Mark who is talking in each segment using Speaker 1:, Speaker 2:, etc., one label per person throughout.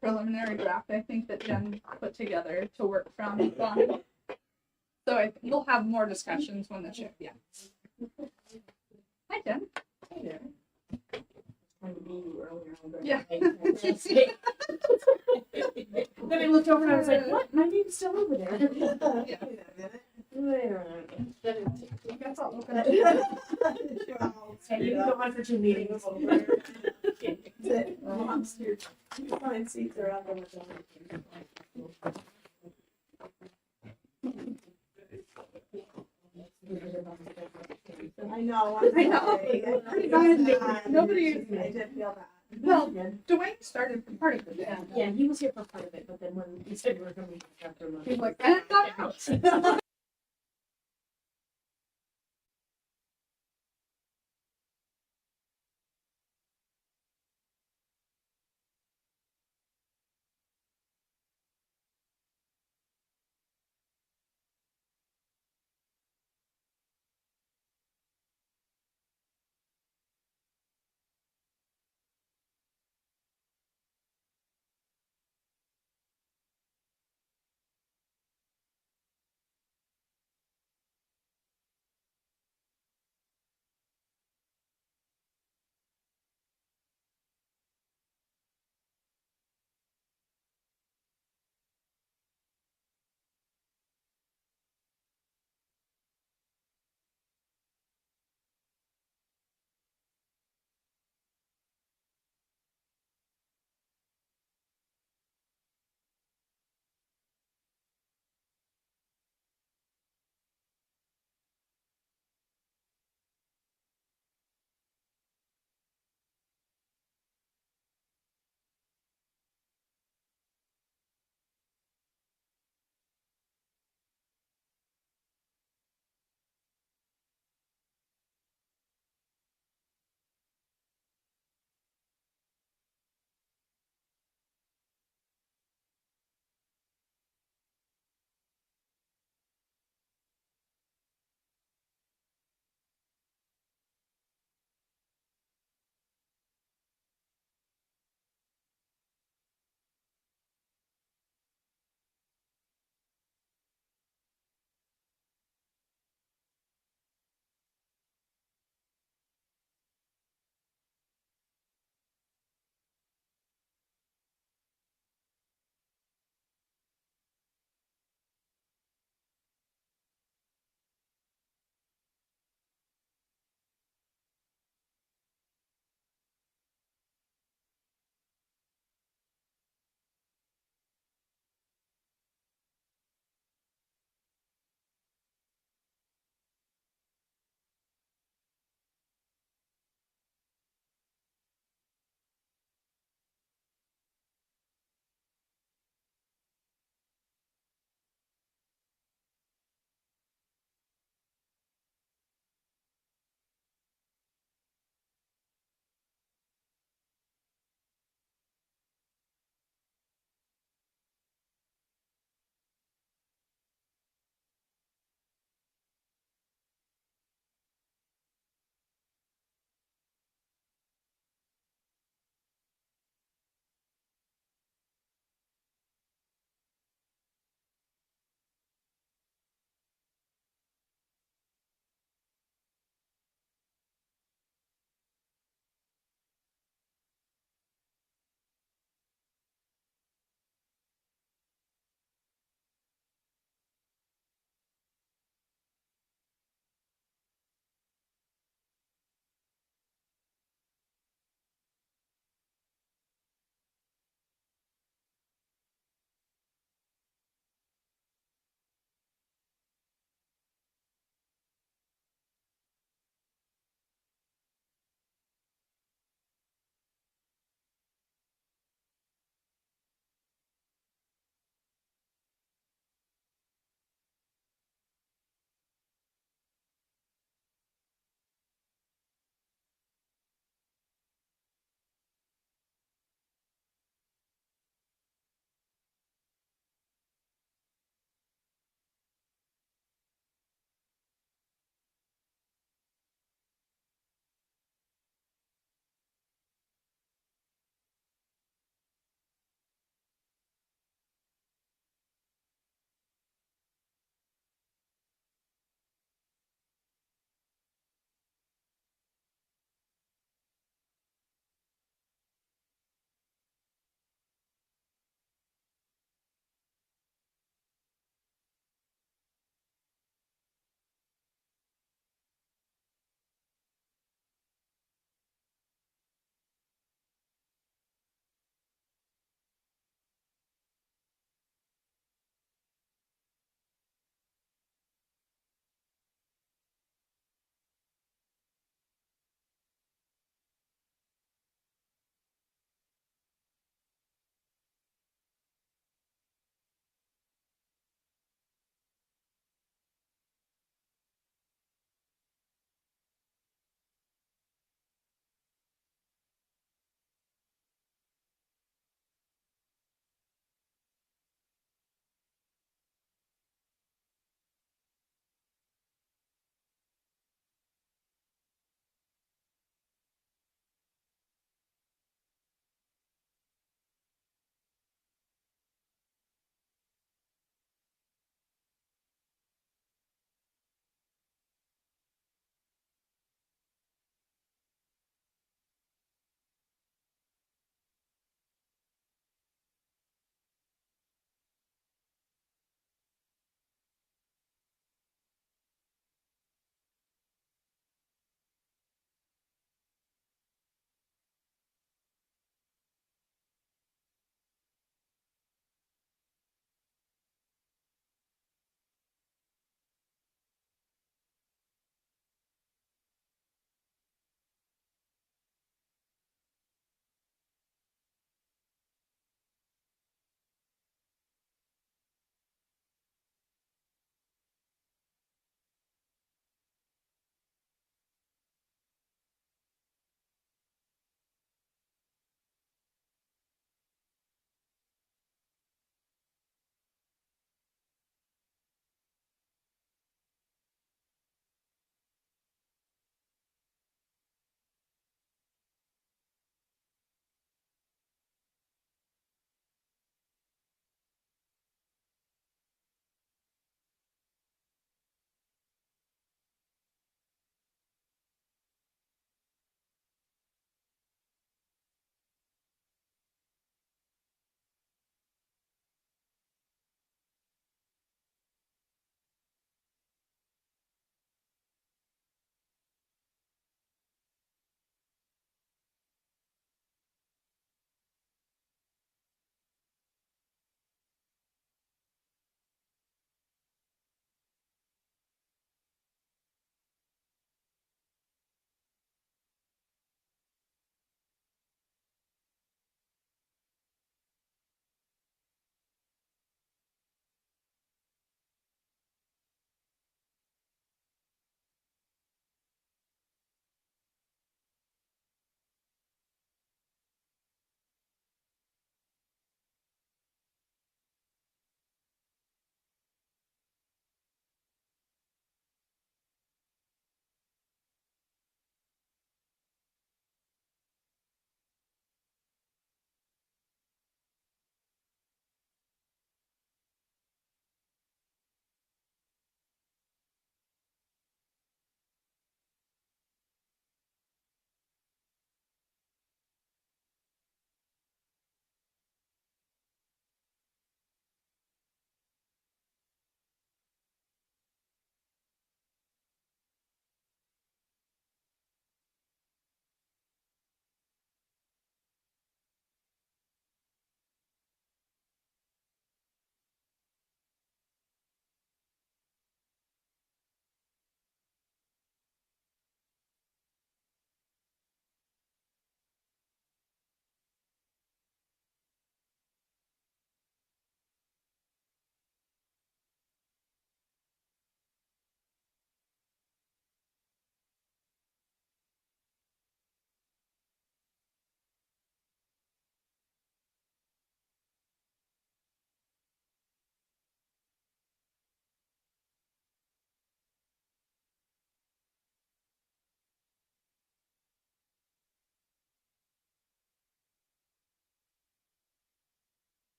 Speaker 1: preliminary draft, I think, that Jen put together to work from. So we'll have more discussions when the trip, yeah. Hi, Jen.
Speaker 2: Hey there. Trying to be you earlier on, but
Speaker 1: Yeah.
Speaker 2: Then I looked over and I was like, what? My name's still over there.
Speaker 1: Yeah.
Speaker 2: Wait a minute.
Speaker 1: That's all open.
Speaker 2: Hey, you can go on for 2 meetings. Monster. Fine seats are up on the
Speaker 3: I know.
Speaker 1: I know. Nobody.
Speaker 3: I did feel that.
Speaker 1: Well, Dwayne started for part of it.
Speaker 2: Yeah, he was here for part of it, but then when he said we were coming after lunch.
Speaker 1: He's like, and it got out.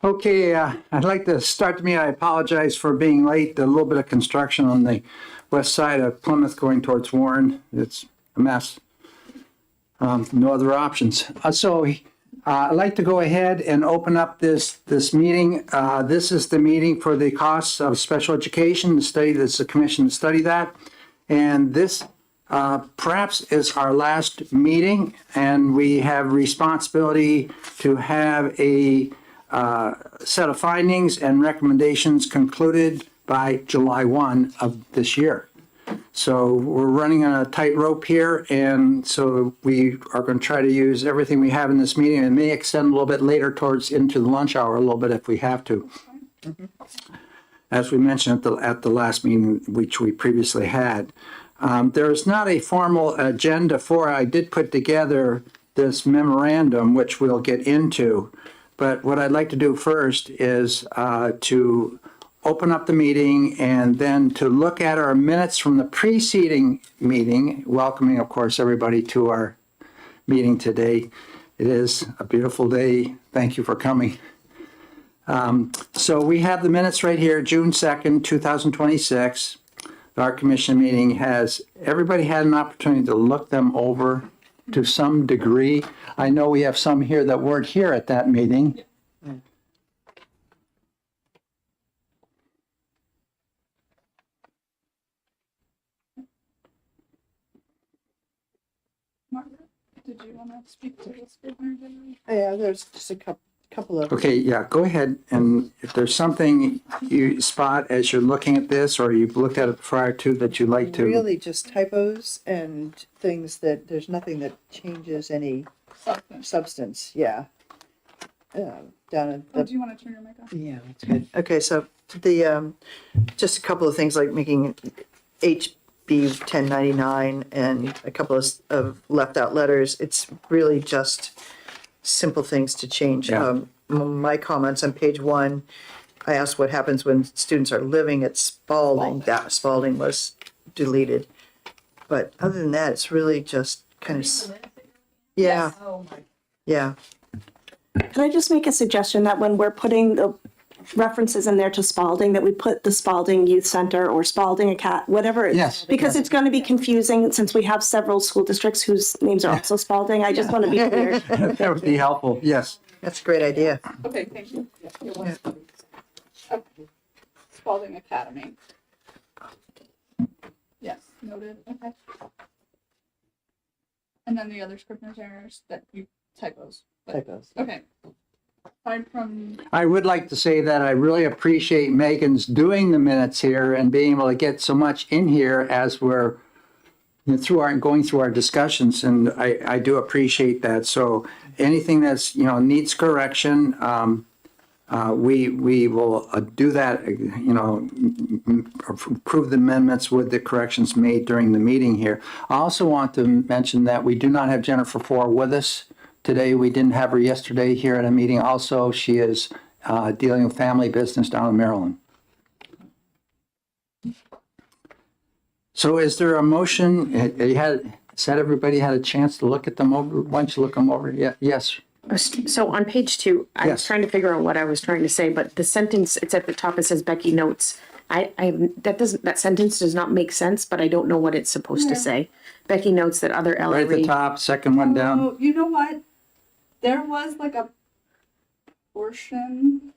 Speaker 3: Okay, I'd like to start to me. I apologize for being late. A little bit of construction on the west side of Plymouth going towards Warren. It's a mess. No other options. I'd like to go ahead and open up this meeting. This is the meeting for the costs of special education, the study. This is a commission to study that. And this perhaps is our last meeting, and we have responsibility to have a set of findings and recommendations concluded by July 1 of this year. So we're running on a tight rope here, and so we are going to try to use everything we have in this meeting, and may extend a little bit later towards into the lunch hour a little bit if we have to. As we mentioned at the last meeting, which we previously had. There is not a formal agenda for it. I did put together this memorandum, which we'll get into. But what I'd like to do first is to open up the meeting and then to look at our minutes from the preceding meeting, welcoming, of course, everybody to our meeting today. It is a beautiful day. Thank you for coming. So we have the minutes right here, June 2nd, 2026. Our commission meeting. Has everybody had an opportunity to look them over to some degree? I know we have some here that weren't here at that meeting.
Speaker 1: Margaret, did you want to speak to this? Scrivener generally?
Speaker 2: Yeah, there's just a couple of.
Speaker 3: Okay, yeah, go ahead. And if there's something you spot as you're looking at this, or you've looked at it prior to, that you'd like to.
Speaker 2: Really just typos and things that, there's nothing that changes any
Speaker 1: Substance.
Speaker 2: substance, yeah. Down at
Speaker 1: Oh,
Speaker 2: the,
Speaker 1: do you want to turn your mic on?
Speaker 2: yeah, that's good. Okay, so the, just a couple of things like making HB 1099 and a couple of left out letters. It's really just simple things to change.
Speaker 3: Yeah.
Speaker 2: My comments on page 1, I asked what happens when students are living at Spalding. That Spalding was deleted. But other than that, it's really just kind of, yeah, yeah.
Speaker 4: Can I just make a suggestion that when we're putting the references in there to Spalding, that we put the Spalding Youth Center or Spalding whatever.
Speaker 3: Yes.
Speaker 4: Because it's going to be confusing since we have several school districts whose names are also Spalding. I just want to be clear.
Speaker 3: That would be helpful, yes.
Speaker 2: That's a great idea.
Speaker 1: Okay, thank you. You're welcome. Okay. Spalding Academy. Yes, noted. Okay. And then the other Scrivener's errors that you typos. But-
Speaker 2: Typos.
Speaker 1: Okay. Aside from
Speaker 3: I would like to say that I really appreciate Megan's doing the minutes here and being able to get so much in here as we're going through our discussions, and I do appreciate that. So anything that's, needs correction, we will do that, approve the amendments with the corrections made during the meeting here. I also want to mention that we do not have Jennifer Four with us today. We didn't have her yesterday here at a meeting. Also, she is dealing with family business down in Maryland. So is there a motion? Said everybody had a chance to look at them over? Why don't you look them over? Yeah, yes.
Speaker 5: So on page 2, I
Speaker 3: Yes.
Speaker 5: was trying to figure out what I was trying to say, but the sentence, it's at the top, it says Becky notes. That sentence does not make sense, but I don't know what it's supposed to say. Becky notes that other
Speaker 3: Right at the
Speaker 5: LRE.
Speaker 3: top, second one down.
Speaker 1: Oh, you know what? There was like a portion.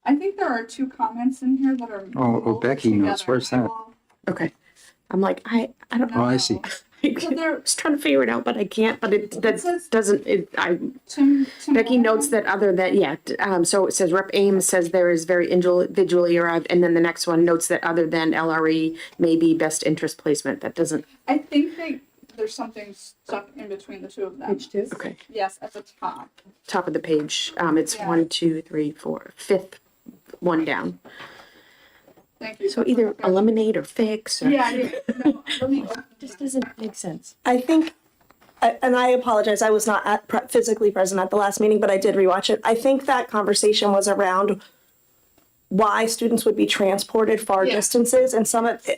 Speaker 1: I think there are 2 comments in here that are.
Speaker 3: Oh,
Speaker 1: rolled
Speaker 3: Becky notes.
Speaker 1: together.
Speaker 3: Where's that?
Speaker 1: Well,
Speaker 5: Okay. I'm like, I don't
Speaker 3: Oh,
Speaker 5: know.
Speaker 3: I see.
Speaker 1: So there,
Speaker 5: I was trying to figure it out, but I can't, but that
Speaker 1: says-
Speaker 5: doesn't,
Speaker 1: Tim
Speaker 5: Becky
Speaker 1: Warren-
Speaker 5: notes that other than, so it says Rep. Ames says there is very individually arrived, and then the next one notes that other than LRE may be best interest placement. That doesn't,
Speaker 1: I think there's something stuck in between the 2 of them.
Speaker 2: Page 2?
Speaker 5: okay.
Speaker 1: Yes, at the top.
Speaker 5: Top of the page, it's
Speaker 1: Yeah.
Speaker 5: 1, 2, 3, 4, fifth one down.
Speaker 1: Thank you.
Speaker 5: So either eliminate or fix or.
Speaker 1: Yeah, no, let me open
Speaker 5: Just doesn't make sense.
Speaker 4: I think, and I apologize, I was not physically present at the last meeting, but I did rewatch it. I think that conversation was around why students would be transported far
Speaker 1: Yeah.
Speaker 4: distances. And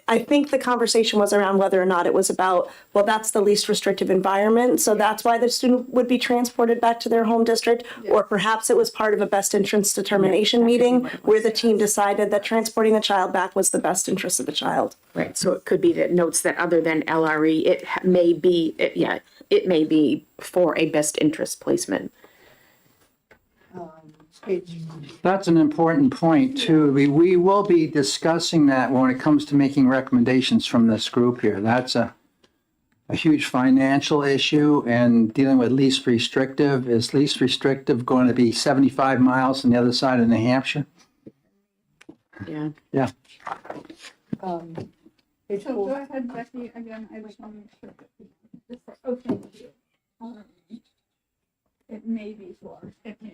Speaker 4: I think the conversation was around whether or not it was about, well, that's the least restrictive environment, so that's why the student would be transported back to their home district. Or perhaps it was part of a best interest determination meeting where the team decided that transporting the child back was the best interest of the child.
Speaker 5: Right, so it could be that notes that other than LRE, it may be for a best interest placement.
Speaker 3: That's an important point too. We will be discussing that when it comes to making recommendations from this group here. That's a huge financial issue, and dealing with least restrictive. Is least restrictive going to be 75 miles on the other side of New Hampshire?
Speaker 5: Yeah.
Speaker 3: Yeah.
Speaker 1: So go ahead, Becky, again, I just want to make sure that, oh, thank you. It may be for, thank you.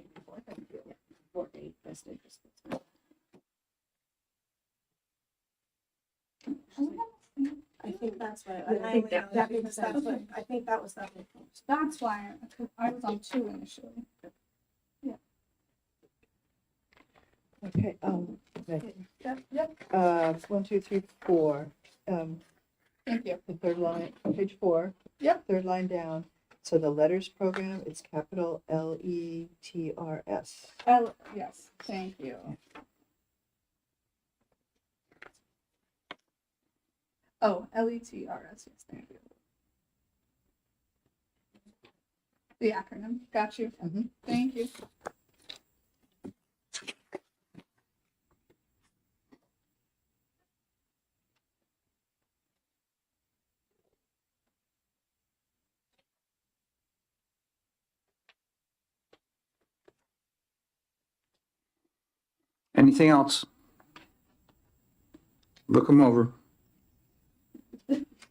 Speaker 5: For a best interest.
Speaker 4: I think that's what,
Speaker 5: I think that
Speaker 4: makes sense. I think that was that.
Speaker 1: That's why, because I was on 2 initially.
Speaker 6: Okay,
Speaker 1: Yep,
Speaker 6: 1, 2, 3, 4.
Speaker 1: thank you.
Speaker 6: The third line, page 4.
Speaker 1: Yep.
Speaker 6: Third line down. So the letters program, it's capital LETRS.
Speaker 1: Yes, thank you. Oh, LETRS, yes, thank you. The acronym, got you.
Speaker 6: Mhm.
Speaker 1: Thank you.
Speaker 3: Anything else? Look them over.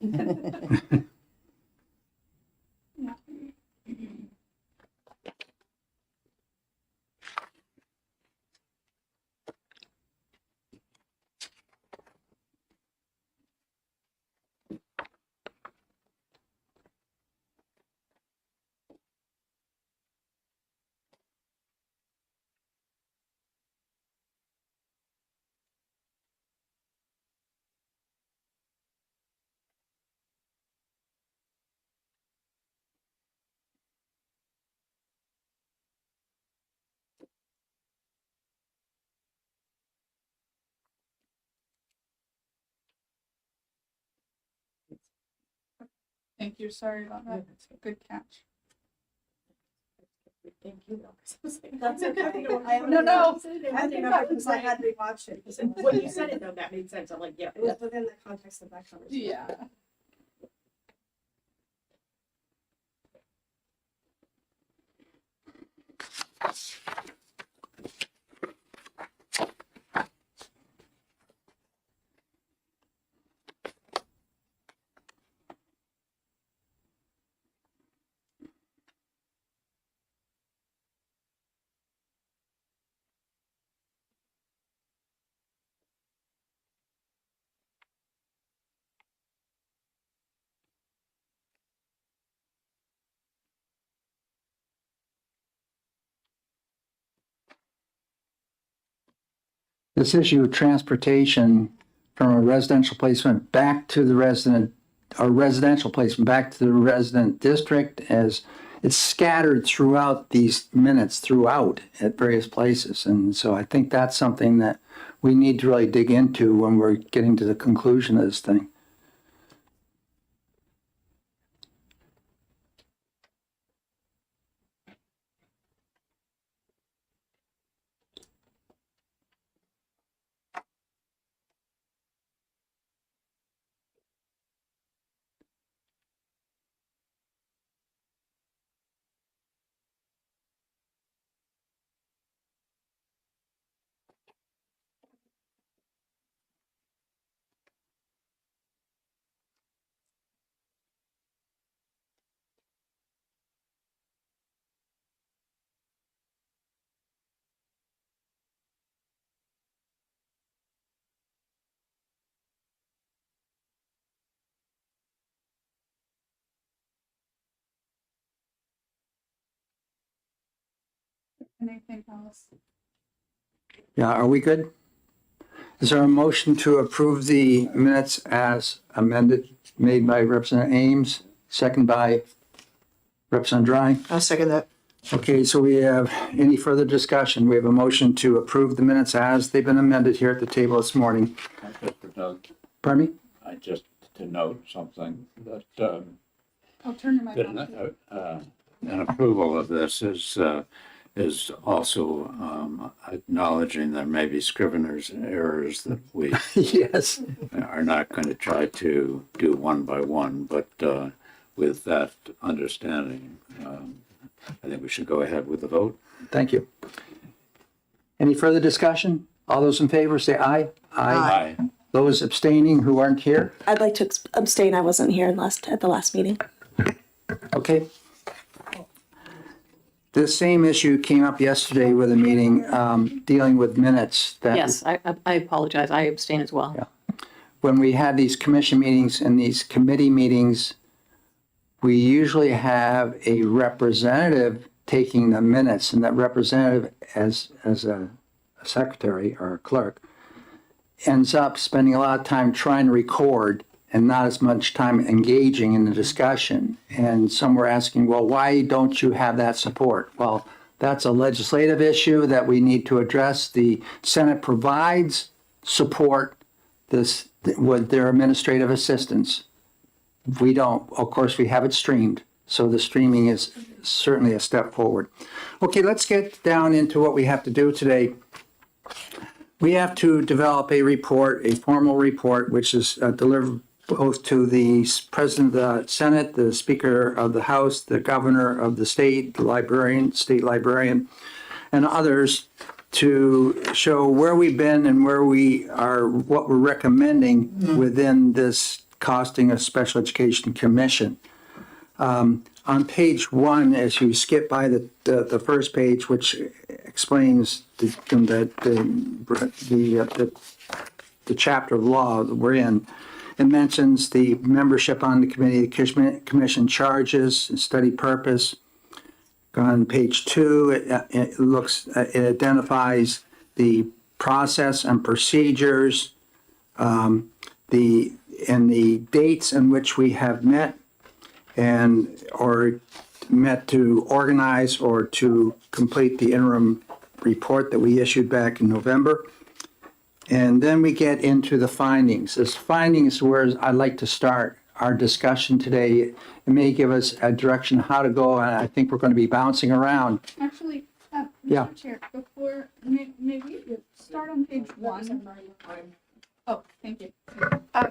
Speaker 1: Yeah. Thank you, sorry about that. Good catch.
Speaker 5: Thank you.
Speaker 4: That's okay.
Speaker 1: No, no.
Speaker 4: I had to remember because I had rewatched it.
Speaker 5: When you said it though, that made sense. I'm like, yeah.
Speaker 4: It was within the context of that conversation.
Speaker 1: Yeah.
Speaker 3: This issue of transportation from a residential placement back to the resident, or residential placement back to the resident district, as it's scattered throughout these minutes throughout at various places. And so I think that's something that we need to really dig into when we're getting to the conclusion of this thing.
Speaker 1: Anything else?
Speaker 3: Yeah, are we good? Is there a motion to approve the minutes as amended, made by Representative Ames, second by Representative Dry?
Speaker 2: I'll second that.
Speaker 3: Okay, so we have any further discussion? We have a motion to approve the minutes as they've been amended here at the table this morning.
Speaker 7: Just to note,
Speaker 3: Pardon me?
Speaker 7: I just to note something that
Speaker 1: I'll turn your mic
Speaker 7: that
Speaker 1: on.
Speaker 7: an approval of this is also acknowledging there may be scrivener's errors that we
Speaker 3: Yes.
Speaker 7: are not going to try to do one by one, but with that understanding, I think we should go ahead with the vote.
Speaker 3: Thank you. Any further discussion? All those in favor say aye.
Speaker 7: Aye.
Speaker 3: Those abstaining who aren't here?
Speaker 4: I'd like to abstain. I wasn't here at the last meeting.
Speaker 3: Okay. This same issue came up yesterday with a meeting dealing with minutes that
Speaker 8: Yes, I apologize. I abstain as well.
Speaker 3: when we have these commission meetings and these committee meetings, we usually have a representative taking the minutes, and that representative as a secretary or a clerk ends up spending a lot of time trying to record and not as much time engaging in the discussion. And some were asking, well, why don't you have that support? Well, that's a legislative issue that we need to address. The Senate provides support this with their administrative assistance. We don't. Of course, we have it streamed. So the streaming is certainly a step forward. Okay, let's get down into what we have to do today. We have to develop a report, a formal report, which is delivered both to the President of the Senate, the Speaker of the House, the Governor of the state, the librarian, state librarian, and others to show where we've been and where we are, what we're recommending within this costing a special education commission. On page 1, as you skip by the first page, which explains the chapter of law that we're in, it mentions the membership on the committee, the commission charges, study purpose. On page 2, it identifies the process and procedures, the dates in which we have met or met to organize or to complete the interim report that we issued back in November. And then we get into the findings. This findings is where I'd like to start our discussion today. It may give us a direction how to go, and I think we're going to be bouncing around.
Speaker 1: Actually,
Speaker 3: Yeah.
Speaker 1: Mr. Chair, before, maybe start on page 1. Oh, thank you.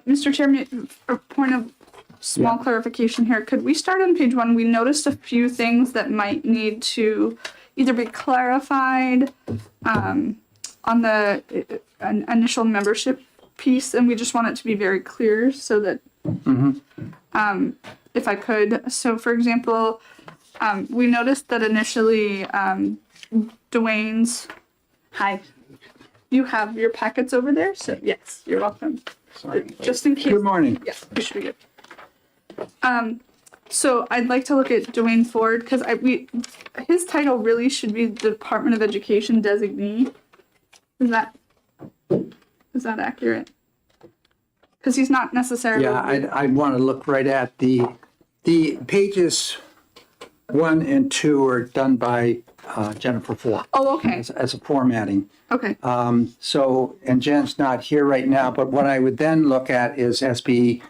Speaker 1: Mr. Chairman, a point of small clarification here. Could we start on page 1? We noticed a few things that might need to either be clarified on the initial membership piece, and we just want it to be very clear so that if I could. So for example, we noticed that initially Dwayne's, hi, you have your packets over there? So yes, you're welcome.
Speaker 3: Sorry.
Speaker 1: Just in case.
Speaker 3: Good morning.
Speaker 1: Yeah, we should be good. So I'd like to look at Dwayne Ford because his title really should be Department of Education designee. Is that accurate? Because he's not necessarily.
Speaker 3: Yeah, I'd want to look right at the pages 1 and 2 are done by Jennifer Ford
Speaker 1: Oh, okay.
Speaker 3: as a formatting.
Speaker 1: Okay.
Speaker 3: So, and Jen's not here right now, but what I would then look at is SB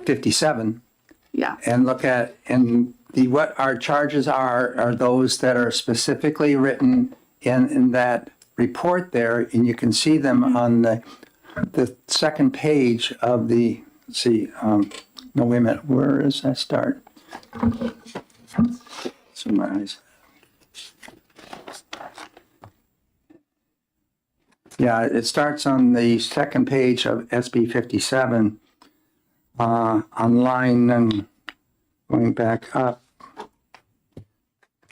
Speaker 3: 57
Speaker 1: Yeah.
Speaker 3: and look at, and what our charges are those that are specifically written in that report there, and you can see them on the second page of the, let's see, no, wait a minute, where does that start? Summarize. Yeah, it starts on the second page of SB 57, on line, going back up,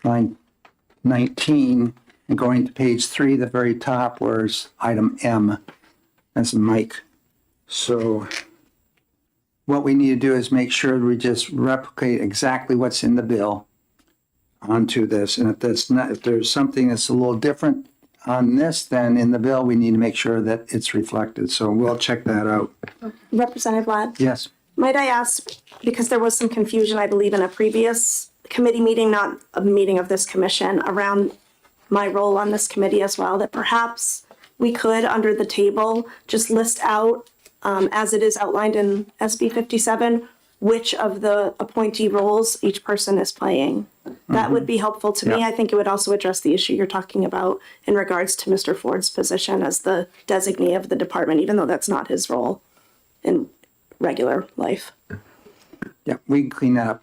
Speaker 3: line 19, and going to page 3, the very top, where's item M, that's Mike. So what we need to do is make sure we just replicate exactly what's in the bill onto this. And if there's something that's a little different, on this, then in the bill, we need to make sure that it's reflected. So we'll check that out.
Speaker 4: Representative Ladd?
Speaker 3: Yes.
Speaker 4: Might I ask, because there was some confusion, I believe, in a previous committee meeting, not a meeting of this commission, around my role on this committee as well, that perhaps we could, under the table, just list out, as it is outlined in SB 57, which of the appointee roles each person is playing. That would be helpful to me.
Speaker 3: Yeah.
Speaker 4: I think it would also address the issue you're talking about in regards to Mr. Ford's position as the designee of the department, even though that's not his role in regular life.
Speaker 3: Yeah, we can clean that up.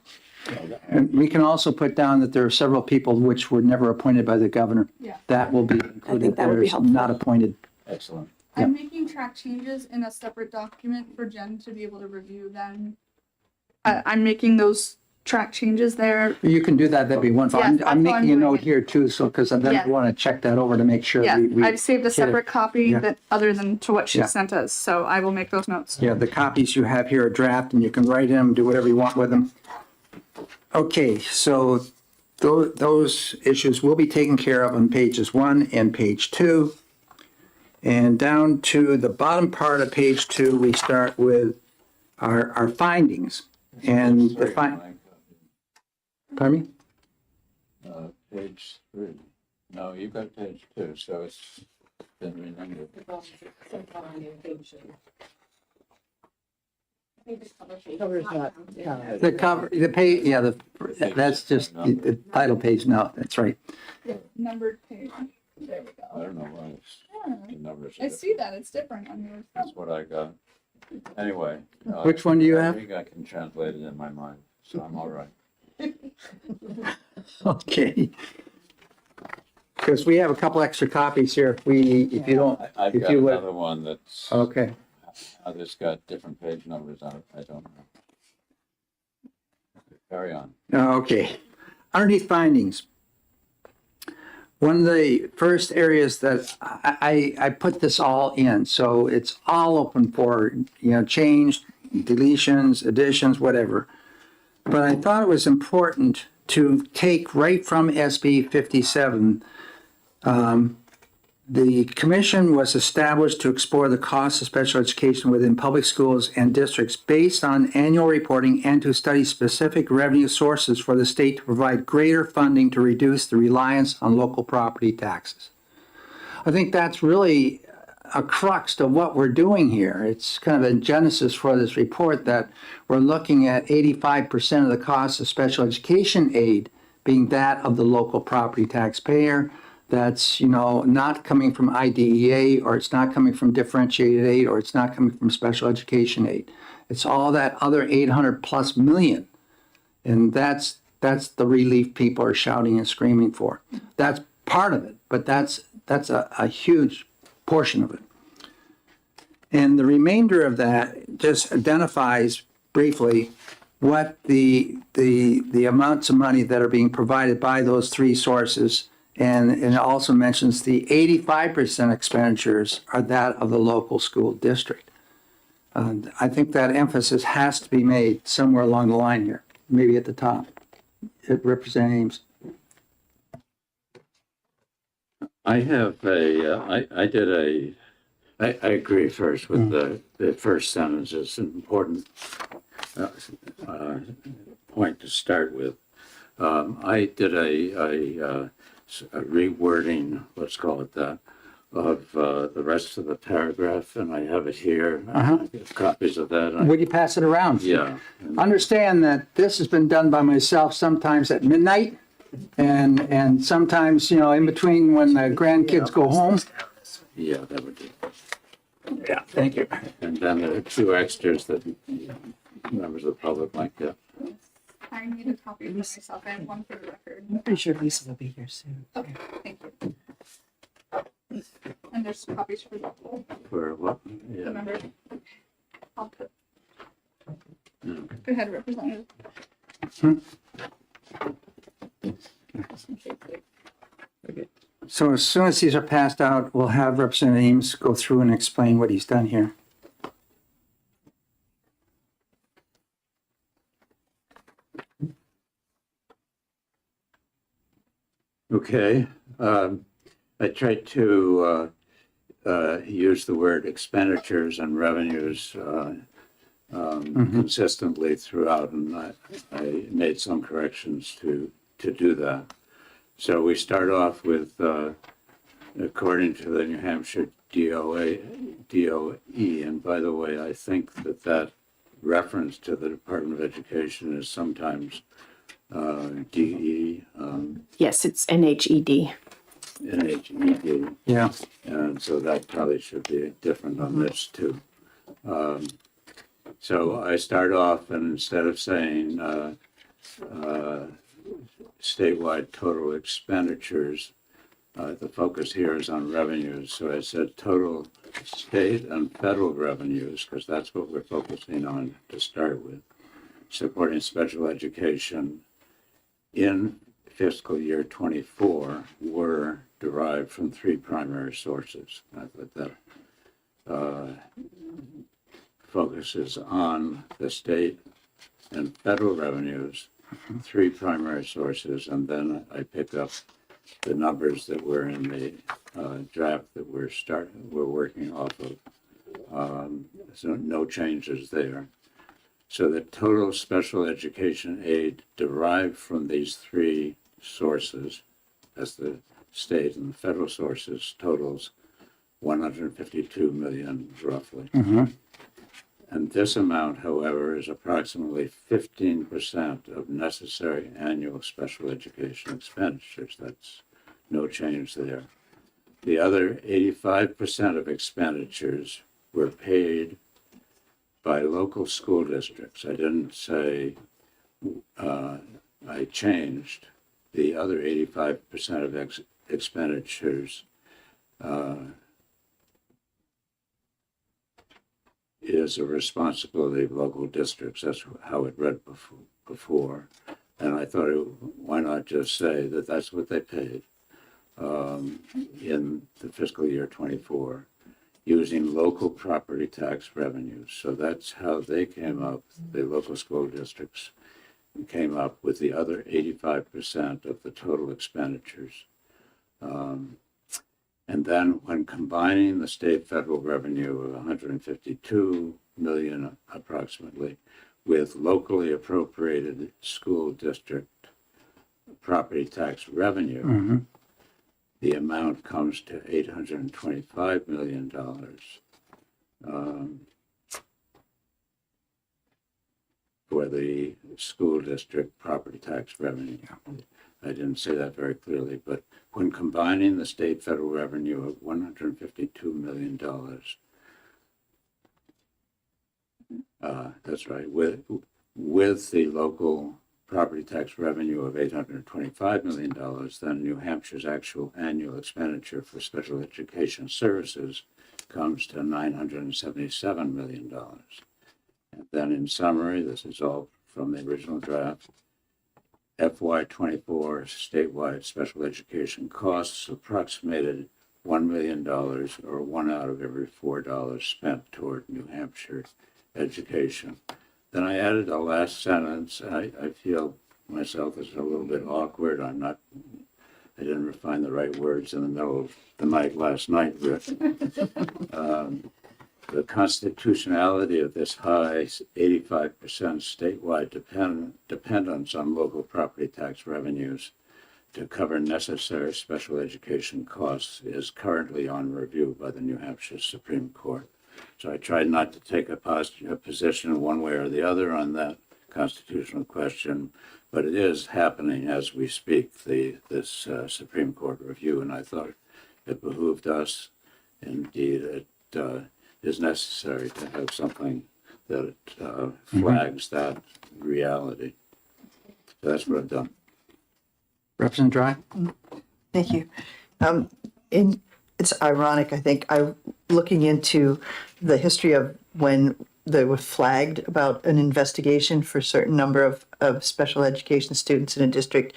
Speaker 3: And we can also put down that there are several people which were never appointed by the governor.
Speaker 1: Yeah.
Speaker 3: That will be included.
Speaker 4: that would be
Speaker 3: There's
Speaker 4: helpful.
Speaker 3: not appointed.
Speaker 7: Excellent.
Speaker 1: I'm making track changes in a separate document for Jen to be able to review them. I'm making those track changes there.
Speaker 3: You can do that, that'd be wonderful.
Speaker 1: Yes,
Speaker 3: I'm
Speaker 1: that's how I'm
Speaker 3: making a
Speaker 1: doing
Speaker 3: note
Speaker 1: it.
Speaker 3: here too, so, because then
Speaker 1: Yeah.
Speaker 3: I want to check that over to make sure
Speaker 1: Yeah,
Speaker 3: we.
Speaker 1: I've saved a
Speaker 3: hit it.
Speaker 1: separate copy
Speaker 3: Yeah.
Speaker 1: that, other than to what she
Speaker 3: Yeah.
Speaker 1: sent us, so I will make those notes.
Speaker 3: Yeah, the copies you have here are draft and you can write in them, do whatever you want with them. Okay, so those issues will be taken care of on pages 1 and page 2. And down to the bottom part of page 2, we start with our findings. And the pardon me?
Speaker 7: Page 3. No, you've got page 2, so it's been renumbered.
Speaker 6: Cover's not,
Speaker 3: The cover, the page, yeah, that's just the title page, no, that's right.
Speaker 1: Numbered page. There we
Speaker 7: I
Speaker 1: go.
Speaker 7: don't know why it's, the numbers are
Speaker 1: I
Speaker 7: different.
Speaker 1: see that, it's different on yours.
Speaker 7: That's what I got. Anyway.
Speaker 3: Which one do you
Speaker 7: I
Speaker 3: have?
Speaker 7: think I can translate it in my mind, so I'm all right.
Speaker 3: Okay. Because we have a couple extra copies here, if you don't,
Speaker 7: I've
Speaker 3: if
Speaker 7: got
Speaker 3: you would,
Speaker 7: another one that's,
Speaker 3: okay.
Speaker 7: it's got different page numbers on it. I don't know. Carry on.
Speaker 3: Okay. Underneath findings. One of the first areas that I put this all in, so it's all open for, change, deletions, additions, whatever. But I thought it was important to take right from SB 57. The commission was established to explore the costs of special education within public schools and districts based on annual reporting and to study specific revenue sources for the state to provide greater funding to reduce the reliance on local property taxes. I think that's really a crux to what we're doing here. It's kind of a genesis for this report that we're looking at 85% of the costs of special education aid being that of the local property taxpayer. That's, not coming from IDEA, or it's not coming from differentiated aid, or it's not coming from special education aid. It's all that other 800 plus million. And that's the relief people are shouting and screaming for. That's part of it, but that's a huge portion of it. And the remainder of that just identifies briefly what the amounts of money that are being provided by those three sources. And it also mentions the 85% expenditures are that of the local school district. I think that emphasis has to be made somewhere along the line here, maybe at the top. Representatives.
Speaker 7: I have I agree first with the first sentence. It's an important point to start with. I did a rewording, let's call it that, of the rest of the paragraph, and I have it here. I have copies of that.
Speaker 3: Would you pass it around?
Speaker 7: Yeah.
Speaker 3: Understand that this has been done by myself sometimes at midnight and sometimes, in between when the grandkids go home.
Speaker 7: Yeah, that would do.
Speaker 3: Yeah, thank you.
Speaker 7: And then there are two extras that members of the public might get.
Speaker 1: I need a copy for myself, I have one for the record.
Speaker 6: I'm pretty sure Lisa will be here soon.
Speaker 1: Okay, thank you. And there's copies for the
Speaker 7: For what?
Speaker 1: the
Speaker 7: Yeah.
Speaker 1: members. I'll put.
Speaker 7: Okay.
Speaker 1: Go ahead, Representative.
Speaker 3: So as soon as these are passed out, we'll have Representative Ames go through and explain what he's done here.
Speaker 7: Okay. I tried to use the word expenditures and revenues consistently throughout, and I made some corrections to do that. So we start off with, according to the New Hampshire DOE, and by the way, I think that reference to the Department of Education is sometimes DE,
Speaker 5: Yes, it's NHED.
Speaker 7: NHED.
Speaker 3: Yeah.
Speaker 7: And so that probably should be different on this too. So I start off, and instead of saying statewide total expenditures, the focus here is on revenues. So I said total state and federal revenues, because that's what we're focusing on to start with, supporting special education in fiscal year 24 were derived from three primary sources. I thought that focuses on the state and federal revenues, three primary sources, and then I pick up the numbers that were in the draft that we're working off of. So no changes there. So the total special education aid derived from these three sources, as the state and the federal sources, totals 152 million roughly. And this amount, however, is approximately 15% of necessary annual special education expenditures. That's no change there. The other 85% of expenditures were paid by local school districts. I didn't say I changed. The other 85% of expenditures is a responsibility of local districts. That's how it read before. And I thought, why not just say that that's what they paid in the fiscal year 24, using local property tax revenues. So that's how they came up, the local school districts came up with the other 85% of the total expenditures. And then when combining the state federal revenue of 152 million approximately with locally appropriated school district property tax revenue, the amount comes to $825 million. For the school district property tax revenue. I didn't say that very clearly, but when combining the state federal revenue of $152 million, that's right, with the local property tax revenue of $825 million, then New Hampshire's actual annual expenditure for special education services comes to $977 million. And then in summary, this is all from the original draft, FY24 statewide special education costs approximated $1 million, or 1 out of every $4 spent toward New Hampshire education. Then I added a last sentence. I feel myself is a little bit awkward. I didn't find the right words in the middle of the night last night, Rick. The constitutionality of this high 85% statewide dependence on local property tax revenues to cover necessary special education costs is currently on review by the New Hampshire Supreme Court. So I tried not to take a position one way or the other on that constitutional question, but it is happening as we speak, this Supreme Court review, and I thought it behooved us, indeed, it is necessary to have something that flags that reality. So that's what I've done.
Speaker 3: Representative Dry?
Speaker 2: Thank you. It's ironic, I think, looking into the history of when they were flagged about an investigation for a certain number of special education students in a district.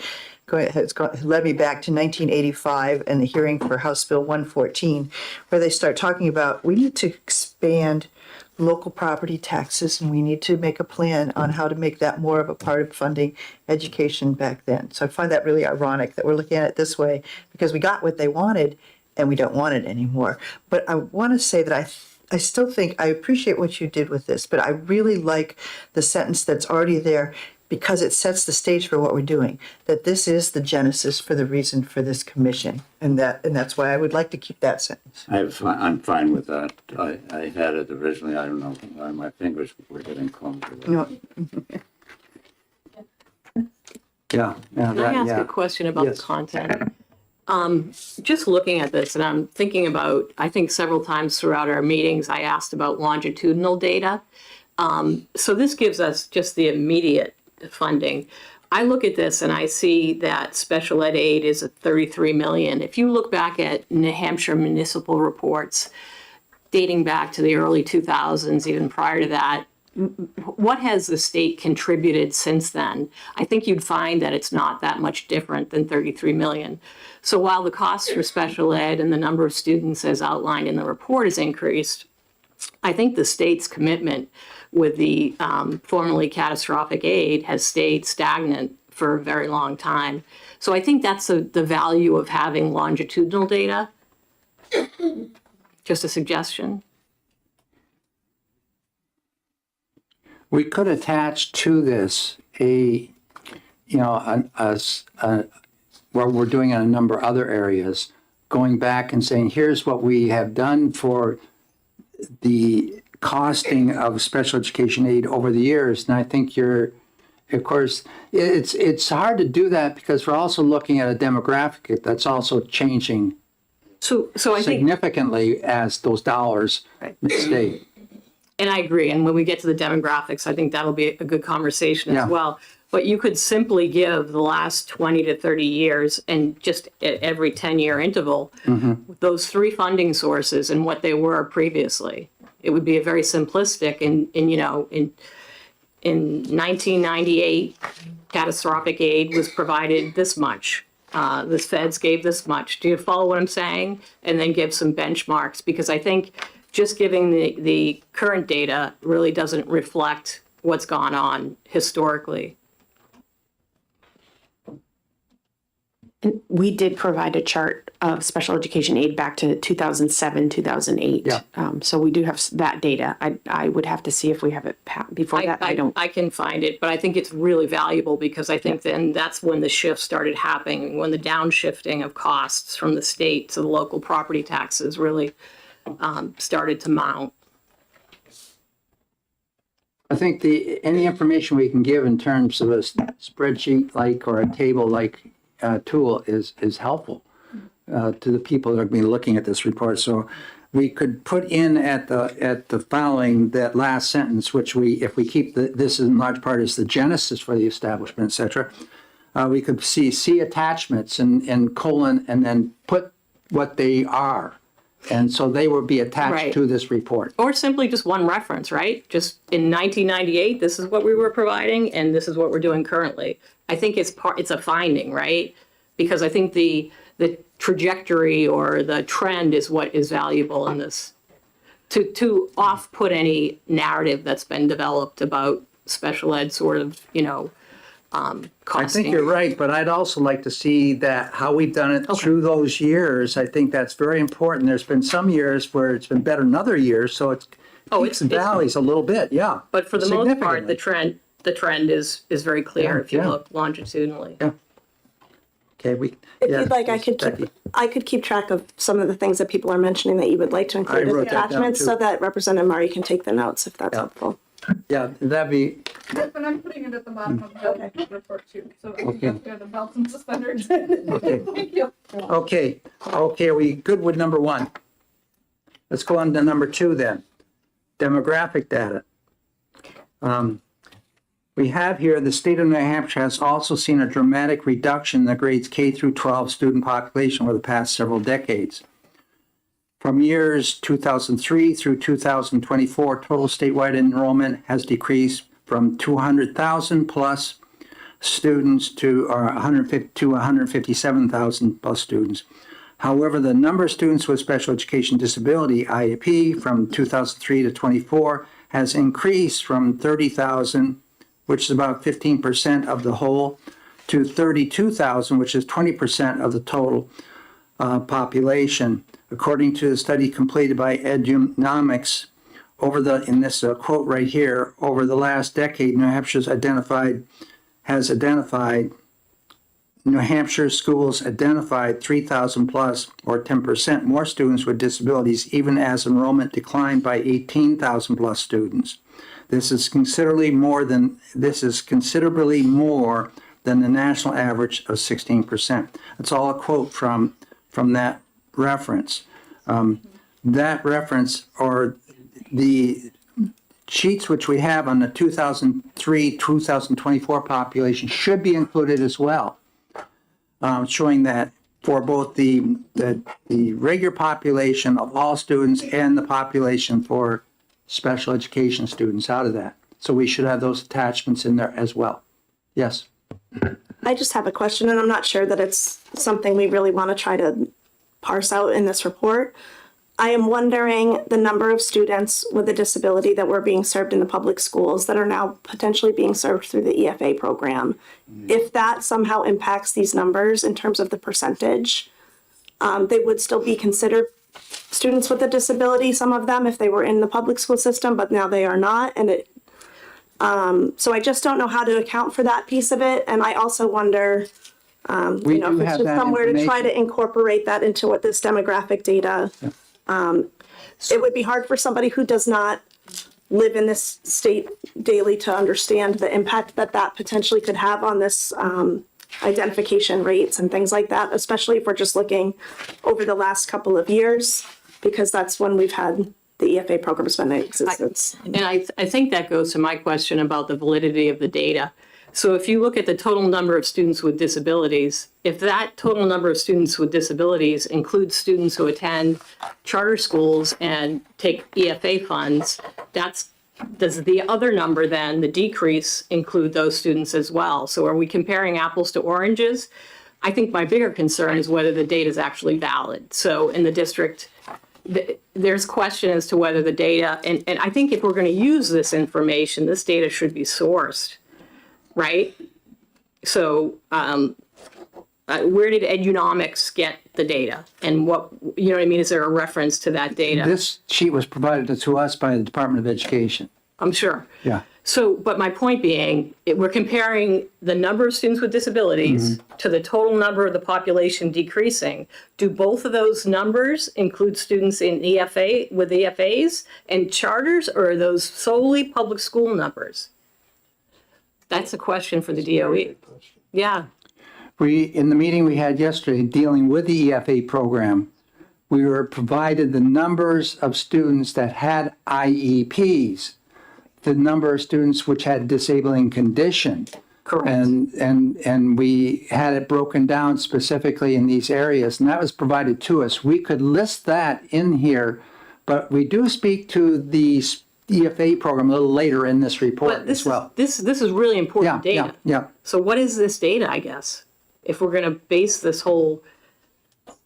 Speaker 2: It's led me back to 1985 and the hearing for House Bill 114, where they start talking about we need to expand local property taxes, and we need to make a plan on how to make that more of a part of funding education back then. So I find that really ironic that we're looking at it this way, because we got what they wanted and we don't want it anymore. But I want to say that I still think, I appreciate what you did with this, but I really like the sentence that's already there, because it sets the stage for what we're doing, that this is the genesis for the reason for this commission. And that's why I would like to keep that sentence.
Speaker 7: I'm fine with that. I had it originally, I don't know why my fingers were getting clumsy.
Speaker 2: No,
Speaker 3: Yeah.
Speaker 8: Can I ask
Speaker 3: yeah.
Speaker 8: a question about
Speaker 3: Yes.
Speaker 8: the content? Just looking at this, and I'm thinking about, I think several times throughout our meetings, I asked about longitudinal data. So this gives us just the immediate funding. I look at this and I see that special ed aid is at 33 million. If you look back at New Hampshire municipal reports dating back to the early 2000s, even prior to that, what has the state contributed since then? I think you'd find that it's not that much different than 33 million. So while the costs for special ed and the number of students as outlined in the report has increased, I think the state's commitment with the formerly catastrophic aid has stayed stagnant for a very long time. So I think that's the value of having longitudinal data. Just a suggestion.
Speaker 3: We could attach to this what we're doing in a number of other areas, going back and saying, here's what we have done for the costing of special education aid over the years. And I think of course, it's hard to do that because we're also looking at a demographic that's also changing
Speaker 8: So I think,
Speaker 3: significantly as those dollars stay.
Speaker 8: and I agree, and when we get to the demographics, I think that'll be a good conversation
Speaker 3: Yeah.
Speaker 8: as well. But you could simply give the last 20 to 30 years and just at every 10-year interval, those three funding sources and what they were previously. It would be a very simplistic in 1998, catastrophic aid was provided this much. The feds gave this much. Do you follow what I'm saying? And then give some benchmarks, because I think just giving the current data really doesn't reflect what's gone on historically.
Speaker 5: And we did provide a chart of special education aid back to 2007, 2008.
Speaker 3: Yeah.
Speaker 5: So we do have that data. I would have to see if we have it before that. I don't.
Speaker 8: I can find it, but I think it's really valuable because I think then that's when the shift started happening, when the downshifting of costs from the state to the local property taxes really started to mount.
Speaker 3: I think any information we can give in terms of a spreadsheet like or a table like tool is helpful to the people that are going to be looking at this report. So we could put in at the following, that last sentence, which if we keep this in large part is the genesis for the establishment, et cetera, we could see attachments and colon and then put what they are. And so they will be attached
Speaker 8: Right.
Speaker 3: to this report.
Speaker 8: Or simply just one reference, right? Just in 1998, this is what we were providing and this is what we're doing currently. I think it's a finding, right? Because I think the trajectory or the trend is what is valuable in this. To off-put any narrative that's been developed about special ed sort of,
Speaker 3: I
Speaker 8: costing.
Speaker 3: think you're right, but I'd also like to see that how we've done it through those years. I think that's very important. There's been some years where it's been better than other years, so it's peaks and valleys a little bit, yeah.
Speaker 8: But for the most part, the
Speaker 3: Significantly.
Speaker 8: trend is very clear
Speaker 3: Yeah,
Speaker 8: if you
Speaker 3: yeah.
Speaker 8: look longitudinally.
Speaker 3: Yeah. Okay,
Speaker 4: If you'd like, I could
Speaker 3: Becky.
Speaker 4: keep track of some of the things that people are mentioning that you would like to include as
Speaker 3: wrote that down,
Speaker 4: attachments,
Speaker 3: too.
Speaker 4: so that Representative Murray can take the notes if that's
Speaker 3: Yeah.
Speaker 4: helpful.
Speaker 3: Yeah, that'd be,
Speaker 1: But I'm putting it at the bottom of the report too, so
Speaker 3: Okay.
Speaker 1: you have to have the belts and suspenders.
Speaker 3: okay.
Speaker 1: Thank you.
Speaker 3: Okay, are we good with number one? Let's go on to number two then. Demographic data. We have here, the state of New Hampshire has also seen a dramatic reduction in the grades K through 12 student population over the past several decades. From years 2003 through 2024, total statewide enrollment has decreased from 200,000 plus students to 157,000 plus students. However, the number of students with special education disability, IEP, from 2003 to 24 has increased from 30,000, which is about 15% of the whole, to 32,000, which is 20% of the total population. According to the study completed by Edunomics, in this quote right here, over the last decade, New Hampshire schools identified 3,000 plus, or 10% more students with disabilities, even as enrollment declined by 18,000 plus students. This is considerably more than the national average of 16%. That's all a quote from that reference. That reference, or the sheets which we have on the 2003-2024 population, should be included as well, showing that for both the regular population of all students and the population for special education students out of that. So we should have those attachments in there as well. Yes.
Speaker 4: I just have a question, and I'm not sure that it's something we really want to try to parse out in this report. I am wondering the number of students with a disability that were being served in the public schools that are now potentially being served through the EFA program. If that somehow impacts these numbers in terms of the percentage, they would still be considered students with a disability, some of them, if they were in the public school system, but now they are not. And so I just don't know how to account for that piece of it. And I also wonder, if
Speaker 3: do
Speaker 4: it's
Speaker 3: have
Speaker 4: just
Speaker 3: that
Speaker 4: somewhere to try
Speaker 3: information.
Speaker 4: to incorporate that into what this demographic data. It would be hard for somebody who does not live in this state daily to understand the impact that potentially could have on this identification rates and things like that, especially if we're just looking over the last couple of years, because that's when we've had the EFA program's been in existence.
Speaker 8: And I think that goes to my question about the validity of the data. So if you look at the total number of students with disabilities, if that total number of students with disabilities includes students who attend charter schools and take EFA funds, does the other number then, the decrease, include those students as well? So are we comparing apples to oranges? I think my bigger concern is whether the data is actually valid. So in the district, there's question as to whether the data, and I think if we're going to use this information, this data should be sourced, right? So where did Edunomics get the data? And what, you know what I mean? Is there a reference to that data?
Speaker 3: This sheet was provided to us by the Department of Education.
Speaker 8: I'm sure.
Speaker 3: Yeah.
Speaker 8: So, but my point being, we're comparing the number of students with disabilities to the total number of the population decreasing. Do both of those numbers include students in EFA with EFAs and charters, or are those solely public school numbers? That's a question for the DOE. Yeah.
Speaker 3: In the meeting we had yesterday dealing with the EFA program, we were provided the numbers of students that had IEPs, the number of students which had disabling condition.
Speaker 8: Correct.
Speaker 3: And we had it broken down specifically in these areas, and that was provided to us. We could list that in here, but we do speak to the EFA program a little later in this report
Speaker 8: But this
Speaker 3: as well.
Speaker 8: this is really important
Speaker 3: Yeah,
Speaker 8: data.
Speaker 3: yeah.
Speaker 8: So what is this data, I guess? If we're going to base this whole,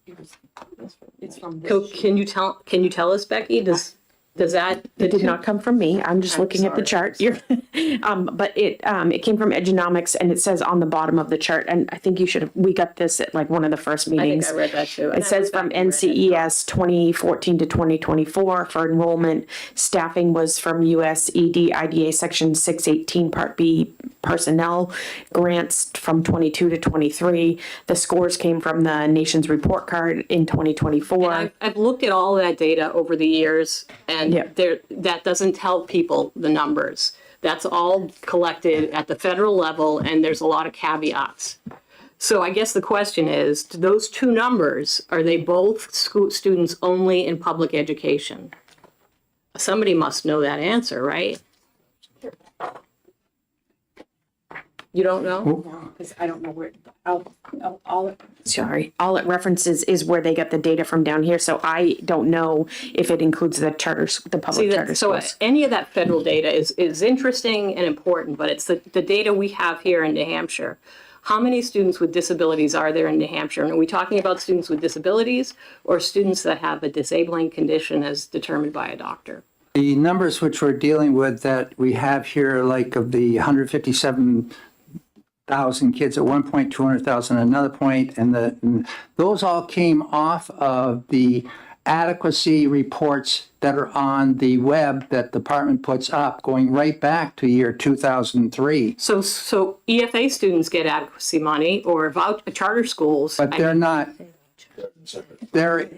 Speaker 8: can you tell us, Becky? Does that
Speaker 5: It did not come from me. I'm just looking at the chart. But it came from Edunomics, and it says on the bottom of the chart, and I think we got this at like one of the first
Speaker 8: I think
Speaker 5: meetings.
Speaker 8: I read that too.
Speaker 5: It says from NCES 2014 to 2024 for enrollment. Staffing was from USED IDA Section 618 Part B personnel. Grants from 22 to 23. The scores came from the Nation's Report Card in 2024.
Speaker 8: I've looked at all that data over the years, and
Speaker 5: Yeah.
Speaker 8: that doesn't tell people the numbers. That's all collected at the federal level, and there's a lot of caveats. So I guess the question is, do those two numbers, are they both students only in public education? Somebody must know that answer, right? You don't know?
Speaker 5: Because I don't know where, all it references is where they get the data from down here, so I don't know if it includes the charters, the
Speaker 8: See,
Speaker 5: public charter
Speaker 8: so
Speaker 5: schools.
Speaker 8: any of that federal data is interesting and important, but it's the data we have here in New Hampshire. how many students with disabilities are there in New Hampshire? And are we talking about students with disabilities or students that have a disabling condition as determined by a doctor?
Speaker 3: The numbers which we're dealing with that we have here, like of the 157,000 kids at one point, 200,000 at another point, and those all came off of the adequacy reports that are on the web that the department puts up, going right back to year 2003.
Speaker 8: So EFA students get adequacy money or charter schools.
Speaker 3: But they're not. They're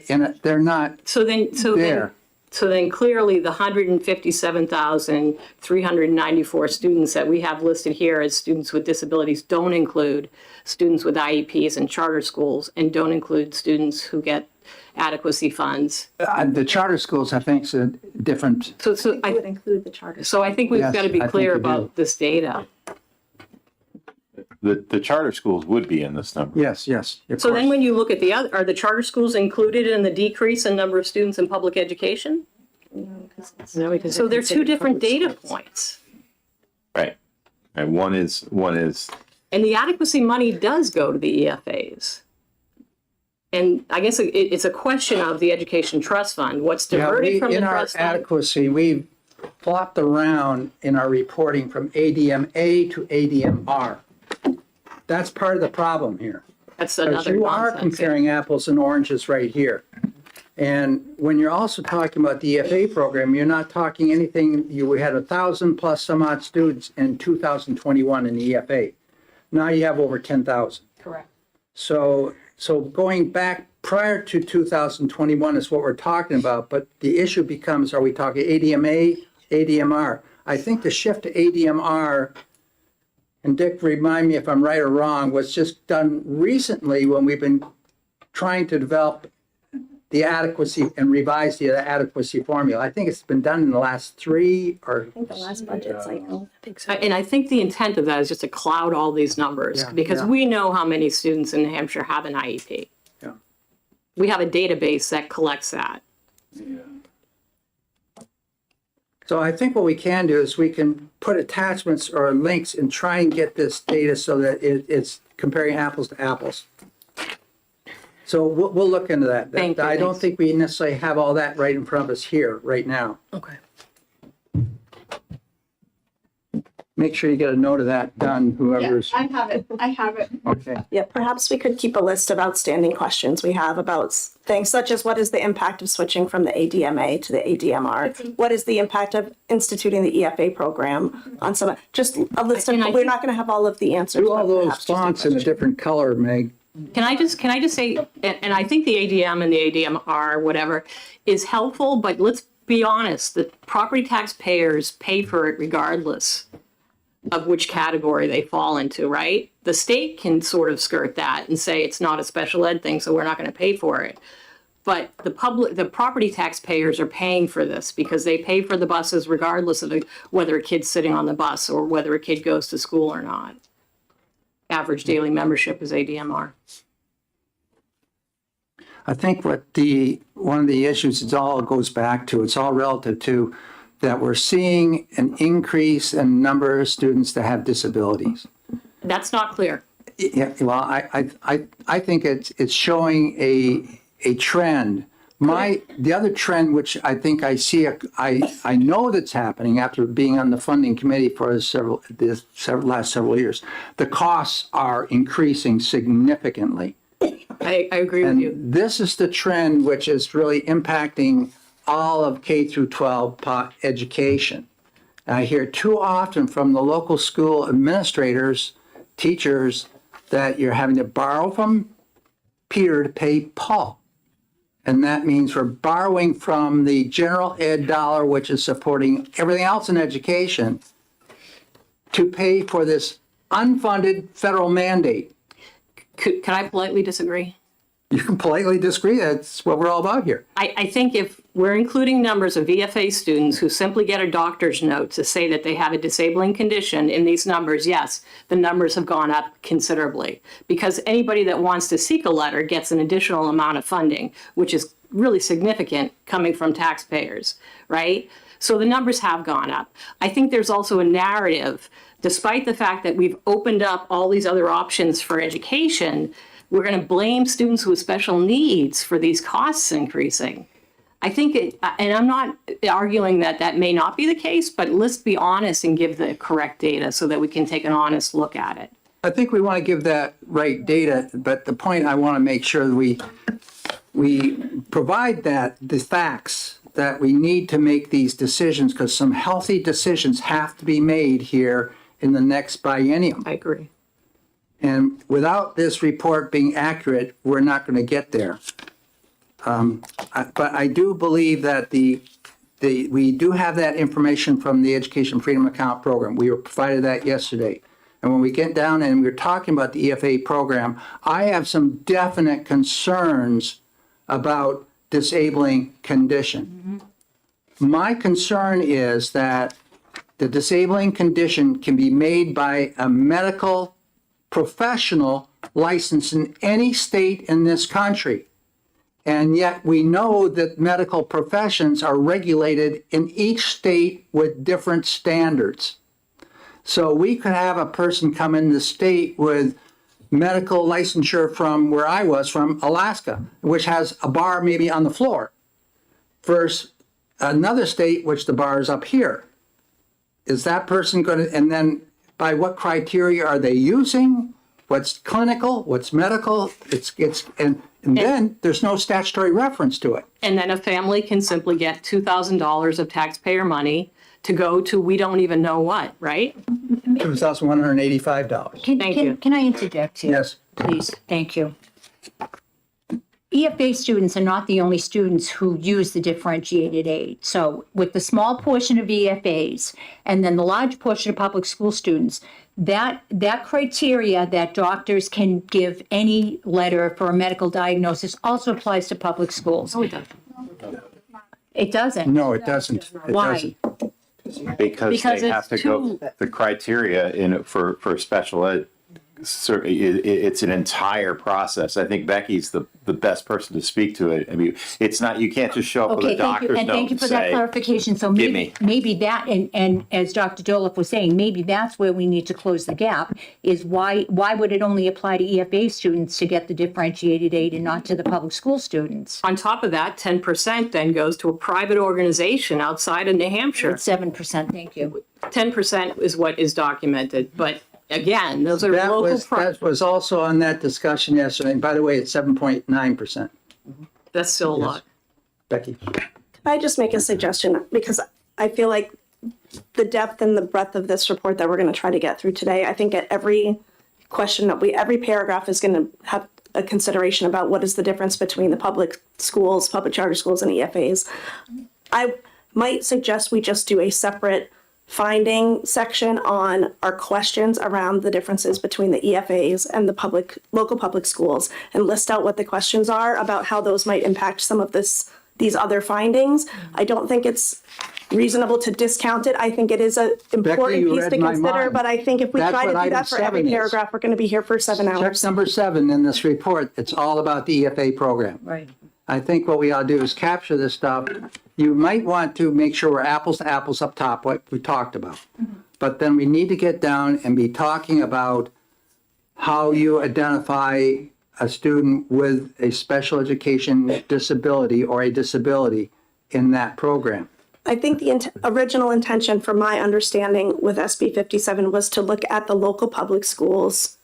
Speaker 3: not
Speaker 8: So then
Speaker 3: there.
Speaker 8: So then clearly the 157,394 students that we have listed here as students with disabilities don't include students with IEPs and charter schools and don't include students who get adequacy funds.
Speaker 3: The charter schools, I think, is a different.
Speaker 8: So
Speaker 4: It would include the charter.
Speaker 8: So I think we've
Speaker 3: Yes,
Speaker 8: got to be
Speaker 3: I think
Speaker 8: clear
Speaker 3: you do.
Speaker 8: about this data.
Speaker 9: The charter schools would be in this number.
Speaker 3: Yes, of
Speaker 8: So then
Speaker 3: course.
Speaker 8: when you look at are the charter schools included in the decrease in number of students in public education?
Speaker 5: No, because
Speaker 8: So they're two
Speaker 5: considered
Speaker 8: different
Speaker 5: public
Speaker 8: data
Speaker 5: schools.
Speaker 8: points.
Speaker 9: Right. And one is,
Speaker 8: And the adequacy money does go to the EFAs. And I guess it's a question of the Education Trust Fund. What's
Speaker 3: Yeah,
Speaker 8: diverted from the
Speaker 3: in our
Speaker 8: trust fund?
Speaker 3: adequacy, we've flopped around in our reporting from ADMA to ADMR. That's part of the problem here.
Speaker 8: That's
Speaker 3: Because
Speaker 8: another
Speaker 3: you are
Speaker 8: nonsense.
Speaker 3: comparing apples and oranges right here. And when you're also talking about the EFA program, you're not talking anything, we had 1,000 plus some odd students in 2021 in the EFA. Now you have over 10,000.
Speaker 8: Correct.
Speaker 3: So going back prior to 2021 is what we're talking about, but the issue becomes, are we talking ADMA, ADMR? I think the shift to ADMR, and Dick, remind me if I'm right or wrong, was just done recently when we've been trying to develop the adequacy and revise the adequacy formula. I think it's been done in the last 3 or.
Speaker 4: I think the last budget cycle.
Speaker 8: And I think the intent of that is just to cloud all these numbers
Speaker 3: Yeah,
Speaker 8: because
Speaker 3: yeah.
Speaker 8: we know how many students in New Hampshire have an IEP.
Speaker 3: Yeah.
Speaker 8: We have a database that collects that.
Speaker 3: So I think what we can do is we can put attachments or links and try and get this data so that it's comparing apples to apples. So we'll look into that.
Speaker 8: Thank you,
Speaker 3: I don't
Speaker 8: thanks.
Speaker 3: think we necessarily have all that right in front of us here, right now.
Speaker 8: Okay.
Speaker 3: Make sure you get a note of that done,
Speaker 1: Yeah,
Speaker 3: whoever's,
Speaker 1: I have it.
Speaker 3: okay.
Speaker 4: Yeah, perhaps we could keep a list of outstanding questions we have about things such as what is the impact of switching from the ADMA to the ADMR? What is the impact of instituting the EFA program on some, just a list of,
Speaker 8: And I
Speaker 4: we're
Speaker 8: think-
Speaker 4: not going to have all of the answers.
Speaker 3: Do all
Speaker 4: but
Speaker 3: those
Speaker 4: perhaps just a
Speaker 3: fonts in a
Speaker 4: question.
Speaker 3: different color, Meg.
Speaker 8: Can I just say, and I think the ADM and the ADMR, whatever, is helpful, but let's be honest, the property taxpayers pay for it regardless of which category they fall into, right? The state can sort of skirt that and say it's not a special ed thing, so we're not going to pay for it. But the property taxpayers are paying for this because they pay for the buses regardless of whether a kid's sitting on the bus or whether a kid goes to school or not. Average daily membership is ADMR.
Speaker 3: I think one of the issues it all goes back to, it's all relative to that we're seeing an increase in number of students that have disabilities.
Speaker 8: That's not clear.
Speaker 3: Yeah, well, I think it's showing a trend. The other trend, which I think I see, I know that's happening after being on the funding committee for last several years, the costs are increasing significantly.
Speaker 8: I agree with you.
Speaker 3: And this is the trend which is really impacting all of K through 12 education. And I hear too often from the local school administrators, teachers, that you're having to borrow from Peter to pay Paul. And that means we're borrowing from the general ed dollar, which is supporting everything else in education, to pay for this unfunded federal mandate.
Speaker 8: Can I politely disagree?
Speaker 3: You can politely disagree. That's what we're all about here.
Speaker 8: I think if we're including numbers of VFA students who simply get a doctor's note to say that they have a disabling condition in these numbers, yes, the numbers have gone up considerably. Because anybody that wants to seek a letter gets an additional amount of funding, which is really significant coming from taxpayers, right? So the numbers have gone up. I think there's also a narrative, despite the fact that we've opened up all these other options for education, we're going to blame students with special needs for these costs increasing. I think, and I'm not arguing that that may not be the case, but let's be honest and give the correct data so that we can take an honest look at it.
Speaker 3: I think we want to give that right data, but the point I want to make sure that we provide that, the facts, that we need to make these decisions, because some healthy decisions have to be made here in the next biennium.
Speaker 8: I agree.
Speaker 3: And without this report being accurate, we're not going to get there. But I do believe that we do have that information from the Education Freedom Account program. We were provided that yesterday. And when we get down and we're talking about the EFA program, I have some definite concerns about disabling condition. My concern is that the disabling condition can be made by a medical professional licensed in any state in this country. And yet we know that medical professions are regulated in each state with different standards. So we could have a person come in the state with medical licensure from where I was, from Alaska, which has a bar maybe on the floor, versus another state which the bar is up here. Is that person going to, and then by what criteria are they using? What's clinical, what's medical? And then there's no statutory reference to it.
Speaker 8: And then a family can simply get $2,000 of taxpayer money to go to we don't even know what, right?
Speaker 3: $2,185.
Speaker 8: Thank you.
Speaker 10: Can I interject here?
Speaker 3: Yes.
Speaker 10: Please, thank you. EFA students are not the only students who use the differentiated aid. So with the small portion of EFAs and then the large portion of public school students, that criteria that doctors can give any letter for a medical diagnosis also applies to public schools.
Speaker 8: Oh, it does.
Speaker 10: It doesn't.
Speaker 3: No, it doesn't. It
Speaker 10: Why?
Speaker 3: doesn't.
Speaker 9: Because
Speaker 10: Because
Speaker 9: they have to
Speaker 10: it's
Speaker 9: go, the criteria in, for special ed, it's an entire process. I think Becky's the best person to speak to it. I mean, it's not, you can't just show up with
Speaker 10: Okay,
Speaker 9: a
Speaker 10: thank you,
Speaker 9: doctor's
Speaker 10: and
Speaker 9: note
Speaker 10: thank you
Speaker 9: and
Speaker 10: for that
Speaker 9: say,
Speaker 10: clarification. So
Speaker 9: "Give
Speaker 10: maybe that, and as Dr. Doloff was saying, maybe that's where we need to close the gap, is why would it only apply to EFA students to get the differentiated aid and not to the public school students?
Speaker 8: On top of that, 10% then goes to a private organization outside of New Hampshire.
Speaker 10: It's 7%, thank you.
Speaker 8: 10% is what is documented, but again, those are
Speaker 3: That
Speaker 8: local.
Speaker 3: that was also on that discussion yesterday. And by the way, it's 7.9%.
Speaker 8: That's still a lot.
Speaker 3: Becky?
Speaker 4: Can I just make a suggestion? Because I feel like the depth and the breadth of this report that we're going to try to get through today, I think at every question that every paragraph is going to have a consideration about what is the difference between the public schools, public charter schools, and EFAs. I might suggest we just do a separate finding section on our questions around the differences between the EFAs and the local public schools, and list out what the questions are about how those might impact some of these other findings. I don't think it's reasonable to discount it. I think it is an important
Speaker 3: you
Speaker 4: piece
Speaker 3: read
Speaker 4: to
Speaker 3: my
Speaker 4: consider,
Speaker 3: mind.
Speaker 4: but I think if we
Speaker 3: That's
Speaker 4: try to
Speaker 3: what
Speaker 4: do that
Speaker 3: item
Speaker 4: for every
Speaker 3: 7 is.
Speaker 4: paragraph, we're going to be here for 7
Speaker 3: Check
Speaker 4: hours.
Speaker 3: number 7 in this report. It's all about the EFA program.
Speaker 10: Right.
Speaker 3: I think what we ought to do is capture this stuff. You might want to make sure we're apples to apples up top, what we talked about. But then we need to get down and be talking about how you identify a student with a special education disability or a disability in that program.
Speaker 4: I think the original intention, from my understanding with SB 57, was to look at the local public schools'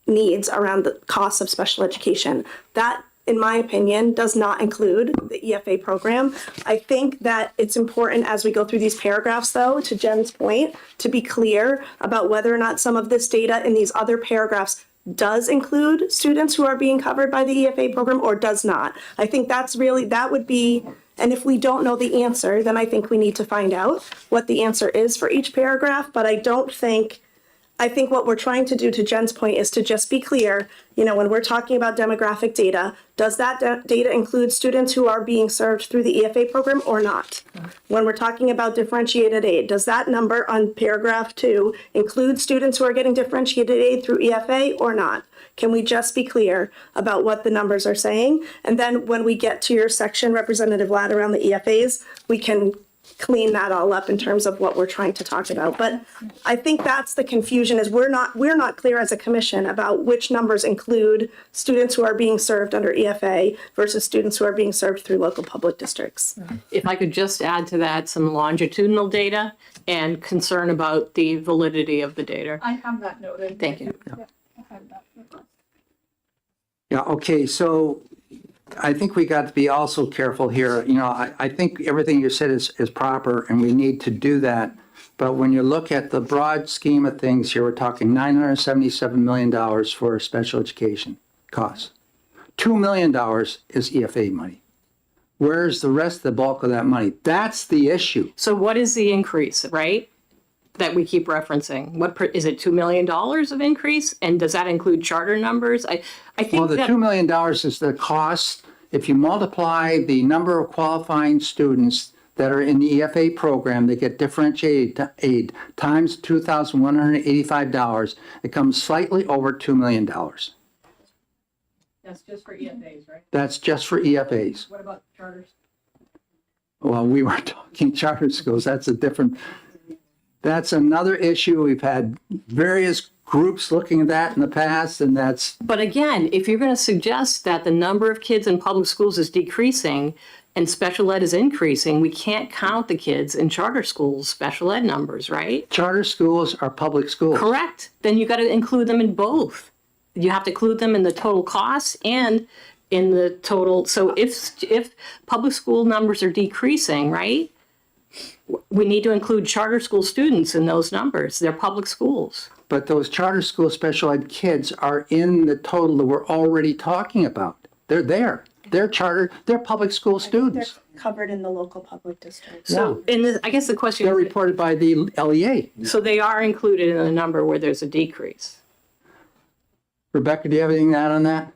Speaker 4: needs around the costs of special education. That, in my opinion, does not include the EFA program. I think that it's important as we go through these paragraphs, though, to Jen's point, to be clear about whether or not some of this data in these other paragraphs does include students who are being covered by the EFA program or does not. I think that would be, and if we don't know the answer, then I think we need to find out what the answer is for each paragraph, but I think what we're trying to do, to Jen's point, is to just be clear, when we're talking about demographic data, does that data include students who are being served through the EFA program or not? When we're talking about differentiated aid, does that number on paragraph 2 include students who are getting differentiated aid through EFA or not? Can we just be clear about what the numbers are saying? And then when we get to your section, Representative Ladd, around the EFAs, we can clean that all up in terms of what we're trying to talk about. But I think that's the confusion, is we're not clear as a commission about which numbers include students who are being served under EFA versus students who are being served through local public districts.
Speaker 8: If I could just add to that some longitudinal data and concern about the validity of the data.
Speaker 1: I have that noted.
Speaker 8: Thank you.
Speaker 1: Yeah, I have that.
Speaker 3: Yeah, okay, so I think we got to be also careful here. You know, I think everything you said is proper and we need to do that. But when you look at the broad scheme of things here, we're talking $977 million for special education costs. $2 million is EFA money. Where's the rest of the bulk of that money? That's the issue.
Speaker 8: So what is the increase, right? That we keep referencing? Is it $2 million of increase? And does that include charter numbers? I
Speaker 3: Well,
Speaker 8: think
Speaker 3: the
Speaker 8: that,
Speaker 3: $2 million is the cost. If you multiply the number of qualifying students that are in the EFA program that get differentiated aid times $2,185, it comes slightly over $2 million.
Speaker 8: that's just for EFAs, right?
Speaker 3: That's just for EFAs.
Speaker 8: What about charters?
Speaker 3: Well, we were talking charter schools. That's another issue. We've had various groups looking at that in the past, and that's,
Speaker 8: But again, if you're going to suggest that the number of kids in public schools is decreasing and special ed is increasing, we can't count the kids in charter schools' special ed numbers, right?
Speaker 3: charter schools are public schools.
Speaker 8: Correct. Then you got to include them in both. You have to include them in the total costs and in the total. So if public school numbers are decreasing, right, we need to include charter school students in those numbers. They're public schools.
Speaker 3: But those charter school special ed kids are in the total that we're already talking about. They're there. They're charter, they're public school students.
Speaker 4: They're covered in the local public districts.
Speaker 8: So I guess the question
Speaker 3: They're
Speaker 8: is,
Speaker 3: reported by the LEA.
Speaker 8: so they are included in a number where there's a decrease.
Speaker 3: Rebecca, do you have anything to add on that?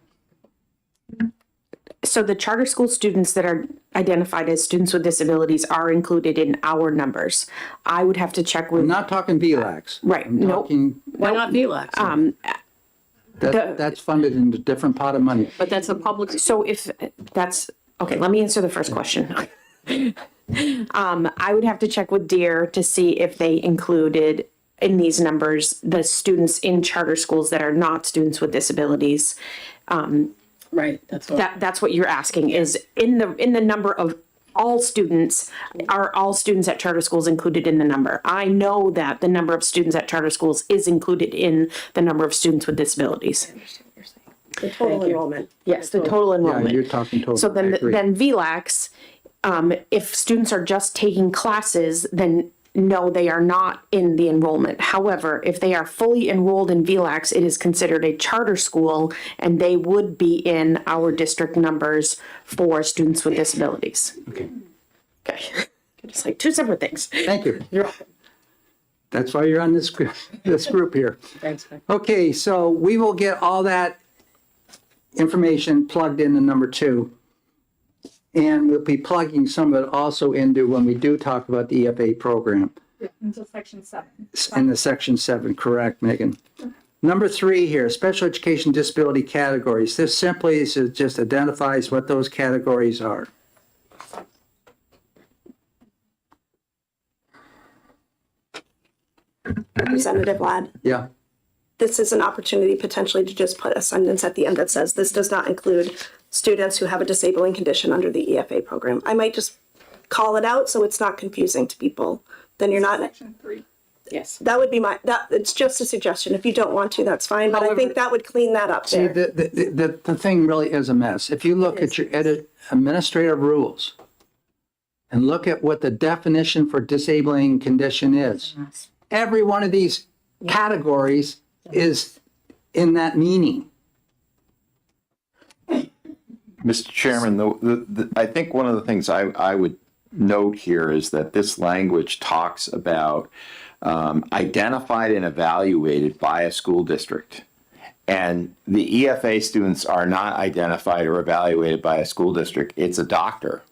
Speaker 5: So the charter school students that are identified as students with disabilities are included in our numbers. I would have to check
Speaker 3: I'm
Speaker 5: with,
Speaker 3: not talking VLAX.
Speaker 5: Right,
Speaker 3: I'm
Speaker 5: nope.
Speaker 3: talking,
Speaker 8: Why not VLAX?
Speaker 3: that's funded in a different pot of money.
Speaker 8: But that's a public.
Speaker 5: so if that's, okay, let me answer the first question. I would have to check with DEAR to see if they included in these numbers the students in charter schools that are not students with disabilities.
Speaker 8: Right.
Speaker 5: That's what you're asking, is in the number of all students, are all students at charter schools included in the number? I know that the number of students at charter schools is included in the number of students with disabilities.
Speaker 4: The total enrollment.
Speaker 5: Yes, the total
Speaker 3: Yeah,
Speaker 5: enrollment.
Speaker 3: you're talking total.
Speaker 5: So
Speaker 3: I
Speaker 5: then
Speaker 3: agree.
Speaker 5: VLAX, if students are just taking classes, then no, they are not in the enrollment. However, if they are fully enrolled in VLAX, it is considered a charter school and they would be in our district numbers for students with disabilities.
Speaker 3: Okay,
Speaker 5: Okay, it's like two separate things.
Speaker 3: thank you.
Speaker 5: You're welcome.
Speaker 3: That's why you're on this group here.
Speaker 8: Thanks.
Speaker 3: Okay, so we will get all that information plugged into number 2. And we'll be plugging some of it also into when we do talk about the EFA program.
Speaker 1: Until section 7.
Speaker 3: In the section 7, correct, Megan? Number 3 here, special education disability categories. This simply is, it just identifies what those categories are.
Speaker 4: Representative Ladd,
Speaker 3: Yeah,
Speaker 4: this is an opportunity potentially to just put a sentence at the end that says this does not include students who have a disabling condition under the EFA program. I might just call it out so it's not confusing to people. Then you're not,
Speaker 1: Section 3.
Speaker 8: Yes.
Speaker 4: that would be it's just a suggestion. If you don't want to, that's fine, but I think
Speaker 8: However-
Speaker 4: that would clean that up
Speaker 3: see,
Speaker 4: there.
Speaker 3: the thing really is a mess. If you look at your administrative rules and look at what the definition for disabling condition is, every one of these categories is in that meaning.
Speaker 9: Mr. Chairman, I think one of the things I would note here is that this language talks about identified and evaluated by a school district. And the EFA students are not identified or evaluated by a school district. It's a doctor.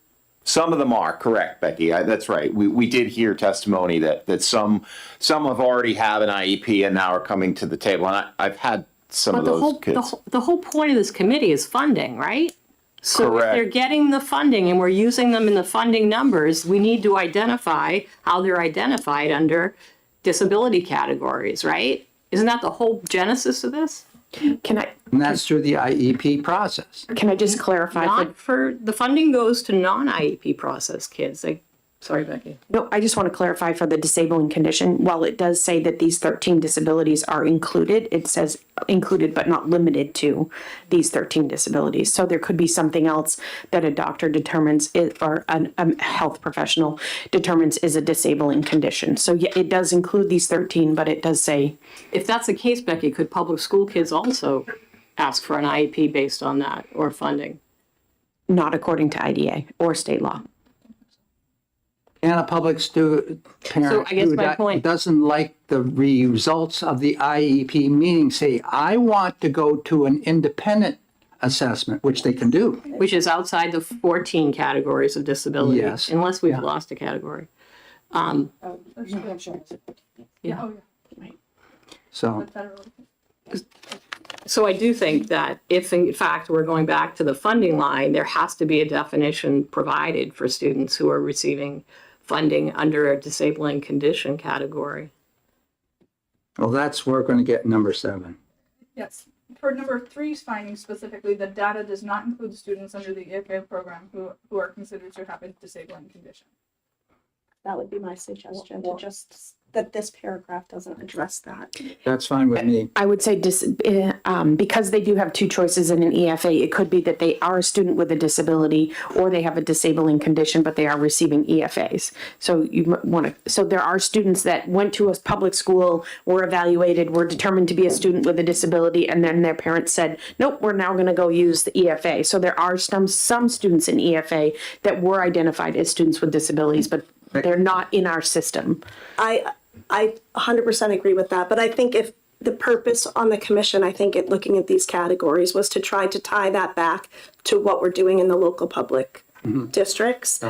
Speaker 9: Some of them are, correct, Becky. That's right. We did hear testimony that some have already have an IEP and now are coming to the table. And I've had some
Speaker 8: But
Speaker 9: of
Speaker 8: the
Speaker 9: those
Speaker 8: whole,
Speaker 9: kids.
Speaker 8: the whole point of this committee is funding, right? So if
Speaker 9: Correct.
Speaker 8: they're getting the funding and we're using them in the funding numbers, we need to identify how they're identified under disability categories, right? Isn't that the whole genesis of this?
Speaker 5: Can I,
Speaker 3: And that's through the IEP process.
Speaker 5: can I just clarify? for-
Speaker 8: Not for, the funding goes to non-IEP process kids. Like, sorry, Becky.
Speaker 5: No, I just want to clarify for the disabling condition, while it does say that these 13 disabilities are included, it says included but not limited to these 13 disabilities. So there could be something else that a doctor determines or a health professional determines is a disabling condition. So yeah, it does include these 13, but it does say,
Speaker 8: If that's the case, Becky, could public school kids also ask for an IEP based on that or funding?
Speaker 5: not according to IDA or state law.
Speaker 3: And a public parent
Speaker 8: I guess
Speaker 3: who
Speaker 8: my point-
Speaker 3: doesn't like the results of the IEP meeting say, I want to go to an independent assessment, which they can do.
Speaker 8: Which is outside the 14 categories of disability.
Speaker 3: Yes.
Speaker 8: Unless we've
Speaker 3: Yeah.
Speaker 8: lost a category. Yeah.
Speaker 3: So,
Speaker 8: So I do think that if in fact we're going back to the funding line, there has to be a definition provided for students who are receiving funding under a disabling condition category.
Speaker 3: well, that's where we're going to get number 7.
Speaker 1: Yes. For number 3's finding specifically, the data does not include students under the EFA program who are considered to have a disabling condition.
Speaker 4: That would be my suggestion, to just, that this paragraph doesn't address that.
Speaker 3: That's fine with me.
Speaker 5: I would say because they do have two choices in an EFA, it could be that they are a student with a disability or they have a disabling condition, but they are receiving EFAs. So you want to, so there are students that went to a public school, were evaluated, were determined to be a student with a disability, and then their parents said, nope, we're now going to go use the EFA. So there are some students in EFA that were identified as students with disabilities, but they're not in our system.
Speaker 4: I 100% agree with that, but I think if the purpose on the commission, I think looking at these categories was to try to tie that back to what we're doing in the local public districts.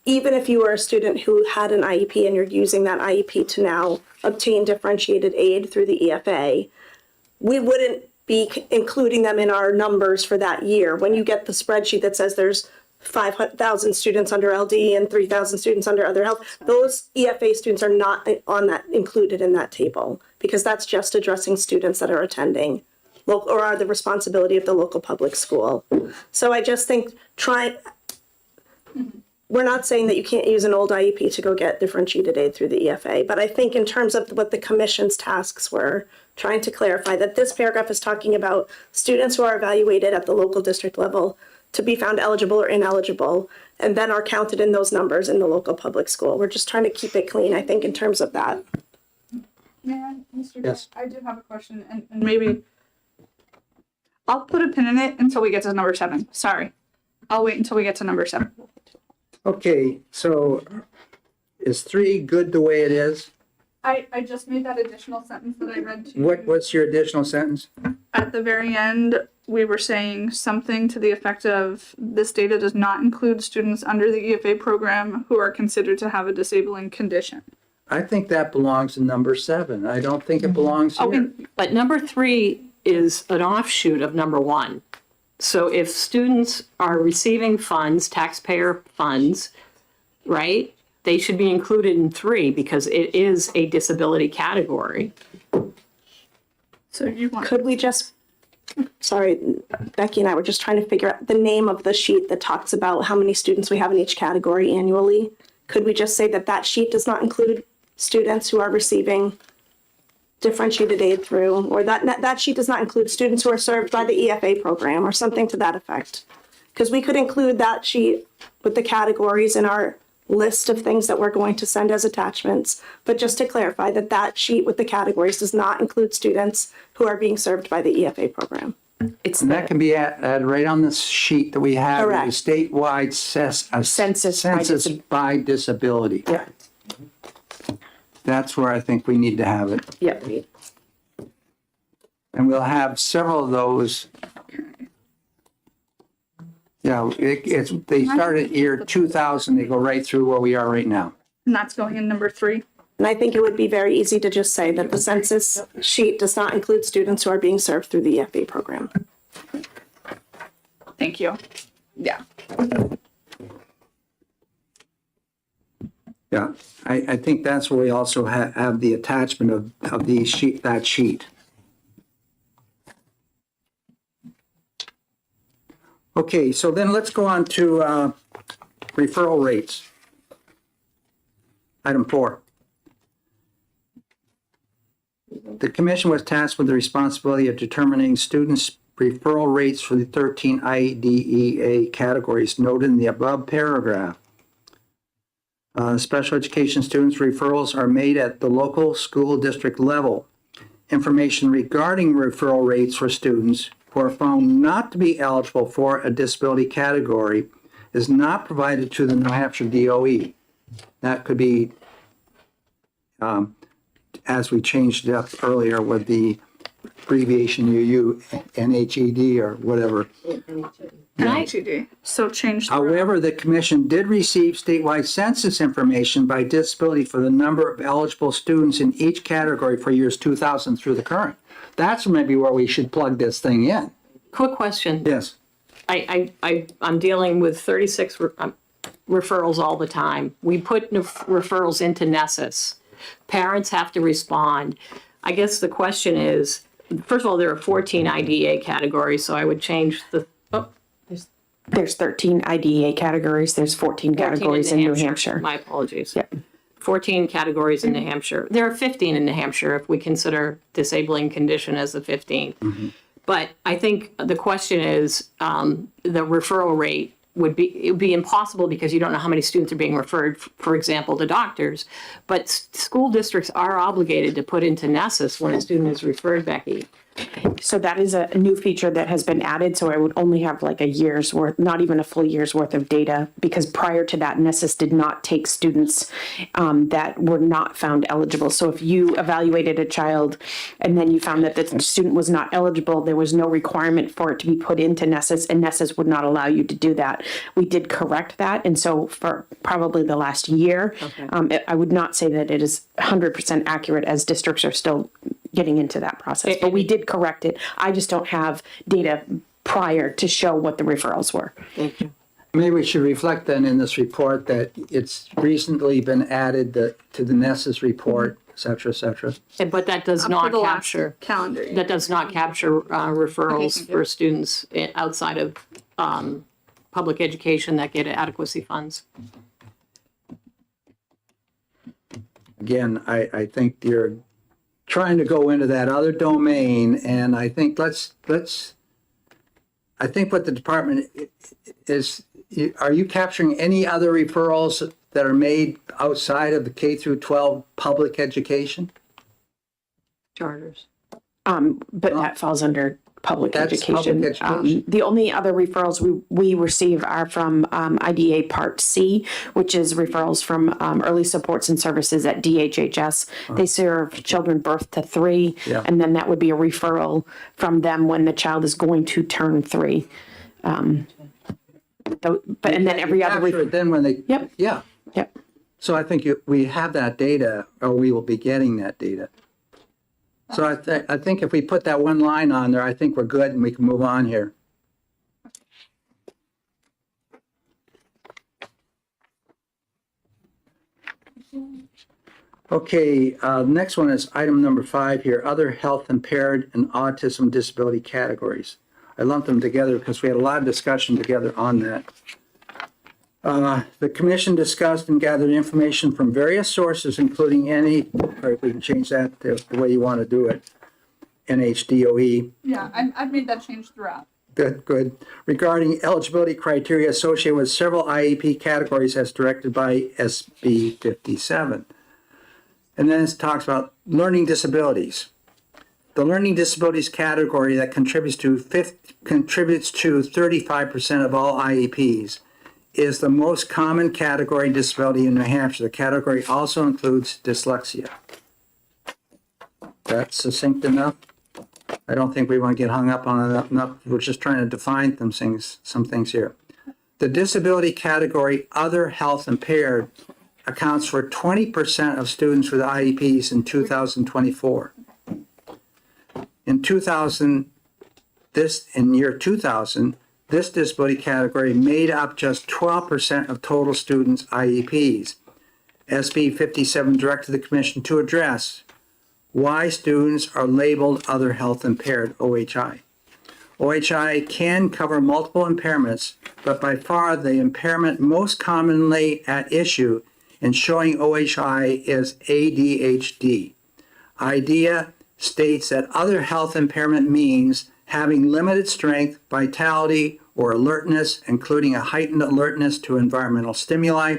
Speaker 4: Even if you are a student who had an IEP and you're using that IEP to now obtain differentiated aid through the EFA, we wouldn't be including them in our numbers for that year. When you get the spreadsheet that says there's 5,000 students under LD and 3,000 students under other health, those EFA students are not on that, included in that table, because that's just addressing students that are attending or are the responsibility of the local public school. So I just think we're not saying that you can't use an old IEP to go get differentiated aid through the EFA, but I think in terms of what the commission's tasks were, trying to clarify that this paragraph is talking about students who are evaluated at the local district level to be found eligible or ineligible, and then are counted in those numbers in the local public school. We're just trying to keep it clean, I think, in terms of that.
Speaker 1: Yeah, Mr.
Speaker 3: Yes.
Speaker 1: Chair, I do have a question, and maybe I'll put a pin in it until we get to number 7. Sorry. I'll wait until we get to number 7.
Speaker 3: Okay, so is 3 good the way it is?
Speaker 1: I just made that additional sentence that I read to you.
Speaker 3: What's your additional sentence?
Speaker 1: At the very end, we were saying something to the effect of, this data does not include students under the EFA program who are considered to have a disabling condition.
Speaker 3: I think that belongs in number 7. I don't think it belongs here.
Speaker 1: Okay,
Speaker 8: But number 3 is an offshoot of number 1. So if students are receiving funds, taxpayer funds, right, they should be included in 3 because it is a disability category.
Speaker 1: so you want,
Speaker 4: Could we just, sorry, Becky and I were just trying to figure out the name of the sheet that talks about how many students we have in each category annually. Could we just say that that sheet does not include students who are receiving differentiated aid through, or that sheet does not include students who are served by the EFA program, or something to that effect? Because we could include that sheet with the categories in our list of things that we're going to send as attachments, but just to clarify that that sheet with the categories does not include students who are being served by the EFA program.
Speaker 5: It's
Speaker 3: And that can be added right on this sheet that we have, the
Speaker 4: Correct.
Speaker 3: statewide census by disability.
Speaker 4: Yeah.
Speaker 3: That's where I think we need to have it.
Speaker 5: Yep.
Speaker 3: And we'll have several of those. Yeah, they start at year 2000, they go right through where we are right now.
Speaker 1: and that's going in number 3.
Speaker 4: And I think it would be very easy to just say that the census sheet does not include students who are being served through the EFA program.
Speaker 1: Thank you. Yeah.
Speaker 3: Yeah, I think that's where we also have the attachment of the sheet, that sheet. Okay, so then let's go on to referral rates. Item 4. The commission was tasked with the responsibility of determining students' referral rates for the 13 IDEA categories noted in the above paragraph. Special education students' referrals are made at the local school district level. Information regarding referral rates for students who are found not to be eligible for a disability category is not provided to the New Hampshire DOE. That could be, as we changed it up earlier with the abbreviation UU, NHED or whatever.
Speaker 1: NHED. So change.
Speaker 3: However, the commission did receive statewide census information by disability for the number of eligible students in each category for years 2000 through the current. That's maybe where we should plug this thing in.
Speaker 8: Quick question.
Speaker 3: Yes.
Speaker 8: I'm dealing with 36 referrals all the time. We put referrals into Nessus. Parents have to respond. I guess the question is, first of all, there are 14 IDEA categories, so I would change the,
Speaker 5: There's 13 IDEA categories. There's 14 categories in New Hampshire.
Speaker 8: My apologies.
Speaker 5: Yep.
Speaker 8: 14 categories in New Hampshire. There are 15 in New Hampshire if we consider disabling condition as the 15th. But I think the question is, the referral rate it would be impossible because you don't know how many students are being referred, for example, to doctors. But school districts are obligated to put into Nessus when a student is referred, Becky.
Speaker 5: So that is a new feature that has been added. So I would only have like a year's worth, not even a full year's worth of data, because prior to that, Nessus did not take students that were not found eligible. So if you evaluated a child and then you found that the student was not eligible, there was no requirement for it to be put into Nessus, and Nessus would not allow you to do that. We did correct that. And so for probably the last year, I would not say that it is 100% accurate, as districts are still getting into that process, but we did correct it. I just don't have data prior to show what the referrals were.
Speaker 8: Thank you.
Speaker 3: Maybe we should reflect then in this report that it's recently been added to the Nessus report, et cetera, et cetera.
Speaker 8: But that does not capture
Speaker 1: calendar year.
Speaker 8: that does not capture referrals
Speaker 1: thank you.
Speaker 8: for students outside of public education that get adequacy funds.
Speaker 3: Again, I think you're trying to go into that other domain, and I think I think what the department is, are you capturing any other referrals that are made outside of the K through 12 public education?
Speaker 8: Charters.
Speaker 5: But that falls under public
Speaker 3: That's
Speaker 5: education.
Speaker 3: public education.
Speaker 5: The only other referrals we receive are from IDA Part C, which is referrals from early supports and services at DHHS. They serve children birth to 3,
Speaker 3: Yeah.
Speaker 5: and then that would be a referral from them when the child is going to turn 3. And then every other.
Speaker 3: Capture it then when they.
Speaker 5: Yep.
Speaker 3: Yeah.
Speaker 5: Yep.
Speaker 3: So I think we have that data, or we will be getting that data. So I think if we put that one line on there, I think we're good and we can move on here. Okay, next one is item number 5 here, other health impaired and autism disability categories. I lumped them together because we had a lot of discussion together on that. The commission discussed and gathered information from various sources, including or if we can change that to the way you want to do it, NHDOE.
Speaker 1: Yeah, I've made that change throughout.
Speaker 3: Good. Regarding eligibility criteria associated with several IEP categories as directed by SB 57. And then it talks about learning disabilities. The learning disabilities category that contributes to 35% of all IEPs is the most common category disability in New Hampshire. The category also includes dyslexia. That's succinct enough. I don't think we want to get hung up on it enough. We're just trying to define some things here. The disability category, other health impaired, accounts for 20% of students with IEPs in 2024. In year 2000, this disability category made up just 12% of total students' IEPs. SB 57 directed the Commission to address why students are labeled other health impaired OHI. OHI can cover multiple impairments, but by far the impairment most commonly at issue in showing OHI is ADHD. IDEA states that other health impairment means having limited strength, vitality, or alertness, including a heightened alertness to environmental stimuli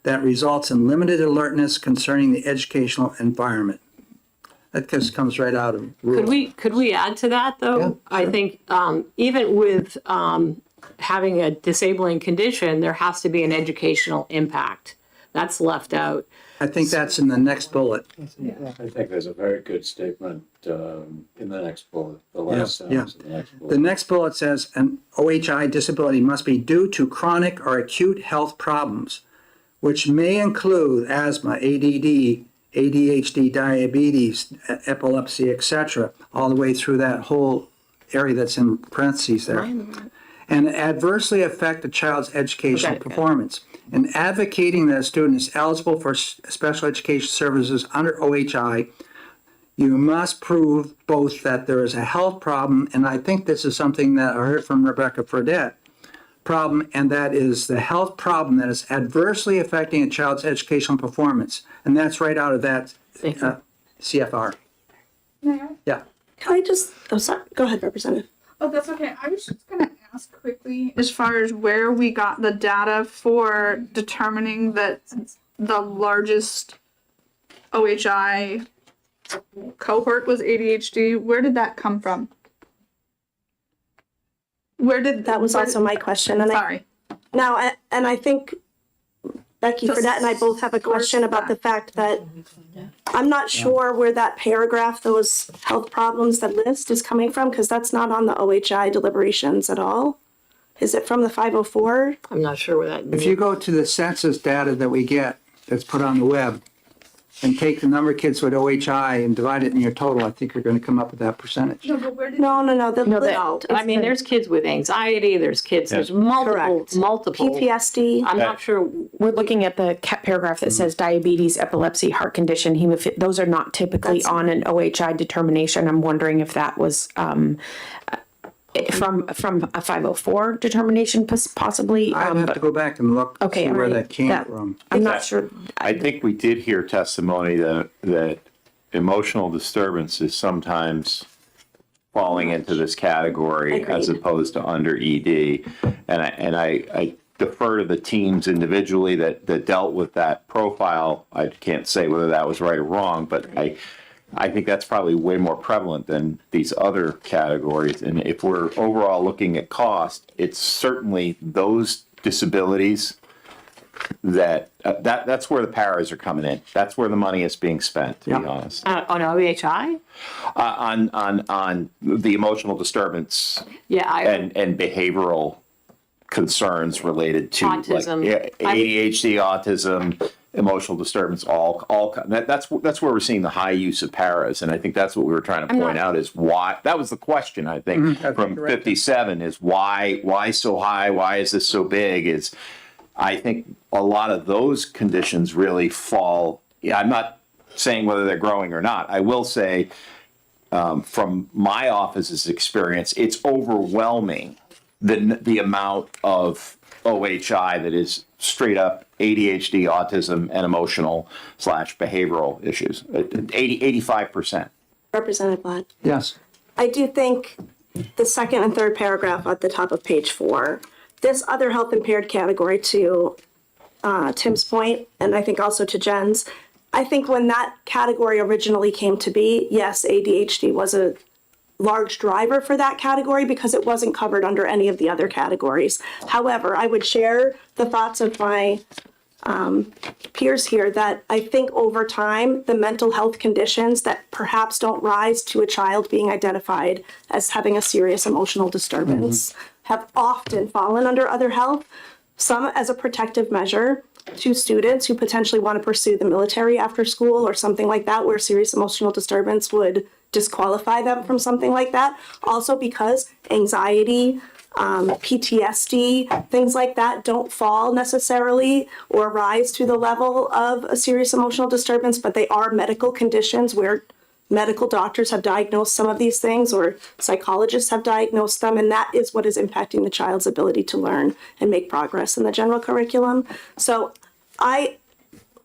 Speaker 3: that results in limited alertness concerning the educational environment. That just comes right out of rules.
Speaker 8: Could we add to that, though?
Speaker 3: Yeah,
Speaker 8: I think even with having a disabling condition, there has to be an educational impact. That's left out.
Speaker 3: I think that's in the next bullet.
Speaker 7: I think there's a very good statement in the next bullet, the last sentence of the next bullet.
Speaker 3: The next bullet says an OHI disability must be due to chronic or acute health problems, which may include asthma, ADD, ADHD, diabetes, epilepsy, etc., all the way through that whole area that's in parentheses there, and adversely affect a child's educational performance. In advocating that a student is eligible for special education services under OHI, you must prove both that there is a health problem, and I think this is something that I heard from Rebecca Fredette, problem, and that is the health problem that is adversely affecting a child's educational performance. And that's right out of that CFR. Yeah.
Speaker 4: Can I just, oh, sorry, go ahead, Representative.
Speaker 1: Oh, that's okay. I was just gonna ask quickly, as far as where we got the data for determining that the largest OHI cohort was ADHD. Where did that come from?
Speaker 4: That was also my question. And
Speaker 1: Sorry.
Speaker 4: I think Becky
Speaker 1: So
Speaker 4: Fredette and I both have a question about the fact that I'm not sure where that paragraph, those health problems, that list is coming from, because that's not on the OHI deliberations at all. Is it from the 504?
Speaker 8: I'm not sure where that.
Speaker 3: If you go to the census data that we get that's put on the web and take the number of kids with OHI and divide it in your total, I think you're going to come up with that percentage.
Speaker 1: No, but where did
Speaker 4: No.
Speaker 8: I mean, there's kids with anxiety. There's kids. There's multiple.
Speaker 4: PTSD.
Speaker 8: I'm not sure.
Speaker 5: We're looking at the paragraph that says diabetes, epilepsy, heart condition, hemophilia. Those are not typically on an OHI determination. I'm wondering if that was from a 504 determination, possibly.
Speaker 3: I'd have to go back and look
Speaker 5: Okay,
Speaker 3: see
Speaker 5: all
Speaker 3: where
Speaker 5: right.
Speaker 3: that came
Speaker 5: That-
Speaker 3: from.
Speaker 5: I'm not sure.
Speaker 9: I think we did hear testimony that emotional disturbance is sometimes falling into this category as
Speaker 4: Agreed.
Speaker 9: opposed to under ED. And I defer to the teams individually that dealt with that profile. I can't say whether that was right or wrong, but I think that's probably way more prevalent than these other categories. And if we're overall looking at cost, it's certainly those disabilities that's where the paras are coming in. That's where the money is being spent, to be honest.
Speaker 8: On OHI?
Speaker 9: On the emotional disturbance
Speaker 8: Yeah.
Speaker 9: and behavioral concerns related to
Speaker 8: Autism.
Speaker 9: ADHD, autism, emotional disturbance, that's where we're seeing the high use of paras. And I think that's what we were trying to point out is why, that was the question, I think, from 57 is why so high? Why is this so big? Is I think a lot of those conditions really fall. I'm not saying whether they're growing or not. I will say from my office's experience, it's overwhelming the amount of OHI that is straight up ADHD, autism, and emotional / behavioral issues. 85%.
Speaker 4: Representative Blatt.
Speaker 3: Yes.
Speaker 4: I do think the second and third paragraph at the top of page 4, this other health impaired category, to Tim's point, and I think also to Jen's, I think when that category originally came to be, yes, ADHD was a large driver for that category because it wasn't covered under any of the other categories. However, I would share the thoughts of my peers here that I think over time, the mental health conditions that perhaps don't rise to a child being identified as having a serious emotional disturbance have often fallen under other health. some as a protective measure to students who potentially want to pursue the military after school or something like that, where serious emotional disturbance would disqualify them from something like that. Also because anxiety, PTSD, things like that don't fall necessarily or rise to the level of a serious emotional disturbance, but they are medical conditions where medical doctors have diagnosed some of these things or psychologists have diagnosed them, and that is what is impacting the child's ability to learn and make progress in the general curriculum. So I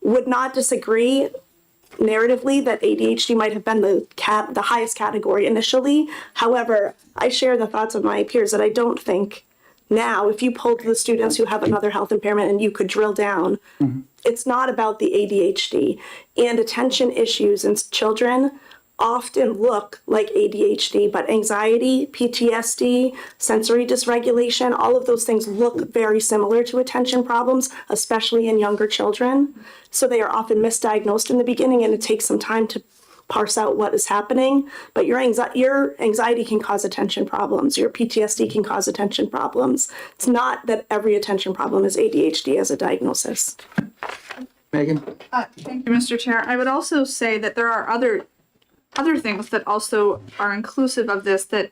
Speaker 4: would not disagree narratively that ADHD might have been the highest category initially. However, I share the thoughts of my peers that I don't think now, if you polled the students who have another health impairment and you could drill down, it's not about the ADHD. And attention issues in children often look like ADHD, but anxiety, PTSD, sensory dysregulation, all of those things look very similar to attention problems, especially in younger children. So they are often misdiagnosed in the beginning, and it takes some time to parse out what is happening. But your anxiety can cause attention problems. Your PTSD can cause attention problems. It's not that every attention problem is ADHD as a diagnosis.
Speaker 3: Megan?
Speaker 1: Thank you, Mr. Chair. I would also say that there are other things that also are inclusive of this, that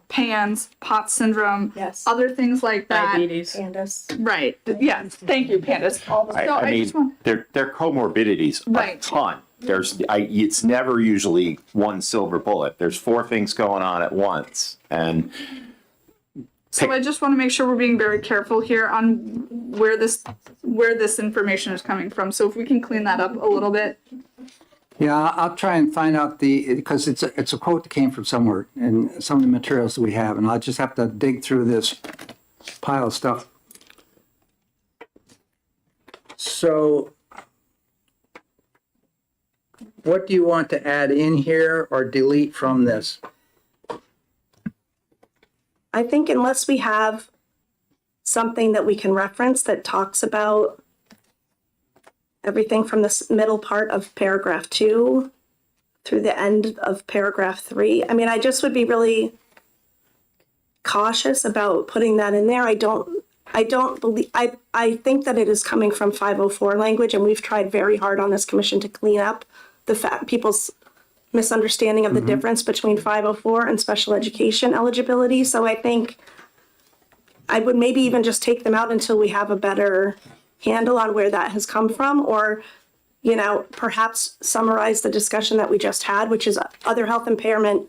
Speaker 1: PANS, POTS syndrome,
Speaker 4: Yes.
Speaker 1: other things like that.
Speaker 8: Diabetes.
Speaker 4: Candace.
Speaker 1: Right. Yes. Thank you, Candace.
Speaker 9: I mean, they're comorbidities a
Speaker 1: Right.
Speaker 9: ton. It's never usually one silver bullet. There's four things going on at once, and
Speaker 1: So I just want to make sure we're being very careful here on where this information is coming from. So if we can clean that up a little bit.
Speaker 3: Yeah, I'll try and find out because it's a quote that came from somewhere in some of the materials that we have, and I'll just have to dig through this pile of stuff. So what do you want to add in here or delete from this?
Speaker 4: I think unless we have something that we can reference that talks about everything from this middle part of paragraph 2 through the end of paragraph 3. I mean, I just would be really cautious about putting that in there. I think that it is coming from 504 language, and we've tried very hard on this commission to clean up people's misunderstanding of the difference between 504 and special education eligibility. So I think I would maybe even just take them out until we have a better handle on where that has come from, or, perhaps summarize the discussion that we just had, which is other health impairment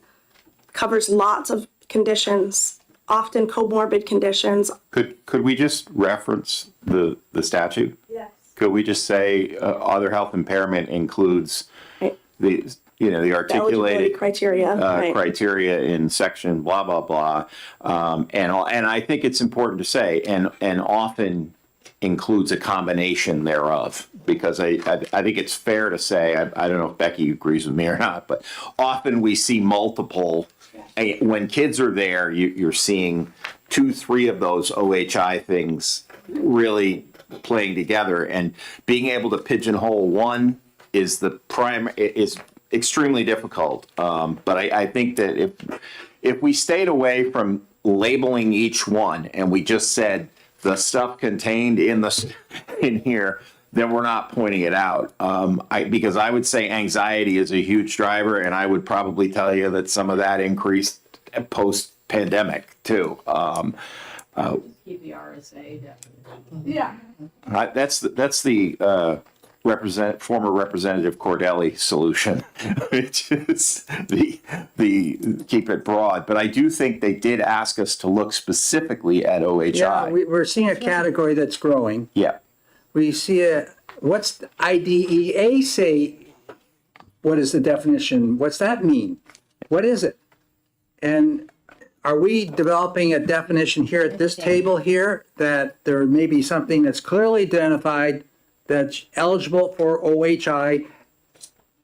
Speaker 4: covers lots of conditions, often comorbid conditions.
Speaker 9: could we just reference the statute?
Speaker 4: Yes.
Speaker 9: Could we just say other health impairment includes the articulated
Speaker 4: Eligibility criteria, right.
Speaker 9: criteria in section blah blah blah, and I think it's important to say and often includes a combination thereof, because I think it's fair to say, I don't know if Becky agrees with me or not, but often we see multiple. When kids are there, you're seeing 2-3 of those OHI things really playing together, and being able to pigeonhole one is extremely difficult. But I think that if we stayed away from labeling each one and we just said the stuff contained in here, then we're not pointing it out. Because I would say anxiety is a huge driver, and I would probably tell you that some of that increased post-pandemic too.
Speaker 8: Keep the RSA definition.
Speaker 1: Yeah.
Speaker 9: That's the former Representative Cordelli solution, which is the keep it broad. But I do think they did ask us to look specifically at OHI.
Speaker 3: Yeah, we're seeing a category that's growing.
Speaker 9: Yeah.
Speaker 3: We see what's the IDEA say? What is the definition? What's that mean? What is it? And are we developing a definition here at this table here that there may be something that's clearly identified that's eligible for OHI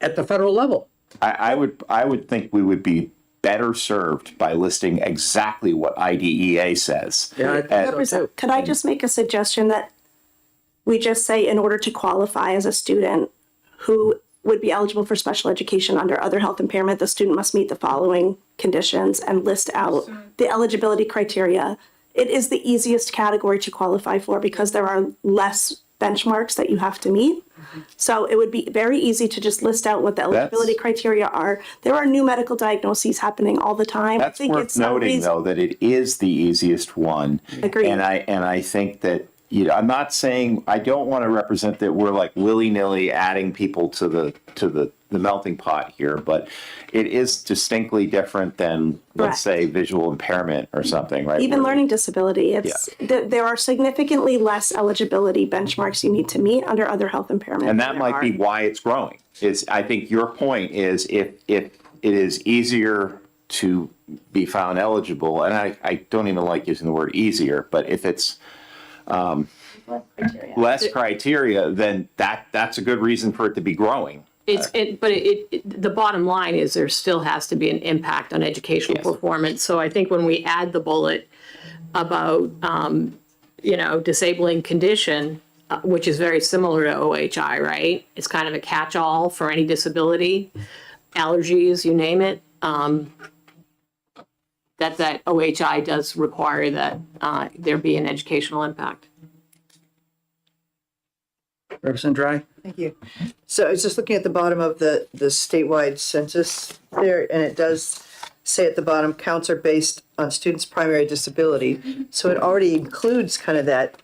Speaker 3: at the federal level?
Speaker 9: I would think we would be better served by listing exactly what IDEA says.
Speaker 3: Yeah,
Speaker 4: Could I just make a suggestion that we just say, in order to qualify as a student who would be eligible for special education under other health impairment, the student must meet the following conditions, and list out the eligibility criteria it is the easiest category to qualify for because there are less benchmarks that you have to meet. So it would be very easy to just list out what the eligibility criteria are. There are new medical diagnoses happening all the time.
Speaker 9: That's worth noting, though, that it is the easiest one.
Speaker 4: Agreed.
Speaker 9: And I think that, you know, I'm not saying, I don't want to represent that we're like willy-nilly adding people to the melting pot here, but it is distinctly different than, let's say, visual impairment or something, right?
Speaker 4: Even
Speaker 9: Where-
Speaker 4: learning disability, there are significantly less eligibility benchmarks you need to meet under other health impairments.
Speaker 9: And that might be why it's growing. I think your point is if it is easier to be found eligible, and I don't even like using the word easier, but if it's less criteria, then that's a good reason for it to be growing.
Speaker 8: The bottom line is there still has to be an impact on educational performance. So I think when we add the bullet about, disabling condition, which is very similar to OHI, right? It's kind of a catch-all for any disability, allergies, you name it. That OHI does require that there be an educational impact.
Speaker 3: Representative Dry?
Speaker 2: Thank you. So I was just looking at the bottom of the statewide census there, and it does say at the bottom, counts are based on students' primary disability. So it already includes kind of that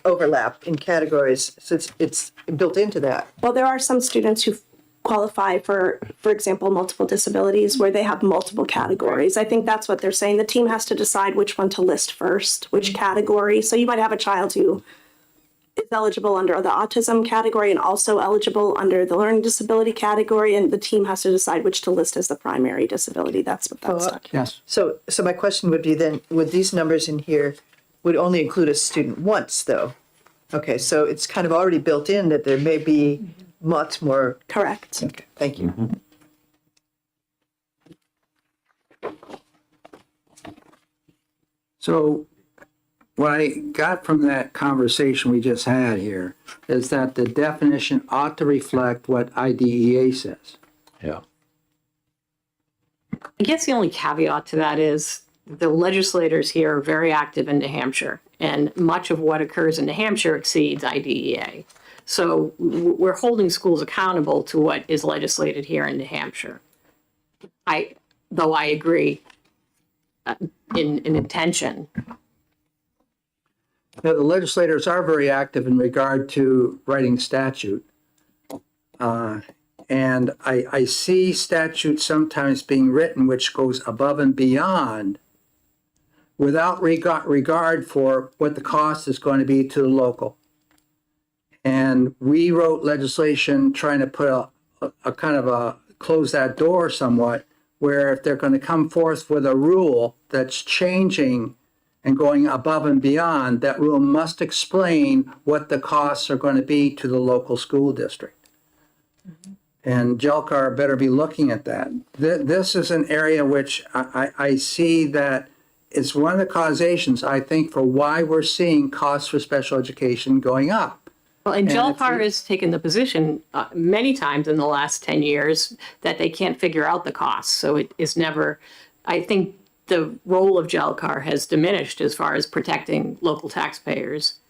Speaker 2: overlap in categories. So it's built into that.
Speaker 4: Well, there are some students who qualify for example, multiple disabilities where they have multiple categories. I think that's what they're saying. The team has to decide which one to list first, which category. So you might have a child who is eligible under the autism category and also eligible under the learning disability category, and the team has to decide which to list as the primary disability. That's what that's like.
Speaker 3: Yes.
Speaker 2: So my question would be then, would these numbers in here would only include a student once, though? Okay, so it's kind of already built in that there may be much more.
Speaker 4: Correct.
Speaker 2: Okay, thank you.
Speaker 3: So what I got from that conversation we just had here is that the definition ought to reflect what IDEA says.
Speaker 9: Yeah.
Speaker 8: I guess the only caveat to that is the legislators here are very active in New Hampshire, and much of what occurs in New Hampshire exceeds IDEA. So we're holding schools accountable to what is legislated here in New Hampshire. Though I agree in intention.
Speaker 3: Now, the legislators are very active in regard to writing statute. And I see statute sometimes being written which goes above and beyond without regard for what the cost is going to be to the local. And we wrote legislation trying to put a kind of a close that door somewhat, where if they're going to come forth with a rule that's changing and going above and beyond, that rule must explain what the costs are going to be to the local school district. And JELCAR better be looking at that. This is an area which I see that it's one of the causations, I think, for why we're seeing costs for special education going up.
Speaker 8: Well, and JELCAR has taken the position many times in the last 10 years that they can't figure out the costs. So it is never, I think the role of JELCAR has diminished as far as protecting local taxpayers.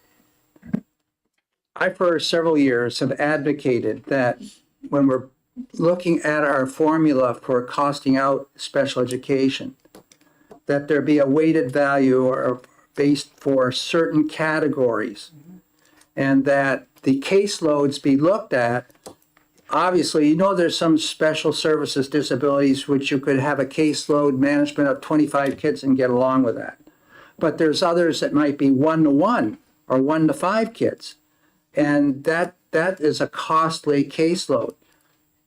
Speaker 3: I, for several years, have advocated that when we're looking at our formula for costing out special education, that there be a weighted value or based for certain categories, and that the caseloads be looked at. Obviously, there's some special services disabilities which you could have a caseload management of 25 kids and get along with that. But there's others that might be 1-to-1 or 1-to-5 kids. And that is a costly caseload.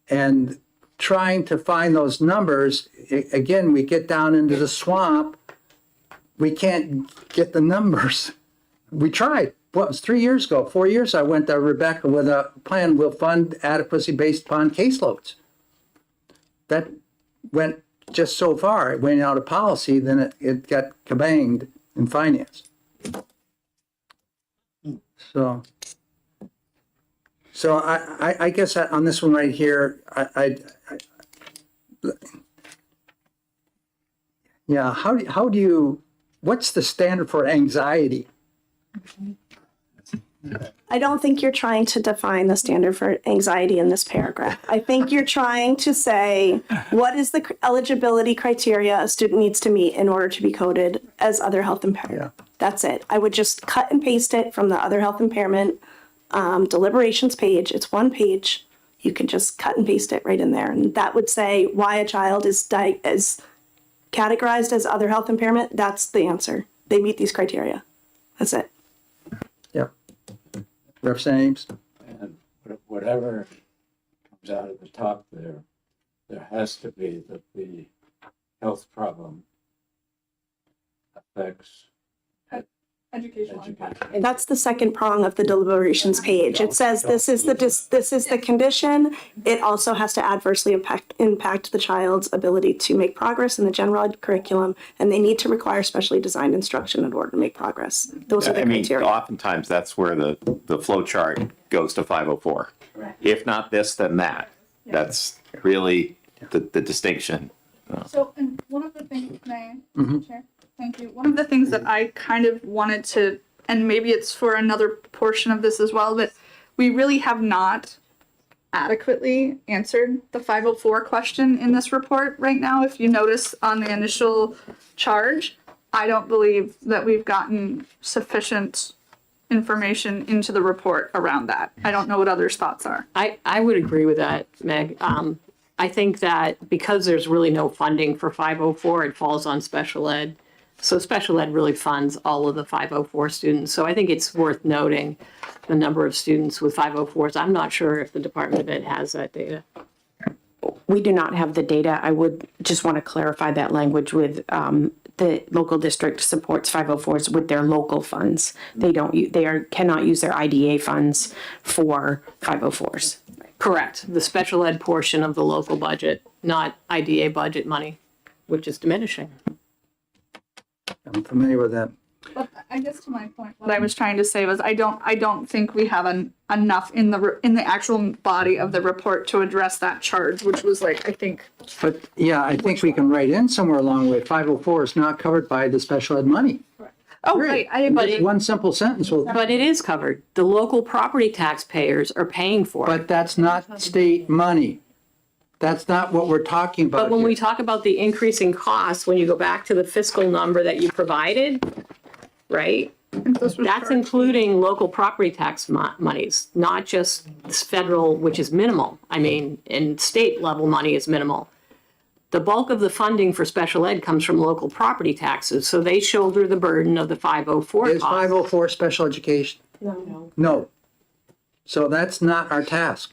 Speaker 3: And trying to find those numbers, again, we get down into the swamp. We can't get the numbers. We tried. What was 3 years ago, 4 years, I went to Rebecca with a plan, we'll fund adequacy based upon caseloads. That went just so far. It went out of policy, then it got kabanged in finance. So I guess on this one right here, how do you what's the standard for anxiety?
Speaker 4: I don't think you're trying to define the standard for anxiety in this paragraph. I think you're trying to say, what is the eligibility criteria a student needs to meet in order to be coded as other health impairment? That's it. I would just cut and paste it from the other health impairment deliberations page. It's one page. You can just cut and paste it right in there. And that would say why a child is categorized as other health impairment. That's the answer. They meet these criteria. That's it.
Speaker 3: Yep. Representative Ames?
Speaker 7: And whatever comes out of the top there, there has to be that the health problem affects
Speaker 1: Educational impact.
Speaker 4: That's the second prong of the deliberations page. It says this is the condition. It also has to adversely impact the child's ability to make progress in the general ed curriculum, and they need to require specially designed instruction in order to make progress. Those are the
Speaker 9: I mean,
Speaker 4: criteria.
Speaker 9: oftentimes that's where the flow chart goes to 504. If not this, then that. That's really the distinction.
Speaker 1: So, and one of the things, Chair, thank you. One of the things that I kind of wanted to, and maybe it's for another portion of this as well, but we really have not adequately answered the 504 question in this report right now. If you notice on the initial charge, I don't believe that we've gotten sufficient information into the report around that. I don't know what others' thoughts are.
Speaker 8: I would agree with that, Meg. I think that because there's really no funding for 504, it falls on special ed. So special ed really funds all of the 504 students. So I think it's worth noting the number of students with 504s. I'm not sure if the Department of Ed has that data.
Speaker 5: We do not have the data. I would just want to clarify that language with the local district supports 504s with their local funds. They cannot use their IDA funds for 504s.
Speaker 8: Correct. The special ed portion of the local budget, not IDA budget money, which is diminishing.
Speaker 3: I'm familiar with that.
Speaker 1: But I guess to my point, what I was trying to say was I don't think we have enough in the actual body of the report to address that charge, which was like, I think.
Speaker 3: But yeah, I think we can write in somewhere along the way, 504 is not covered by the special ed money.
Speaker 1: Oh, right. I agree.
Speaker 3: One simple sentence will,
Speaker 8: But it is covered. The local property taxpayers are paying for it.
Speaker 3: but that's not state money. That's not what we're talking about
Speaker 8: But when we
Speaker 3: here.
Speaker 8: talk about the increasing costs, when you go back to the fiscal number that you provided, right? That's including local property tax monies, not just federal, which is minimal. I mean, and state level money is minimal. The bulk of the funding for special ed comes from local property taxes, so they shoulder the burden of the 504
Speaker 3: Is
Speaker 8: costs.
Speaker 3: 504 special education?
Speaker 4: No.
Speaker 3: No. So that's not our task.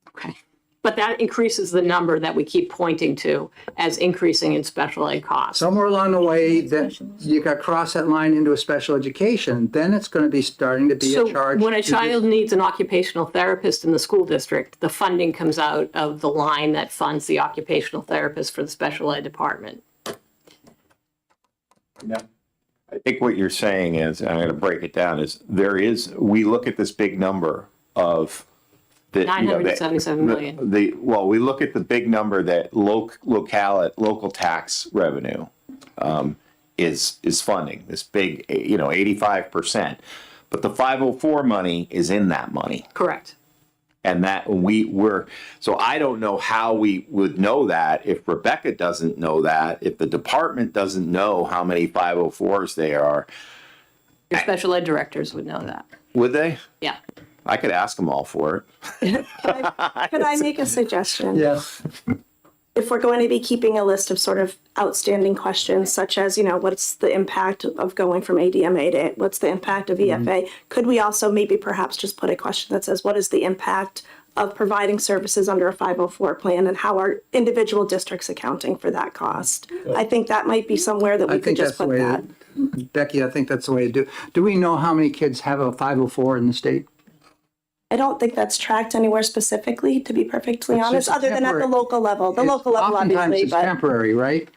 Speaker 8: Okay. But that increases the number that we keep pointing to as increasing in special ed costs.
Speaker 3: Somewhere along the way that you got cross that line into a special education, then it's going to be starting to be a
Speaker 8: So
Speaker 3: charge.
Speaker 8: when a
Speaker 3: to
Speaker 8: child needs an occupational therapist in the school district, the funding comes out of the line that funds the occupational therapist for the special ed department.
Speaker 9: I think what you're saying is, and I'm going to break it down, is we look at this big number of the, you know,
Speaker 8: 977 million.
Speaker 9: well, we look at the big number that local tax revenue is funding, this big, 85%. But the 504 money is in that money.
Speaker 8: Correct.
Speaker 9: And that so I don't know how we would know that if Rebecca doesn't know that, if the department doesn't know how many 504s there are.
Speaker 8: Your special ed directors would know that.
Speaker 9: Would they?
Speaker 8: Yeah.
Speaker 9: I could ask them all for it.
Speaker 4: Could I make a suggestion?
Speaker 3: Yes.
Speaker 4: If we're going to be keeping a list of sort of outstanding questions, such as, what's the impact of going from ADMA to what's the impact of EFA? Could we also maybe perhaps just put a question that says, what is the impact of providing services under a 504 plan and how are individual districts accounting for that cost? I think that might be somewhere that we
Speaker 3: I
Speaker 4: could
Speaker 3: think
Speaker 4: just
Speaker 3: that's the
Speaker 4: put
Speaker 3: way,
Speaker 4: that.
Speaker 3: Becky, I think that's the way to do. Do we know how many kids have a 504 in the state?
Speaker 4: I don't think that's tracked anywhere specifically, to be perfectly
Speaker 3: It's
Speaker 4: honest,
Speaker 3: just
Speaker 4: other than at the
Speaker 3: temporary.
Speaker 4: local level. The local level,
Speaker 3: Oftentimes
Speaker 4: obviously,
Speaker 3: it's
Speaker 4: but
Speaker 3: temporary, right?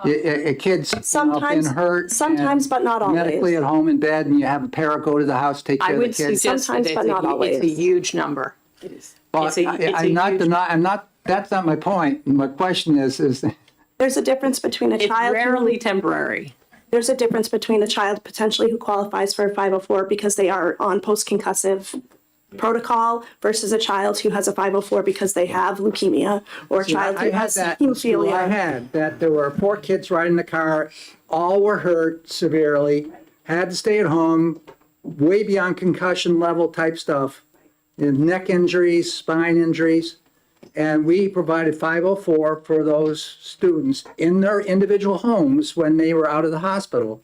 Speaker 3: A kid's been
Speaker 4: sometimes,
Speaker 3: hurt.
Speaker 4: sometimes,
Speaker 3: and
Speaker 4: but not always.
Speaker 3: medically at home in bed, and you have a para go to the house, take
Speaker 8: I
Speaker 3: care of the
Speaker 8: would
Speaker 3: kid.
Speaker 8: suggest that
Speaker 4: Sometimes,
Speaker 8: it's
Speaker 4: but not
Speaker 8: it's a
Speaker 4: always.
Speaker 8: huge number.
Speaker 3: Well,
Speaker 8: it's a
Speaker 3: I'm not
Speaker 8: huge-
Speaker 3: denying. I'm not. That's not my point. My question is
Speaker 4: There's a difference between a
Speaker 8: It's
Speaker 4: child.
Speaker 8: rarely temporary.
Speaker 4: There's a difference between a child potentially who qualifies for a 504 because they are on post-concussive protocol versus a child who has a 504 because they have leukemia, or a child
Speaker 3: I
Speaker 4: who
Speaker 3: had
Speaker 4: has
Speaker 3: that in school. I
Speaker 4: hemophilia.
Speaker 3: had that there were 4 kids riding the car, all were hurt severely, had to stay at home, way beyond concussion level type stuff, and neck injuries, spine injuries. And we provided 504 for those students in their individual homes when they were out of the hospital.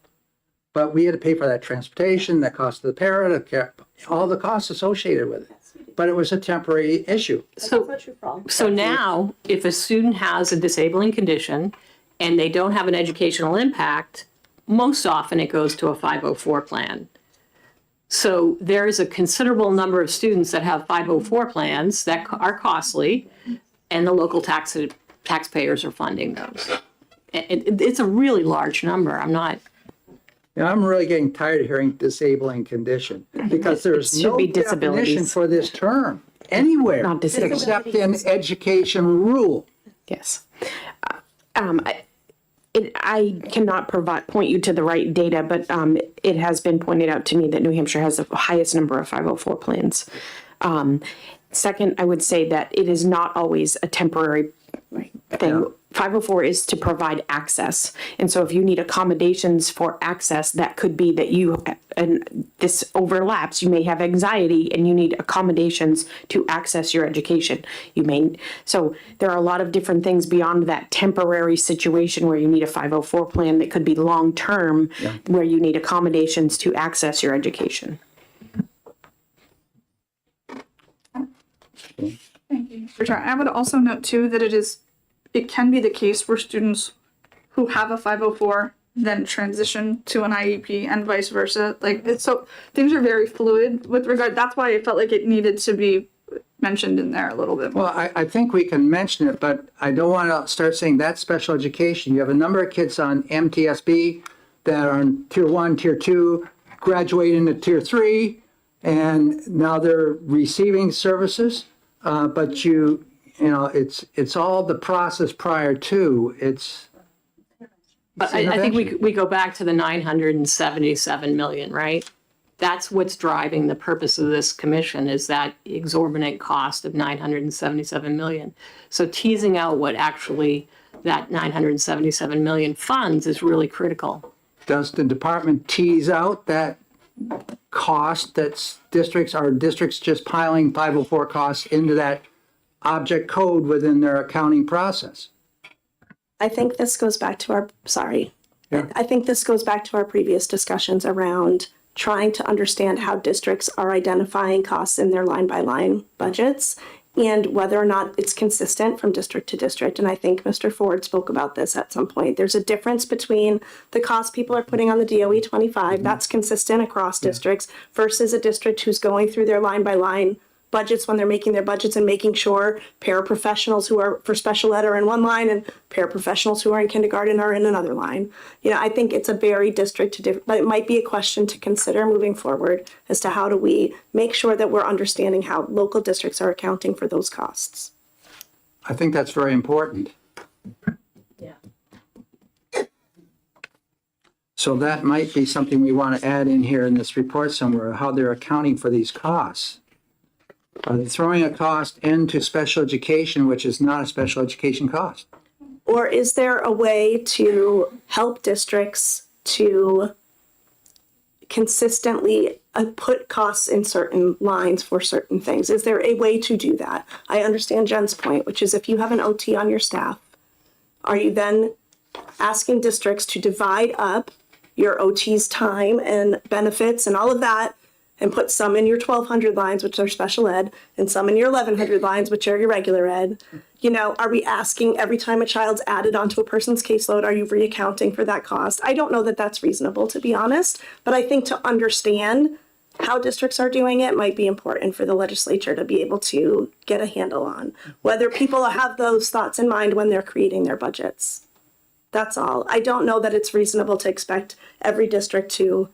Speaker 3: But we had to pay for that transportation, the cost of the parent, all the costs associated with it. But it was a temporary issue.
Speaker 8: So now, if a student has a disabling condition and they don't have an educational impact, most often it goes to a 504 plan. So there is a considerable number of students that have 504 plans that are costly, and the local taxpayers are funding those. It's a really large number.
Speaker 3: I'm really getting tired of hearing disabling condition because there's
Speaker 5: It should
Speaker 3: no
Speaker 5: be
Speaker 3: definition
Speaker 5: disabilities.
Speaker 3: for this term anywhere
Speaker 5: Not disabilities.
Speaker 3: except in education rule.
Speaker 5: Yes. I cannot point you to the right data, but it has been pointed out to me that New Hampshire has the highest number of 504 plans. Second, I would say that it is not always a temporary thing.
Speaker 3: Yeah.
Speaker 5: 504 is to provide access. And so if you need accommodations for access, that could be that and this overlaps, you may have anxiety and you need accommodations to access your education. So there are a lot of different things beyond that temporary situation where you need a 504 plan that could be long-term, where you need accommodations to access your education.
Speaker 1: Thank you, Mr. Chair. I would also note too that it can be the case where students who have a 504 then transition to an IEP and vice versa. So things are very fluid with regard. That's why I felt like it needed to be mentioned in there a little bit more.
Speaker 3: Well, I think we can mention it, but I don't want to start saying that's special education. You have a number of kids on MTSB that are in tier 1, tier 2, graduating to tier 3, and now they're receiving services. But it's all the process prior to.
Speaker 8: But I think we go back to the 977 million, right? That's what's driving the purpose of this commission, is that exorbitant cost of 977 million. So teasing out what actually that 977 million funds is really critical.
Speaker 3: Does the department tease out that cost that's districts just piling 504 costs into that object code within their accounting process?
Speaker 4: I think this goes back to
Speaker 3: Yeah.
Speaker 4: I think this goes back to our previous discussions around trying to understand how districts are identifying costs in their line-by-line budgets and whether or not it's consistent from district to district. And I think Mr. Ford spoke about this at some point. There's a difference between the cost people are putting on the DOE 25, that's consistent across districts, versus a district who's going through their line-by-line budgets when they're making their budgets and making sure paraprofessionals who are for special ed are in one line and paraprofessionals who are in kindergarten are in another line. I think it's a very district to different, but it might be a question to consider moving forward as to how do we make sure that we're understanding how local districts are accounting for those costs.
Speaker 3: I think that's very important. So that might be something we want to add in here in this report somewhere, how they're accounting for these costs. Are they throwing a cost into special education, which is not a special education cost?
Speaker 4: Or is there a way to help districts to consistently put costs in certain lines for certain things? Is there a way to do that? I understand Jen's point, which is if you have an OT on your staff, are you then asking districts to divide up your OT's time and benefits and all of that and put some in your 1,200 lines, which are special ed, and some in your 1,100 lines, which are your regular ed? Are we asking every time a child's added onto a person's caseload, are you reaccounting for that cost? I don't know that that's reasonable, to be honest, but I think to understand how districts are doing it might be important for the legislature to be able to get a handle on, whether people have those thoughts in mind when they're creating their budgets. That's all. I don't know that it's reasonable to expect every district to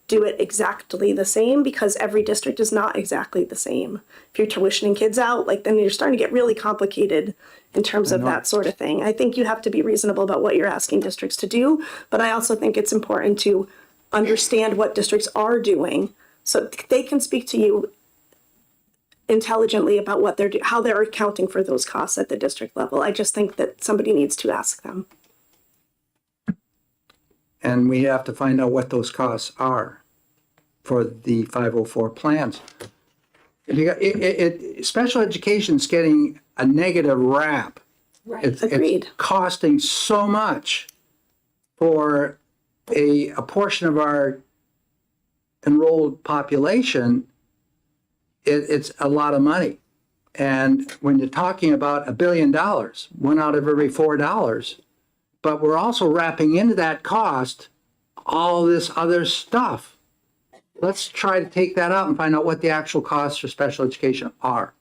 Speaker 4: do it exactly the same because every district is not exactly the same. If you're tuitioning kids out, like then you're starting to get really complicated in terms of that sort of thing. I think you have to be reasonable about what you're asking districts to do, but I also think it's important to understand what districts are doing so they can speak to you intelligently about what they're how they're accounting for those costs at the district level. I just think that somebody needs to ask them.
Speaker 3: And we have to find out what those costs are for the 504 plans. Special education's getting a negative rap. It's
Speaker 4: Agreed.
Speaker 3: costing so much for a portion of our enrolled population. It's a lot of money. And when you're talking about $1 billion, one out of every $4, but we're also wrapping into that cost all this other stuff. Let's try to take that out and find out what the actual costs for special education are.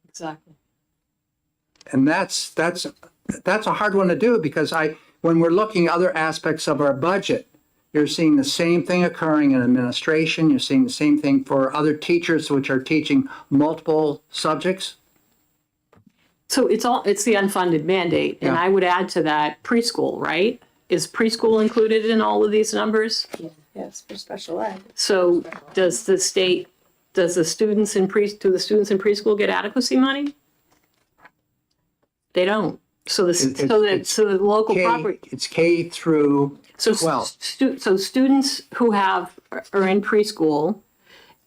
Speaker 8: Exactly.
Speaker 3: And that's a hard one to do because when we're looking at other aspects of our budget, you're seeing the same thing occurring in administration. You're seeing the same thing for other teachers which are teaching multiple subjects.
Speaker 8: So it's the unfunded mandate, and
Speaker 3: Yeah.
Speaker 8: I would add to that preschool, right? Is preschool included in all of these numbers?
Speaker 4: Yes, for special ed.
Speaker 8: So do the students in preschool get adequacy money? They don't. So the local property.
Speaker 3: It's K through
Speaker 8: So
Speaker 3: 12.
Speaker 8: so students who are in preschool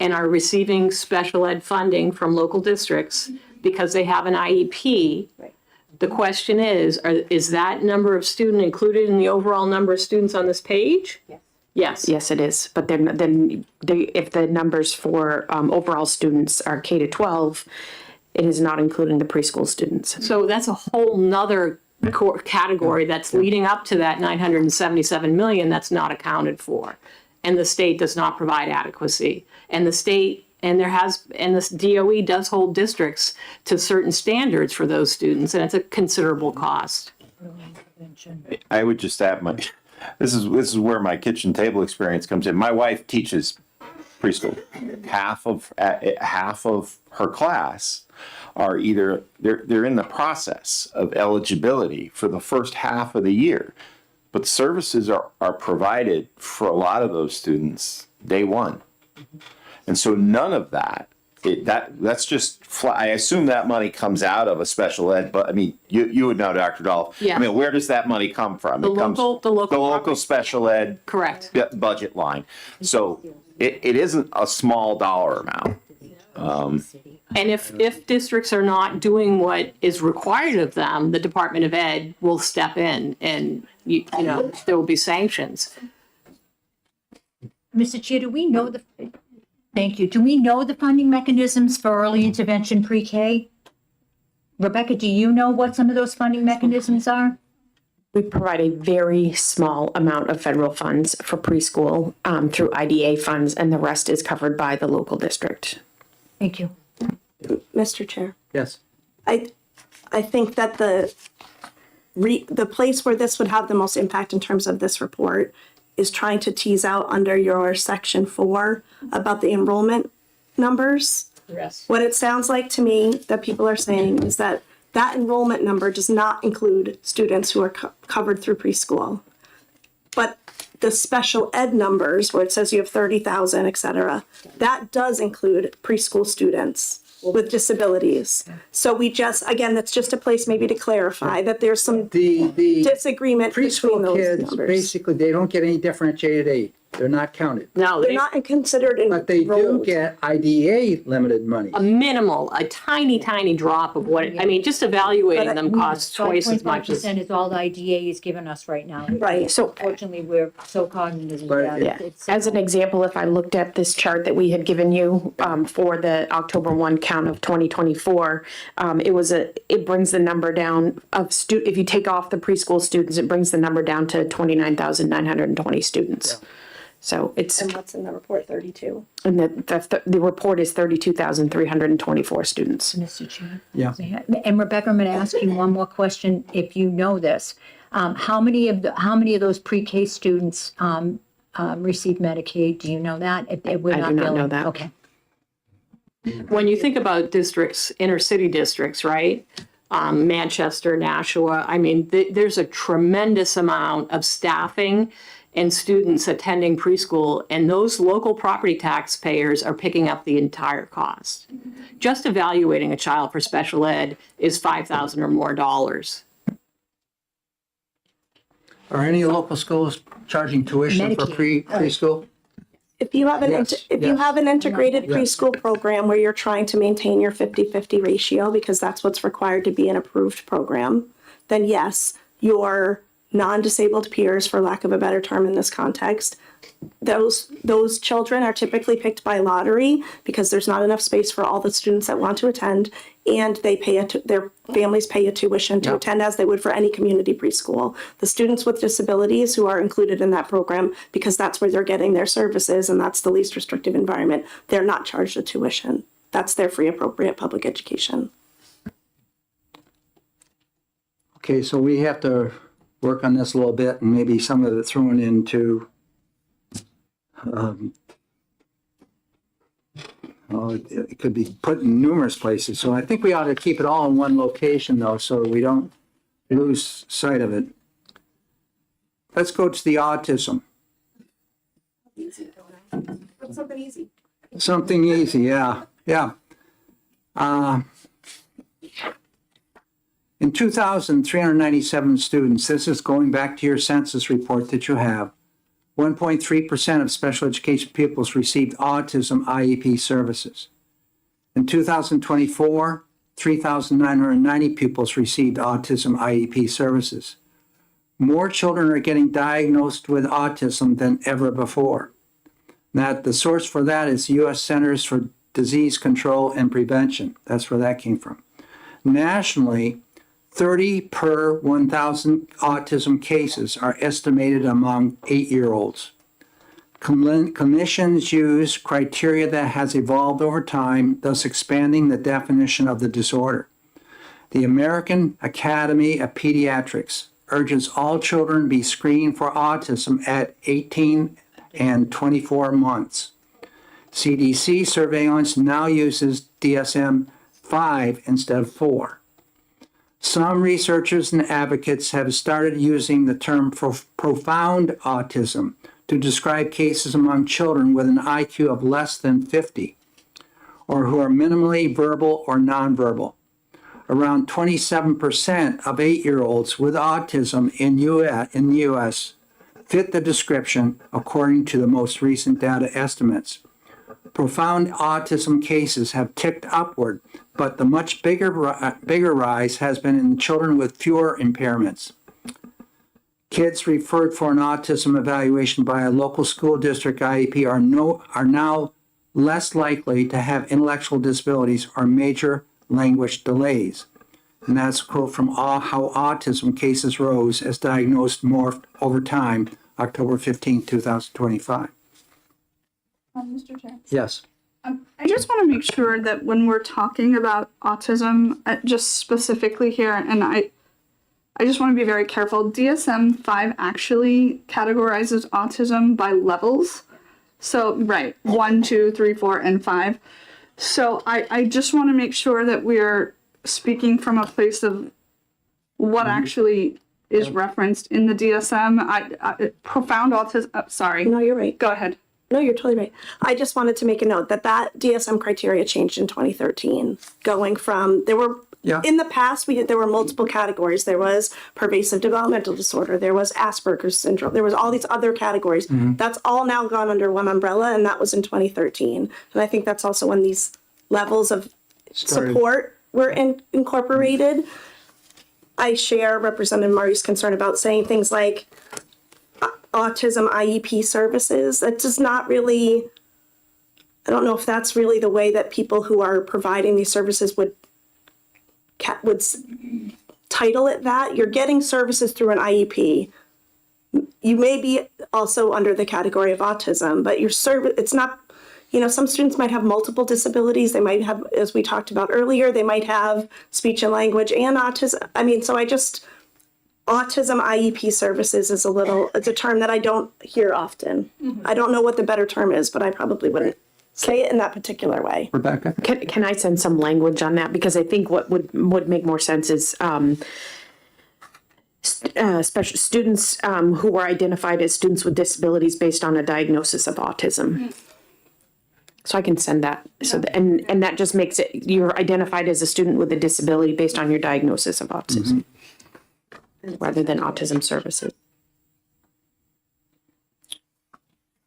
Speaker 8: and are receiving special ed funding from local districts because they have an IEP.
Speaker 4: Right.
Speaker 8: The question is that number of student included in the overall number of students on this page? Yes.
Speaker 5: Yes, it is. But then if the numbers for overall students are K to 12, it is not including the preschool students.
Speaker 8: So that's a whole nother category that's leading up to that 977 million that's not accounted for. And the state does not provide adequacy. And the state, and the DOE does hold districts to certain standards for those students, and it's a considerable cost.
Speaker 9: I would just add this is where my kitchen table experience comes in. My wife teaches preschool. Half of her class are either they're in the process of eligibility for the first half of the year, but services are provided for a lot of those students day one, and so none of that. That's just I assume that money comes out of a special ed, but I mean, you would know, Dr. Dolph.
Speaker 8: Yeah.
Speaker 9: I mean, where does that money come from?
Speaker 8: The local
Speaker 9: special ed
Speaker 8: Correct.
Speaker 9: budget line. So it isn't a small dollar amount.
Speaker 8: And if districts are not doing what is required of them, the Department of Ed will step in and, you know, there will be sanctions.
Speaker 10: Mr. Chair, do we know thank you. Do we know the funding mechanisms for early intervention pre-K? Rebecca, do you know what some of those funding mechanisms are?
Speaker 5: We provide a very small amount of federal funds for preschool through IDA funds, and the rest is covered by the local district.
Speaker 10: Thank you.
Speaker 4: Mr. Chair,
Speaker 3: Yes.
Speaker 4: I think that the place where this would have the most impact in terms of this report is trying to tease out under your section 4 about the enrollment numbers.
Speaker 8: Yes.
Speaker 4: What it sounds like to me that people are saying is that enrollment number does not include students who are covered through preschool. But the special ed numbers, where it says you have 30,000, et cetera, that does include preschool students with disabilities. So we again, that's just a place maybe to clarify that there's some
Speaker 3: The
Speaker 4: disagreement between
Speaker 3: preschool
Speaker 4: those
Speaker 3: kids,
Speaker 4: numbers.
Speaker 3: basically, they don't get any differentiated aid. They're not counted.
Speaker 8: No,
Speaker 4: They're not considered
Speaker 3: But they do
Speaker 4: enrolled.
Speaker 3: get IDA limited money.
Speaker 8: a tiny drop of what, I mean, just evaluating them costs twice as much as.
Speaker 10: 5.5% is all the IDA is giving us right now.
Speaker 4: Right.
Speaker 5: So
Speaker 10: Fortunately, we're so cognizant of
Speaker 3: But
Speaker 10: that.
Speaker 5: Yeah.
Speaker 10: It's-
Speaker 5: As an example, if I looked at this chart that we had given you for the October 1 count of 2024, it brings the number down if you take off the preschool students, it brings the number down to 29,920 students. So it's,
Speaker 4: And what's in the report, 32?
Speaker 5: and the report is 32,324 students.
Speaker 10: Mr. Chair.
Speaker 3: Yeah.
Speaker 10: And Rebecca, I'm going to ask you one more question, if you know this. How many of those pre-K students receive Medicaid? Do you know that? If we're
Speaker 5: I do not know
Speaker 10: billing-
Speaker 5: that.
Speaker 10: Okay.
Speaker 8: When you think about districts, inner city districts, right? Manchester, Nashua, I mean, there's a tremendous amount of staffing and students attending preschool, and those local property taxpayers are picking up the entire cost. Just evaluating a child for special ed is $5,000 or more dollars.
Speaker 3: Are any local schools charging tuition for preschool?
Speaker 4: If you have an,
Speaker 3: Yes,
Speaker 4: if you
Speaker 3: yes.
Speaker 4: have an integrated
Speaker 3: Yes.
Speaker 4: preschool program where you're trying to maintain your 50-50 ratio, because that's what's required to be an approved program, then yes, your non-disabled peers, for lack of a better term in this context, those children are typically picked by lottery because there's not enough space for all the students that want to attend, and they pay their families pay a tuition to attend as they would for any community preschool. The students with disabilities who are included in that program, because that's where they're getting their services and that's the least restrictive environment, they're not charged a tuition. That's their free appropriate public education.
Speaker 3: Okay, so we have to work on this a little bit and maybe some of it thrown into it could be put in numerous places. So I think we ought to keep it all in one location though, so we don't lose sight of it. Let's go to the autism.
Speaker 4: Something easy.
Speaker 3: Something easy, yeah, yeah. In 2,000, 397 students, this is going back to your census report that you have, 1.3% of special education pupils received autism IEP services. In 2024, 3,990 pupils received autism IEP services. More children are getting diagnosed with autism than ever before. That the source for that is U.S. Centers for Disease Control and Prevention. That's where that came from. Nationally, 30 per 1,000 autism cases are estimated among 8-year-olds. Clinicians use criteria that has evolved over time, thus expanding the definition of the disorder. The American Academy of Pediatrics urges all children be screened for autism at 18 and 24 months. CDC surveillance now uses DSM-5 instead of 4. Some researchers and advocates have started using the term profound autism to describe cases among children with an IQ of less than 50 or who are minimally verbal or nonverbal. Around 27% of 8-year-olds with autism in the U.S. fit the description according to the most recent data estimates. Profound autism cases have ticked upward, but the much bigger rise has been in children with fewer impairments. Kids referred for an autism evaluation by a local school district IEP are now less likely to have intellectual disabilities or major language delays. And that's a quote from How Autism Cases Rose as Diagnosed Morphed Over Time, October 15, 2025.
Speaker 1: Mr. Chair.
Speaker 3: Yes.
Speaker 1: I just want to make sure that when we're talking about autism, just specifically here, and I just want to be very careful. DSM-5 actually categorizes autism by levels. So, right, 1, 2, 3, 4, and 5. So I just want to make sure that we're speaking from a place of what actually is referenced in the DSM. Profound autism, sorry.
Speaker 4: No, you're right.
Speaker 1: Go ahead.
Speaker 4: No, you're totally right. I just wanted to make a note that DSM criteria changed in 2013, going from, in the past, there were multiple categories. There was pervasive developmental disorder. There was Asperger's syndrome. There was all these other categories. That's all now gone under one umbrella, and that was in 2013. And I think that's also when these levels of support were incorporated. I share Representative Marty's concern about saying things like autism IEP services. That does not really, I don't know if that's really the way that people who are providing these services would title it that. You're getting services through an IEP. You may be also under the category of autism, but it's not, some students might have multiple disabilities. They might have, as we talked about earlier, they might have speech and language and autism. So autism IEP services is it's a term that I don't hear often. I don't know what the better term is, but I probably wouldn't say it in that particular way.
Speaker 3: Rebecca?
Speaker 5: Can I send some language on that? Because I think what would make more sense is, special students, who were identified as students with disabilities based on a diagnosis of autism. So I can send that. So, and that just makes it, you're identified as a student with a disability based on your diagnosis of autism. Rather than autism services.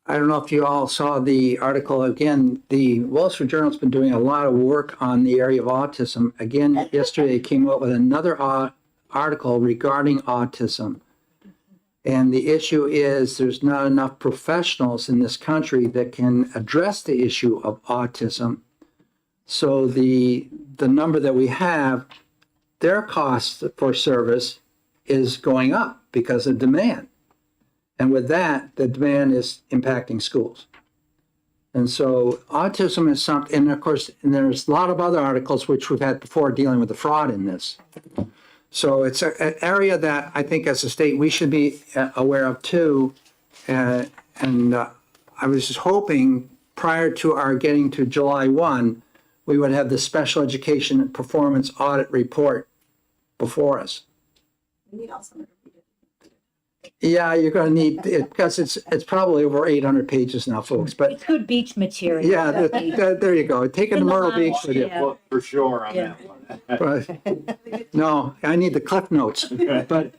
Speaker 3: I don't know if you all saw the article. Again, the Wall Street Journal's been doing a lot of work on the area of autism. Again, yesterday they came out with another article regarding autism. And the issue is there's not enough professionals in this country that can address the issue of autism. So the number that we have, their cost for service is going up because of demand. And with that, the demand is impacting schools. And so autism is something, and of course, and there's a lot of other articles which we've had before dealing with the fraud in this. So it's an area that I think as a state we should be aware of too. I was just hoping prior to our getting to July 1, we would have the special education performance audit report before us. Yeah, you're going to need it because it's probably over 800 pages now, folks. But
Speaker 10: Good beach material.
Speaker 3: yeah, there you go. Take it to
Speaker 10: In the
Speaker 3: Myrtle Beach
Speaker 10: lounge,
Speaker 3: with you.
Speaker 10: yeah.
Speaker 9: For sure on
Speaker 10: Yeah.
Speaker 9: that one.
Speaker 3: But, no, I need the cliff notes. But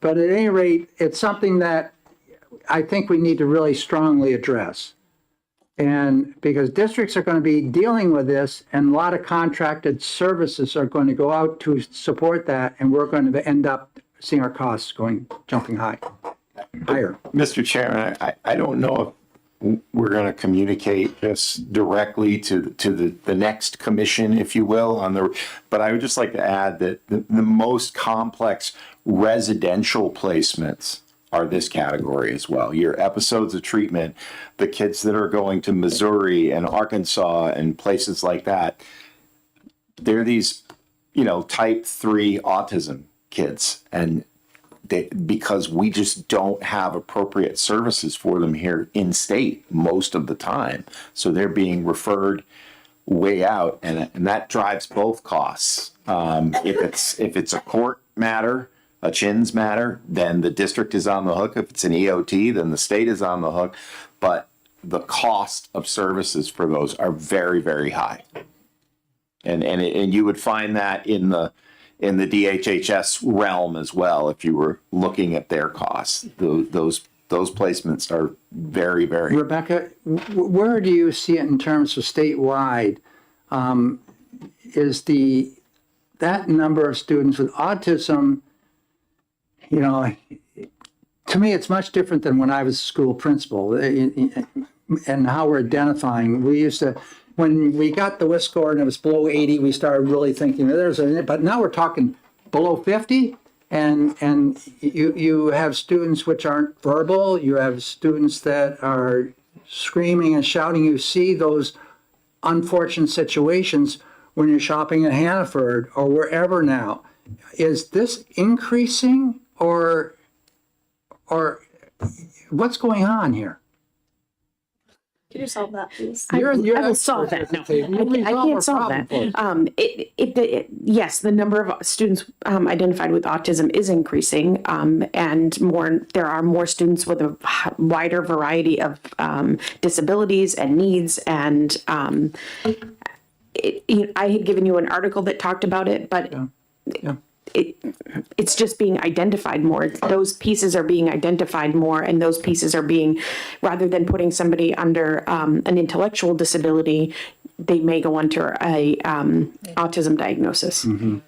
Speaker 3: at any rate, it's something that I think we need to really strongly address. And because districts are going to be dealing with this, and a lot of contracted services are going to go out to support that, and we're going to end up seeing our costs jumping higher.
Speaker 9: Mr. Chairman, I don't know if we're going to communicate this directly to the next commission, if you will, but I would just like to add that the most complex residential placements are this category as well. Your episodes of treatment, the kids that are going to Missouri and Arkansas and places like that, they're these, type 3 autism kids, and because we just don't have appropriate services for them here in state most of the time. So they're being referred way out, and that drives both costs. If it's a court matter, a CHINS matter, then the district is on the hook. If it's an EOT, then the state is on the hook. But the cost of services for those are very, very high. And you would find that in the DHHS realm as well, if you were looking at their costs. Those placements are very, very.
Speaker 3: Rebecca, where do you see it in terms of statewide? Is that number of students with autism, to me, it's much different than when I was a school principal and how we're identifying. We used to, when we got the WIS score and it was below 80, we started really thinking but now we're talking below 50, and you have students which aren't verbal, you have students that are screaming and shouting. You see those unfortunate situations when you're shopping at Hannaford or wherever now. Is this increasing or what's going on here?
Speaker 4: Could you solve that, please?
Speaker 5: I will solve that. No, I can't solve that. Yes, the number of students identified with autism is increasing, and there are more students with a wider variety of disabilities and needs. And I had given you an article that talked about it, but it's just being identified more. Those pieces are being identified more, and those pieces are being, rather than putting somebody under an intellectual disability, they may go under a autism diagnosis.
Speaker 3: Mm-hmm.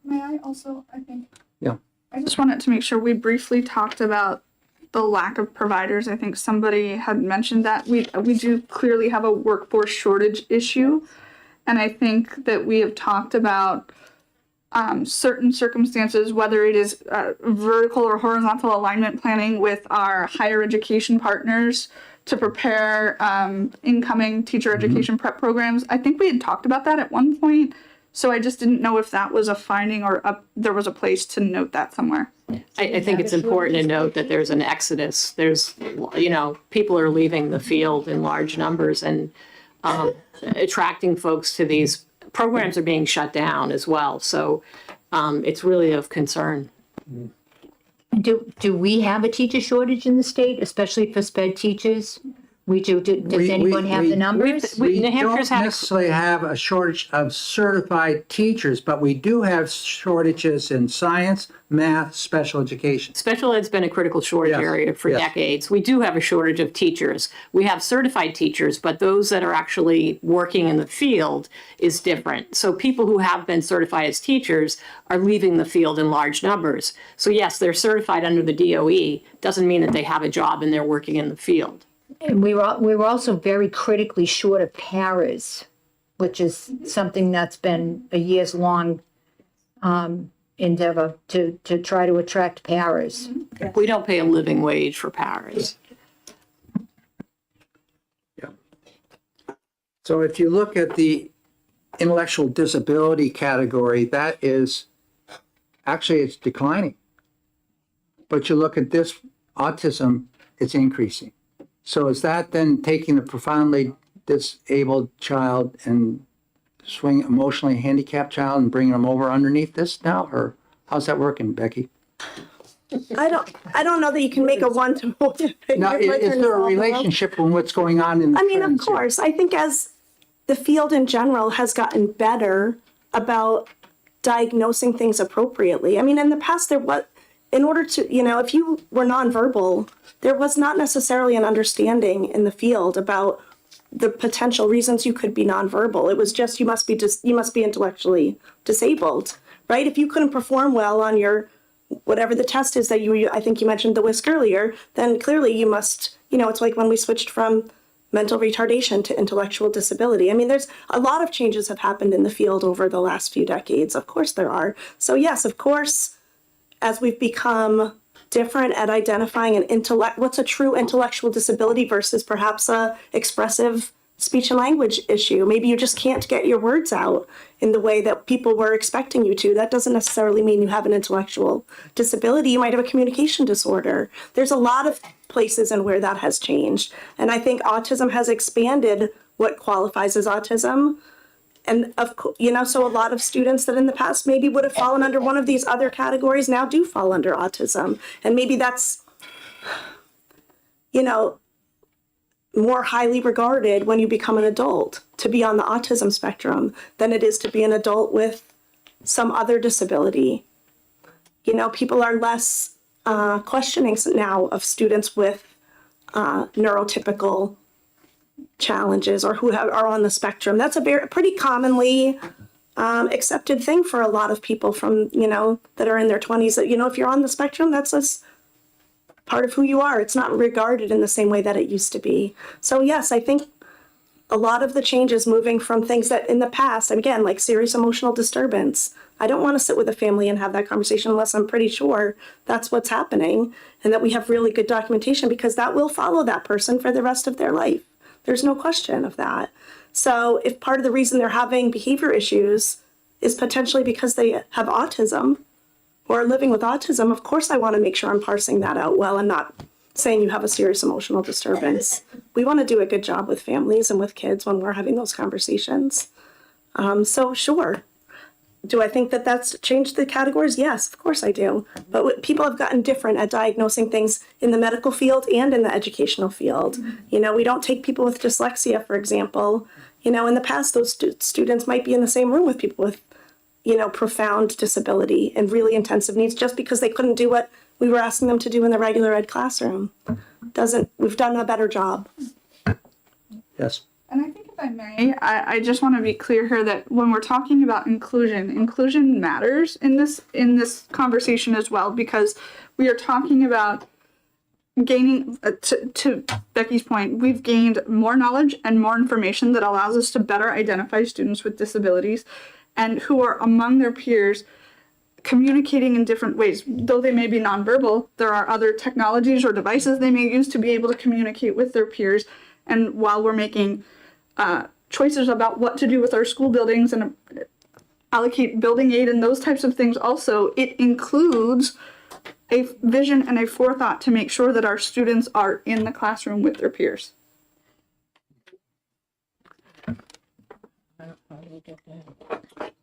Speaker 1: May I also, I think,
Speaker 3: Yeah.
Speaker 1: I just wanted to make sure we briefly talked about the lack of providers. I think somebody had mentioned that we do clearly have a workforce shortage issue. And I think that we have talked about certain circumstances, whether it is vertical or horizontal alignment planning with our higher education partners to prepare incoming teacher education prep programs. I think we had talked about that at one point. So I just didn't know if that was a finding or there was a place to note that somewhere.
Speaker 8: I think it's important to note that there's an exodus. There's, people are leaving the field in large numbers, and attracting folks to these programs are being shut down as well. So it's really of concern.
Speaker 10: Do we have a teacher shortage in the state, especially for sped teachers? We do. Does anyone have the numbers?
Speaker 3: We
Speaker 8: New Hampshire's
Speaker 3: don't
Speaker 8: had-
Speaker 3: necessarily have a shortage of certified teachers, but we do have shortages in science, math, special education.
Speaker 8: Special ed's been a critical shortage
Speaker 3: Yes,
Speaker 8: area for
Speaker 3: yes.
Speaker 8: decades. We do have a shortage of teachers. We have certified teachers, but those that are actually working in the field is different. So people who have been certified as teachers are leaving the field in large numbers. So yes, they're certified under the DOE, doesn't mean that they have a job and they're working in the field.
Speaker 10: And we were also very critically short of paras, which is something that's been a years long endeavor to try to attract paras.
Speaker 8: We don't pay a living wage for paras.
Speaker 3: So if you look at the intellectual disability category, that is, actually it's declining. But you look at this autism, it's increasing. So is that then taking the profoundly disabled child and swing emotionally handicapped child and bringing them over underneath this now? Or how's that working, Becky?
Speaker 4: I don't know that you can make a one-to-one.
Speaker 3: Now, is there a relationship in what's going on in the
Speaker 4: I mean, of
Speaker 3: trends here?
Speaker 4: course. I think as the field in general has gotten better about diagnosing things appropriately. I mean, in the past, in order to, if you were nonverbal, there was not necessarily an understanding in the field about the potential reasons you could be nonverbal. It was just you must be intellectually disabled, right? If you couldn't perform well on your whatever the test is that I think you mentioned the WISC earlier, then clearly you must, it's like when we switched from mental retardation to intellectual disability. I mean, there's a lot of changes have happened in the field over the last few decades. Of course there are. So yes, of course, as we've become different at identifying what's a true intellectual disability versus perhaps a expressive speech and language issue. Maybe you just can't get your words out in the way that people were expecting you to. That doesn't necessarily mean you have an intellectual disability. You might have a communication disorder. There's a lot of places in where that has changed. And I think autism has expanded what qualifies as autism. And so a lot of students that in the past maybe would have fallen under one of these other categories now do fall under autism. And maybe that's, more highly regarded when you become an adult to be on the autism spectrum than it is to be an adult with some other disability. People are less questioning now of students with neurotypical challenges or who are on the spectrum. That's a pretty commonly accepted thing for a lot of people from, that are in their 20s that, if you're on the spectrum, that's just part of who you are. It's not regarded in the same way that it used to be. So yes, I think a lot of the changes moving from things that in the past, and again, like serious emotional disturbance, I don't want to sit with a family and have that conversation unless I'm pretty sure that's what's happening and that we have really good documentation, because that will follow that person for the rest of their life. There's no question of that. So if part of the reason they're having behavior issues is potentially because they have autism or are living with autism, of course I want to make sure I'm parsing that out well and not saying you have a serious emotional disturbance. We want to do a good job with families and with kids when we're having those conversations. So sure. Do I think that that's changed the categories? Yes, of course I do. But people have gotten different at diagnosing things in the medical field and in the educational field. We don't take people with dyslexia, for example. In the past, those students might be in the same room with people with, profound disability and really intensive needs just because they couldn't do what we were asking them to do in the regular ed classroom. We've done a better job.
Speaker 3: Yes.
Speaker 1: And I think if I may, I just want to be clear here that when we're talking about inclusion matters in this conversation as well, because we are talking about gaining, to Becky's point, we've gained more knowledge and more information that allows us to better identify students with disabilities and who are among their peers communicating in different ways. Though they may be nonverbal, there are other technologies or devices they may use to be able to communicate with their peers. And while we're making choices about what to do with our school buildings and allocate building aid and those types of things also, it includes a vision and a forethought to make sure that our students are in the classroom with their peers.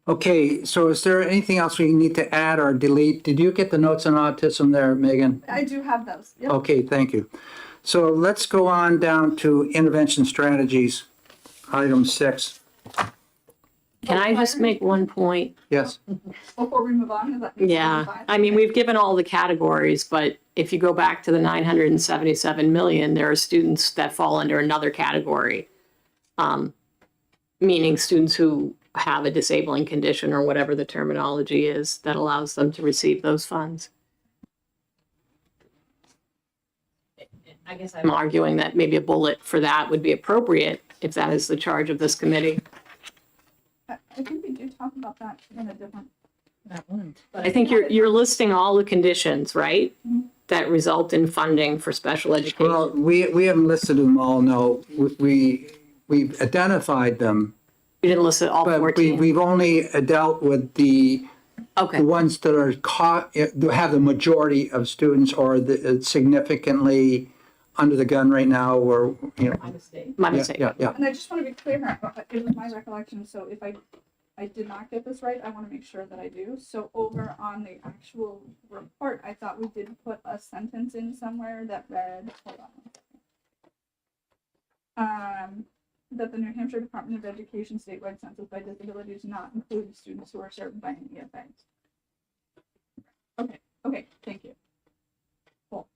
Speaker 3: Okay, so is there anything else we need to add or delete? Did you get the notes on autism there, Megan?
Speaker 1: I do have those. Yep.
Speaker 3: Okay, thank you. So let's go on down to intervention strategies, item 6.
Speaker 8: Can I just make one point?
Speaker 3: Yes,
Speaker 1: Before we move on, is that?
Speaker 8: Yeah, I mean, we've given all the categories, but if you go back to the 977 million, there are students that fall under another category. Meaning students who have a disabling condition or whatever the terminology is that allows them to receive those funds. I guess I'm arguing that maybe a bullet for that would be appropriate if that is the charge of this committee.
Speaker 1: I think we do talk about that in a different.
Speaker 8: I think you're listing all the conditions, right? That result in funding for special education.
Speaker 3: well, we haven't listed them all, no. We've identified them,
Speaker 8: You didn't list it all
Speaker 3: but
Speaker 8: 14.
Speaker 3: we've only dealt with the
Speaker 8: Okay,
Speaker 3: ones that are have the majority of students or significantly under the gun right now, or, you know.
Speaker 8: my
Speaker 3: Yeah,
Speaker 8: mistake.
Speaker 3: yeah, yeah.
Speaker 1: And I just want to be clear, it was my recollection, so if I did not get this right, I want to make sure that I do. So over on the actual report, I thought we did put a sentence in somewhere that read, hold on one second. That the New Hampshire Department of Education statewide census by disability does not include students who are served by an EFA. Okay, thank you. Cool.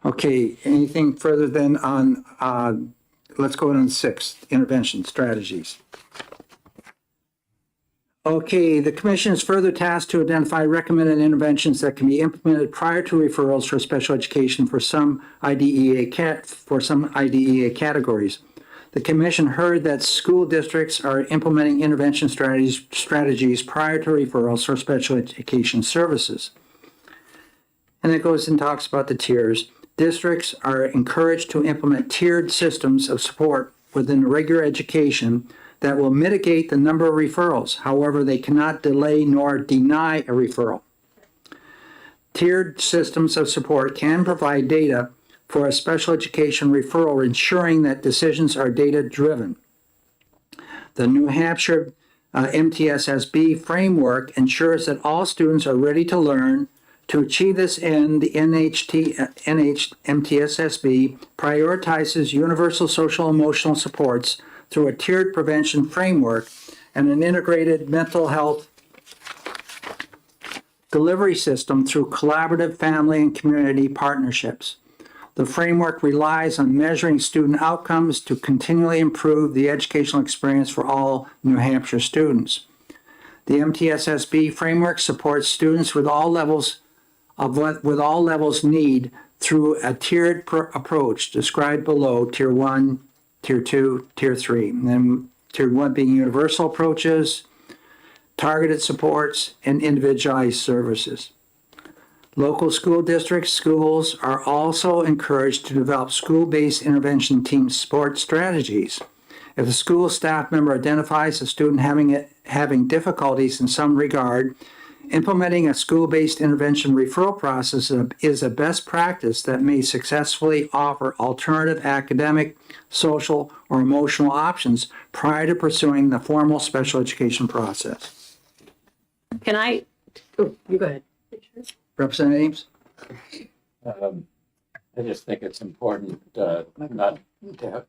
Speaker 3: Okay, anything further then on, let's go on 6, intervention strategies. Okay, the commission is further tasked to identify recommended interventions that can be implemented prior to referrals for special education for some IDEA categories. The commission heard that school districts are implementing intervention strategies prior to referrals for special education services. And it goes and talks about the tiers. Districts are encouraged to implement tiered systems of support within regular education that will mitigate the number of referrals. However, they cannot delay nor deny a referral. Tiered systems of support can provide data for a special education referral, ensuring that decisions are data-driven. The New Hampshire MTSSB framework ensures that all students are ready to learn. To achieve this end, the MTSSB prioritizes universal social emotional supports through a tiered prevention framework and an integrated mental health delivery system through collaborative family and community partnerships. The framework relies on measuring student outcomes to continually improve the educational experience for all New Hampshire students. The MTSSB framework supports students with all levels need through a tiered approach described below, Tier 1, Tier 2, Tier 3. And then Tier 1 being universal approaches, targeted supports, and individualized services. Local school districts, schools are also encouraged to develop school-based intervention team support strategies. If a school staff member identifies a student having difficulties in some regard, implementing a school-based intervention referral process is a best practice that may successfully offer alternative academic, social, or emotional options prior to pursuing the formal special education process.
Speaker 8: Can I, oh, you go ahead.
Speaker 3: Representative Ames?
Speaker 7: I just think it's important not to have.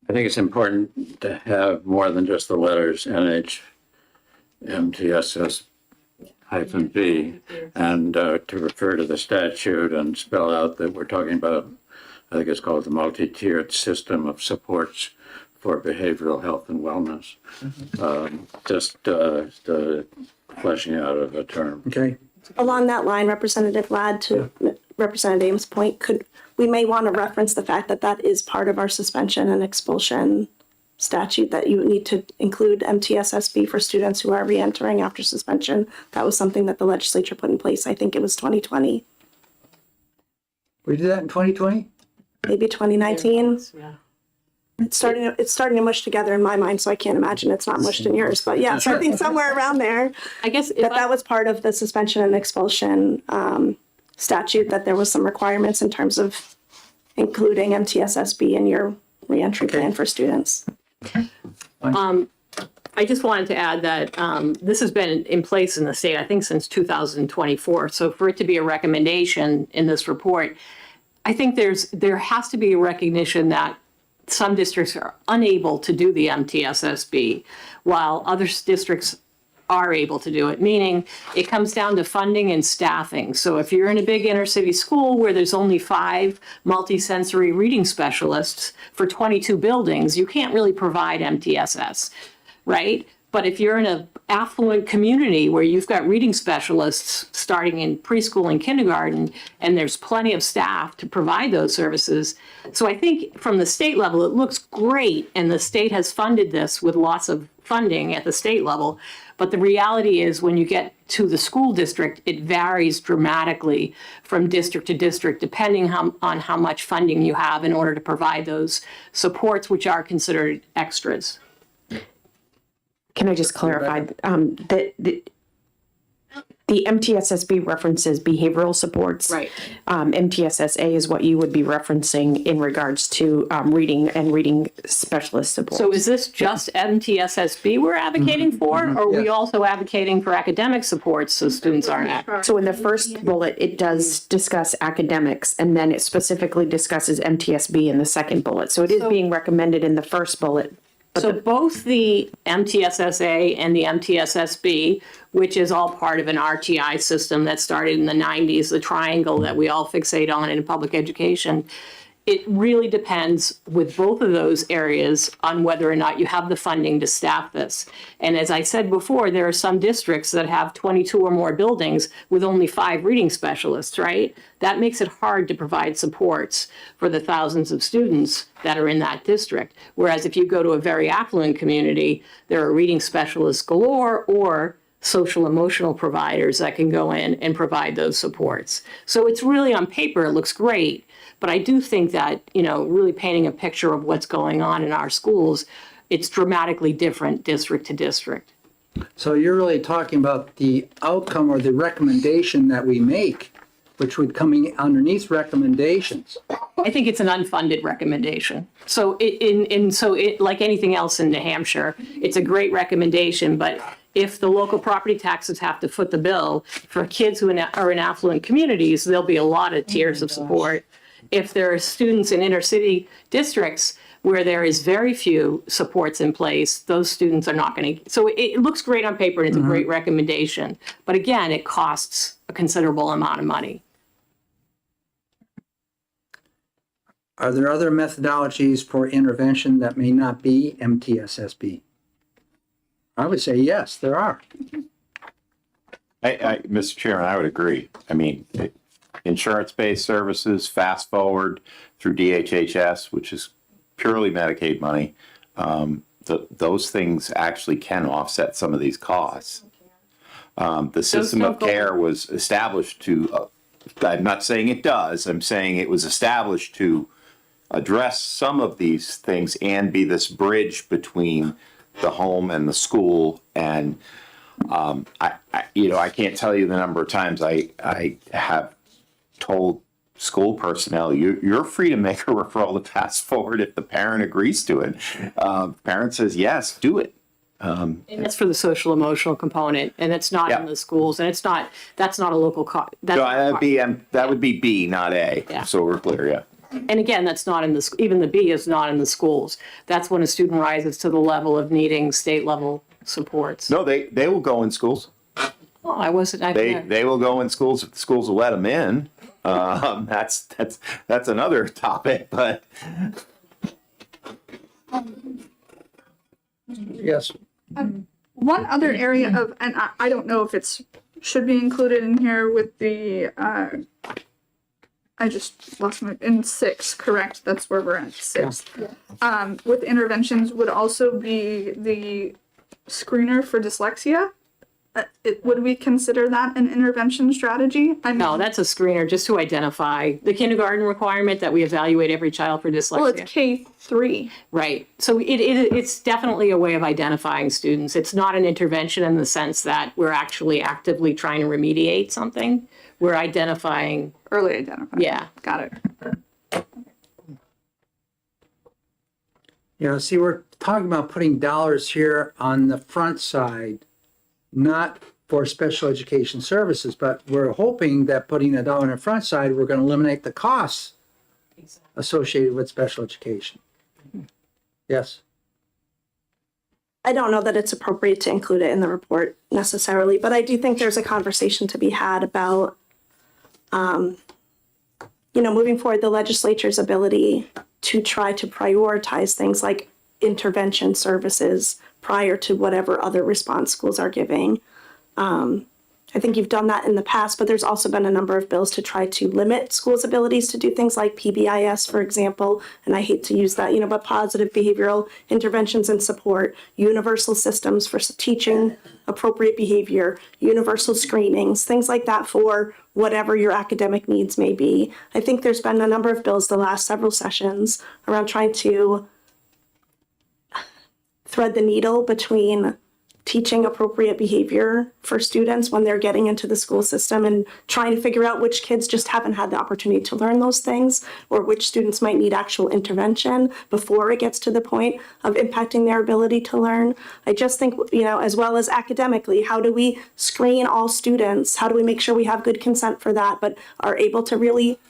Speaker 7: I think it's important to have more than just the letters NH, MTSS -B, and to refer to the statute and spell out that we're talking about, I think it's called the multi-tiered system of supports for behavioral health and wellness. Just the fleshing out of a term.
Speaker 3: Okay.
Speaker 4: Along that line, Representative Ladd, to Representative Ames' point, we may want to reference the fact that that is part of our suspension and expulsion statute, that you need to include MTSSB for students who are reentering after suspension. That was something that the legislature put in place. I think it was 2020,
Speaker 3: We did that in 2020?
Speaker 4: maybe 2019.
Speaker 8: Yeah.
Speaker 4: It's starting to mush together in my mind, so I can't imagine it's not mushed in yours. But yeah, so I think somewhere around there,
Speaker 8: I guess if
Speaker 4: that was part of the suspension and expulsion statute, that there was some requirements in terms of including MTSSB in your reentry plan for students.
Speaker 8: I just wanted to add that this has been in place in the state, I think, since 2024. So for it to be a recommendation in this report, I think there has to be a recognition that some districts are unable to do the MTSSB, while other districts are able to do it, meaning it comes down to funding and staffing. So if you're in a big inner city school where there's only 5 multisensory reading specialists for 22 buildings, you can't really provide MTSS, right? But if you're in an affluent community where you've got reading specialists starting in preschool and kindergarten, and there's plenty of staff to provide those services. So I think from the state level, it looks great, and the state has funded this with lots of funding at the state level. But the reality is when you get to the school district, it varies dramatically from district to district, depending on how much funding you have in order to provide those supports, which are considered extras.
Speaker 5: Can I just clarify that the MTSSB references behavioral supports?
Speaker 8: Right.
Speaker 5: MTSSA is what you would be referencing in regards to reading and reading specialist support.
Speaker 8: So is this just MTSSB we're advocating for, or are we also advocating for academic supports so students aren't?
Speaker 5: So in the first bullet, it does discuss academics, and then it specifically discusses MTSB in the second bullet. So it is being recommended in the first bullet.
Speaker 8: So both the MTSSA and the MTSSB, which is all part of an RTI system that started in the 90s, the triangle that we all fixate on in public education, it really depends with both of those areas on whether or not you have the funding to staff this. And as I said before, there are some districts that have 22 or more buildings with only 5 reading specialists, right? That makes it hard to provide supports for the thousands of students that are in that district. Whereas if you go to a very affluent community, there are reading specialists galore or social emotional providers that can go in and provide those supports. So it's really, on paper, it looks great. But I do think that, really painting a picture of what's going on in our schools, it's dramatically different district to district.
Speaker 3: So you're really talking about the outcome or the recommendation that we make, which would come in underneath recommendations.
Speaker 8: I think it's an unfunded recommendation. So like anything else in New Hampshire, it's a great recommendation, but if the local property taxes have to foot the bill for kids who are in affluent communities, there'll be a lot of tiers of support. If there are students in inner city districts where there is very few supports in place, those students are not going to. So it looks great on paper and it's a great recommendation. But again, it costs a considerable amount of money.
Speaker 3: Are there other methodologies for intervention that may not be MTSSB? I would say yes, there are.
Speaker 9: Mr. Chairman, I would agree. I mean, insurance-based services, fast forward through DHHS, which is purely Medicaid money, those things actually can offset some of these costs. The system of care was established to, I'm not saying it does, I'm saying it was established to address some of these things and be this bridge between the home and the school. And I can't tell you the number of times I have told school personnel, you're free to make a referral to fast forward if the parent agrees to it. Parent says, yes, do it.
Speaker 8: And that's for the social emotional component, and it's not in the schools, and that's not a local cost.
Speaker 9: That would be B, not A.
Speaker 8: Yeah.
Speaker 9: So we're clear, yeah.
Speaker 8: And again, that's not in even the B is not in the schools. That's when a student rises to the level of needing state level supports.
Speaker 9: No, they will go in schools.
Speaker 8: Oh,
Speaker 9: They will go in schools if the schools will let them in. That's another topic, but
Speaker 3: Yes.
Speaker 1: One other area of, and I don't know if should be included in here with the, I just lost in 6, correct? That's where we're at, 6. Yeah. With interventions would also be the screener for dyslexia. would we consider that an intervention strategy? I mean,
Speaker 8: No, that's a screener just to identify the kindergarten requirement that we evaluate every child for dyslexia.
Speaker 1: well, it's K3.
Speaker 8: Right. So it's definitely a way of identifying students. It's not an intervention in the sense that we're actually actively trying to remediate something. We're identifying,
Speaker 1: Early identifier.
Speaker 8: yeah.
Speaker 1: Got it.
Speaker 3: See, we're talking about putting dollars here on the front side, not for special education services, but we're hoping that putting a dollar on the front side, we're going to eliminate the costs associated with special education. Yes.
Speaker 4: I don't know that it's appropriate to include it in the report necessarily, but I do think there's a conversation to be had about, moving forward, the legislature's ability to try to prioritize things like intervention services prior to whatever other response schools are giving. I think you've done that in the past, but there's also been a number of bills to try to limit schools' abilities to do things like PBIS, for example, and I hate to use that, but positive behavioral interventions and support, universal systems for teaching appropriate behavior, universal screenings, things like that for whatever your academic needs may be. I think there's been a number of bills the last several sessions around trying to thread the needle between teaching appropriate behavior for students when they're getting into the school system and trying to figure out which kids just haven't had the opportunity to learn those things or which students might need actual intervention before it gets to the point of impacting their ability to learn. I just think, as well as academically, how do we screen all students? How do we make sure we have good consent for that, but are able to really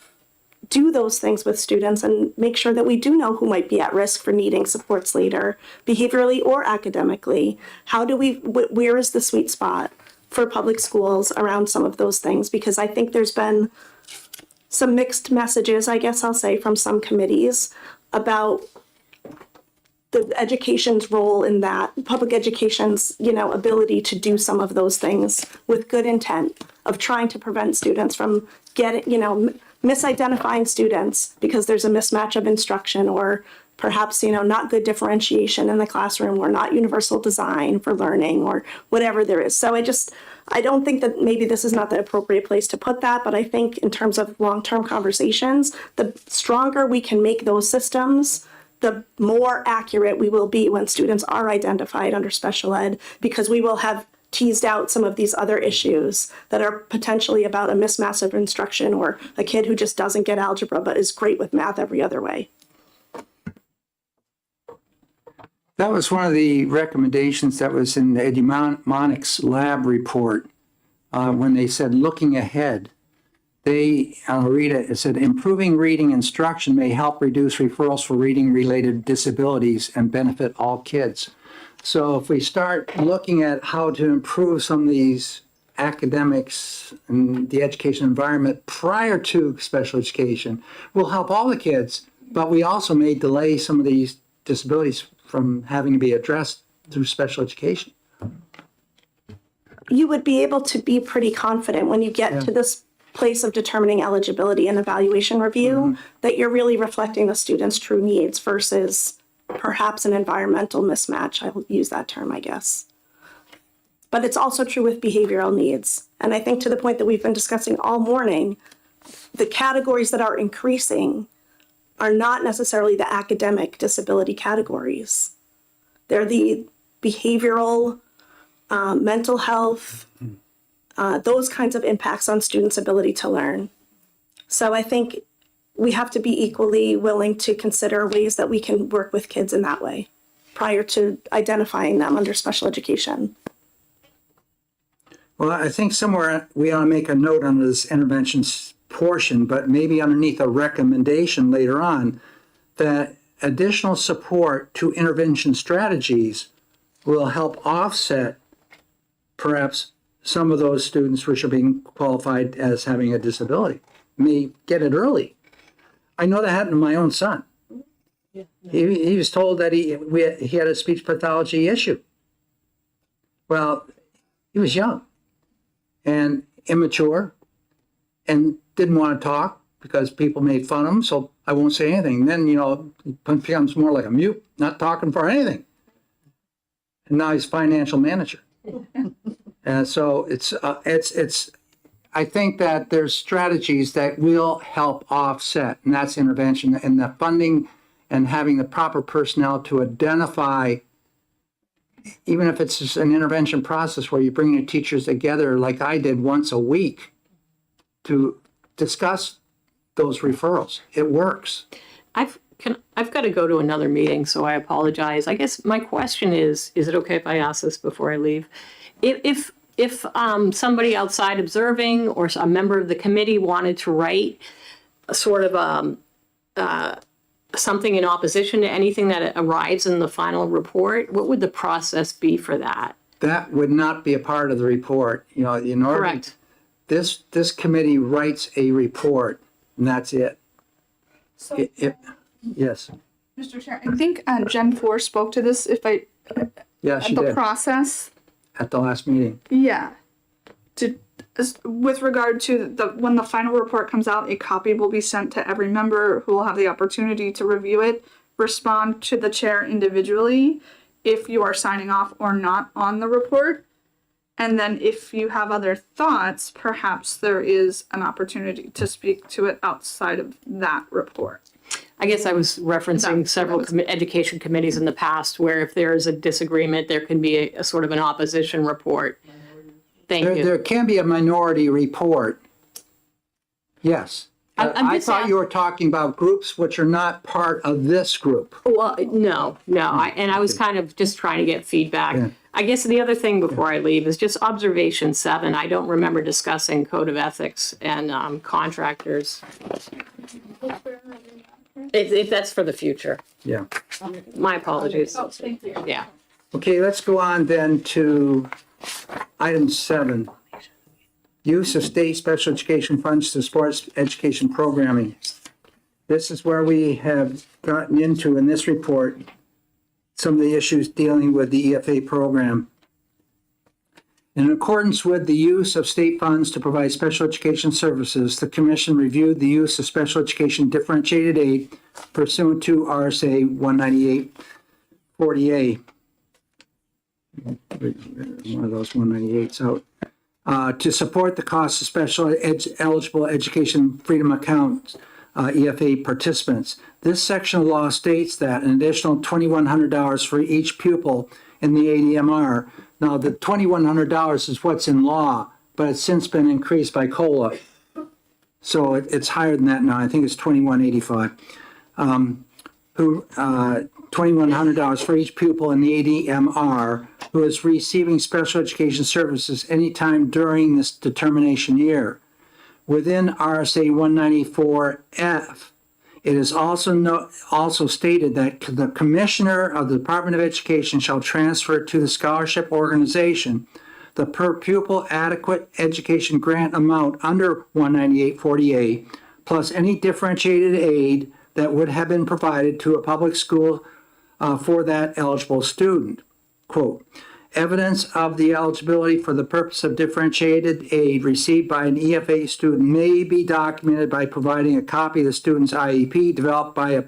Speaker 4: do those things with students and make sure that we do know who might be at risk for needing supports later, behaviorally or academically? How do we, where is the sweet spot for public schools around some of those things? Because I think there's been some mixed messages, I guess I'll say, from some committees about the education's role in that, public education's, ability to do some of those things with good intent of trying to prevent students from getting, misidentifying students because there's a mismatch of instruction or perhaps, not good differentiation in the classroom or not universal design for learning or whatever there is. So I don't think that maybe this is not the appropriate place to put that, but I think in terms of long-term conversations, the stronger we can make those systems, the more accurate we will be when students are identified under special ed, because we will have teased out some of these other issues that are potentially about a mismatch of instruction or a kid who just doesn't get algebra but is great with math every other way.
Speaker 3: That was one of the recommendations that was in the Edumonics lab report when they said looking ahead. I'll read it. It said, improving reading instruction may help reduce referrals for reading-related disabilities and benefit all kids. So if we start looking at how to improve some of these academics and the education environment prior to special education, we'll help all the kids, but we also may delay some of these disabilities from having to be addressed through special education.
Speaker 4: You would be able to be pretty confident when you get to this place of determining eligibility and evaluation review that you're really reflecting the student's true needs versus perhaps an environmental mismatch. I'll use that term, I guess. But it's also true with behavioral needs. And I think to the point that we've been discussing all morning, the categories that are increasing are not necessarily the academic disability categories. They're the behavioral, mental health, those kinds of impacts on students' ability to learn. So I think we have to be equally willing to consider ways that we can work with kids in that way prior to identifying them under special education.
Speaker 3: Well, I think somewhere we ought to make a note under this interventions portion, but maybe underneath a recommendation later on that additional support to intervention strategies will help offset perhaps some of those students which are being qualified as having a disability. May get it early. I know that happened to my own son. He was told that he had a speech pathology issue. Well, he was young and immature and didn't want to talk because people made fun of him, so I won't say anything. Then, he becomes more like a mute, not talking for anything. And now he's financial manager. And so I think that there's strategies that will help offset, and that's intervention and the funding and having the proper personnel to identify, even if it's just an intervention process where you bring your teachers together like I did once a week to discuss those referrals. It works.
Speaker 8: I've got to go to another meeting, so I apologize. I guess my question is it okay if I ask this before I leave? If somebody outside observing or a member of the committee wanted to write a sort of something in opposition to anything that arrives in the final report, what would the process be for that?
Speaker 3: That would not be a part of the report. You know, in order,
Speaker 8: Correct.
Speaker 3: This committee writes a report, and that's it.
Speaker 1: So,
Speaker 3: Yes.
Speaker 1: Mr. Chair, I think Jen 4 spoke to this.
Speaker 3: Yeah, she
Speaker 1: The
Speaker 3: did
Speaker 1: process.
Speaker 3: at the last meeting.
Speaker 1: Yeah. With regard to when the final report comes out, a copy will be sent to every member who will have the opportunity to review it, respond to the chair individually if you are signing off or not on the report. And then if you have other thoughts, perhaps there is an opportunity to speak to it outside of that report.
Speaker 8: I guess I was referencing several education committees in the past where if there is a disagreement, there can be a sort of an opposition report. Thank you.
Speaker 3: There can be a minority report. Yes.
Speaker 8: I'm
Speaker 3: I
Speaker 8: just
Speaker 3: thought you were talking about groups which are not part of this group.
Speaker 8: Well, no. I was kind of just trying to get feedback.
Speaker 3: Yeah.
Speaker 8: I guess the other thing before I leave is just observation 7. I don't remember discussing code of ethics and contractors. If that's for the future.
Speaker 3: Yeah.
Speaker 8: My apologies.
Speaker 1: Oh, thank you.
Speaker 8: Yeah.
Speaker 3: Okay, let's go on then to item 7. Use of state special education funds to support education programming. This is where we have gotten into in this report some of the issues dealing with the EFA program. In accordance with the use of state funds to provide special education services, the Commission reviewed the use of special education differentiated aid pursuant to RSA 19840A. One of those 198s out. To support the cost of special eligible education freedom accounts, EFA participants. This section of law states that an additional $2,100 for each pupil in the ADMR. Now, the $2,100 is what's in law, but it's since been increased by COLA. So it's higher than that now. I think it's $2,185. $2,100 for each pupil in the ADMR who is receiving special education services anytime during this determination year. Within RSA 194F, it is also stated that the Commissioner of the Department of Education shall transfer to the scholarship organization the per pupil adequate education grant amount under 19840A, plus any differentiated aid that would have been provided to a public school for that eligible student. Quote, evidence of the eligibility for the purpose of differentiated aid received by an EFA student may be documented by providing a copy of the student's IEP developed by a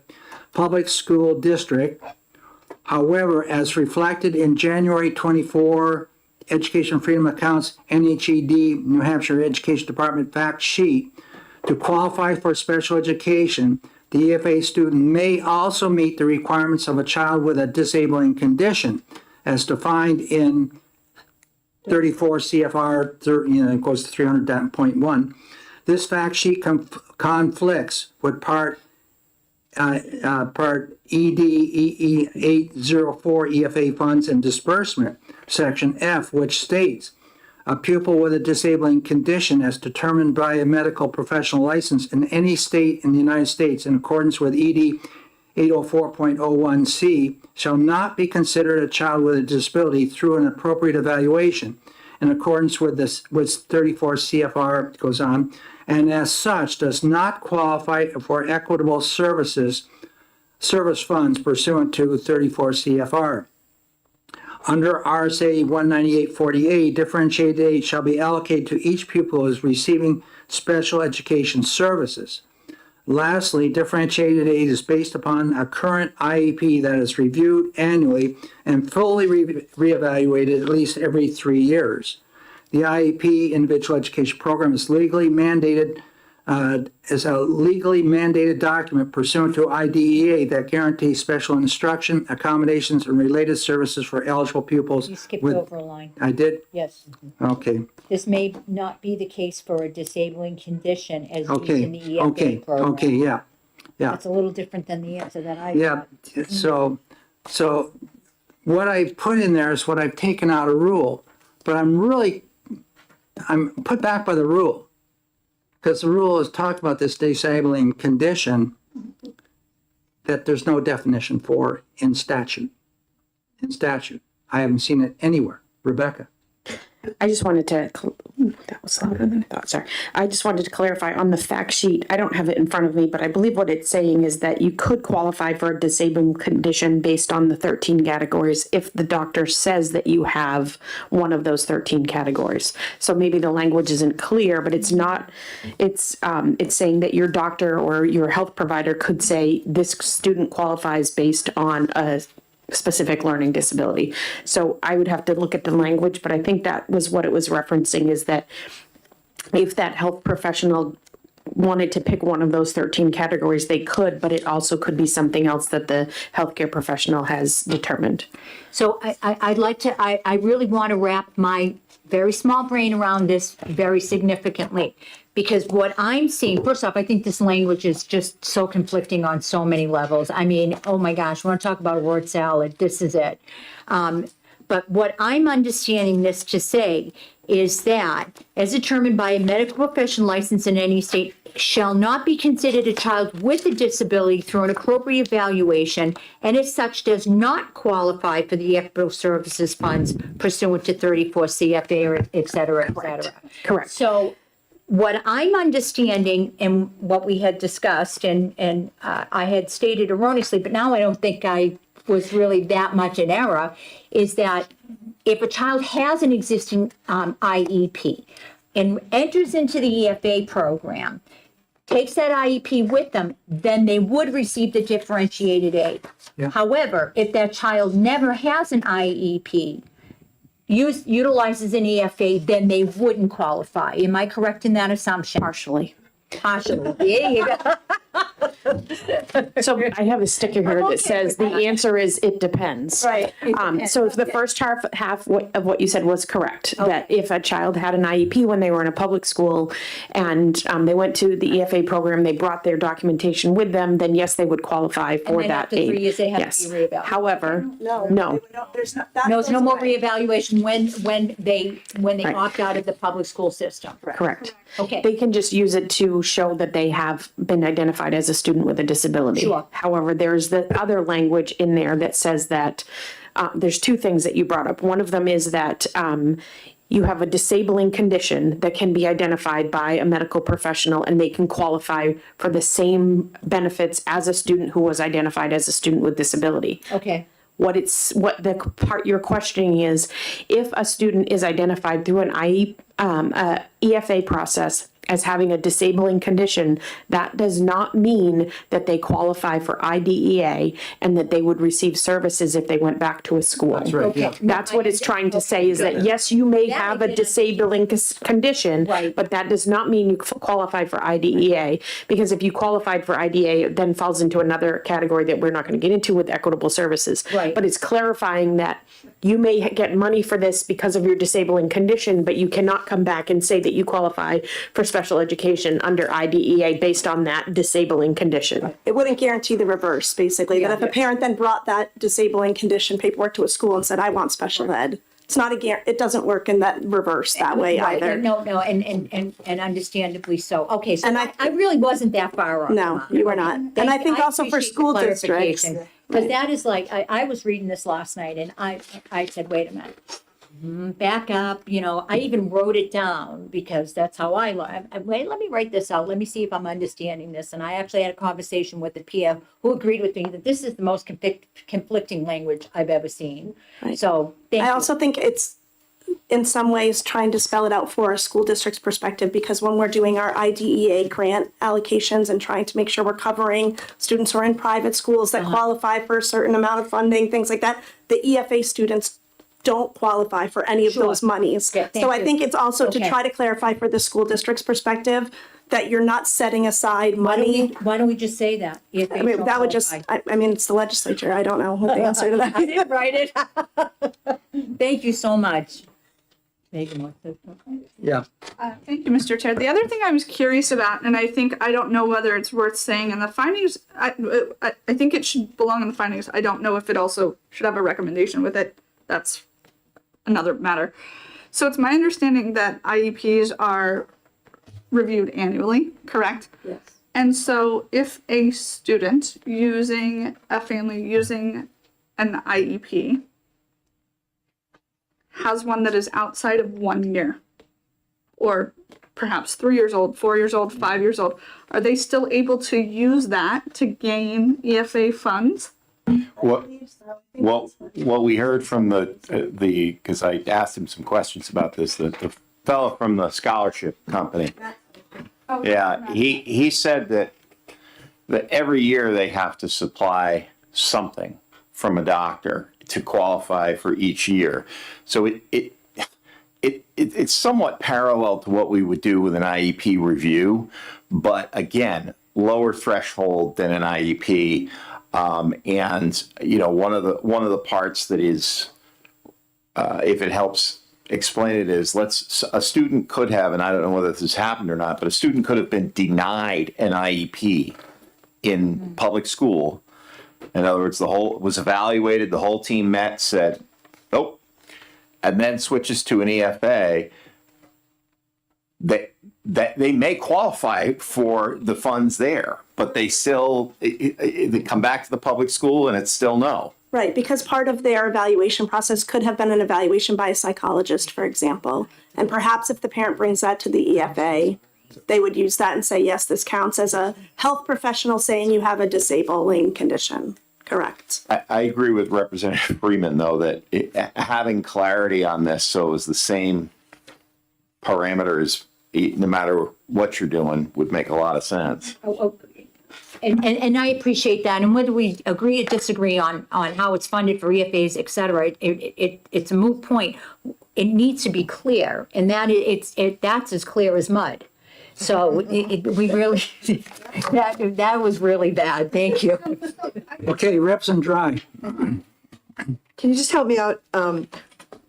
Speaker 3: public school district. However, as reflected in January 24 Education Freedom Accounts NHED New Hampshire Education Department fact sheet, to qualify for special education, the EFA student may also meet the requirements of a child with a disabling condition, as defined in 34 CFR, it goes to 300.1. This fact sheet conflicts with Part EDEE 804 EFA funds and disbursement, Section F, which states, a pupil with a disabling condition as determined by a medical professional license in any state in the United States in accordance with ED 804.01C shall not be considered a child with a disability through an appropriate evaluation in accordance with 34 CFR, goes on, and as such does not qualify for equitable service funds pursuant to 34 CFR. Under RSA 19840A, differentiated aid shall be allocated to each pupil who is receiving special education services. Lastly, differentiated aid is based upon a current IEP that is reviewed annually and fully reevaluated at least every 3 years. The IEP individual education program is legally mandated, is a legally mandated document pursuant to IDEA that guarantees special instruction, accommodations, and related services for eligible pupils.
Speaker 10: You skipped
Speaker 3: with-
Speaker 10: over a line.
Speaker 3: I did?
Speaker 10: Yes.
Speaker 3: Okay,
Speaker 10: This may not be the case for a disabling condition as used
Speaker 3: okay,
Speaker 10: in the EFA
Speaker 3: okay,
Speaker 10: program.
Speaker 3: okay, yeah.
Speaker 10: That's a little different than the answer that I
Speaker 3: Yeah,
Speaker 10: got.
Speaker 3: so what I put in there is what I've taken out of rule, but I'm put back by the rule. Because the rule has talked about this disabling condition that there's no definition for in statute. In statute. I haven't seen it anywhere. Rebecca?
Speaker 5: I just wanted to, that was louder than I thought, sorry. I just wanted to clarify on the fact sheet, I don't have it in front of me, but I believe what it's saying is that you could qualify for a disabling condition based on the 13 categories if the doctor says that you have one of those 13 categories. So maybe the language isn't clear, but it's not, it's saying that your doctor or your health provider could say this student qualifies based on a specific learning disability. So I would have to look at the language, but I think that was what it was referencing, is that if that health professional wanted to pick one of those 13 categories, they could, but it also could be something else that the healthcare professional has determined.
Speaker 10: So I'd like to, I really want to wrap my very small brain around this very significantly. Because what I'm seeing, first off, I think this language is just so conflicting on so many levels. I mean, oh my gosh, we want to talk about a word salad. This is it. But what I'm understanding this to say is that, as determined by a medical professional licensed in any state, shall not be considered a child with a disability through an appropriate evaluation, and as such does not qualify for the equitable services funds pursuant to 34 CFA, or et cetera, et cetera.
Speaker 5: Correct.
Speaker 10: So what I'm understanding and what we had discussed, and I had stated erroneously, but now I don't think I was really that much in error, is that if a child has an existing IEP and enters into the EFA program, takes that IEP with them, then they would receive the differentiated aid.
Speaker 3: Yeah.
Speaker 10: However, if that child never has an IEP, utilizes an EFA, then they wouldn't qualify. Am I correct in that assumption?
Speaker 5: Partially.
Speaker 10: Partially. There you go.
Speaker 5: So I have a sticker here that says the answer is it depends.
Speaker 10: Right.
Speaker 5: So if the first half of what you said was correct, that if a child had an IEP when they were in a public school and they went to the EFA program, they brought their documentation with them, then yes, they would qualify for
Speaker 10: then
Speaker 5: that
Speaker 10: after
Speaker 5: aid.
Speaker 10: 3 years, they have to
Speaker 5: Yes.
Speaker 10: be reevaluated.
Speaker 5: However,
Speaker 4: No.
Speaker 5: no.
Speaker 4: There's not, that
Speaker 10: There's no
Speaker 4: goes
Speaker 10: more
Speaker 4: away.
Speaker 10: reevaluation when they
Speaker 5: Right.
Speaker 10: opt out of the public school system.
Speaker 5: Correct.
Speaker 10: Okay.
Speaker 5: They can just use it to show that they have been identified as a student with a disability.
Speaker 10: Sure.
Speaker 5: However, there's the other language in there that says that there's two things that you brought up. One of them is that you have a disabling condition that can be identified by a medical professional and they can qualify for the same benefits as a student who was identified as a student with disability.
Speaker 10: Okay.
Speaker 5: What the part you're questioning is, if a student is identified through an EFA process as having a disabling condition, that does not mean that they qualify for IDEA and that they would receive services if they went back to a school.
Speaker 3: That's right, yeah.
Speaker 5: That's what it's trying to say, is that yes, you may
Speaker 10: That I
Speaker 5: have a
Speaker 10: did
Speaker 5: disabling condition,
Speaker 10: Right.
Speaker 5: but that does not mean you qualify for IDEA. Because if you qualified for IDEA, it then falls into another category that we're not going to get into with equitable services.
Speaker 10: Right.
Speaker 5: But it's clarifying that you may get money for this because of your disabling condition, but you cannot come back and say that you qualify for special education under IDEA based on that disabling condition.
Speaker 4: It wouldn't guarantee the reverse, basically, that if a parent then brought that disabling condition paperwork to a school and said, I want special ed, it's not it doesn't work in that reverse that way
Speaker 10: Right,
Speaker 4: either.
Speaker 10: no, and understandably so. Okay, so
Speaker 4: And
Speaker 10: I really wasn't that far off.
Speaker 4: No, you were not. And I think also for school districts.
Speaker 10: Because that is like, I was reading this last night and I said, wait a minute. Back up, I even wrote it down because that's how I learn. Wait, let me write this out. Let me see if I'm understanding this. And I actually had a conversation with the peer who agreed with me that this is the most conflicting language I've ever seen.
Speaker 4: Right.
Speaker 10: So thank
Speaker 4: I
Speaker 10: you.
Speaker 4: also think it's in some ways trying to spell it out for a school district's perspective, because when we're doing our IDEA grant allocations and trying to make sure we're covering students who are in private schools that qualify for a certain amount of funding, things like that, the EFA students don't qualify for any of
Speaker 10: Sure.
Speaker 4: those monies.
Speaker 10: Yeah, thank
Speaker 4: So I
Speaker 10: you.
Speaker 4: think it's also to
Speaker 10: Okay.
Speaker 4: try to clarify for the school district's perspective that you're not setting aside money.
Speaker 10: Why don't we just say that? If
Speaker 4: I
Speaker 10: they
Speaker 4: mean,
Speaker 10: don't
Speaker 4: that would just,
Speaker 10: qualify.
Speaker 4: I mean, it's the legislature. I don't know what the answer to that
Speaker 10: I
Speaker 4: is.
Speaker 10: didn't write it. Thank you so much. Megan, what's this?
Speaker 3: Yeah.
Speaker 1: Thank you, Mr. Chair. The other thing I was curious about, and I don't know whether it's worth saying in the findings, I think it should belong in the findings. I don't know if it also should have a recommendation with it. That's another matter. So it's my understanding that IEPs are reviewed annually, correct?
Speaker 4: Yes.
Speaker 1: And so if a student a family using an IEP has one that is outside of 1 year, or perhaps 3 years old, 4 years old, 5 years old, are they still able to use that to gain EFA funds?
Speaker 9: What, what we heard from because I asked him some questions about this, the fellow from the scholarship company. Yeah, he said that every year they have to supply something from a doctor to qualify for each year. So it's somewhat parallel to what we would do with an IEP review, but again, lower threshold than an IEP. And you know, one of the parts that is, if it helps explain it, is a student could have, and I don't know whether this has happened or not, but a student could have been denied an IEP in public school. In other words, was evaluated, the whole team met, said, nope, and then switches to an EFA. That they may qualify for the funds there, but they still they come back to the public school and it's still no.
Speaker 4: Right, because part of their evaluation process could have been an evaluation by a psychologist, for example. And perhaps if the parent brings that to the EFA, they would use that and say, yes, this counts as a health professional saying you have a disabling condition. Correct.
Speaker 9: I agree with Representative Freeman, though, that having clarity on this so it's the same parameters, no matter what you're doing, would make a lot of sense.
Speaker 10: And I appreciate that. And whether we agree or disagree on how it's funded for EFAs, et cetera, it's a moot point. It needs to be clear, and that's as clear as mud. So we really, that was really bad. Thank you.
Speaker 3: Okay, reps and dry.
Speaker 6: Can you just help me out?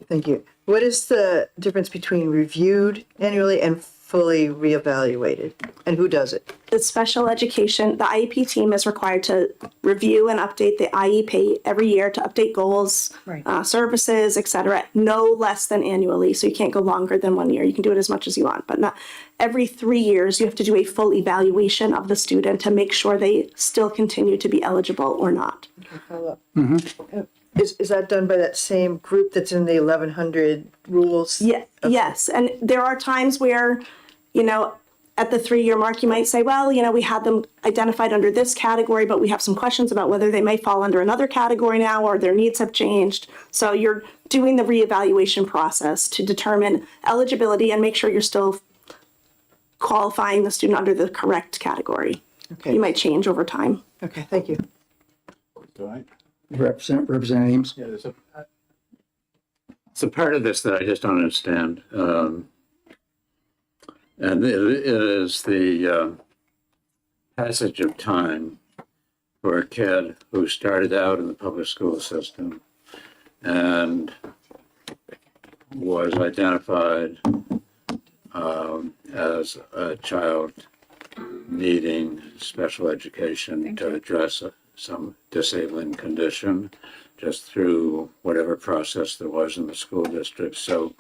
Speaker 6: Thank you. What is the difference between reviewed annually and fully reevaluated? And who does it?
Speaker 4: The special education, the IEP team is required to review and update the IEP every year to update goals,
Speaker 10: Right.
Speaker 4: Services, et cetera, no less than annually. So you can't go longer than 1 year. You can do it as much as you want, but not every 3 years. You have to do a full evaluation of the student to make sure they still continue to be eligible or not.
Speaker 6: Follow up. Is that done by that same group that's in the 1100 rules?
Speaker 4: Yeah, yes. And there are times where, at the 3-year mark, you might say, well, we had them identified under this category, but we have some questions about whether they may fall under another category now or their needs have changed. So you're doing the reevaluation process to determine eligibility and make sure you're still qualifying the student under the correct category.
Speaker 6: Okay.
Speaker 4: You might change over time.
Speaker 6: Okay, thank you.
Speaker 3: Representative Ames.
Speaker 7: Yeah, there's a part of this that I just don't understand. And it is the passage of time for a kid who started out in the public school system and was identified as a child needing special education to address some disabling condition, just through whatever process there was in the school district. So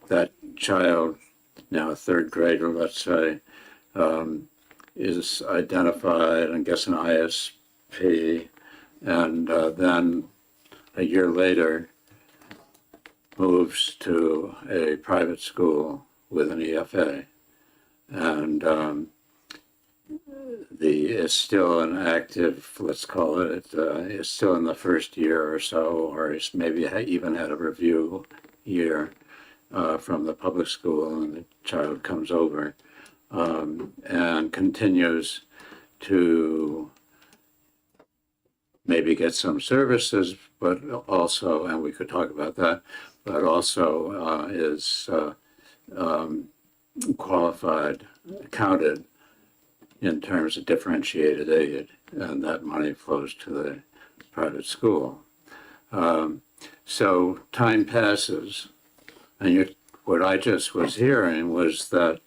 Speaker 7: that child, now a third grader, let's say, is identified and gets an ISP, and then a year later moves to a private school with an EFA, and is still an active, let's call it, is still in the first year or so, or is maybe even had a review year from the public school, and the child comes over and continues to maybe get some services, but also, and we could talk about that, but also is qualified, counted in terms of differentiated aid, and that money flows to the private school. So time passes, and what I just was hearing was that,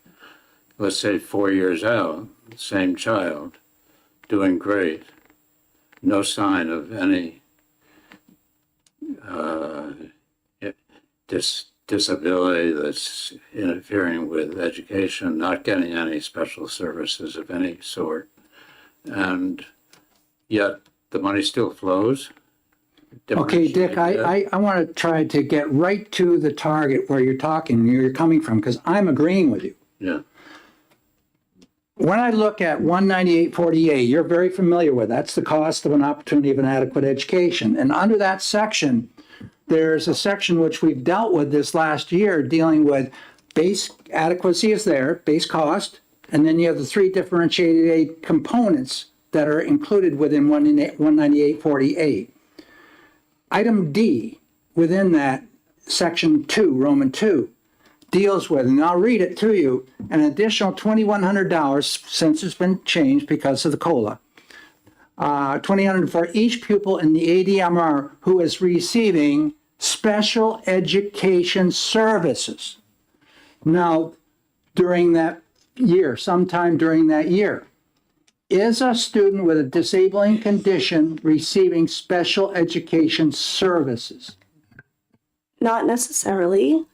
Speaker 7: let's say 4 years out, same child, doing great, no sign of any disability that's interfering with education, not getting any special services of any sort, and yet the money still flows.
Speaker 3: Okay, Dick, I want to try to get right to the target where you're coming from, because I'm agreeing with you.
Speaker 7: Yeah,
Speaker 3: When I look at 19848, you're very familiar with, that's the cost of an opportunity of an adequate education. And under that section, there's a section which we've dealt with this last year dealing with base adequacy is there, base cost, and then you have the three differentiated aid components that are included within 19848. Item D within that section 2, Roman 2, deals with, and I'll read it to you, an additional $2,100 since it's been changed because of the COLA. $2,100 for each pupil in the ADMR who is receiving special education services. Now, during that year, sometime during that year, is a student with a disabling condition receiving special education services?
Speaker 4: Not necessarily.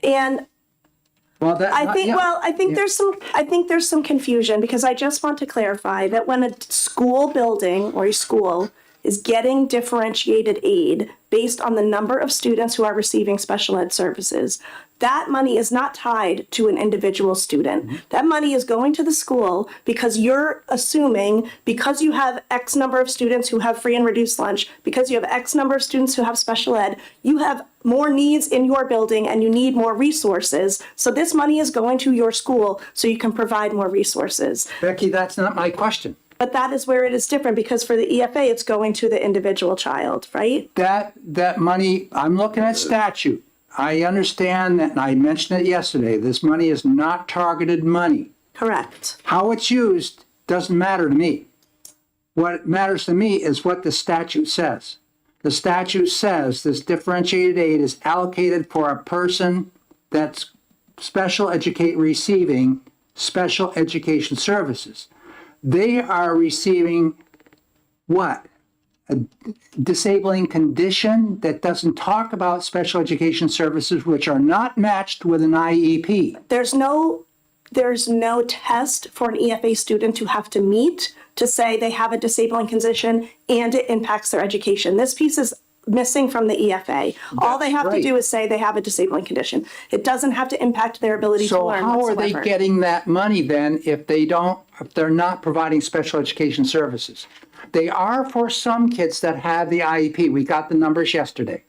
Speaker 4: And
Speaker 3: Well, that,
Speaker 4: I think,
Speaker 3: yeah.
Speaker 4: well, I think there's some confusion, because I just want to clarify that when a school building or a school is getting differentiated aid based on the number of students who are receiving special ed services, that money is not tied to an individual student. That money is going to the school because you're assuming, because you have X number of students who have free and reduced lunch, because you have X number of students who have special ed, you have more needs in your building and you need more resources. So this money is going to your school so you can provide more resources.
Speaker 3: Becky, that's not my question.
Speaker 4: But that is where it is different, because for the EFA, it's going to the individual child, right?
Speaker 3: That money, I'm looking at statute. I understand that, and I mentioned it yesterday, this money is not targeted money.
Speaker 4: Correct.
Speaker 3: How it's used doesn't matter to me. What matters to me is what the statute says. The statute says this differentiated aid is allocated for a person that's receiving special education services. They are receiving what? A disabling condition that doesn't talk about special education services, which are not matched with an IEP.
Speaker 4: There's no test for an EFA student to have to meet to say they have a disabling condition and it impacts their education. This piece is missing from the EFA. All they have to do is say they have a disabling condition. It doesn't have to impact their ability to
Speaker 3: So
Speaker 4: learn
Speaker 3: how are
Speaker 4: whatsoever.
Speaker 3: they getting that money then if they're not providing special education services? They are for some kids that have the IEP. We got the numbers yesterday.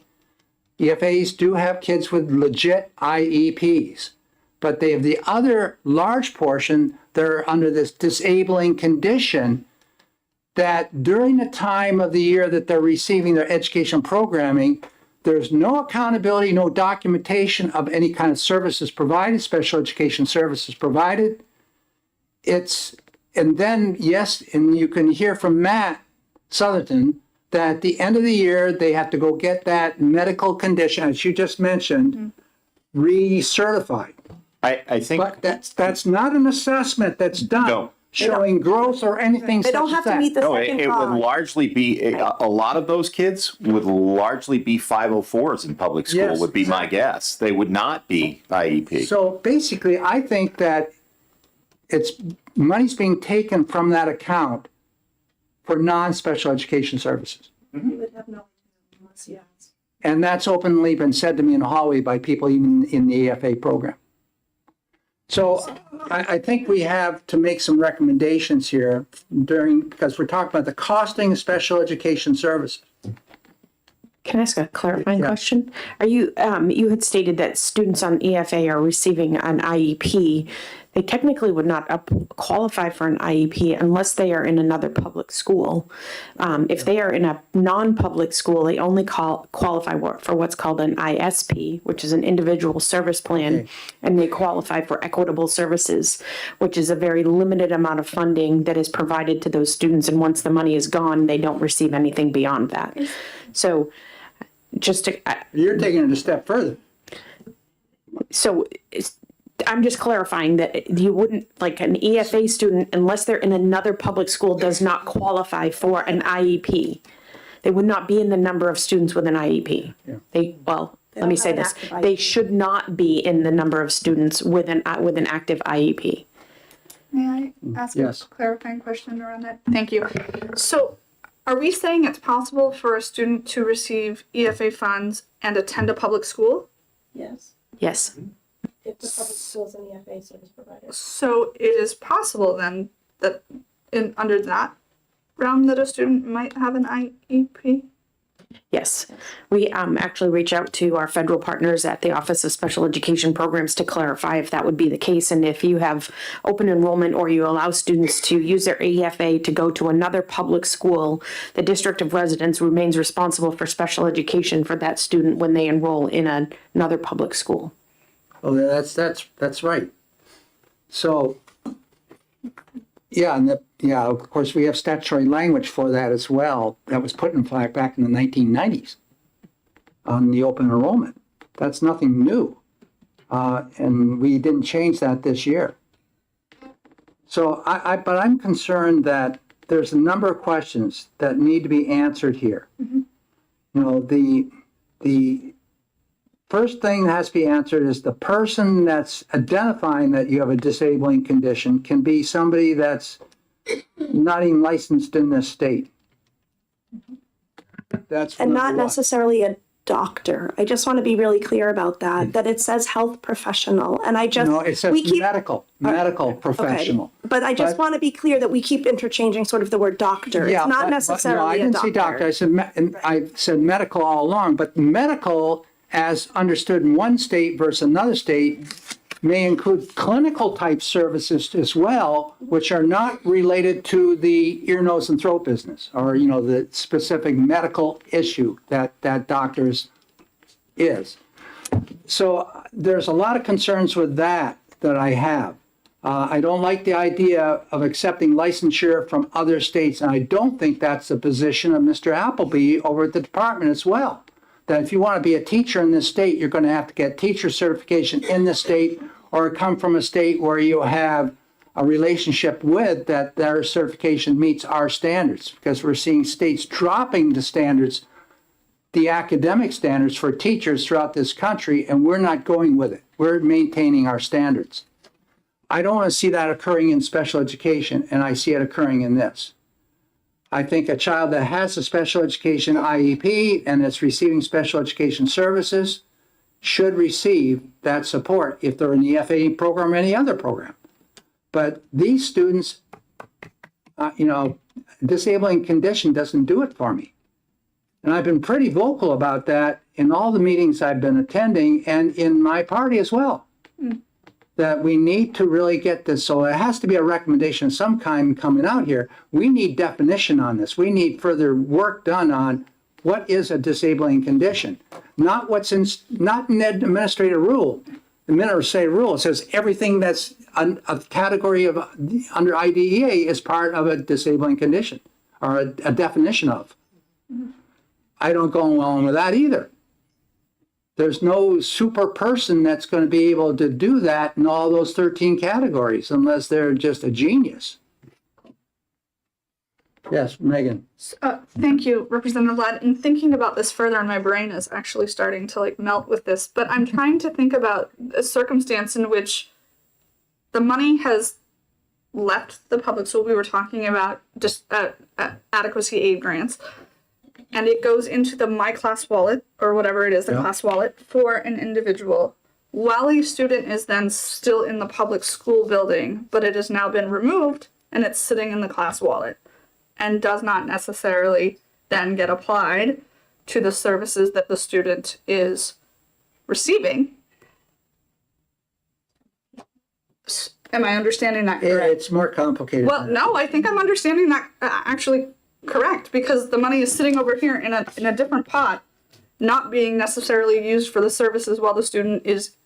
Speaker 3: EFAs do have kids with legit IEPs, but they have the other large portion that are under this disabling condition that during the time of the year that they're receiving their education programming, there's no accountability, no documentation of any kind of services provided, special education services provided. And then, yes, and you can hear from Matt Southerton that at the end of the year, they have to go get that medical condition, as you just mentioned, recertified.
Speaker 9: I think.
Speaker 3: But that's not an assessment that's done.
Speaker 9: No.
Speaker 3: Showing growth or anything
Speaker 4: They
Speaker 3: such
Speaker 4: don't
Speaker 3: as
Speaker 4: have to
Speaker 3: that.
Speaker 4: meet the
Speaker 9: No,
Speaker 4: second
Speaker 9: it would
Speaker 4: prong.
Speaker 9: largely be, a lot of those kids would largely be 504s in public school,
Speaker 3: Yes,
Speaker 9: would be my guess. They would not be IEP.
Speaker 3: So basically, I think that money's being taken from that account for non-special education services. And that's openly been said to me in the hallway by people even in the EFA program. So I think we have to make some recommendations here because we're talking about the costing of special education services.
Speaker 5: Can I ask a clarifying question? Are you, you had stated that students on EFA are receiving an IEP. They technically would not qualify for an IEP unless they are in another public school. If they are in a non-public school, they only qualify for what's called an ISP, which is an individual service plan, and they qualify for equitable services, which is a very limited amount of funding that is provided to those students. And once the money is gone, they don't receive anything beyond that. So just to,
Speaker 3: You're taking it a step further.
Speaker 5: I'm just clarifying that you wouldn't, like an EFA student, unless they're in another public school, does not qualify for an IEP. They would not be in the number of students with an IEP. Let me say this, they should not be in the number of students with an active IEP.
Speaker 1: May I ask
Speaker 3: Yes.
Speaker 1: a clarifying question around that? Thank you. So are we saying it's possible for a student to receive EFA funds and attend a public school?
Speaker 4: Yes.
Speaker 5: Yes.
Speaker 4: If the public school's an EFA service provider.
Speaker 1: So it is possible then that under that realm that a student might have an IEP?
Speaker 5: Yes, we actually reach out to our federal partners at the Office of Special Education Programs to clarify if that would be the case. And if you have open enrollment or you allow students to use their EFA to go to another public school, the district of residence remains responsible for special education for that student when they enroll in another public school.
Speaker 3: Oh, that's right. So, yeah, of course, we have statutory language for that as well. That was put in effect back in the 1990s on the open enrollment. That's nothing new. And we didn't change that this year. So but I'm concerned that there's a number of questions that need to be answered here. You know, the first thing that has to be answered is the person that's identifying that you have a disabling condition can be somebody that's not even licensed in this state. That's
Speaker 4: And not
Speaker 3: number one.
Speaker 4: necessarily a doctor. I just want to be really clear about that it says health professional. And I just,
Speaker 3: No, it says
Speaker 4: we keep,
Speaker 3: medical professional.
Speaker 4: but I just
Speaker 3: But-
Speaker 4: want to be clear that we keep interchanging sort of the word doctor.
Speaker 3: Yeah,
Speaker 4: It's not
Speaker 3: but-
Speaker 4: necessarily
Speaker 3: no, I
Speaker 4: a
Speaker 3: didn't
Speaker 4: doctor.
Speaker 3: say doctor. I said medical all along, but medical, as understood in one state versus another state, may include clinical type services as well, which are not related to the ear, nose, and throat business, or, you know, the specific medical issue that doctors is. So there's a lot of concerns with that I have. I don't like the idea of accepting licensure from other states, and I don't think that's the position of Mr. Appleby over at the department as well. That if you want to be a teacher in this state, you're going to have to get teacher certification in the state or come from a state where you have a relationship with that their certification meets our standards, because we're seeing states dropping the standards, the academic standards for teachers throughout this country, and we're not going with it. We're maintaining our standards. I don't want to see that occurring in special education, and I see it occurring in this. I think a child that has a special education IEP and is receiving special education services should receive that support if they're in the FA program or any other program. But these students, disabling condition doesn't do it for me. And I've been pretty vocal about that in all the meetings I've been attending and in my party as well. That we need to really get this, so it has to be a recommendation of some kind coming out here. We need definition on this. We need further work done on what is a disabling condition, not not in the administrative rule. The administrative rule says everything that's a category of under IDEA is part of a disabling condition or a definition of. I don't go along with that either. There's no super person that's going to be able to do that in all those 13 categories unless they're just a genius. Yes, Megan.
Speaker 1: Thank you, Representative Ladd. And thinking about this further, and my brain is actually starting to melt with this, but I'm trying to think about a circumstance in which the money has left the public school. We were talking about just adequacy aid grants. And it goes into the My Class wallet, or whatever it is, the class wallet, for an individual, while a student is then still in the public school building, but it has now been removed, and it's sitting in the class wallet, and does not necessarily then get applied to the services that the student is receiving. Am I understanding that correct?
Speaker 3: It's more complicated.
Speaker 1: Well,
Speaker 3: than that.
Speaker 1: no, I think I'm understanding that actually correct, because the money is sitting over here in a different pot, not being necessarily used for the services while the student is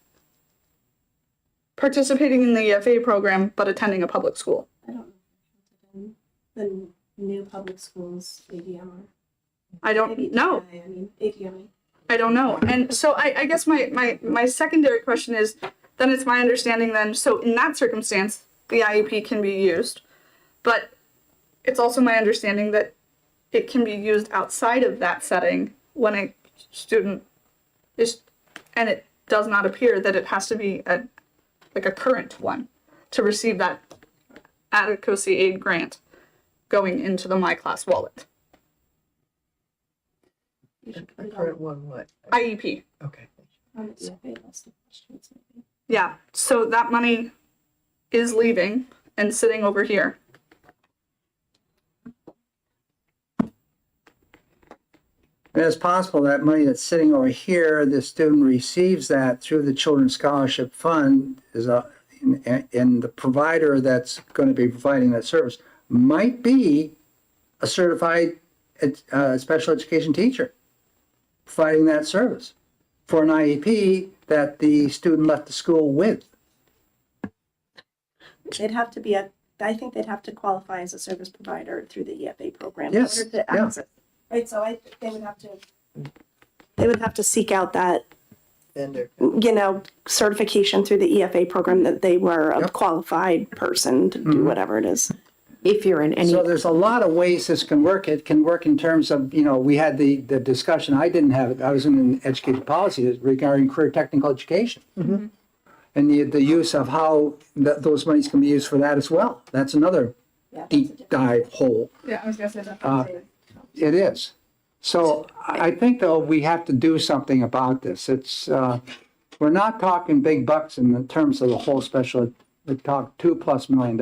Speaker 1: participating in the EFA program but attending a public school.
Speaker 4: I don't know. The new public schools, ADM.
Speaker 1: I don't know.
Speaker 4: I mean, ADM.
Speaker 1: I don't know. And so I guess my secondary question is, then it's my understanding then, so in that circumstance, the IEP can be used, but it's also my understanding that it can be used outside of that setting when a student is, and it does not appear that it has to be a current one to receive that adequacy aid grant going into the My Class wallet.
Speaker 2: A current one, what?
Speaker 1: IEP.
Speaker 2: Okay.
Speaker 1: Yeah, so that money is leaving and sitting over here.
Speaker 3: And it's possible that money that's sitting over here, the student receives that through the Children's Scholarship Fund, and the provider that's going to be providing that service might be a certified special education teacher providing that service for an IEP that the student left the school with.
Speaker 4: They'd have to be I think they'd have to qualify as a service provider through the EFA program.
Speaker 3: Yes,
Speaker 4: In order to
Speaker 3: yeah.
Speaker 4: access, right, so they would have to seek out that,
Speaker 2: Vendor.
Speaker 4: certification through the EFA program that they were a qualified person to do whatever it is.
Speaker 5: If you're in any,
Speaker 3: So there's a lot of ways this can work. It can work in terms of, we had the discussion, I didn't have it, I was in education policy regarding career technical education.
Speaker 2: Mm-hmm.
Speaker 3: And the use of how those monies can be used for that as well. That's another deep dive hole.
Speaker 1: Yeah, I was gonna say that.
Speaker 3: It is. So I think though, we have to do something about this. It's, we're not talking big bucks in the terms of the whole special, we talk $2+ million.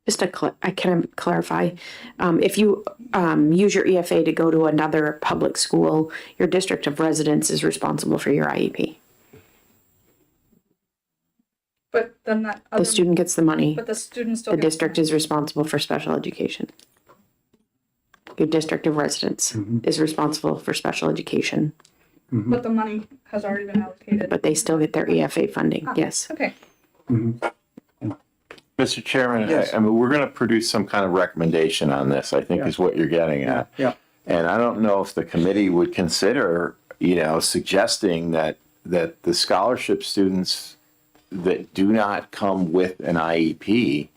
Speaker 5: just I can clarify, if you use your EFA to go to another public school, your district of residence is responsible for your IEP.
Speaker 1: But then that
Speaker 5: The student gets the money.
Speaker 1: but the student still
Speaker 5: The
Speaker 1: gets
Speaker 5: district is responsible for special education. Your district of residence is responsible for special education,
Speaker 1: but the money has already been allocated.
Speaker 5: but they still get their EFA funding, yes.
Speaker 1: Okay.
Speaker 9: Mr. Chairman,
Speaker 3: Yes.
Speaker 9: I mean, we're going to produce some kind of recommendation on this, I think is what you're getting at.
Speaker 3: Yeah.
Speaker 9: And I don't know if the committee would consider, suggesting that the scholarship students that do not come with an IEP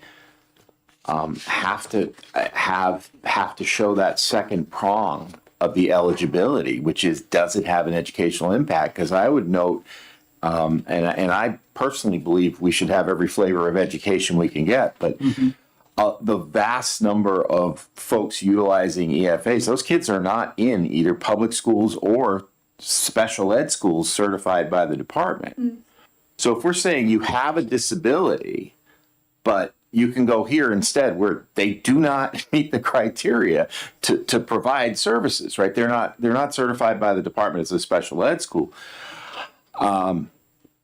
Speaker 9: have to show that second prong of the eligibility, which is, does it have an educational impact? Because I would note, and I personally believe we should have every flavor of education we can get, but the vast number of folks utilizing EFAs, those kids are not in either public schools or special ed schools certified by the department. So if we're saying you have a disability, but you can go here instead where they do not meet the criteria to provide services, right? They're not certified by the department as a special ed school.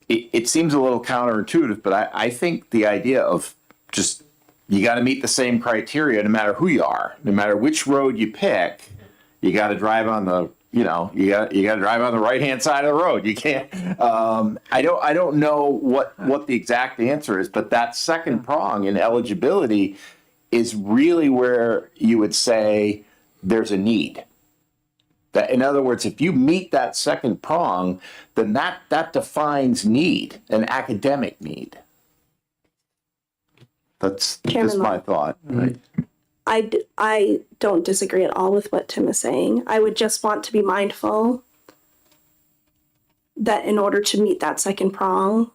Speaker 9: It seems a little counterintuitive, but I think the idea of just, you got to meet the same criteria no matter who you are, no matter which road you pick, you got to drive on the, you got to drive on the right-hand side of the road. You can't, I don't know what the exact answer is, but that second prong in eligibility is really where you would say there's a need. That, in other words, if you meet that second prong, then that defines need, an academic need. That's
Speaker 4: Chairman
Speaker 9: just my thought. Right?
Speaker 4: I don't disagree at all with what Tim is saying. I would just want to be mindful that in order to meet that second prong,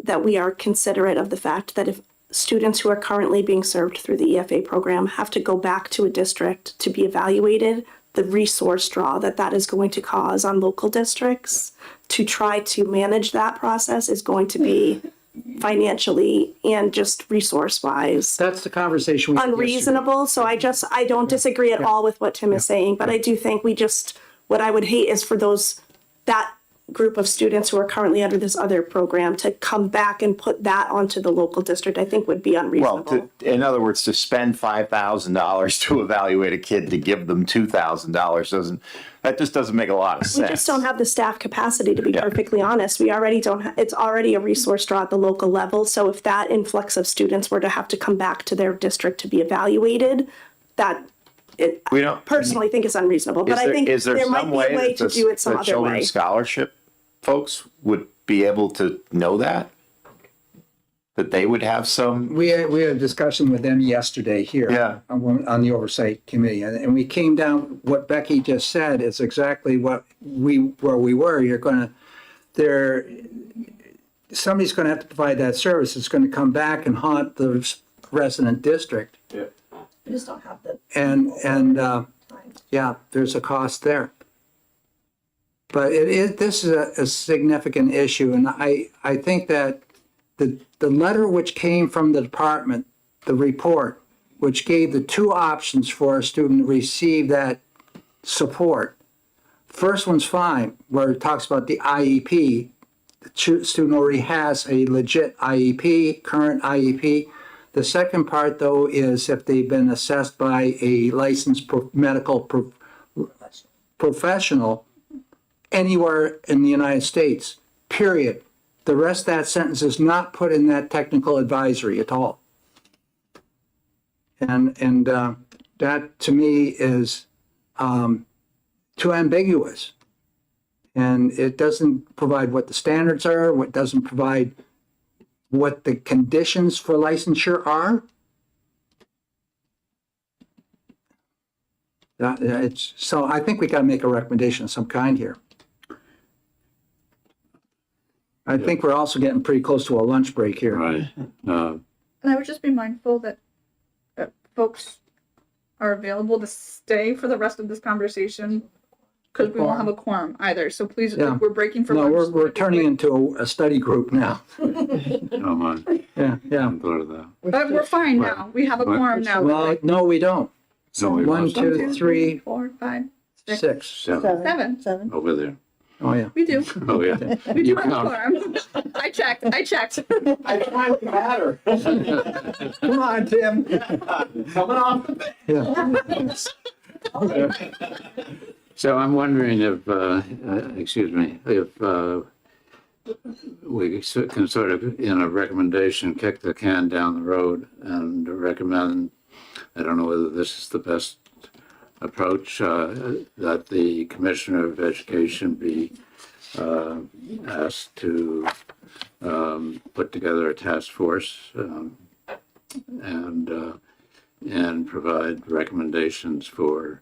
Speaker 4: that we are considerate of the fact that if students who are currently being served through the EFA program have to go back to a district to be evaluated, the resource draw that is going to cause on local districts to try to manage that process is going to be financially and just resource-wise
Speaker 3: That's the conversation we had yesterday.
Speaker 4: unreasonable. So I don't disagree at all with what Tim is saying, but I do think we just What I would hate is for that group of students who are currently under this other program to come back and put that onto the local district, I think would be
Speaker 9: Well,
Speaker 4: unreasonable.
Speaker 9: in other words, to spend $5,000 to evaluate a kid to give them $2,000 that just doesn't make a lot of sense.
Speaker 4: We just don't have the staff capacity, to be
Speaker 9: Yeah.
Speaker 4: perfectly honest. We already don't, it's already a resource draw at the local level. So if that influx of students were to have to come back to their district to be evaluated,
Speaker 9: We don't.
Speaker 4: personally think is unreasonable. But I think
Speaker 9: Is there
Speaker 4: there might
Speaker 9: some
Speaker 4: be a
Speaker 9: way
Speaker 4: way
Speaker 9: that
Speaker 4: to do it some
Speaker 9: the
Speaker 4: other way.
Speaker 9: children's scholarship folks would be able to know that? That they would have some,
Speaker 3: We had a discussion with them yesterday here.
Speaker 9: Yeah.
Speaker 3: On the oversight committee, and we came down, what Becky just said is exactly where we were. Somebody's gonna have to provide that service. It's gonna come back and haunt the resident district.
Speaker 4: We just don't have the.
Speaker 3: Yeah, there's a cost there. But this is a significant issue, and I think that the letter which came from the department, the report, which gave the two options for a student to receive that support. First one's fine, where it talks about the IEP. The student already has a legit IEP, current IEP. The second part, though, is if they've been assessed by a licensed medical professional anywhere in the United States, period. The rest of that sentence is not put in that technical advisory at all. And that, to me, is too ambiguous. And it doesn't provide what the standards are, what doesn't provide what the conditions for licensure are. So I think we got to make a recommendation of some kind here. I think we're also getting pretty close to a lunch break here.
Speaker 7: Right.
Speaker 1: And I would just be mindful that folks are available to stay for the rest of this conversation, because we won't have a quorum either. So please,
Speaker 3: Yeah.
Speaker 1: if we're breaking for
Speaker 3: No,
Speaker 1: lunch.
Speaker 3: we're turning into a study group now.
Speaker 7: Don't mind.
Speaker 3: Yeah, yeah.
Speaker 7: I'm part of that.
Speaker 1: But we're fine now. We have a
Speaker 7: What?
Speaker 1: quorum now.
Speaker 3: Well, no, we don't.
Speaker 7: No, we
Speaker 3: One,
Speaker 7: lost
Speaker 3: two, three,
Speaker 1: 4, 5, 6,
Speaker 3: 6.
Speaker 7: seven
Speaker 1: 7.
Speaker 7: over there.
Speaker 3: Oh, yeah.
Speaker 1: We do.
Speaker 7: Oh, yeah.
Speaker 1: We do
Speaker 7: You
Speaker 1: have a
Speaker 7: count.
Speaker 1: quorum. I checked.
Speaker 3: I tried to matter. Come on, Tim.
Speaker 9: coming off.
Speaker 3: Yeah.
Speaker 7: So I'm wondering if, excuse me, if we can sort of, in a recommendation, kick the can down the road and recommend, I don't know whether this is the best approach, that the Commissioner of Education be asked to put together a task force and provide recommendations for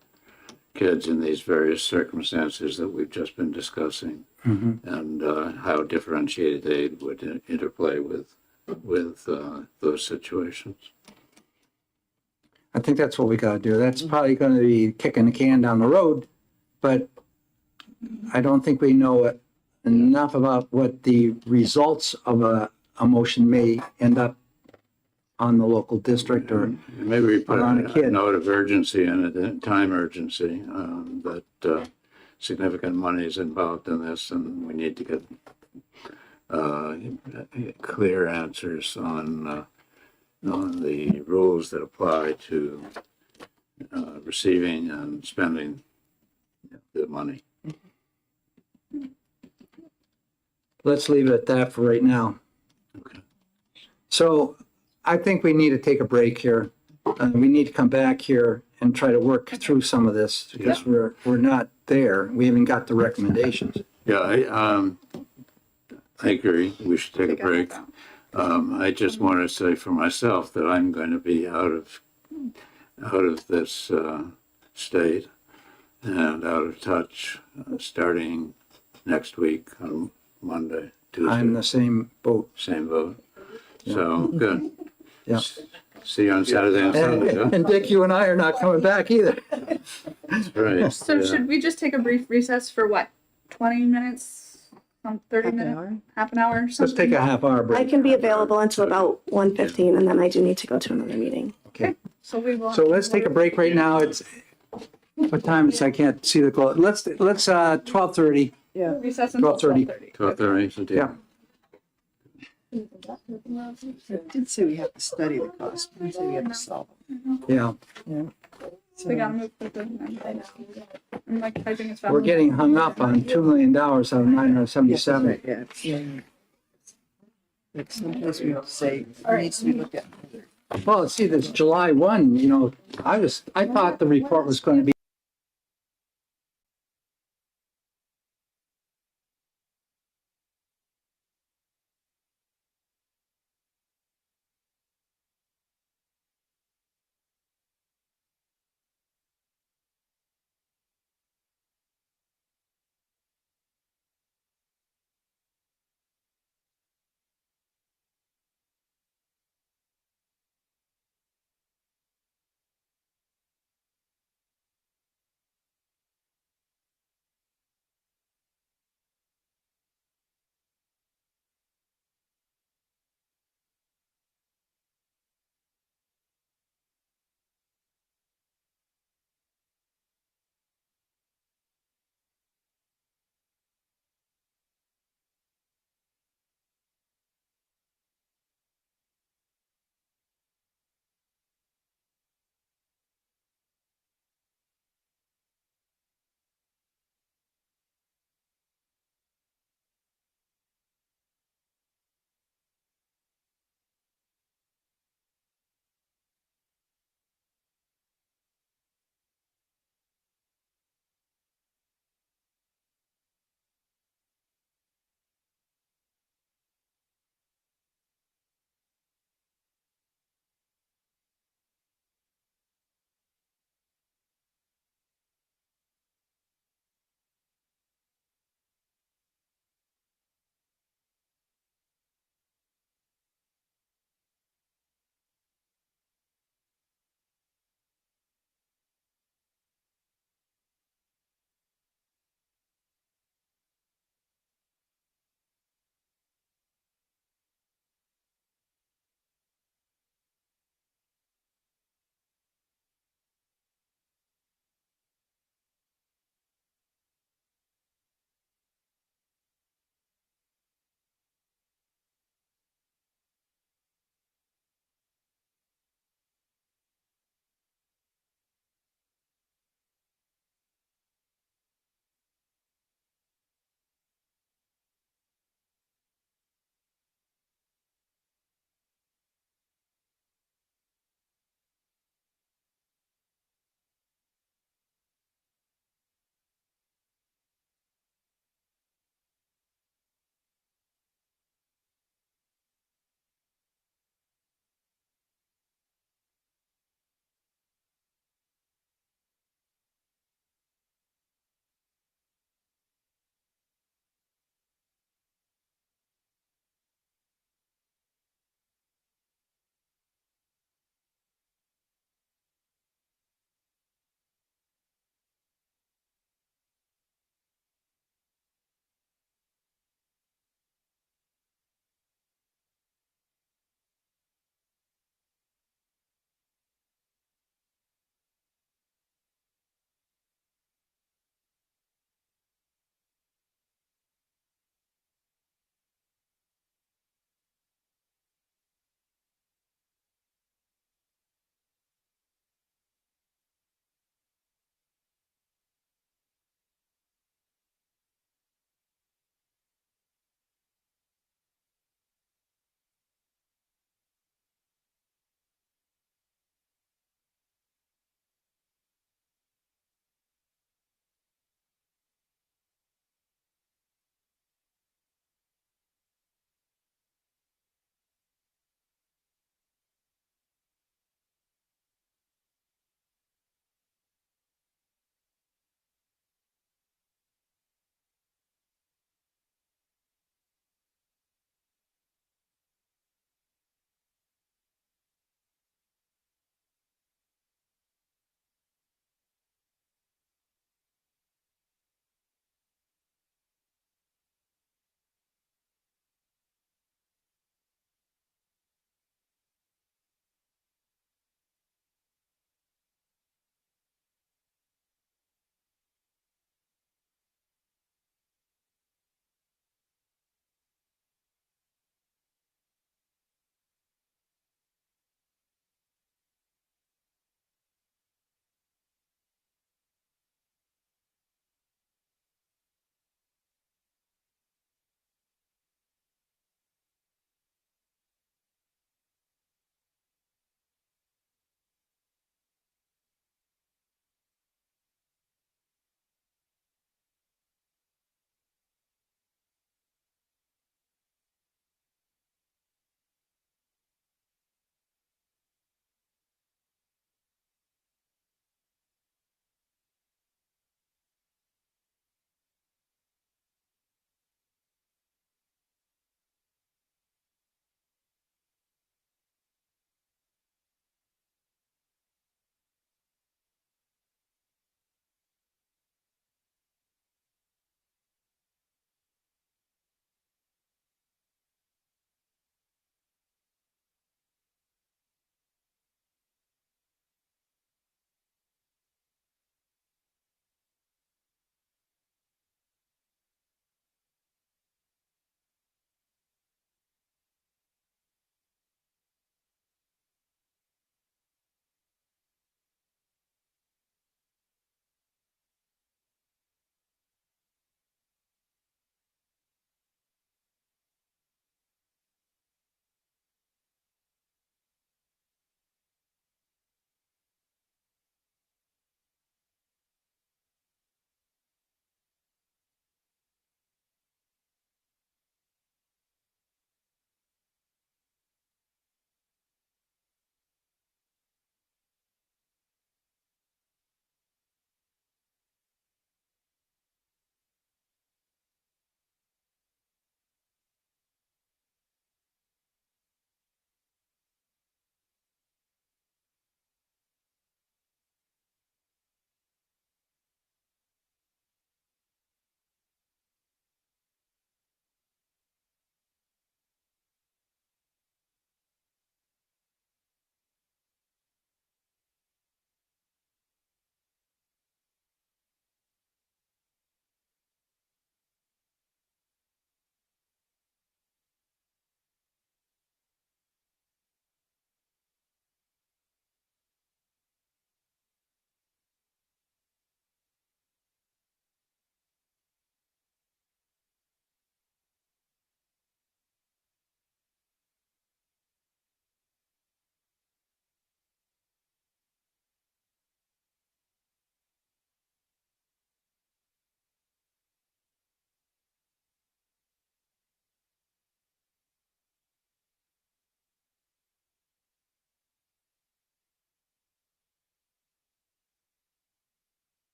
Speaker 7: kids in these various circumstances that we've just been discussing, and how differentiated aid would interplay with those situations.
Speaker 3: I think that's what we got to do. That's probably going to be kicking the can down the road, but I don't think we know enough about what the results of a motion may end up on the local district or
Speaker 7: Maybe we put
Speaker 3: on a
Speaker 7: a
Speaker 3: kid.
Speaker 7: note of urgency in it, a time urgency, that significant money is involved in this, and we need to get clear answers on the rules that apply to receiving and spending the money.
Speaker 3: Let's leave it at that for right now.
Speaker 7: Okay.
Speaker 3: So I think we need to take a break here. We need to come back here and try to work through some of this because we're not there. We haven't got the recommendations.
Speaker 7: Yeah, I agree. We should take a break. I just want to say for myself that I'm going to be out of this state and out of touch starting next week on Monday, Tuesday.
Speaker 3: I'm in the same boat.
Speaker 7: Same vote. So, good.
Speaker 3: Yeah.
Speaker 7: See you on Saturday and Sunday, huh?
Speaker 3: And Dick, you and I are not coming back either.
Speaker 7: That's right.
Speaker 1: So
Speaker 7: Yeah.
Speaker 1: should we just take a brief recess for what? 20 minutes? 30 minutes? Half an hour?
Speaker 3: Let's take a half hour
Speaker 4: I
Speaker 3: break.
Speaker 4: can be available until about 1:15, and then I do need to go to another meeting.
Speaker 3: Okay.
Speaker 1: So we will.
Speaker 3: So let's take a break right now. It's What time is, I can't see the clock. Let's, 12:30.
Speaker 6: Yeah.
Speaker 1: Recess until
Speaker 3: 12:30.
Speaker 1: 12:30.
Speaker 7: 12:30, so
Speaker 3: Yeah.
Speaker 6: It did say we have to study the cost, but it didn't say we have to solve them.
Speaker 3: Yeah.
Speaker 1: We gotta move quickly. I'm like typing as fast.
Speaker 3: We're getting hung up on $2 million out of 977.
Speaker 6: Yeah, yeah. But sometimes we have to say, it needs to be looked at.
Speaker 3: Well, see, this July 1, I thought the report was going to be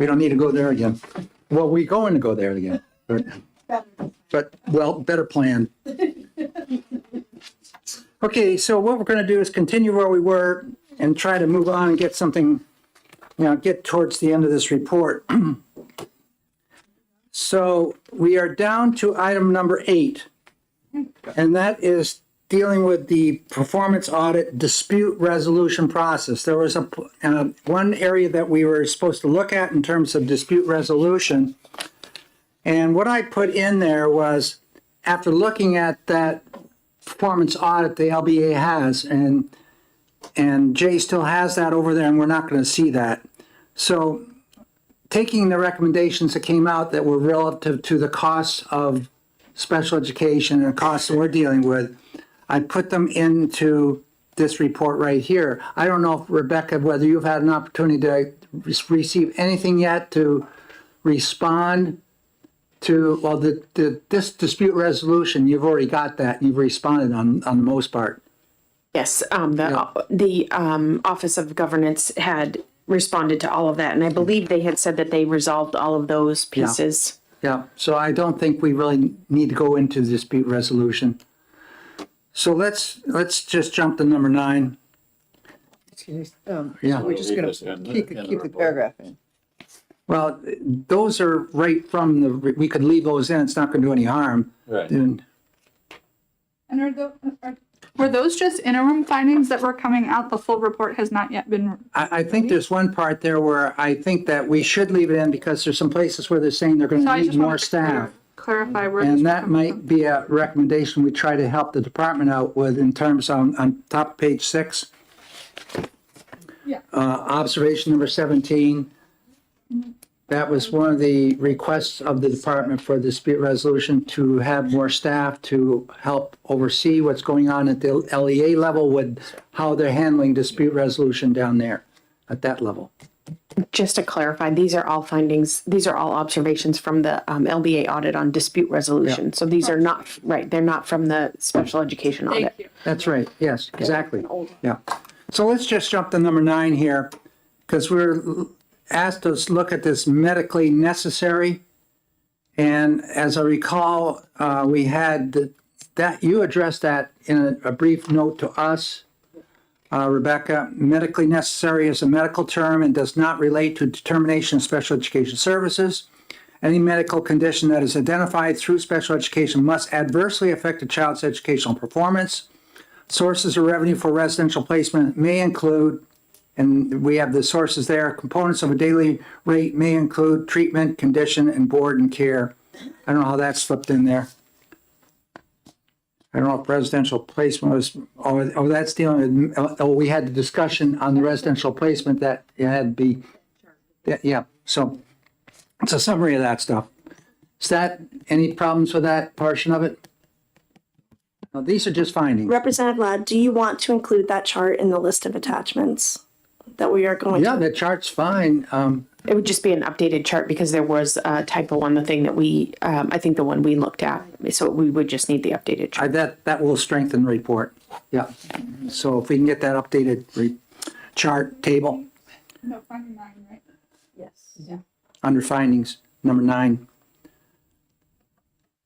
Speaker 3: We don't need to go there again. Well, we're going to go there again, but well, better plan. Okay, so what we're gonna do is continue where we were and try to move on and get something, get towards the end of this report. So we are down to item number 8, and that is dealing with the performance audit dispute resolution process. There was one area that we were supposed to look at in terms of dispute resolution. And what I put in there was, after looking at that performance audit the LBA has, and Jay still has that over there, and we're not going to see that. So taking the recommendations that came out that were relative to the costs of special education and the costs that we're dealing with, I put them into this report right here. I don't know, Rebecca, whether you've had an opportunity to receive anything yet to respond to, well, this dispute resolution, you've already got that. You've responded on the most part.
Speaker 5: Yes, the Office of Governance had responded to all of that, and I believe they had said that they resolved all of those pieces.
Speaker 3: Yeah, so I don't think we really need to go into the dispute resolution. So let's just jump to number 9.
Speaker 2: Excuse me,
Speaker 3: Yeah.
Speaker 2: we're just gonna keep the paragraph in.
Speaker 3: Well, those are right from we could leave those in. It's not going to do any harm.
Speaker 7: Right.
Speaker 3: And
Speaker 1: And were those just interim findings that were coming out? The full report has not yet been.
Speaker 3: I think there's one part there where I think that we should leave it in because there's some places where they're saying they're going
Speaker 1: So
Speaker 3: to
Speaker 1: I
Speaker 3: need
Speaker 1: just
Speaker 3: more
Speaker 1: wanted to
Speaker 3: staff.
Speaker 1: clarify where.
Speaker 3: And
Speaker 1: this
Speaker 3: that
Speaker 1: was
Speaker 3: might be a recommendation we try to help the department out with in terms on top of page 6.
Speaker 1: Yeah.
Speaker 3: Observation number 17. That was one of the requests of the department for dispute resolution, to have more staff to help oversee what's going on at the LEA level with how they're handling dispute resolution down there at that level.
Speaker 5: Just to clarify, these are all findings, these are all observations from the LBA audit on dispute resolution. So these are not, right, they're not from the special education audit.
Speaker 1: Thank you.
Speaker 3: That's right. Yes, exactly. Yeah. So let's just jump to number 9 here, because we're asked to look at this medically necessary. And as I recall, we had that you addressed that in a brief note to us, Rebecca. Medically necessary is a medical term and does not relate to determination of special education services. Any medical condition that is identified through special education must adversely affect a child's educational performance. Sources of revenue for residential placement may include, and we have the sources there, components of a daily rate may include treatment, condition, and board and care. I don't know how that slipped in there. I don't know if residential placement was, oh, that's dealing with, we had the discussion on the residential placement that it had to be, yeah, so it's a summary of that stuff. Is that, any problems with that portion of it? No, these are just findings.
Speaker 4: Representative Ladd, do you want to include that chart in the list of attachments that we are going
Speaker 3: Yeah,
Speaker 4: to?
Speaker 3: the chart's fine.
Speaker 5: It would just be an updated chart because there was a typo on the thing that we, I think the one we looked at. So we would just need the updated chart.
Speaker 3: That will strengthen the report. Yeah. So if we can get that updated chart table
Speaker 1: No, finding 9, right?
Speaker 3: under findings, number 9.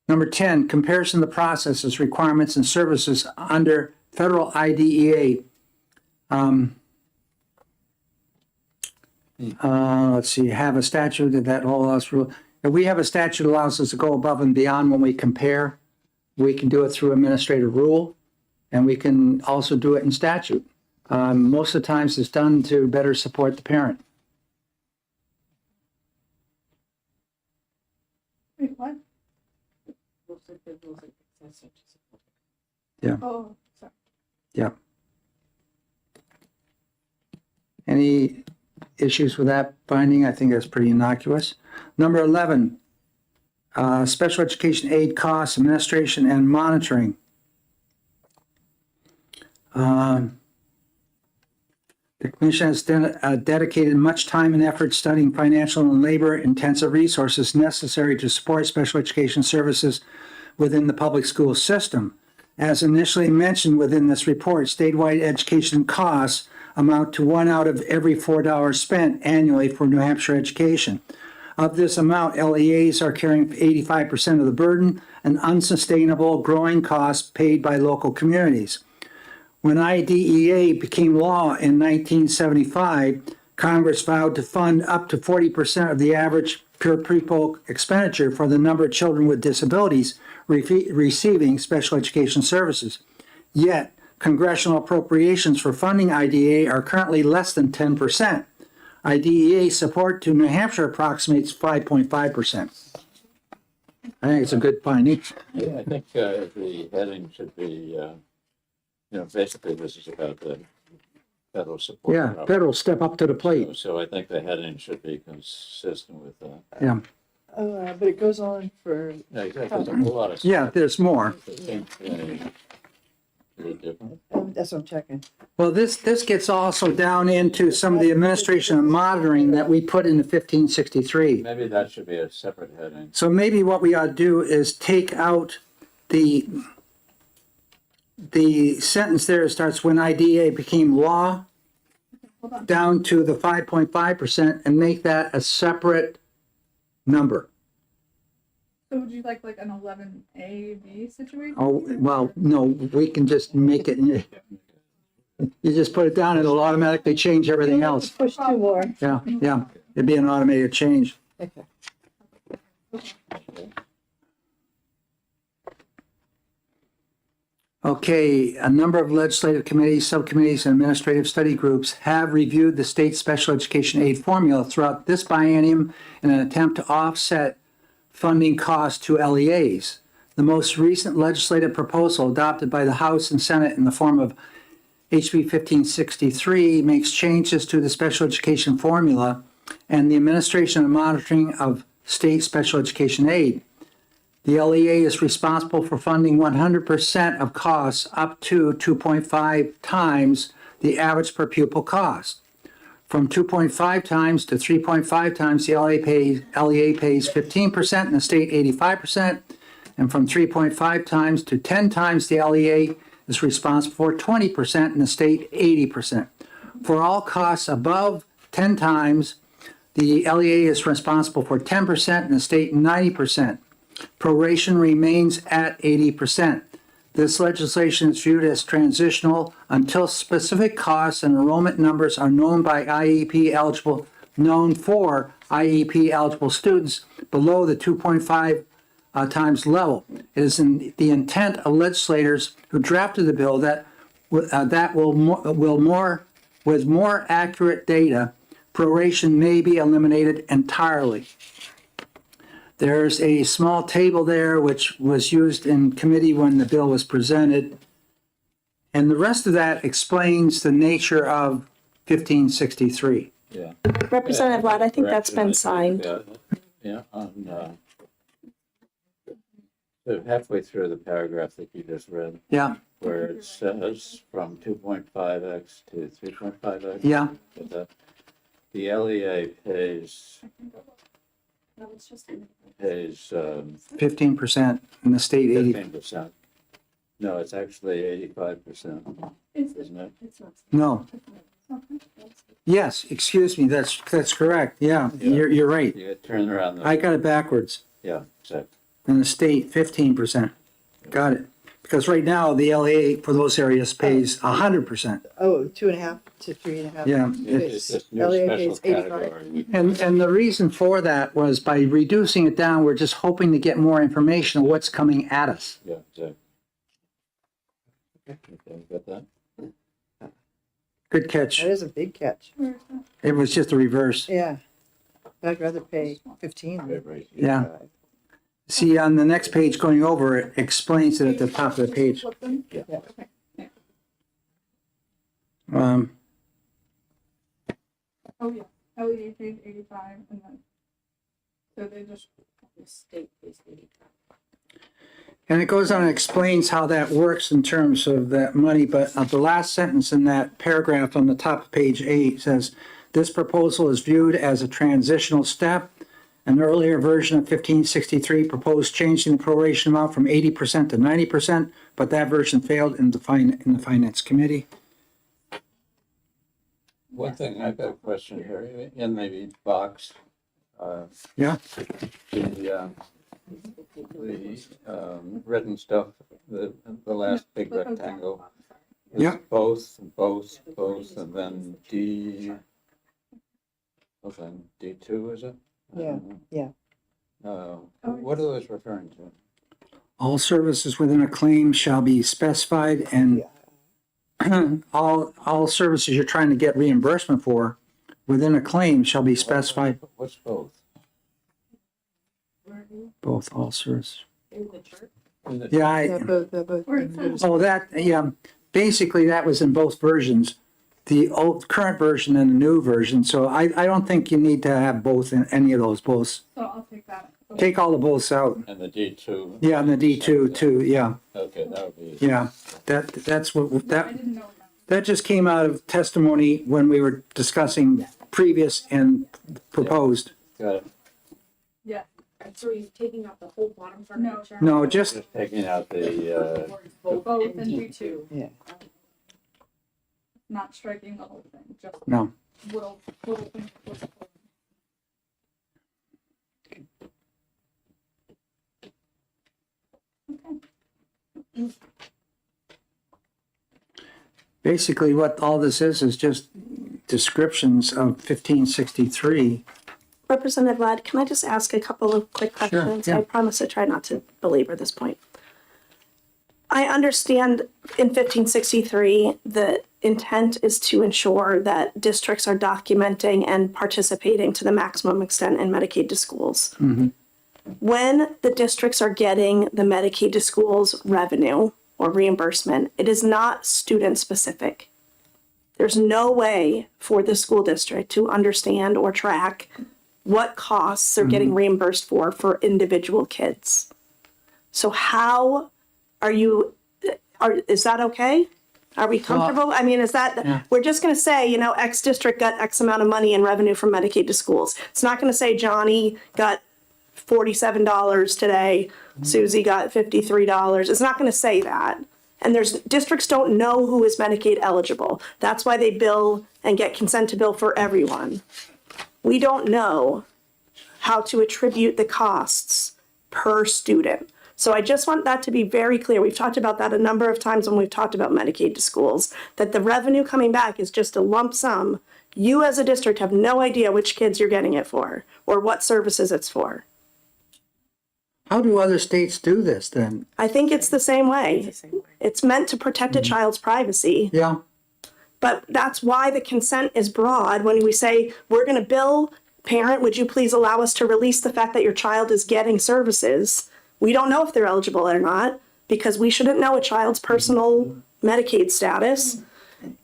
Speaker 3: Number 10, comparison of the processes, requirements, and services under federal IDEA. Let's see, have a statute that allows rule. If we have a statute that allows us to go above and beyond when we compare, we can do it through administrative rule, and we can also do it in statute. Most of the times it's done to better support the parent.
Speaker 1: Wait, what?
Speaker 3: Yeah.
Speaker 1: Oh, sorry.
Speaker 3: Yeah. Any issues with that finding? I think that's pretty innocuous. Number 11, special education aid costs, administration, and monitoring. The commission has dedicated much time and effort studying financial and labor-intensive resources necessary to support special education services within the public school system. As initially mentioned within this report, statewide education costs amount to 1 out of every $4 spent annually for New Hampshire education. Of this amount, LEAs are carrying 85% of the burden, an unsustainable growing cost paid by local communities. When IDEA became law in 1975, Congress vowed to fund up to 40% of the average per pupil expenditure for the number of children with disabilities receiving special education services. Yet, congressional appropriations for funding IDEA are currently less than 10%. IDEA support to New Hampshire approximates 5.5%. I think it's a good finding.
Speaker 7: Yeah, I think the heading should be, basically this is about the federal support.
Speaker 3: Yeah, federal step up to the plate.
Speaker 7: So I think the heading should be consistent with that.
Speaker 3: Yeah,
Speaker 6: But it goes on for,
Speaker 7: Yeah, exactly. There's a whole lot of.
Speaker 3: yeah, there's more.
Speaker 7: Is it different?
Speaker 6: that's what I'm checking.
Speaker 3: Well, this gets also down into some of the administration and monitoring that we put in the 1563.
Speaker 7: Maybe that should be a separate heading.
Speaker 3: So maybe what we ought to do is take out the sentence there that starts when IDEA became law down to the 5.5% and make that a separate number.
Speaker 1: So would you like an 11A, B situation?
Speaker 3: Oh, well, no, we can just make it, you just put it down, it'll automatically change everything else.
Speaker 6: Push two more.
Speaker 3: Yeah, yeah, it'd be an automated change.
Speaker 6: Okay.
Speaker 3: Okay, a number of legislative committees, subcommittees, and administrative study groups have reviewed the state special education aid formula throughout this biennium in an attempt to offset funding costs to LEAs. The most recent legislative proposal adopted by the House and Senate in the form of HB 1563 makes changes to the special education formula and the administration and monitoring of state special education aid. The LEA is responsible for funding 100% of costs up to 2.5 times the average per pupil cost. From 2.5 times to 3.5 times, the LEA pays 15% and the state 85%. And from 3.5 times to 10 times, the LEA is responsible for 20% and the state 80%. For all costs above 10 times, the LEA is responsible for 10% and the state 90%. Proration remains at 80%. This legislation is viewed as transitional until specific costs and enrollment numbers are known for IEP eligible students below the 2.5 times level. It is in the intent of legislators who drafted the bill that with more accurate data, proration may be eliminated entirely. There's a small table there which was used in committee when the bill was presented. And the rest of that explains the nature of 1563.
Speaker 7: Yeah.
Speaker 4: Representative Ladd, I think that's been signed.
Speaker 7: Yeah, so halfway through the paragraph that you just read,
Speaker 3: Yeah,
Speaker 7: where it says from 2.5x to 3.5x.
Speaker 3: yeah,
Speaker 7: The LEA pays
Speaker 3: 15% and the state 80.
Speaker 7: 15%. No, it's actually 85%, isn't it?
Speaker 3: No. Yes, excuse me, that's correct. Yeah, you're right.
Speaker 7: You gotta turn around.
Speaker 3: I got it backwards.
Speaker 7: Yeah, exactly.
Speaker 3: And the state 15%. Got it. Because right now, the LA for those areas pays 100%.
Speaker 6: Oh, 2.5 to 3.5.
Speaker 3: Yeah.
Speaker 7: It's this new
Speaker 6: LEA
Speaker 7: special
Speaker 6: pays 85.
Speaker 7: category.
Speaker 3: And the reason for that was by reducing it down, we're just hoping to get more information on what's coming at us.
Speaker 7: Yeah, exactly. Okay, got that?
Speaker 3: Good catch.
Speaker 6: That is a big catch.
Speaker 3: It was just a reverse.
Speaker 6: Yeah. I'd rather pay 15
Speaker 7: Right,
Speaker 6: than
Speaker 7: right.
Speaker 3: Yeah.
Speaker 6: 85.
Speaker 3: See, on the next page going over, it explains it at the top of the page.
Speaker 1: Flip them?
Speaker 7: Yeah.
Speaker 1: Okay. Yeah. Oh, yeah. LEA pays 85 and then, so they just. The state pays 85.
Speaker 3: And it goes on and explains how that works in terms of that money, but the last sentence in that paragraph on the top of page 8 says, this proposal is viewed as a transitional step. An earlier version of 1563 proposed changing the proration amount from 80% to 90%, but that version failed in the Finance Committee.
Speaker 7: One thing, I've got a question here, in the box,
Speaker 3: Yeah,
Speaker 7: the written stuff, the last big rectangle. is
Speaker 3: Yeah.
Speaker 7: Both, and then D2, is it?
Speaker 6: Yeah, yeah.
Speaker 7: What are those referring to?
Speaker 3: all services within a claim shall be specified and all services you're trying to get reimbursement for within a claim shall be specified,
Speaker 7: What's both?
Speaker 3: both all services.
Speaker 7: In the-
Speaker 3: Yeah,
Speaker 6: Yeah, both,
Speaker 1: Where it says-
Speaker 3: oh, that, yeah, basically that was in both versions, the old current version and the new version, so I don't think you need to have both in any of those, both.
Speaker 1: So I'll take that.
Speaker 3: Take all the boths out.
Speaker 7: And the D2?
Speaker 3: Yeah, and the D2 too, yeah,
Speaker 7: Okay, that would be.
Speaker 3: yeah, that's what,
Speaker 1: I
Speaker 3: that,
Speaker 1: didn't know that.
Speaker 3: that just came out of testimony when we were discussing previous and proposed.
Speaker 7: Got it.
Speaker 1: Yeah,
Speaker 5: So are you taking out the whole bottom part
Speaker 1: No.
Speaker 5: of the chart?
Speaker 3: No, just,
Speaker 7: Just taking out the,
Speaker 1: both and D2,
Speaker 6: yeah.
Speaker 1: not striking the whole thing, just
Speaker 3: no,
Speaker 1: little things.
Speaker 3: basically what all this is just descriptions of 1563.
Speaker 4: Representative Ladd, can I just ask a couple of quick questions?
Speaker 3: yeah.
Speaker 4: I promise to try not to belabor this point. I understand in 1563, the intent is to ensure that districts are documenting and participating to the maximum extent in Medicaid to schools. When the districts are getting the Medicaid to schools revenue or reimbursement, it is not student specific. There's no way for the school district to understand or track what costs they're getting reimbursed for individual kids. So how are you, is that okay? Are we comfortable? I mean, is that, we're just gonna say, you know, X district got X amount of money in revenue from Medicaid to schools. It's not gonna say Johnny got $47 today, Susie got $53. It's not gonna say that. And districts don't know who is Medicaid eligible. That's why they bill and get consent to bill for everyone. We don't know how to attribute the costs per student. So I just want that to be very clear. We've talked about that a number of times when we've talked about Medicaid to schools, that the revenue coming back is just a lump sum. You as a district have no idea which kids you're getting it for or what services it's for.
Speaker 3: How do other states do this then?
Speaker 4: I think it's the same way. It's meant to protect a child's privacy.
Speaker 3: Yeah,
Speaker 4: But that's why the consent is broad. When we say, we're going to bill, parent, would you please allow us to release the fact that your child is getting services? We don't know if they're eligible or not because we shouldn't know a child's personal Medicaid status.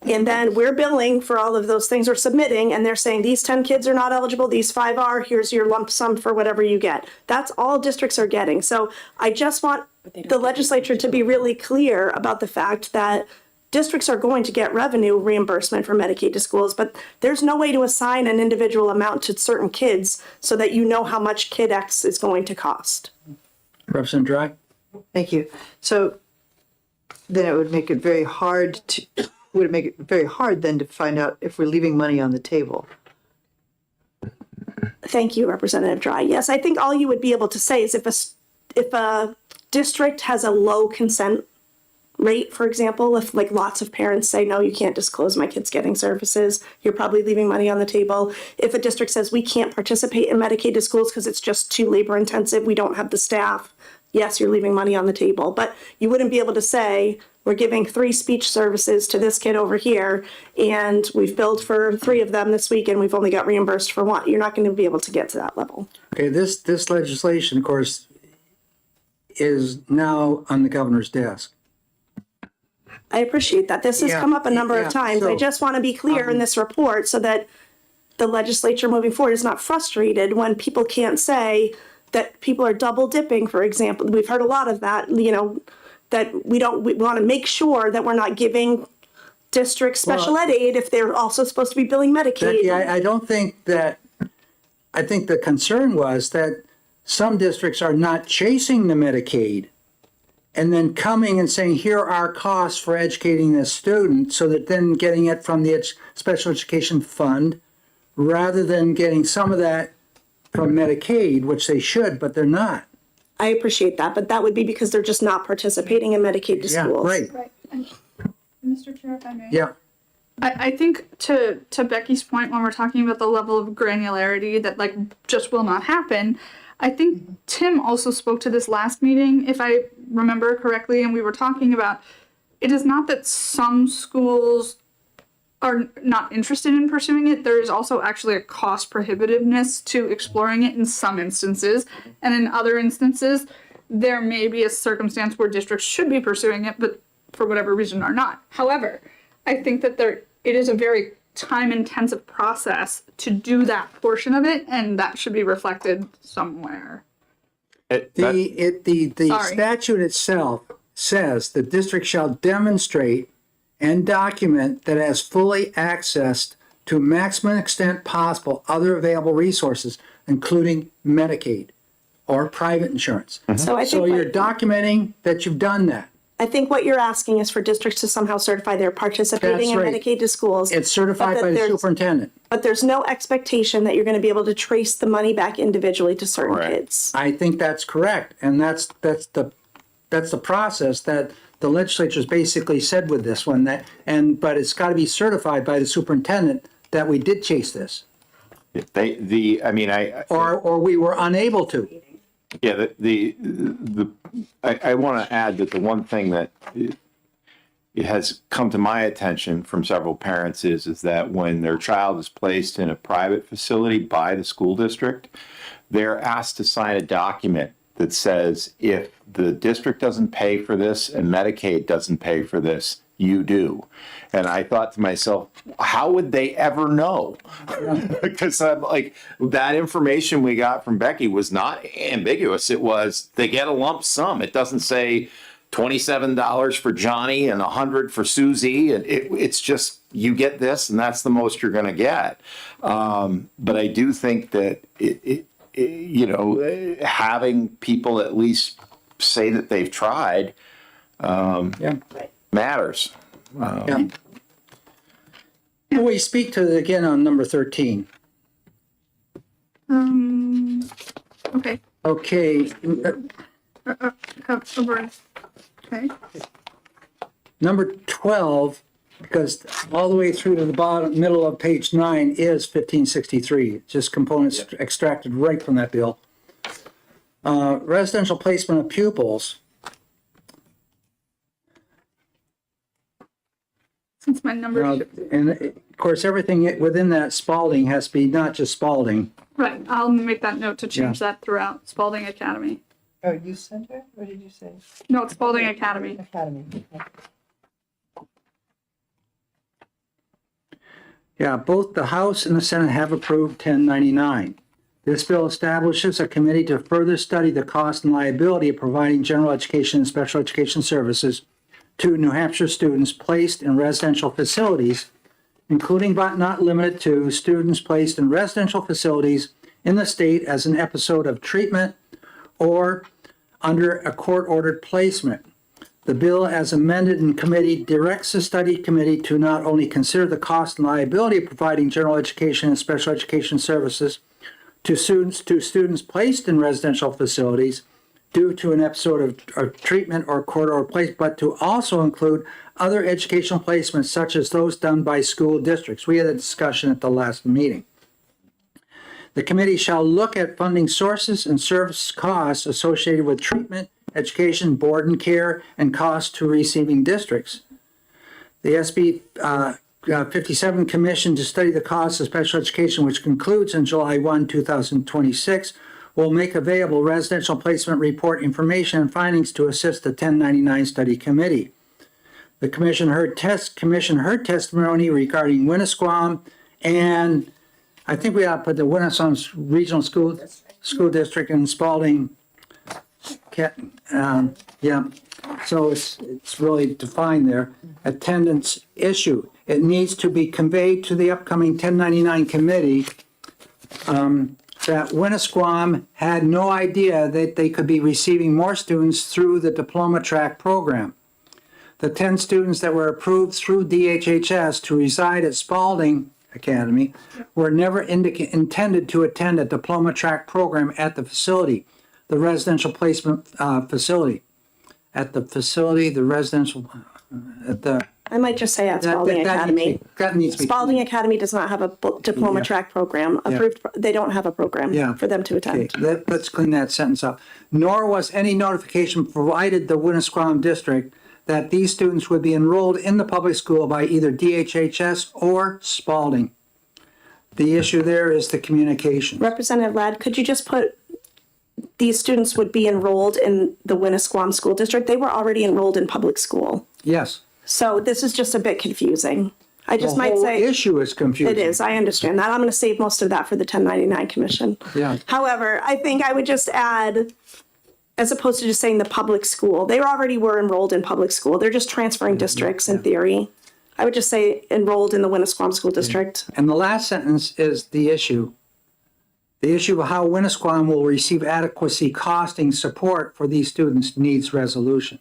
Speaker 4: And then we're billing for all of those things or submitting, and they're saying these 10 kids are not eligible, these 5 are, here's your lump sum for whatever you get. That's all districts are getting. So I just want the legislature to be really clear about the fact that districts are going to get revenue reimbursement for Medicaid to schools, but there's no way to assign an individual amount to certain kids so that you know how much kid X is going to cost.
Speaker 3: Representative Dry?
Speaker 6: Thank you. So then it would make it very hard then to find out if we're leaving money on the table.
Speaker 4: Thank you, Representative Dry. Yes, I think all you would be able to say is if a district has a low consent rate, for example, if like lots of parents say, no, you can't disclose my kid's getting services, you're probably leaving money on the table. If a district says we can't participate in Medicaid to schools because it's just too labor intensive, we don't have the staff, yes, you're leaving money on the table. But you wouldn't be able to say, we're giving 3 speech services to this kid over here, and we've billed for 3 of them this week, and we've only got reimbursed for 1. You're not going to be able to get to that level.
Speaker 3: Okay, this legislation, of course, is now on the governor's desk.
Speaker 4: I appreciate that. This has
Speaker 3: Yeah,
Speaker 4: come up a number
Speaker 3: yeah,
Speaker 4: of times. I
Speaker 3: so,
Speaker 4: just want to be clear in this report so that the legislature moving forward is not frustrated when people can't say that people are double dipping, for example. We've heard a lot of that, you know, that we want to make sure that we're not giving districts special ed aid if they're also supposed to be billing Medicaid.
Speaker 3: Becky, I don't think that, I think the concern was that some districts are not chasing the Medicaid. and then coming and saying, here are our costs for educating this student, so that then getting it from the special education fund, rather than getting some of that from Medicaid, which they should, but they're not.
Speaker 4: I appreciate that, but that would be because they're just not participating in Medicaid to
Speaker 3: Yeah,
Speaker 4: schools.
Speaker 3: right,
Speaker 1: Right. And Mr. Chair, if I may.
Speaker 3: yeah.
Speaker 1: I think to Becky's point, when we're talking about the level of granularity that like just will not happen, I think Tim also spoke to this last meeting, if I remember correctly, and we were talking about, it is not that some schools are not interested in pursuing it. There is also actually a cost prohibitiveness to exploring it in some instances, and in other instances, there may be a circumstance where districts should be pursuing it, but for whatever reason are not. However, I think that it is a very time-intensive process to do that portion of it, and that should be reflected somewhere.
Speaker 3: The
Speaker 1: Sorry.
Speaker 3: statute itself says the district shall demonstrate and document that it has fully accessed to maximum extent possible other available resources, including Medicaid or private insurance.
Speaker 4: So I
Speaker 3: So
Speaker 4: think,
Speaker 3: you're documenting that you've done that.
Speaker 4: I think what you're asking is for districts to somehow certify they're participating in
Speaker 3: That's right.
Speaker 4: Medicaid to schools.
Speaker 3: It's certified
Speaker 4: but
Speaker 3: by
Speaker 4: that
Speaker 3: the
Speaker 4: there's-
Speaker 3: superintendent.
Speaker 4: But there's no expectation that you're going to be able to trace the money back individually to certain
Speaker 9: Correct.
Speaker 4: kids.
Speaker 3: I think that's correct, and that's the process that the legislature's basically said with this one, but it's got to be certified by the superintendent that we did chase this, or we were unable to.
Speaker 9: Yeah, I want to add that the one thing that it has come to my attention from several parents is that when their child is placed in a private facility by the school district, they're asked to sign a document that says if the district doesn't pay for this and Medicaid doesn't pay for this, you do. And I thought to myself, how would they ever know? Because I'm like, that information we got from Becky was not ambiguous. It was, they get a lump sum. It doesn't say $27 for Johnny and $100 for Susie. And it's just, you get this and that's the most you're going to get. But I do think that having people at least say that they've tried matters.
Speaker 3: Yeah. We speak to it again on number 13.
Speaker 1: Okay.
Speaker 3: Okay,
Speaker 1: Okay.
Speaker 3: number 12, because all the way through to the bottom, middle of page 9 is 1563, just components extracted right from that bill. Residential placement of pupils.
Speaker 1: Since my number
Speaker 3: Now,
Speaker 1: shifted.
Speaker 3: and of course, everything within that Spalding has to be not just Spalding.
Speaker 1: Right, I'll make that note to change that throughout Spalding Academy.
Speaker 2: Oh, youth center? What did you say?
Speaker 1: No, it's Spalding Academy.
Speaker 2: Academy.
Speaker 3: Yeah, both the House and the Senate have approved 1099. This bill establishes a committee to further study the cost and liability of providing general education and special education services to New Hampshire students placed in residential facilities, including but not limited to students placed in residential facilities in the state as an episode of treatment or under a court-ordered placement. The bill, as amended in committee, directs the study committee to not only consider the cost and liability of providing general education and special education services to students placed in residential facilities due to an episode of treatment or court-ordered placement, but to also include other educational placements such as those done by school districts. We had a discussion at the last meeting. The committee shall look at funding sources and service costs associated with treatment, education, board and care, and costs to receiving districts. The SB 57 Commission to study the costs of special education, which concludes on July 1, 2026, will make available residential placement report information and findings to assist the 1099 Study Committee. The commission heard testimony regarding Winnisquam, and I think we ought to put the Winnisquam Regional School District in Spalding. Yeah, so it's really defined there. Attendance issue. It needs to be conveyed to the upcoming 1099 committee that Winnisquam had no idea that they could be receiving more students through the diploma track program. The 10 students that were approved through DHHS to reside at Spalding Academy were never intended to attend a diploma track program at the facility, the residential placement facility. At the facility, the residential, at the.
Speaker 4: I might just say at Spalding Academy.
Speaker 3: That needs to be.
Speaker 4: Spalding Academy does not have a diploma
Speaker 3: Yeah.
Speaker 4: track program approved. They don't have a program
Speaker 3: Yeah.
Speaker 4: for them to
Speaker 3: Okay,
Speaker 4: attend.
Speaker 3: let's clean that sentence up. Nor was any notification provided the Winnisquam district that these students would be enrolled in the public school by either DHHS or Spalding. The issue there is the communication.
Speaker 4: Representative Ladd, could you just put, these students would be enrolled in the Winnisquam School District? They were already enrolled in public school.
Speaker 3: Yes.
Speaker 4: So this is just a bit confusing. I just
Speaker 3: The
Speaker 4: might
Speaker 3: whole
Speaker 4: say.
Speaker 3: issue is confusing.
Speaker 4: It is, I understand that. I'm going to save most of that for the 1099 commission.
Speaker 3: Yeah.
Speaker 4: However, I think I would just add, as opposed to just saying the public school, they already were enrolled in public school. They're just transferring districts in theory. I would just say enrolled in the Winnisquam School District.
Speaker 3: And the last sentence is the issue. The issue of how Winnisquam will receive adequacy costing support for these students needs resolution.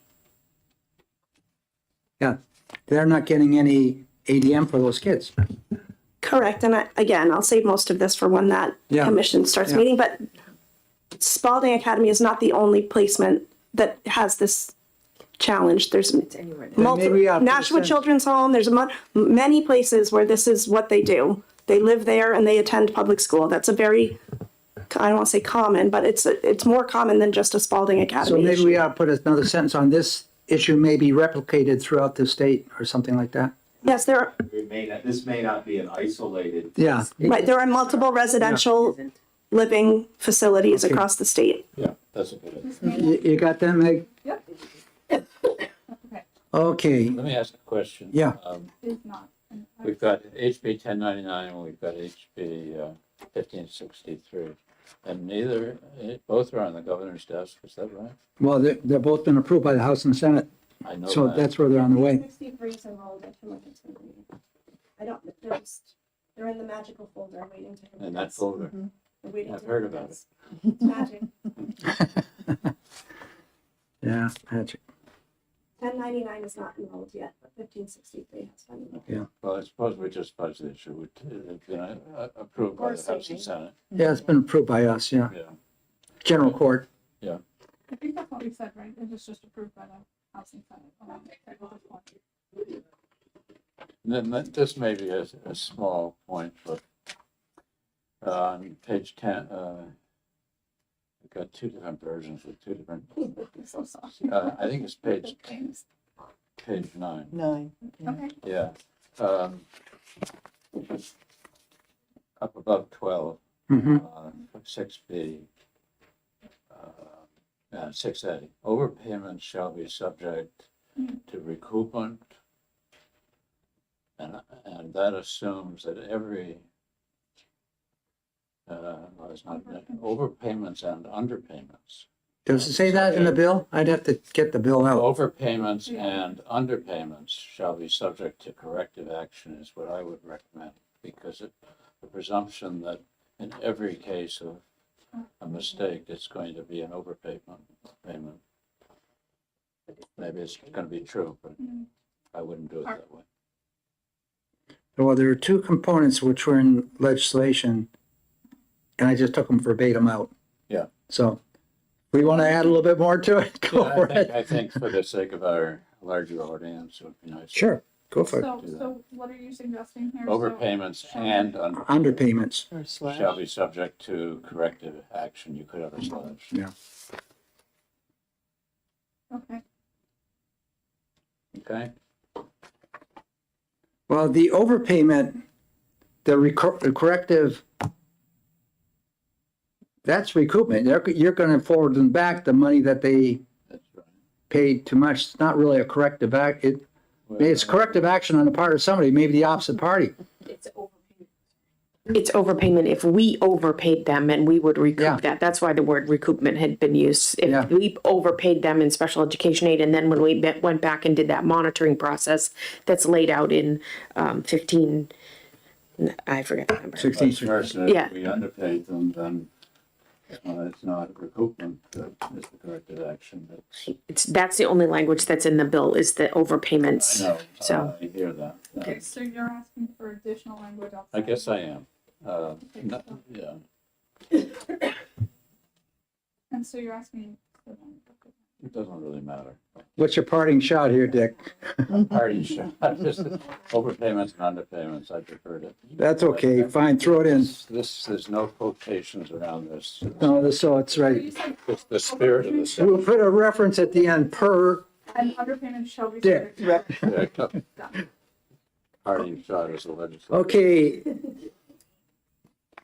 Speaker 3: Yeah, they're not getting any ADM for those kids.
Speaker 4: Correct, and again, I'll save most of this for when that
Speaker 3: Yeah.
Speaker 4: commission starts
Speaker 3: Yeah.
Speaker 4: meeting, but Spalding Academy is not the only placement that has this challenge. There's
Speaker 3: Maybe I'll
Speaker 4: multiple,
Speaker 3: put
Speaker 4: Nashua
Speaker 3: this in.
Speaker 4: Children's Home, there's many places where this is what they do. They live there and they attend public school. That's a very, I don't want to say common, but it's more common than just a Spalding
Speaker 3: So
Speaker 4: Academy
Speaker 3: maybe we
Speaker 4: issue.
Speaker 3: ought to put another sentence on this issue may be replicated throughout the state or something like that.
Speaker 4: Yes,
Speaker 9: This may not be an isolated.
Speaker 3: Yeah,
Speaker 4: there are multiple residential living facilities
Speaker 3: Okay.
Speaker 4: across the state.
Speaker 7: Yeah, that's a good idea.
Speaker 3: you got that, Meg?
Speaker 1: Yep.
Speaker 3: Okay,
Speaker 7: Let me ask a question.
Speaker 3: Yeah.
Speaker 1: Is not.
Speaker 7: We've got HB 1099 and we've got HB 1563. And both are on the governor's desk, is that right?
Speaker 3: well, they're both been approved by the House and Senate,
Speaker 7: I know
Speaker 3: so
Speaker 7: that.
Speaker 3: that's where they're on the way.
Speaker 4: 63 is enrolled. I feel like it's been reading. I don't, they're in the magical folder waiting to.
Speaker 7: In that folder.
Speaker 4: They're waiting
Speaker 7: I've
Speaker 4: to
Speaker 7: heard
Speaker 4: hit
Speaker 7: about
Speaker 4: this. It's magic.
Speaker 3: Yeah, Patrick.
Speaker 4: 1099 is not enrolled yet, but 1563 has been enrolled.
Speaker 7: Well, I suppose we just fudge the issue. It's been approved by the House and Senate.
Speaker 3: Yeah, it's been approved by us, yeah.
Speaker 7: Yeah,
Speaker 3: General Court.
Speaker 7: yeah.
Speaker 1: I think that's what we said, right? It was just approved by the House and Senate. Technical point.
Speaker 7: Then this may be a small point, but on page 10, we've got two different versions with two different,
Speaker 1: I'm so sorry.
Speaker 7: I think it's page 9.
Speaker 2: 9.
Speaker 1: Okay.
Speaker 7: Yeah. Up above 12,
Speaker 3: Mm-hmm.
Speaker 7: 6B, and 6A. Overpayments shall be subject to recoupment. And that assumes that every, well, it's not, overpayments and underpayments.
Speaker 3: Does it say that in the bill? I'd have to get the bill out.
Speaker 7: Overpayments and underpayments shall be subject to corrective action is what I would recommend, because the presumption that in every case of a mistake, it's going to be an payment. Maybe it's going to be true, but I wouldn't do it that way.
Speaker 3: Well, there are two components which were in legislation, and I just took them verbatim out.
Speaker 7: Yeah.
Speaker 3: So, we want to add a little bit more to it? Go
Speaker 7: Yeah,
Speaker 3: for it.
Speaker 7: I think for the sake of our larger audience, it would be nice.
Speaker 3: Sure, go for it.
Speaker 1: So what are you suggesting here?
Speaker 7: Overpayments and
Speaker 3: Underpayments.
Speaker 7: shall be subject to corrective action. You could have a slash.
Speaker 3: Yeah.
Speaker 1: Okay.
Speaker 7: Okay?
Speaker 3: Well, the overpayment, the corrective, that's recoupment. You're going to forward them back the money that they
Speaker 7: That's right.
Speaker 3: paid too much. It's not really a corrective act. It's corrective action on the part of somebody, maybe the opposite party.
Speaker 5: It's overpayment if we overpaid them and we would
Speaker 3: Yeah.
Speaker 5: recoup that. That's why the word recoupment had been used.
Speaker 3: Yeah.
Speaker 5: If we overpaid them in special education aid, and then when we went back and did that monitoring process that's laid out in 15, I forget the number.
Speaker 3: 16.
Speaker 7: Vice versa,
Speaker 5: Yeah.
Speaker 7: if we underpaid them, then it's not recoupment that is the corrective action.
Speaker 5: That's the only language that's in the bill is the
Speaker 7: I
Speaker 5: overpayments.
Speaker 7: know,
Speaker 5: So-
Speaker 7: I hear that.
Speaker 1: Okay, so you're asking for additional language outside?
Speaker 7: I guess I am. Yeah.
Speaker 1: And so you're asking for them.
Speaker 7: It doesn't really matter.
Speaker 3: What's your parting shot here, Dick?
Speaker 7: Party shot, just overpayments and underpayments, I preferred it.
Speaker 3: That's okay, fine, throw it in.
Speaker 7: There's no quotations around this.
Speaker 3: No, so it's
Speaker 1: So
Speaker 3: right.
Speaker 1: you said
Speaker 7: It's the spirit of the
Speaker 3: We'll put a reference at the end, per
Speaker 1: and underpayment shall be.
Speaker 3: Dick.
Speaker 1: subject-
Speaker 7: party shot is the legislature.
Speaker 3: Okay.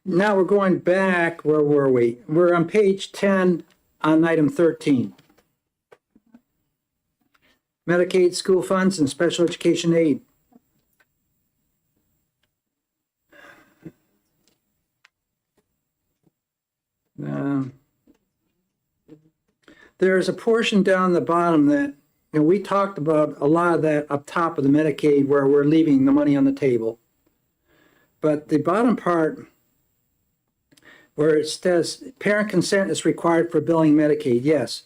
Speaker 3: Now we're going back, where were we? We're on page 10 on item 13. Medicaid, school funds, and special education aid. There's a portion down the bottom that, we talked about a lot of that up top of the Medicaid where we're leaving the money on the table. But the bottom part, where it says parent consent is required for billing Medicaid, yes.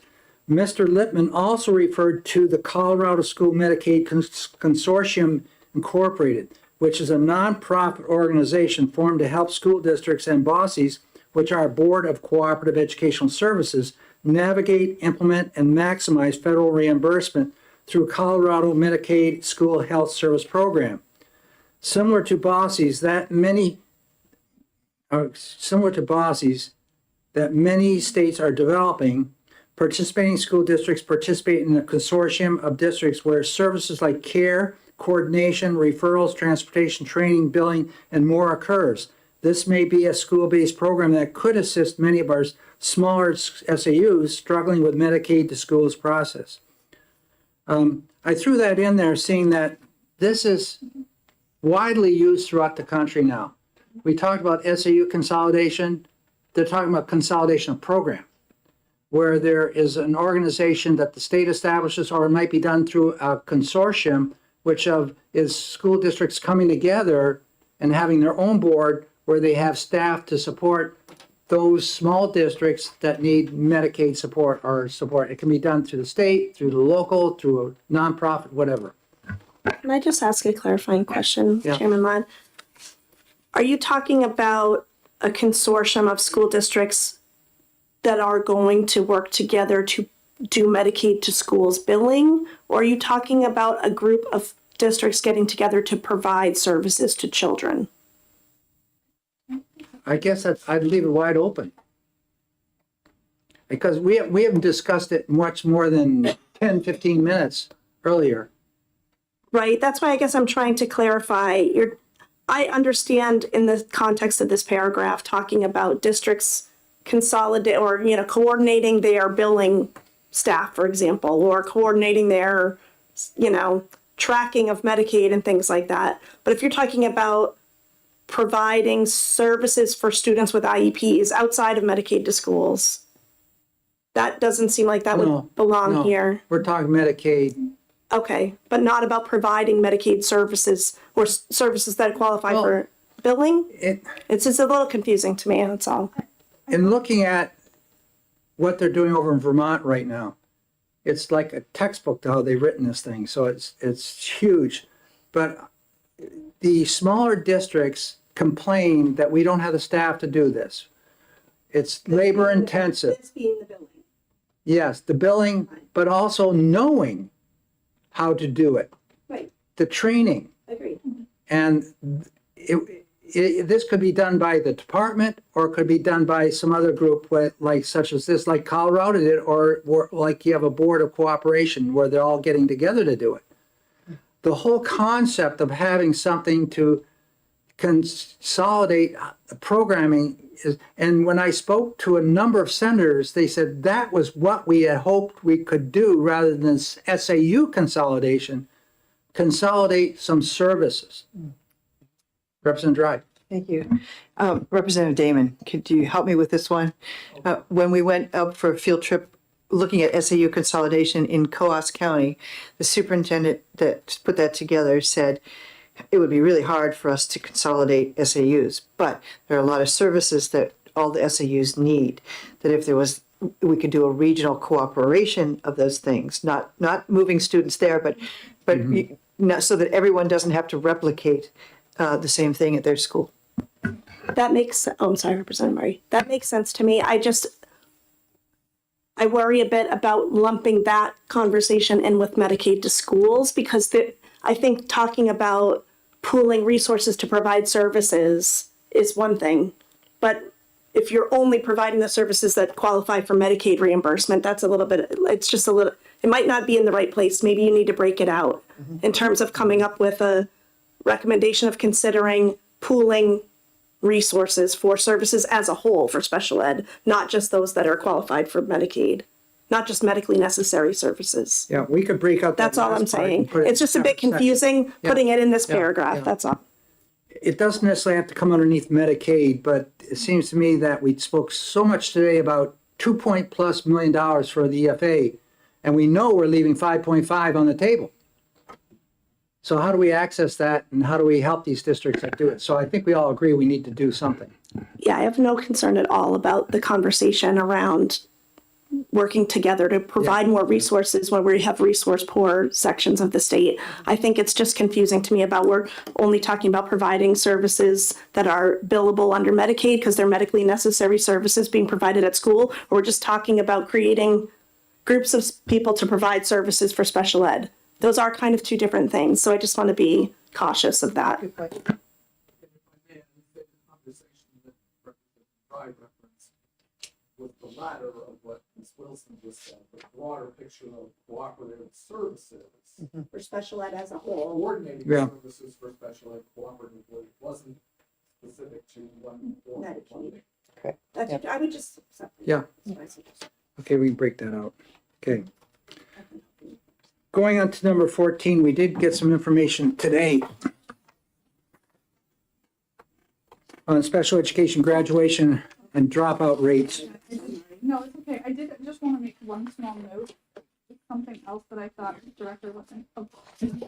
Speaker 3: Mr. Lippman also referred to the Colorado School Medicaid Consortium Incorporated, which is a nonprofit organization formed to help school districts and BOCES, which are a Board of Cooperative Educational Services, navigate, implement, and maximize federal reimbursement through Colorado Medicaid School Health Service Program. Similar to BOCES, that many states are developing, participating school districts participate in a consortium of districts where services like care, coordination, referrals, transportation, training, billing, and more occurs. This may be a school-based program that could assist many of our smaller SAUs struggling with Medicaid to schools process. I threw that in there seeing that this is widely used throughout the country now. We talked about SAU consolidation. They're talking about consolidation of program, where there is an organization that the state establishes, or it might be done through a consortium, which is school districts coming together and having their own board where they have staff to support those small districts that need Medicaid support or support. It can be done through the state, through the local, through a nonprofit, whatever.
Speaker 4: Can I just ask a clarifying question,
Speaker 3: Yeah.
Speaker 4: Chairman Ladd? Are you talking about a consortium of school districts that are going to work together to do Medicaid to schools billing? Or are you talking about a group of districts getting together to provide services to children?
Speaker 3: I guess I'd leave it wide open. Because we haven't discussed it much more than 10, 15 minutes earlier.
Speaker 4: Right, that's why I guess I'm trying to clarify. I understand in the context of this paragraph, talking about districts consolidate or, coordinating their billing staff, for example, or coordinating their, tracking of Medicaid and things like that. But if you're talking about providing services for students with IEPs outside of Medicaid to schools, that doesn't seem like that
Speaker 3: No,
Speaker 4: would belong
Speaker 3: no.
Speaker 4: here.
Speaker 3: We're talking Medicaid.
Speaker 4: Okay, but not about providing Medicaid services or services that qualify
Speaker 3: Well,
Speaker 4: for billing?
Speaker 3: It,
Speaker 4: It's just a little confusing to me, that's all.
Speaker 3: in looking at what they're doing over in Vermont right now, it's like a textbook to how they've written this thing. So it's huge. But the smaller districts complain that we don't have the staff to do this. It's labor intensive.
Speaker 4: This being the billing.
Speaker 3: Yes, the billing, but also knowing how to do it,
Speaker 4: Right,
Speaker 3: the training.
Speaker 4: agreed.
Speaker 3: And this could be done by the department, or it could be done by some other group such as this, like Colorado did, or like you have a board of cooperation where they're all getting together to do it. The whole concept of having something to consolidate programming is, and when I spoke to a number of senators, they said that was what we had hoped we could do rather than SAU consolidation, consolidate some services. Representative Dry.
Speaker 6: Thank you. Representative Damon, could you help me with this one? When we went up for a field trip looking at SAU consolidation in Coos County, the superintendent that put that together said, it would be really hard for us to consolidate SAUs, but there are a lot of services that all the SAUs need, that if there was, we could do a regional cooperation of those things, not moving students there, but not so that everyone doesn't have to replicate the same thing at their school.
Speaker 4: That makes, oh, I'm sorry, Representative Murray. That makes sense to me. I worry a bit about lumping that conversation in with Medicaid to schools because I think talking about pooling resources to provide services is one thing. But if you're only providing the services that qualify for Medicaid reimbursement, that's a little bit, it's just a little, it might not be in the right place. Maybe you need to break it out in terms of coming up with a recommendation of considering pooling resources for services as a whole for special ed, not just those that are qualified for Medicaid, not just medically necessary services.
Speaker 3: Yeah, we could break out. that
Speaker 4: That's all I'm
Speaker 3: last part and
Speaker 4: saying.
Speaker 3: put it
Speaker 4: It's just a bit
Speaker 3: separate section.
Speaker 4: confusing putting it in this
Speaker 3: Yeah.
Speaker 4: paragraph,
Speaker 3: Yeah.
Speaker 4: that's all.
Speaker 3: It doesn't necessarily have to come underneath Medicaid, but it seems to me that we spoke so much today about $2+ million for the EFA, and we know we're leaving 5.5 on the table. So how do we access that, and how do we help these districts that do it? So I think we all agree we need to do something.
Speaker 4: Yeah, I have no concern at all about the conversation around working together to provide more resources when we have resource poor sections of the state. I think it's just confusing to me about we're only talking about providing services that are billable under Medicaid because they're medically necessary services being provided at school, or we're just talking about creating groups of people to provide services for special ed. Those are kind of two different things, so I just want to be cautious of that.
Speaker 11: With the latter of what Ms. Wilson just said, the broader picture of cooperative services,
Speaker 4: For special ed as a whole.
Speaker 11: coordinating
Speaker 3: Yeah.
Speaker 11: services for special ed cooperatively wasn't specific to one form of
Speaker 4: Medicaid.
Speaker 11: funding.
Speaker 4: That's, I would just.
Speaker 3: Yeah. Okay, we can break that out. Okay. Going on to number 14, we did get some information today on special education graduation and dropout rates.
Speaker 1: No, it's okay. I did just want to make one small note. Something else that I thought Director Lippman. Oh,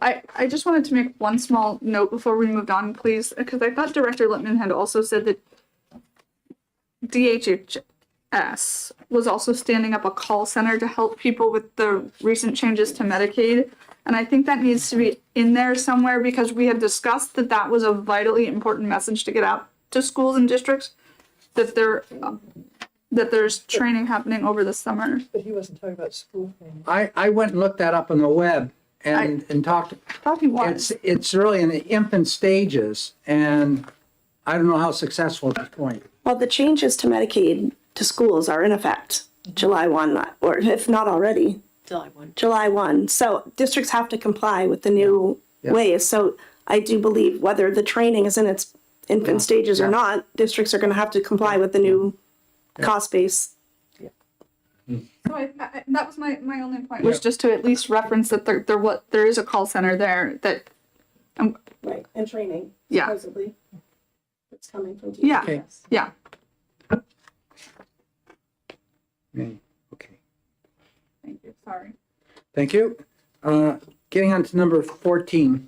Speaker 1: I just wanted to make one small note before we moved on, please, because I thought Director Lippman had also said that DHHS was also standing up a call center to help people with the recent changes to Medicaid. And I think that needs to be in there somewhere because we had discussed that that was a vitally important message to get out to schools and districts, that there's training happening over the summer.
Speaker 6: But he wasn't talking about school things.
Speaker 3: I went and looked that up on the web and talked.
Speaker 1: I thought he was.
Speaker 3: It's really in the infant stages, and I don't know how successful at this point.
Speaker 4: Well, the changes to Medicaid to schools are in effect July 1, or if not already. July 1. So districts have to comply with the new ways. So I do believe whether the training is in its infant stages or not, districts are going to have to comply with the new cost base.
Speaker 1: So I that was my only point was just to at least reference that there is a call center there that
Speaker 4: Right, and training.
Speaker 1: Yeah.
Speaker 4: Supposedly. It's coming from
Speaker 1: yeah
Speaker 3: Okay.
Speaker 1: yeah.
Speaker 3: Okay.
Speaker 1: Thank you. Sorry.
Speaker 3: Thank you. Getting on to number 14.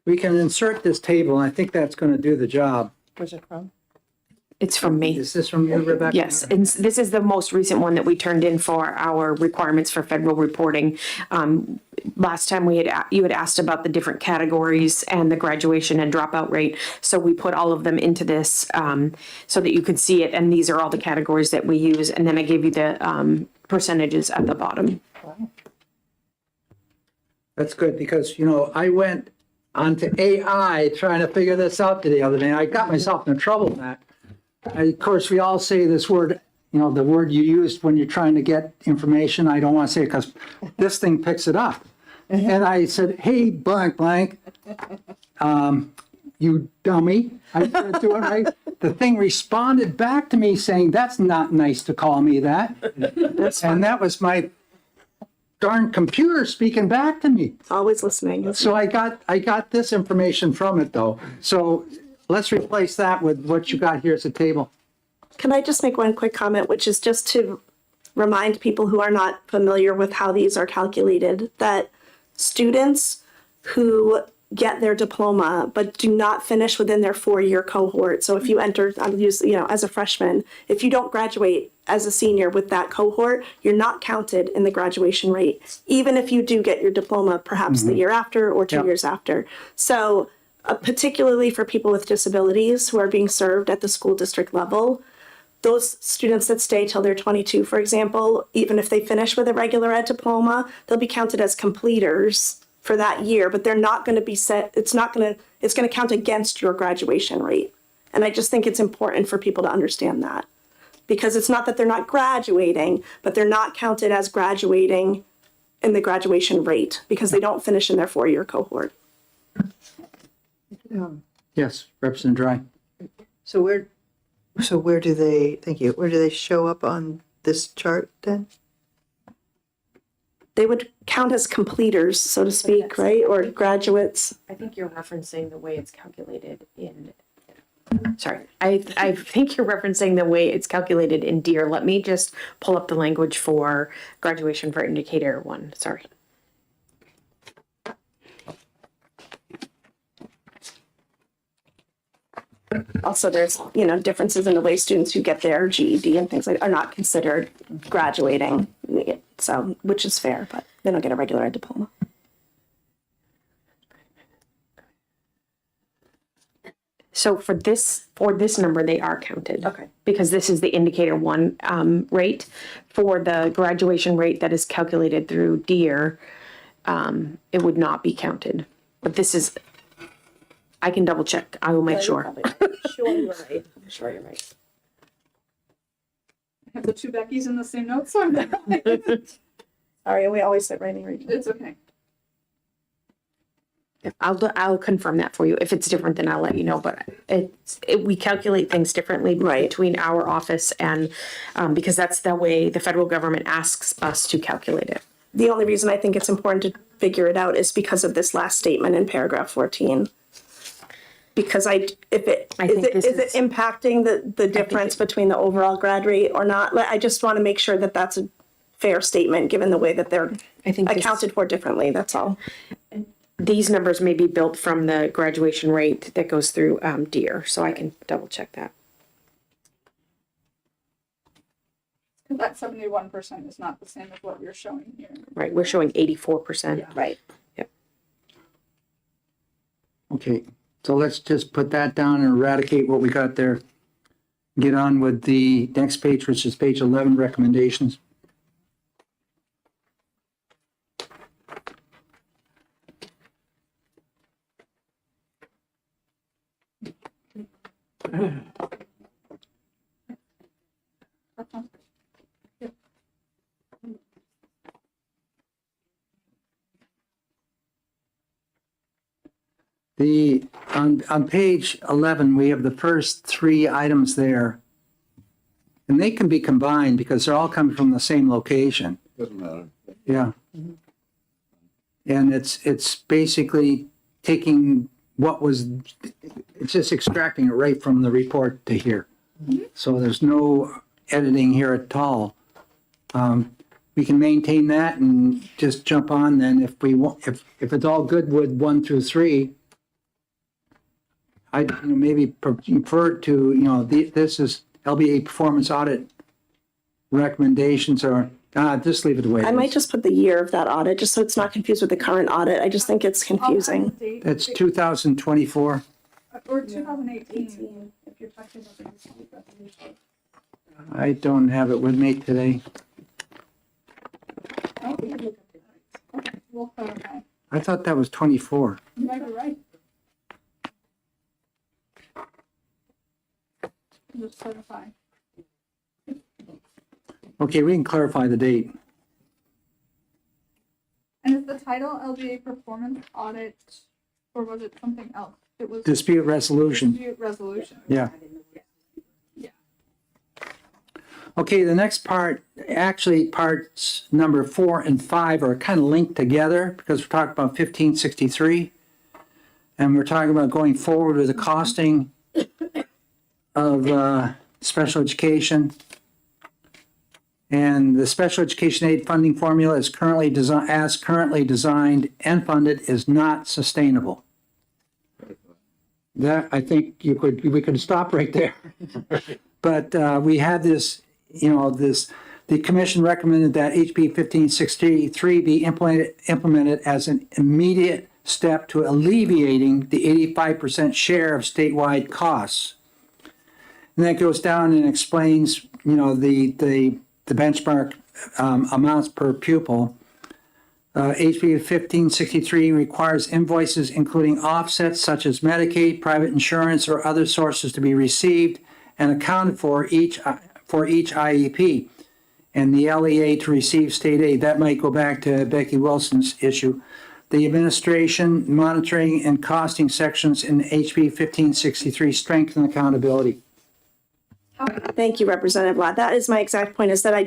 Speaker 3: We can insert this table, and I think that's going to do the job.
Speaker 6: Where's it from?
Speaker 5: It's from me.
Speaker 3: Is this from you, Rebecca?
Speaker 5: Yes, and this is the most recent one that we turned in for our requirements for federal reporting. Last time you had asked about the different categories and the graduation and dropout rate. So we put all of them into this so that you could see it. And these are all the categories that we use. And then I gave you the percentages at the bottom.
Speaker 3: That's good because, I went onto AI trying to figure this out the other day. I got myself into trouble with that. Of course, we all say this word, the word you used when you're trying to get information. I don't want to say it because this thing picks it up. And I said, hey, blank, you dummy. I said to it, right? The thing responded back to me saying, that's not nice to call me that. And that was my darn computer speaking back to me.
Speaker 4: Always listening.
Speaker 3: So I got this information from it though. So let's replace that with what you got here at the table.
Speaker 4: Can I just make one quick comment, which is just to remind people who are not familiar with how these are calculated that students who get their diploma but do not finish within their 4-year cohort. So if you enter, as a freshman, if you don't graduate as a senior with that cohort, you're not counted in the graduation rate, even if you do get your diploma perhaps the year after or 2 years after. So particularly for people with disabilities who are being served at the school district level, those students that stay till they're 22, for example, even if they finish with a regular ed diploma, they'll be counted as completers for that year, but they're not going to be it's going to count against your graduation rate. And I just think it's important for people to understand that, because it's not that they're not graduating, but they're not counted as graduating in the graduation rate because they don't finish in their 4-year cohort.
Speaker 3: Yes, Representative Dry.
Speaker 2: So where do they, thank you, where do they show up on this chart then?
Speaker 4: They would count as completers, so to speak, right? Or graduates.
Speaker 5: I think you're referencing the way it's calculated in, sorry, I think you're referencing the way it's calculated in DEAR. Let me just pull up the language for graduation for indicator 1, sorry.
Speaker 4: Also, there's, differences in the way students who get their GED and things like are not considered graduating. So, which is fair, but they don't get a regular ed diploma.
Speaker 5: So for this number, they are counted.
Speaker 4: Okay.
Speaker 5: Because this is the indicator 1 rate. For the graduation rate that is calculated through DEAR, it would not be counted. But this is, I can double check. I will make sure.
Speaker 4: Sure, you're right. I'm sure you're right.
Speaker 1: I have the two Beckys in the same notes, so I'm
Speaker 4: Sorry, we always sit right here.
Speaker 1: it's okay.
Speaker 5: I'll confirm that for you. If it's different, then I'll let you know. But we calculate things differently between our office and because that's the way the federal government asks us to calculate it.
Speaker 4: The only reason I think it's important to figure it out is because of this last statement in paragraph 14. Because is it impacting the difference between the overall grad rate or not? I just want to make sure that that's a fair statement, given the way that they're accounted for differently, that's all.
Speaker 5: These numbers may be built from the graduation rate that goes through DEAR, so I can double check that.
Speaker 1: That 71% is not the same as what you're showing here.
Speaker 5: Right, we're showing 84%.
Speaker 4: Right.
Speaker 5: Yep.
Speaker 3: Okay, so let's just put that down and eradicate what we got there. Get on with the next page, which is page 11, recommendations. On page 11, we have the first 3 items there. And they can be combined because they're all coming from the same location.
Speaker 7: Doesn't matter.
Speaker 3: Yeah. And it's basically taking it's just extracting it right from the report to here. So there's no editing here at all. We can maintain that and just jump on then if we want, if it's all good with 1 through 3. I'd maybe prefer to, this is LBA performance audit recommendations or just leave it the way it is.
Speaker 4: I might just put the year of that audit, just so it's not confused with the current audit. I just think it's confusing.
Speaker 3: That's 2024.
Speaker 1: Or 2018, if you're talking about the dispute resolution.
Speaker 3: I don't have it with me today.
Speaker 1: Oh, we can look at it. Okay, we'll clarify.
Speaker 3: I thought that was 24.
Speaker 1: You might be right. Just clarify.
Speaker 3: Okay, we can clarify the date.
Speaker 1: And is the title LBA performance audit, or was it something else? It was
Speaker 3: Dispute resolution.
Speaker 1: dispute resolution.
Speaker 3: Yeah.
Speaker 1: Yeah.
Speaker 3: Okay, the next part, actually parts number 4 and 5 are kind of linked together because we're talking about 1563. And we're talking about going forward with the costing of special education. And the special education aid funding formula is currently designed and funded is not sustainable. That, I think we could stop right there. But we had this, the commission recommended that HB 1563 be implemented as an immediate step to alleviating the 85% share of statewide costs. And then it goes down and explains, the benchmark amounts per pupil. HB 1563 requires invoices including offsets such as Medicaid, private insurance, or other sources to be received and accounted for each IEP. And the LEA to receive state aid. That might go back to Becky Wilson's issue. The administration, monitoring, and costing sections in HB 1563 strengthen accountability.
Speaker 4: Thank you, Representative Ladd. That is my exact point, is that I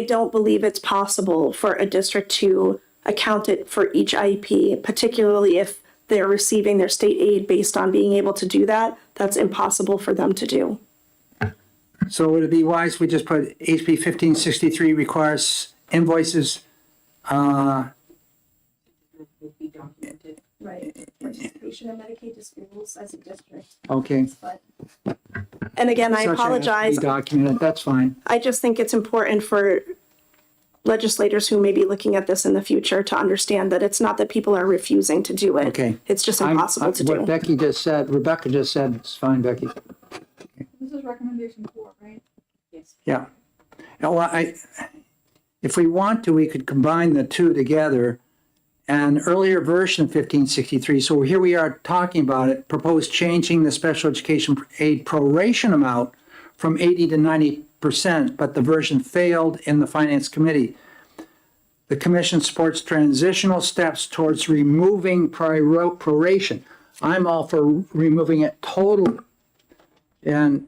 Speaker 4: don't believe it's possible for a district to account it for each IEP, particularly if they're receiving their state aid based on being able to do that. That's impossible for them to do.
Speaker 3: So would it be wise if we just put HB 1563 requires invoices,
Speaker 4: Right. Participation in Medicaid to schools as a district.
Speaker 3: okay.
Speaker 4: And again, I
Speaker 3: Such as
Speaker 4: apologize.
Speaker 3: be documented, that's fine.
Speaker 4: I just think it's important for legislators who may be looking at this in the future to understand that it's not that people are refusing to do it.
Speaker 3: Okay.
Speaker 4: It's just impossible to
Speaker 3: What
Speaker 4: do.
Speaker 3: Becky just said, Rebecca just said, it's fine, Becky.
Speaker 1: This is recommendation 4, right?
Speaker 3: Yeah. Well, if we want to, we could combine the two together. An earlier version of 1563, so here we are talking about it, proposed changing the special education aid proration amount from 80 to 90%, but the version failed in the Finance Committee. The commission supports transitional steps towards removing proration. I'm all for removing it totally. And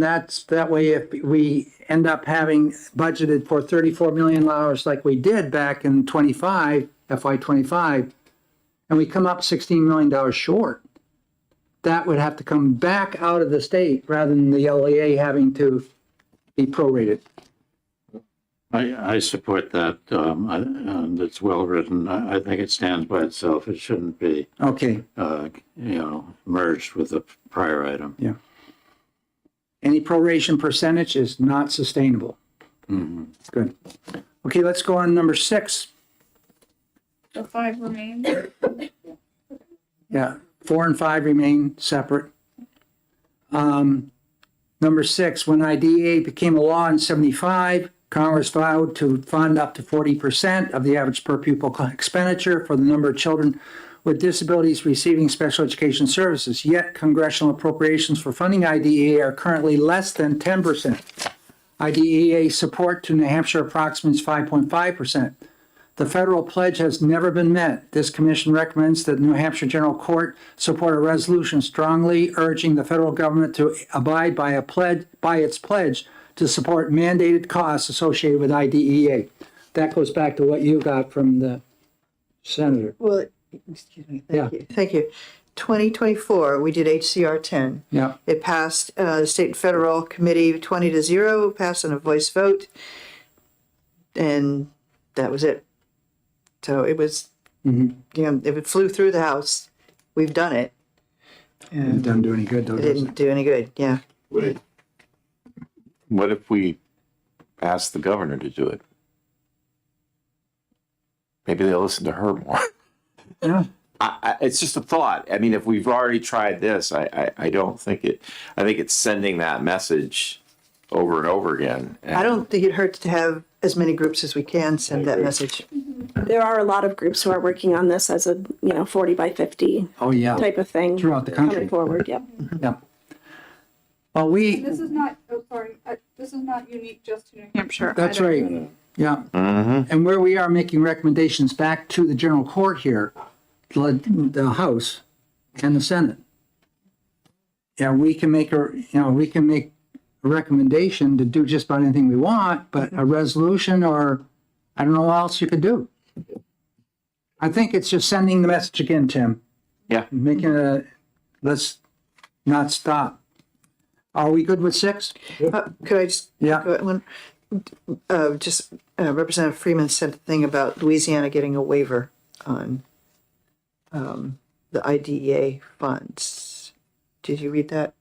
Speaker 3: that's that way, if we end up having budgeted for $34 million like we did back in FY25, and we come up $16 million short, that would have to come back out of the state rather than the LEA having to be prorated.
Speaker 7: I support that. It's well written. I think it stands by itself. It shouldn't be,
Speaker 3: Okay,
Speaker 7: merged with the prior item.
Speaker 3: yeah. Any proration percentage is not sustainable. Good. Okay, let's go on number 6.
Speaker 1: So 5 remains.
Speaker 3: Yeah, 4 and 5 remain separate. Number 6, when IDEA became a law in 75, Congress vowed to fund up to 40% of the average per pupil expenditure for the number of children with disabilities receiving special education services. Yet congressional appropriations for funding IDEA are currently less than 10%. IDEA support to New Hampshire approximates 5.5%. The federal pledge has never been met. This commission recommends that the New Hampshire General Court support a resolution strongly urging the federal government to abide by its pledge to support mandated costs associated with IDEA. That goes back to what you got from the senator.
Speaker 2: Well, excuse me,
Speaker 3: Yeah.
Speaker 2: thank you. 2024, we did HCR 10.
Speaker 3: Yeah.
Speaker 2: It passed the state and federal committee 20-0, passed on a voice vote, and that was it. So it was, if it flew through the House, we've done it.
Speaker 3: It doesn't do any good though,
Speaker 2: It
Speaker 3: does
Speaker 2: didn't
Speaker 3: it?
Speaker 2: do any good, yeah.
Speaker 9: What if we ask the governor to do it? Maybe they'll listen to her more.
Speaker 3: Yeah.
Speaker 9: It's just a thought. I mean, if we've already tried this, I don't think it, I think it's sending that message over and over again.
Speaker 2: I don't think it hurts to have as many groups as we can send that message.
Speaker 4: There are a lot of groups who are working on this as a 40 by 50
Speaker 3: Oh, yeah.
Speaker 4: type of thing.
Speaker 3: Throughout the country.
Speaker 4: Coming forward, yep.
Speaker 3: Yeah. Well,
Speaker 1: This is not, this is not unique just to New Hampshire.
Speaker 3: that's
Speaker 1: either.
Speaker 3: right. Yeah. And where we are making recommendations back to the general court here, the House and the Senate. Yeah, we can make a recommendation to do just about anything we want, but a resolution or I don't know what else you could do. I think it's just sending the message again, Tim.
Speaker 9: Yeah.
Speaker 3: Making let's not stop. Are we good with 6?
Speaker 2: Could I just?
Speaker 3: Yeah.
Speaker 2: go one? Representative Freeman said a thing about Louisiana getting a waiver on the IDEA funds. Did you read that?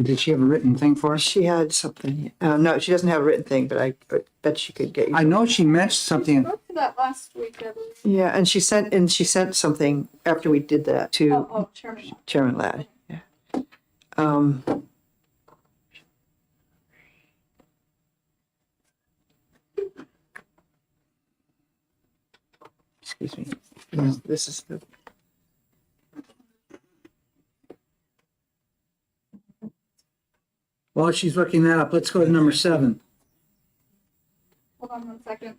Speaker 3: Did she have a written thing for us?
Speaker 2: She had something. No, she doesn't have a written thing, but I bet she could get you.
Speaker 3: I know she mentioned something.
Speaker 1: Spoke to that last week, I believe.
Speaker 2: Yeah, and she sent something after we did that to
Speaker 1: Oh, Chairman.
Speaker 2: Chairman Ladd. Yeah. Excuse me. This is the.
Speaker 3: While she's looking that up, let's go to number 7.
Speaker 1: Hold on 1 second.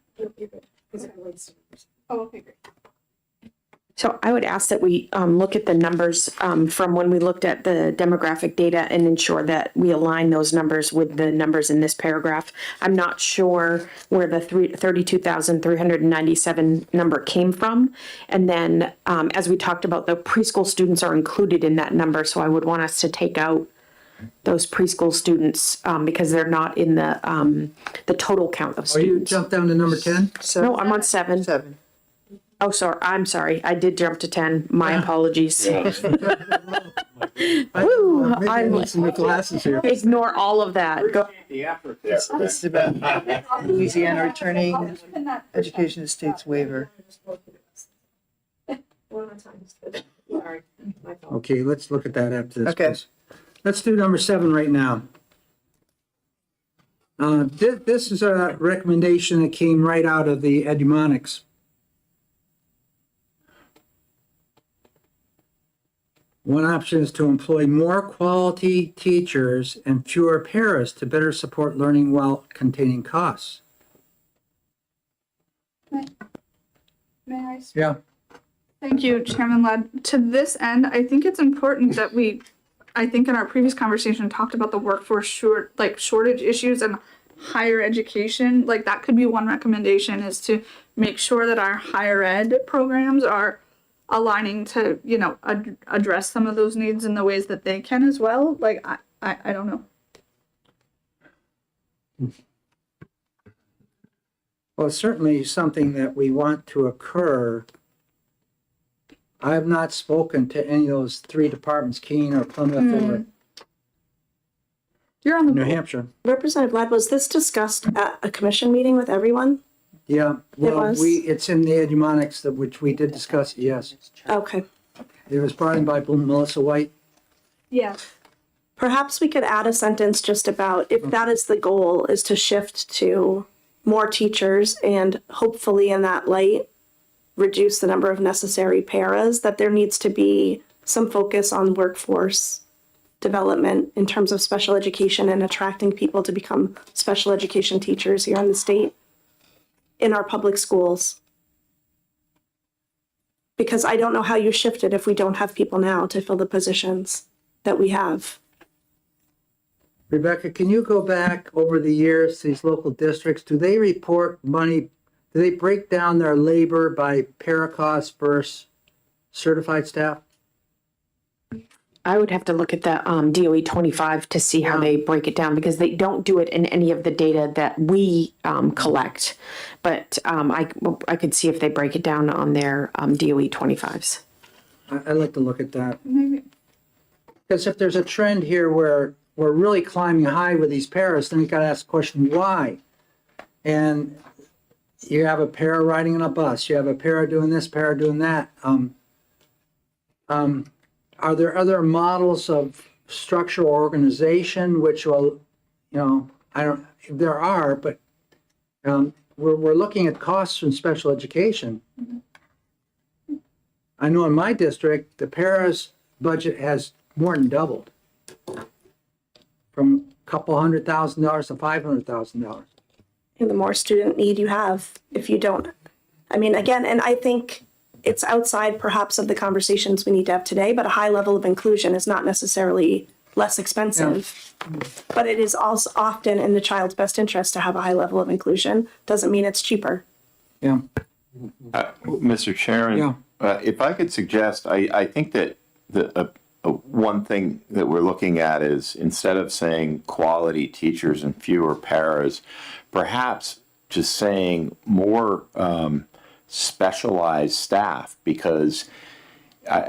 Speaker 1: Oh, okay, great.
Speaker 5: So I would ask that we look at the numbers from when we looked at the demographic data and ensure that we align those numbers with the numbers in this paragraph. I'm not sure where the 32,397 number came from. And then as we talked about, the preschool students are included in that number. So I would want us to take out those preschool students because they're not in the total count of
Speaker 3: Are you
Speaker 5: students.
Speaker 3: jump down to number 10?
Speaker 5: No, I'm on 7.
Speaker 2: 7.
Speaker 5: Oh, sorry. I'm sorry. I did jump to 10. My apologies. Woo,
Speaker 3: Maybe I need some new glasses here.
Speaker 5: ignore all of that. Go.
Speaker 2: This is about Louisiana returning education to state's waiver.
Speaker 3: Okay, let's look at that after this.
Speaker 2: Okay.
Speaker 3: please. Let's do number 7 right now. This is a recommendation that came right out of the Edumonics. One option is to employ more quality teachers and fewer paras to better support learning while containing costs.
Speaker 1: May I speak?
Speaker 3: Yeah.
Speaker 1: Thank you, Chairman Ladd. To this end, I think it's important that I think in our previous conversation, talked about the workforce shortage issues and higher education. Like that could be one recommendation is to make sure that our higher ed programs are aligning to, address some of those needs in the ways that they can as well. Like, I don't know.
Speaker 3: Well, it's certainly something that we want to occur. I have not spoken to any of those 3 departments, Keene or Plymouth or
Speaker 1: You're on the
Speaker 3: New
Speaker 1: board.
Speaker 3: Hampshire.
Speaker 4: Representative Ladd, was this discussed at a commission meeting with everyone?
Speaker 3: Yeah, well,
Speaker 4: was?
Speaker 3: it's in the Edumonics that which we did discuss, yes.
Speaker 4: Okay.
Speaker 3: It was brought in by Melissa White.
Speaker 1: Yeah.
Speaker 4: Perhaps we could add a sentence just about if that is the goal, is to shift to more teachers and hopefully in that light, reduce the number of necessary paras, that there needs to be some focus on workforce development in terms of special education and attracting people to become special education teachers here in the state, in our public schools. Because I don't know how you shift it if we don't have people now to fill the positions that we have.
Speaker 3: Rebecca, can you go back over the years to these local districts? Do they report money? Do they break down their labor by para costs versus certified staff?
Speaker 5: I would have to look at the DOE 25 to see how they break it down because they don't do it in any of the data that we collect. But I could see if they break it down on their DOE 25s.
Speaker 3: I'd like to look at that.
Speaker 1: Maybe.
Speaker 3: Because if there's a trend here where we're really climbing high with these paras, then you got to ask the question, why? And you have a para riding on a bus, you have a para doing this, para doing that. Are there other models of structural organization which will, there are, but we're looking at costs in special education. I know in my district, the paras budget has more than doubled from a couple $100,000 to $500,000.
Speaker 4: And the more student need you have, if you don't, again, and I think it's outside perhaps of the conversations we need to have today, but a high level of inclusion is not necessarily less expensive. But it is also often in the child's best interest to have a high level of inclusion. Doesn't mean it's cheaper.
Speaker 3: Yeah.
Speaker 9: Mr. Chairman, if I could suggest, I think that a one thing that we're looking at is instead of saying quality teachers and fewer paras, perhaps just saying more specialized staff, because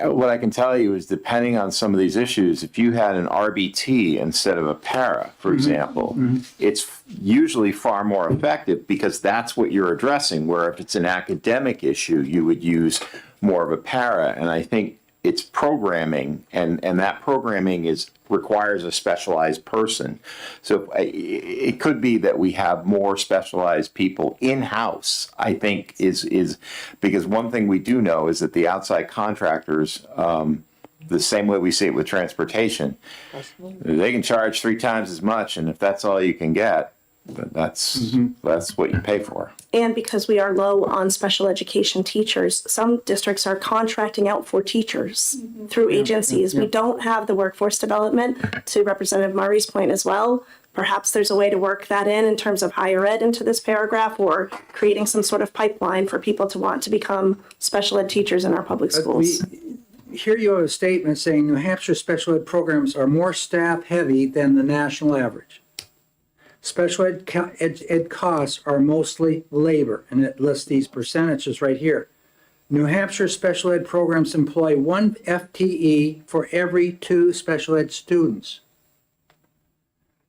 Speaker 9: what I can tell you is depending on some of these issues, if you had an RBT instead of a para, for example, it's usually far more effective because that's what you're addressing, where if it's an academic issue, you would use more of a para. And I think it's programming, and that programming requires a specialized person. So it could be that we have more specialized people in-house, I think, is because one thing we do know is that the outside contractors, the same way we see it with transportation, they can charge 3 times as much, and if that's all you can get, that's what you pay for.
Speaker 4: And because we are low on special education teachers, some districts are contracting out for teachers through agencies. We don't have the workforce development, to Representative Murray's point as well. Perhaps there's a way to work that in terms of higher ed into this paragraph, or creating some sort of pipeline for people to want to become special ed teachers in our public schools.
Speaker 3: Here you have a statement saying New Hampshire special ed programs are more staff heavy than the national average. Special ed costs are mostly labor, and it lists these percentages right here. New Hampshire special ed programs employ 1 FTE for every 2 special ed students.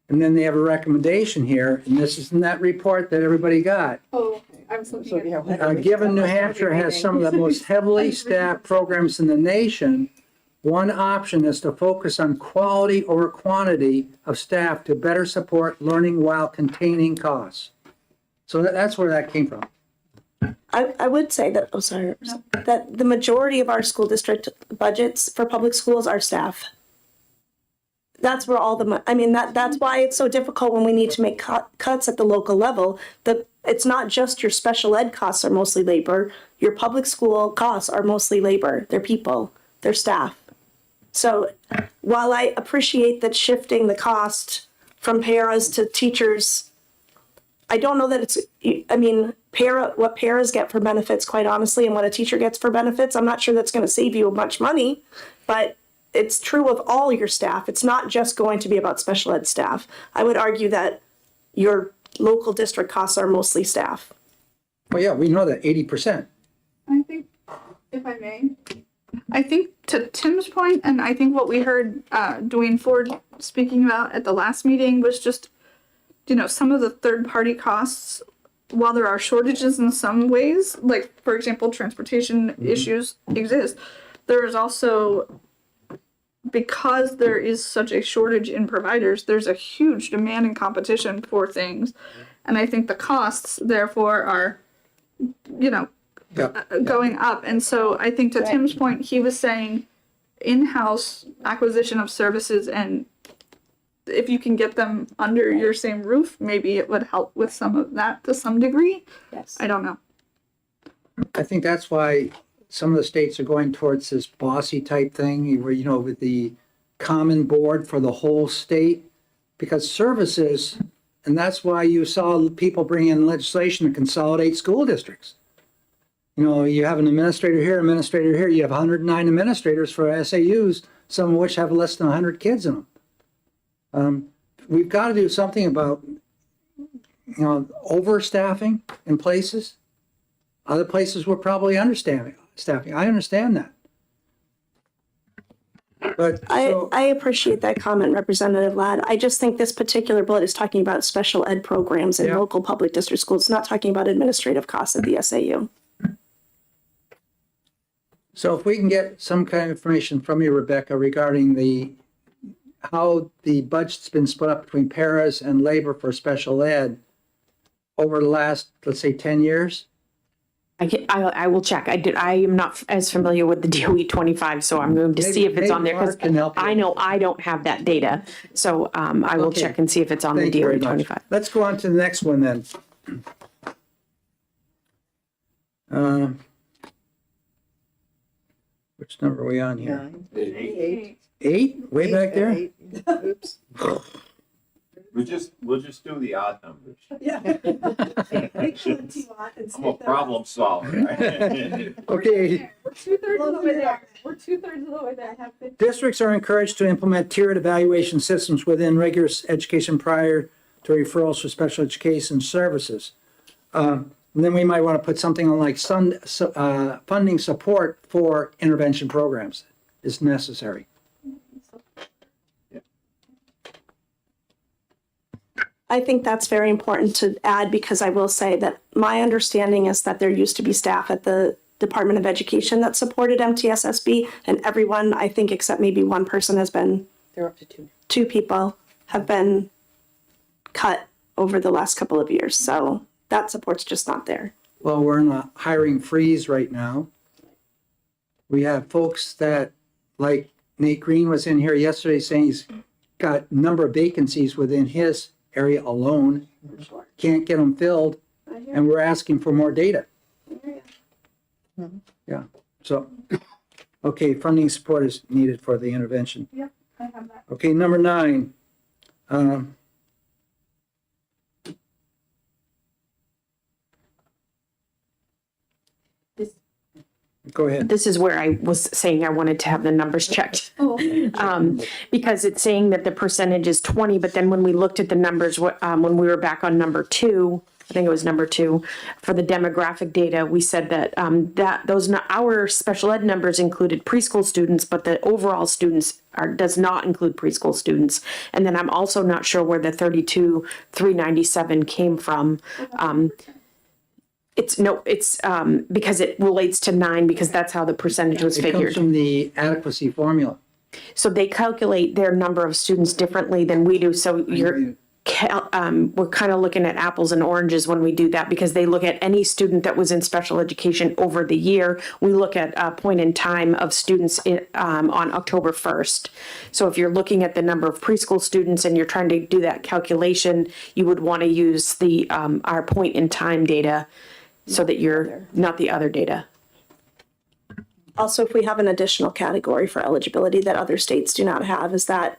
Speaker 3: And then they have a recommendation here, and this is in that report that everybody got.
Speaker 1: Oh, okay. I was looking at.
Speaker 3: Given New Hampshire has some of the most heavily staffed programs in the nation, one option is to focus on quality over quantity of staff to better support learning while containing costs. So that's where that came from.
Speaker 4: I would say that, that the majority of our school district budgets for public schools are staff. That's where all the, that's why it's so difficult when we need to make cuts at the local level. It's not just your special ed costs are mostly labor. Your public school costs are mostly labor. They're people, they're staff. So while I appreciate that shifting the cost from paras to teachers, I don't know that what paras get for benefits, quite honestly, and what a teacher gets for benefits, I'm not sure that's going to save you much money, but it's true of all your staff. It's not just going to be about special ed staff. I would argue that your local district costs are mostly staff.
Speaker 3: Well, yeah, we know that 80%.
Speaker 1: I think, if I may, I think to Tim's point, and I think what we heard Dwayne Ford speaking about at the last meeting was just, some of the third-party costs, while there are shortages in some ways, like, for example, transportation issues exist, there is also, because there is such a shortage in providers, there's a huge demand and competition for things. And I think the costs, therefore, are, going up. And so I think to Tim's point, he was saying in-house acquisition of services, and if you can get them under your same roof, maybe it would help with some of that to some degree.
Speaker 4: Yes.
Speaker 1: I don't know.
Speaker 3: I think that's why some of the states are going towards this bossy type thing where, with the common board for the whole state, because services, and that's why you saw people bring in legislation to consolidate school districts. You have an administrator here, you have 109 administrators for SAUs, some of which have less than 100 kids in them. We've got to do something about, overstaffing in places. Other places we're probably understaffing. I understand that. But
Speaker 4: I appreciate that comment, Representative Ladd. I just think this particular bullet is talking about special ed programs in local public district schools. It's not talking about administrative costs at the SAU.
Speaker 3: So if we can get some kind of information from you, Rebecca, regarding how the budget's been split up between paras and labor for special ed over the last, let's say, 10 years.
Speaker 5: I will check. I am not as familiar with the DOE 25, so I'm going to see if it's on there, because I know I don't have that data. So I will check and see if it's on the DOE 25.
Speaker 3: Let's go on to the next one then. Which number are we on here? 8? Way back there?
Speaker 2: Oops.
Speaker 9: We'll just do the odd numbers.
Speaker 4: Yeah.
Speaker 9: I'm a problem solver.
Speaker 3: Okay,
Speaker 1: We're 2/3 of the way there. We're 2/3 of the way there. Have 50.
Speaker 3: Districts are encouraged to implement tiered evaluation systems within regular education prior to referrals for special education services. And then we might want to put something on like funding support for intervention programs is necessary.
Speaker 4: I think that's very important to add because I will say that my understanding is that there used to be staff at the Department of Education that supported MTSSB, and everyone, I think except maybe one person has been,
Speaker 5: They're up to 2.
Speaker 4: 2 people have been cut over the last couple of years. So that support's just not there.
Speaker 3: Well, we're in a hiring freeze right now. We have folks that, like Nate Green was in here yesterday saying he's got a number of vacancies within his area alone. Can't get them filled, and we're asking for more data. Yeah, so, okay, funding support is needed for the intervention.
Speaker 1: Yep, I have that.
Speaker 3: Okay, number 9. Go ahead.
Speaker 5: This is where I was saying I wanted to have the numbers checked. Because it's saying that the percentage is 20, but then when we looked at the numbers, when we were back on number 2, I think it was number 2, for the demographic data, we said that our special ed numbers included preschool students, but the overall students does not include preschool students. And then I'm also not sure where the 32,397 came from. It's because it relates to 9 because that's how the percentage was
Speaker 3: It comes
Speaker 5: figured.
Speaker 3: from the adequacy formula.
Speaker 5: So they calculate their number of students differently than we do. So we're kind of looking at apples and oranges when we do that because they look at any student that was in special education over the year. We look at a point in time of students on October 1st. So if you're looking at the number of preschool students and you're trying to do that calculation, you would want to use the our point in time data so that you're not the other data.
Speaker 4: Also, if we have an additional category for eligibility that other states do not have, is that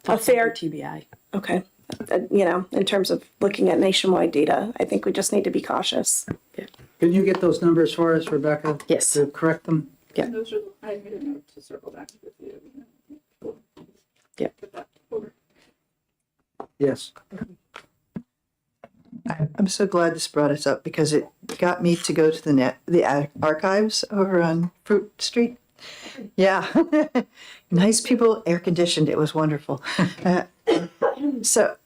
Speaker 4: a fair
Speaker 5: TBI?
Speaker 4: Okay. In terms of looking at nationwide data, I think we just need to be cautious.
Speaker 3: Can you get those numbers for us, Rebecca?
Speaker 5: Yes.
Speaker 3: To correct them?
Speaker 1: Those are, I made a note to circle back with you.
Speaker 5: Yep.
Speaker 1: Put that over.
Speaker 3: Yes.
Speaker 2: I'm so glad this brought us up because it got me to go to the archives over on Fruit Street. Yeah, nice people, air conditioned. It was wonderful. So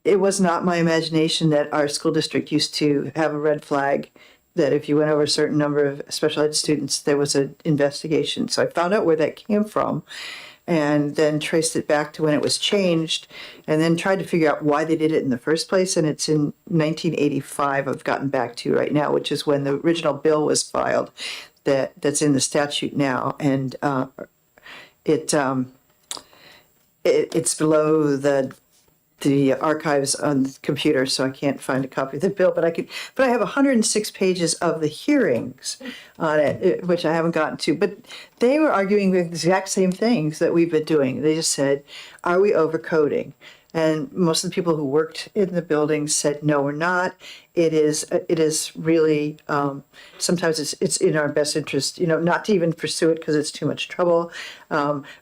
Speaker 2: it was not my imagination that our school district used to have a red flag that if you went over a certain number of special ed students, there was an investigation. So I found out where that came from and then traced it back to when it was changed and then tried to figure out why they did it in the first place. And it's in 1985 I've gotten back to right now, which is when the original bill was filed that's in the statute now. And it's below the archives on the computer, so I can't find a copy of the bill, but I have 106 pages of the hearings on it, which I haven't gotten to, but they were arguing the exact same things that we've been doing. They just said, are we overcoding? And most of the people who worked in the building said, no, we're not. It is really, sometimes it's in our best interest, not to even pursue it because it's too much trouble.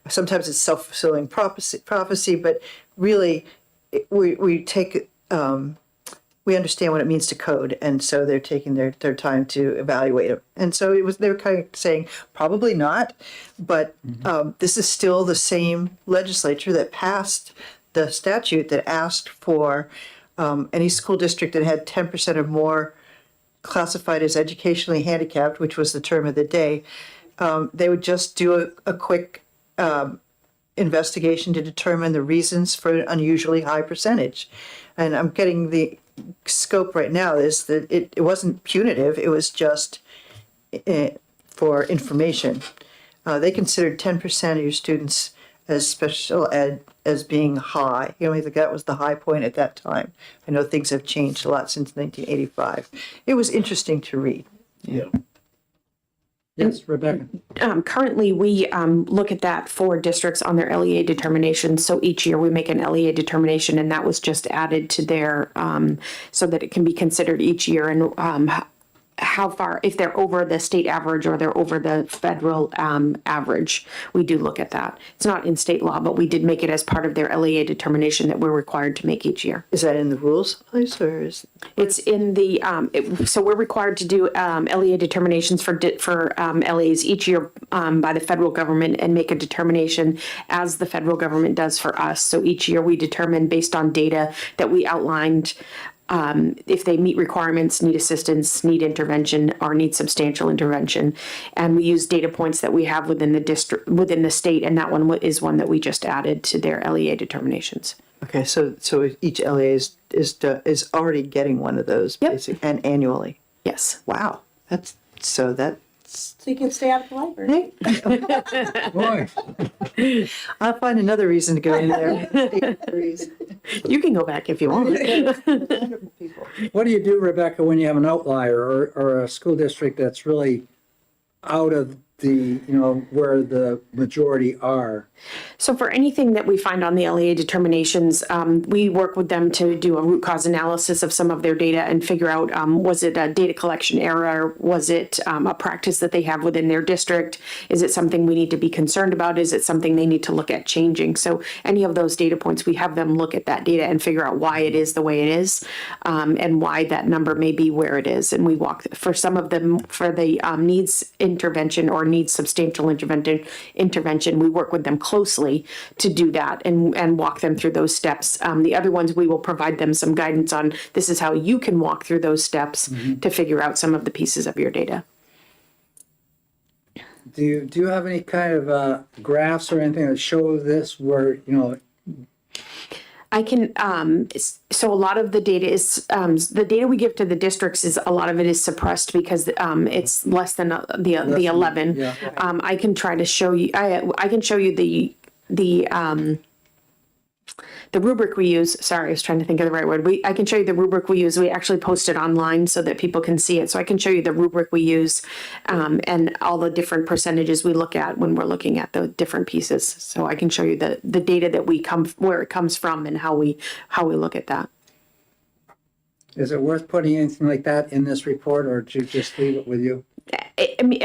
Speaker 2: Sometimes it's self-fulfilling prophecy, but really we take, we understand what it means to code. And so they're taking their time to evaluate it. And so they were kind of saying, probably not, but this is still the same legislature that passed the statute that asked for any school district that had 10% or more classified as educationally handicapped, which was the term of the day, they would just do a quick investigation to determine the reasons for an unusually high percentage. And I'm getting the scope right now is that it wasn't punitive, it was just for information. They considered 10% of your students as special ed as being high. I think that was the high point at that time. I know things have changed a lot since 1985. It was interesting to read.
Speaker 3: Yeah. Yes, Rebecca.
Speaker 5: Currently, we look at that for districts on their LEA determination. So each year we make an LEA determination, and that was just added to their so that it can be considered each year. And how far, if they're over the state average or they're over the federal average. We do look at that. It's not in state law, but we did make it as part of their LEA determination that we're required to make each year.
Speaker 2: Is that in the rules place or is?
Speaker 5: It's in the, so we're required to do LEA determinations for LEAs each year by the federal government and make a determination as the federal government does for us. So each year we determine based on data that we outlined if they meet requirements, need assistance, need intervention, or need substantial intervention. And we use data points that we have within the district, within the state, and that one is one that we just added to their LEA determinations.
Speaker 2: Okay, so each LA is already getting one of those,
Speaker 5: Yep.
Speaker 2: and annually.
Speaker 5: Yes.
Speaker 2: Wow, that's.
Speaker 4: So you can stay out of the library.
Speaker 3: Boy,
Speaker 2: I'll find another reason to go in there.
Speaker 5: You can go back if you want.
Speaker 2: Wonderful people.
Speaker 3: what do you do, Rebecca, when you have an outlier or a school district that's really out of the, where the majority are?
Speaker 5: So for anything that we find on the LEA determinations, we work with them to do a root cause analysis of some of their data and figure out, was it a data collection error? Was it a practice that they have within their district? Is it something we need to be concerned about? Is it something they need to look at changing? So any of those data points, we have them look at that data and figure out why it is the way it is, and why that number may be where it is. And we walk, for some of them, for the needs intervention or needs substantial intervention, we work with them closely to do that and walk them through those steps. The other ones, we will provide them some guidance on, this is how you can walk through those steps to figure out some of the pieces of your data.
Speaker 3: Do you have any kind of graphs or anything that show this where,
Speaker 5: I can, so a lot of the data is, the data we give to the districts is, a lot of it is suppressed because it's less than the 11.
Speaker 3: yeah.
Speaker 5: I can try to show you, I can show you the rubric we use. Sorry, I was trying to think of the right word. I can show you the rubric we use. We actually post it online so that people can see it. So I can show you the rubric we use, and all the different percentages we look at when we're looking at the different pieces. So I can show you the data that where it comes from and how we look at that.
Speaker 3: Is it worth putting anything like that in this report, or do you just leave it with you?
Speaker 5: I mean,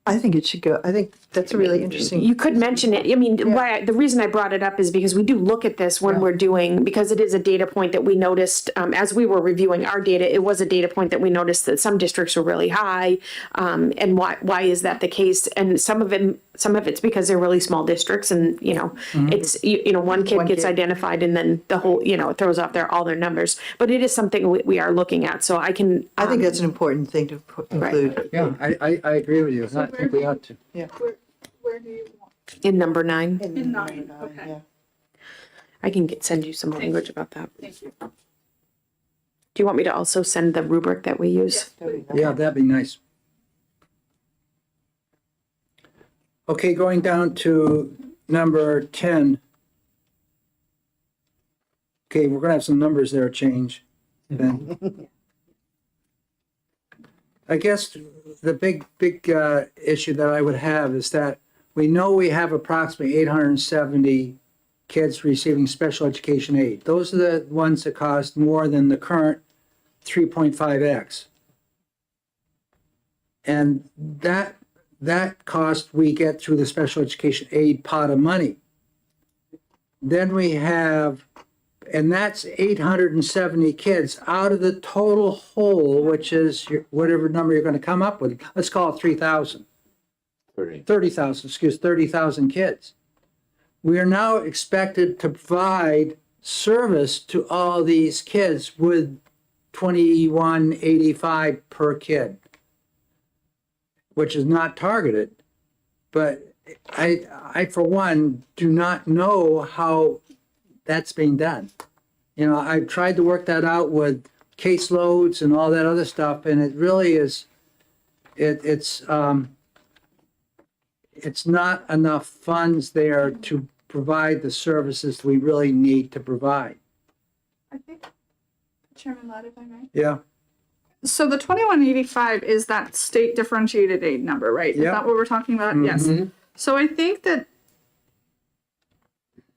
Speaker 2: I think it should go. I think that's a really interesting.
Speaker 5: you could mention it. I mean, the reason I brought it up is because we do look at this when we're doing, because it is a data point that we noticed as we were reviewing our data. It was a data point that we noticed that some districts were really high, and why is that the case? And some of it's because they're really small districts, and it's one kid gets identified, and then the whole it throws off all their numbers. But it is something we are looking at. So I can.
Speaker 2: I think that's an important thing to include.
Speaker 3: Yeah, I agree with you. I think we ought to.
Speaker 2: Yeah.
Speaker 1: Where do you want?
Speaker 5: In number 9.
Speaker 1: In 9, okay.
Speaker 2: Yeah.
Speaker 5: I can send you some language about that.
Speaker 1: Thank you.
Speaker 5: Do you want me to also send the rubric that we use?
Speaker 3: Yeah, that'd be nice. Okay, going down to number 10. Okay, we're gonna have some numbers there change then. I guess the big issue that I would have is that we know we have approximately 870 kids receiving special education aid. Those are the ones that cost more than the current 3.5x. And that cost we get through the special education aid pot of money. Then we have, and that's 870 kids out of the total whole, which is whatever number you're going to come up with. Let's call it 3,000. 30,000 kids. We are now expected to provide service to all these kids with $21.85 per kid, which is not targeted. But I for one, do not know how that's being done. I've tried to work that out with caseloads and all that other stuff, and it really is, it's not enough funds there to provide the services we really need to provide.
Speaker 1: I think, Chairman Ladd, if I may.
Speaker 3: Yeah.
Speaker 1: So the 2185 is that state differentiated aid number, right? Is
Speaker 3: Yeah.
Speaker 1: that what we're talking about? Yes. So I think that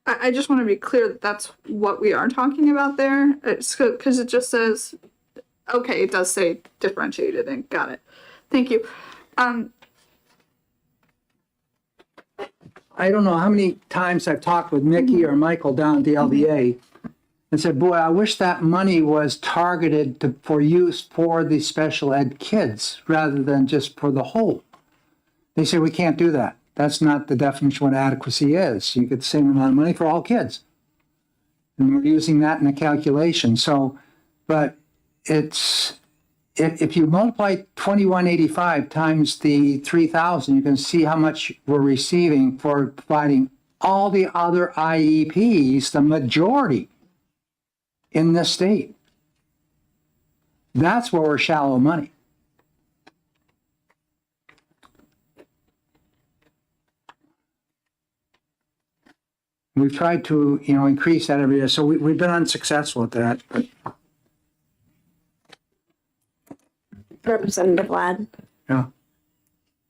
Speaker 1: I just want to be clear that that's what we are talking about there. It's because it just says Okay, it does say differentiated and got it. Thank you.
Speaker 3: I don't know how many times I've talked with Mickey or Michael down at the LVA and said, boy, I wish that money was targeted for use for the special ed kids rather than just for the whole. They say, we can't do that. That's not the definition of what adequacy is. You get the same amount of money for all kids. And we're using that in the calculation. So, but it's, if you multiply 2185 times the 3,000, you can see how much we're receiving for providing all the other IEPs, the majority in this state. That's where we're shallow money. We've tried to, increase that every year. So we've been unsuccessful at that. But
Speaker 4: Representative Ladd,
Speaker 3: yeah.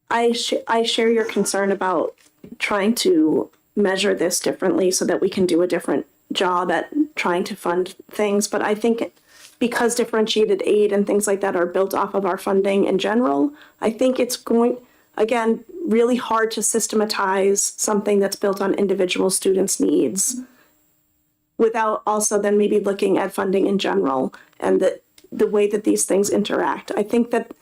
Speaker 4: I share your concern about trying to measure this differently so that we can do a different job at trying to fund things. But I think because differentiated aid and things like that are built off of our funding in general, I think it's going, again, really hard to systematize something that's built on individual students' needs without also then maybe looking at funding in general and the way that these things interact. I think that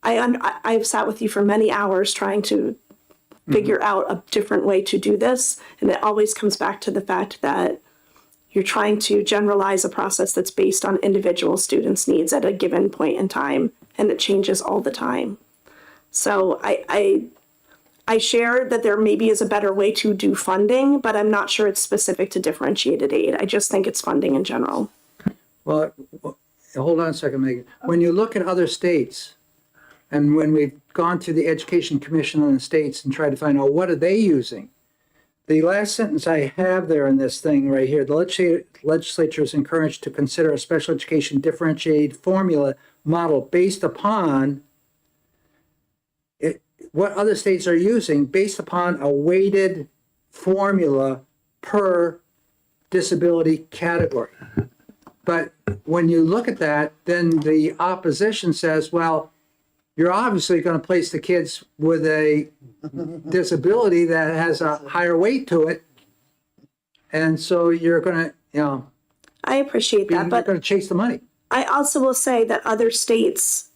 Speaker 4: I've sat with you for many hours trying to figure out a different way to do this. And it always comes back to the fact that you're trying to generalize a process that's based on individual students' needs at a given point in time, and it changes all the time. So I share that there maybe is a better way to do funding, but I'm not sure it's specific to differentiated aid. I just think it's funding in general.
Speaker 3: Well, hold on a second, Megan. When you look at other states, and when we've gone to the Education Commission in the states and tried to find out what are they using, the last sentence I have there in this thing right here, the legislature is encouraged to consider a special education differentiated formula model based upon what other states are using, based upon a weighted formula per disability category. But when you look at that, then the opposition says, well, you're obviously going to place the kids with a disability that has a higher weight to it. And so you're going to,
Speaker 4: I appreciate that,
Speaker 3: you're
Speaker 4: but
Speaker 3: going to chase the money.
Speaker 4: I also will say that other states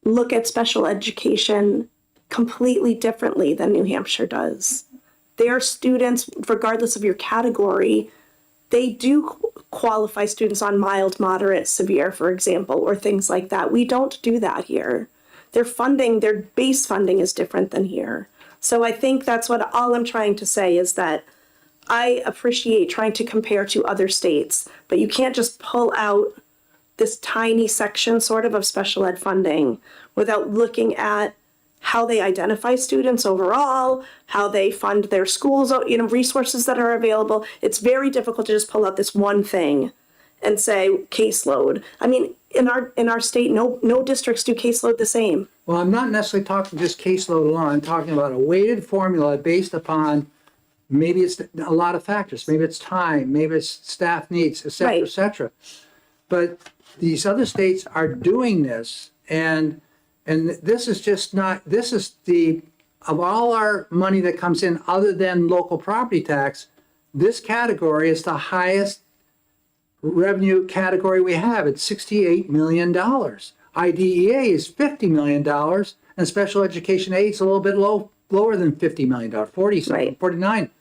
Speaker 4: look at special education completely differently than New Hampshire does. Their students, regardless of your category, they do qualify students on mild, moderate, severe, for example, or things like that. We don't do that here. Their funding, their base funding is different than here. So I think that's what all I'm trying to say is that I appreciate trying to compare to other states, but you can't just pull out this tiny section sort of special ed funding without looking at how they identify students overall, how they fund their schools, resources that are available. It's very difficult to just pull out this one thing and say caseload. I mean, in our state, no districts do caseload the same.
Speaker 3: Well, I'm not necessarily talking just caseload alone. I'm talking about a weighted formula based upon, maybe it's a lot of factors. Maybe it's time, maybe it's staff needs, et cetera,
Speaker 4: Right.
Speaker 3: et cetera. But these other states are doing this, and this is just not, this is of all our money that comes in other than local property tax, this category is the highest revenue category we have. It's $68 million. IDEA is $50 million, and special education aid is a little bit lower than $50 million, 40 something,
Speaker 4: Right.
Speaker 3: 49.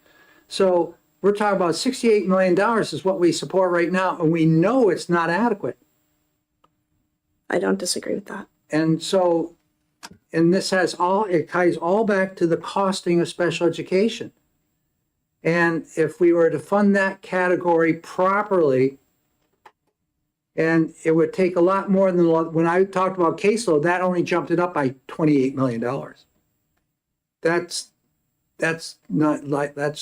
Speaker 3: So we're talking about $68 million is what we support right now, and we know it's not adequate.
Speaker 4: I don't disagree with that.
Speaker 3: And so, and this it ties all back to the costing of special education. And if we were to fund that category properly, and it would take a lot more than, when I talked about caseload, that only jumped it up by $28 million. That's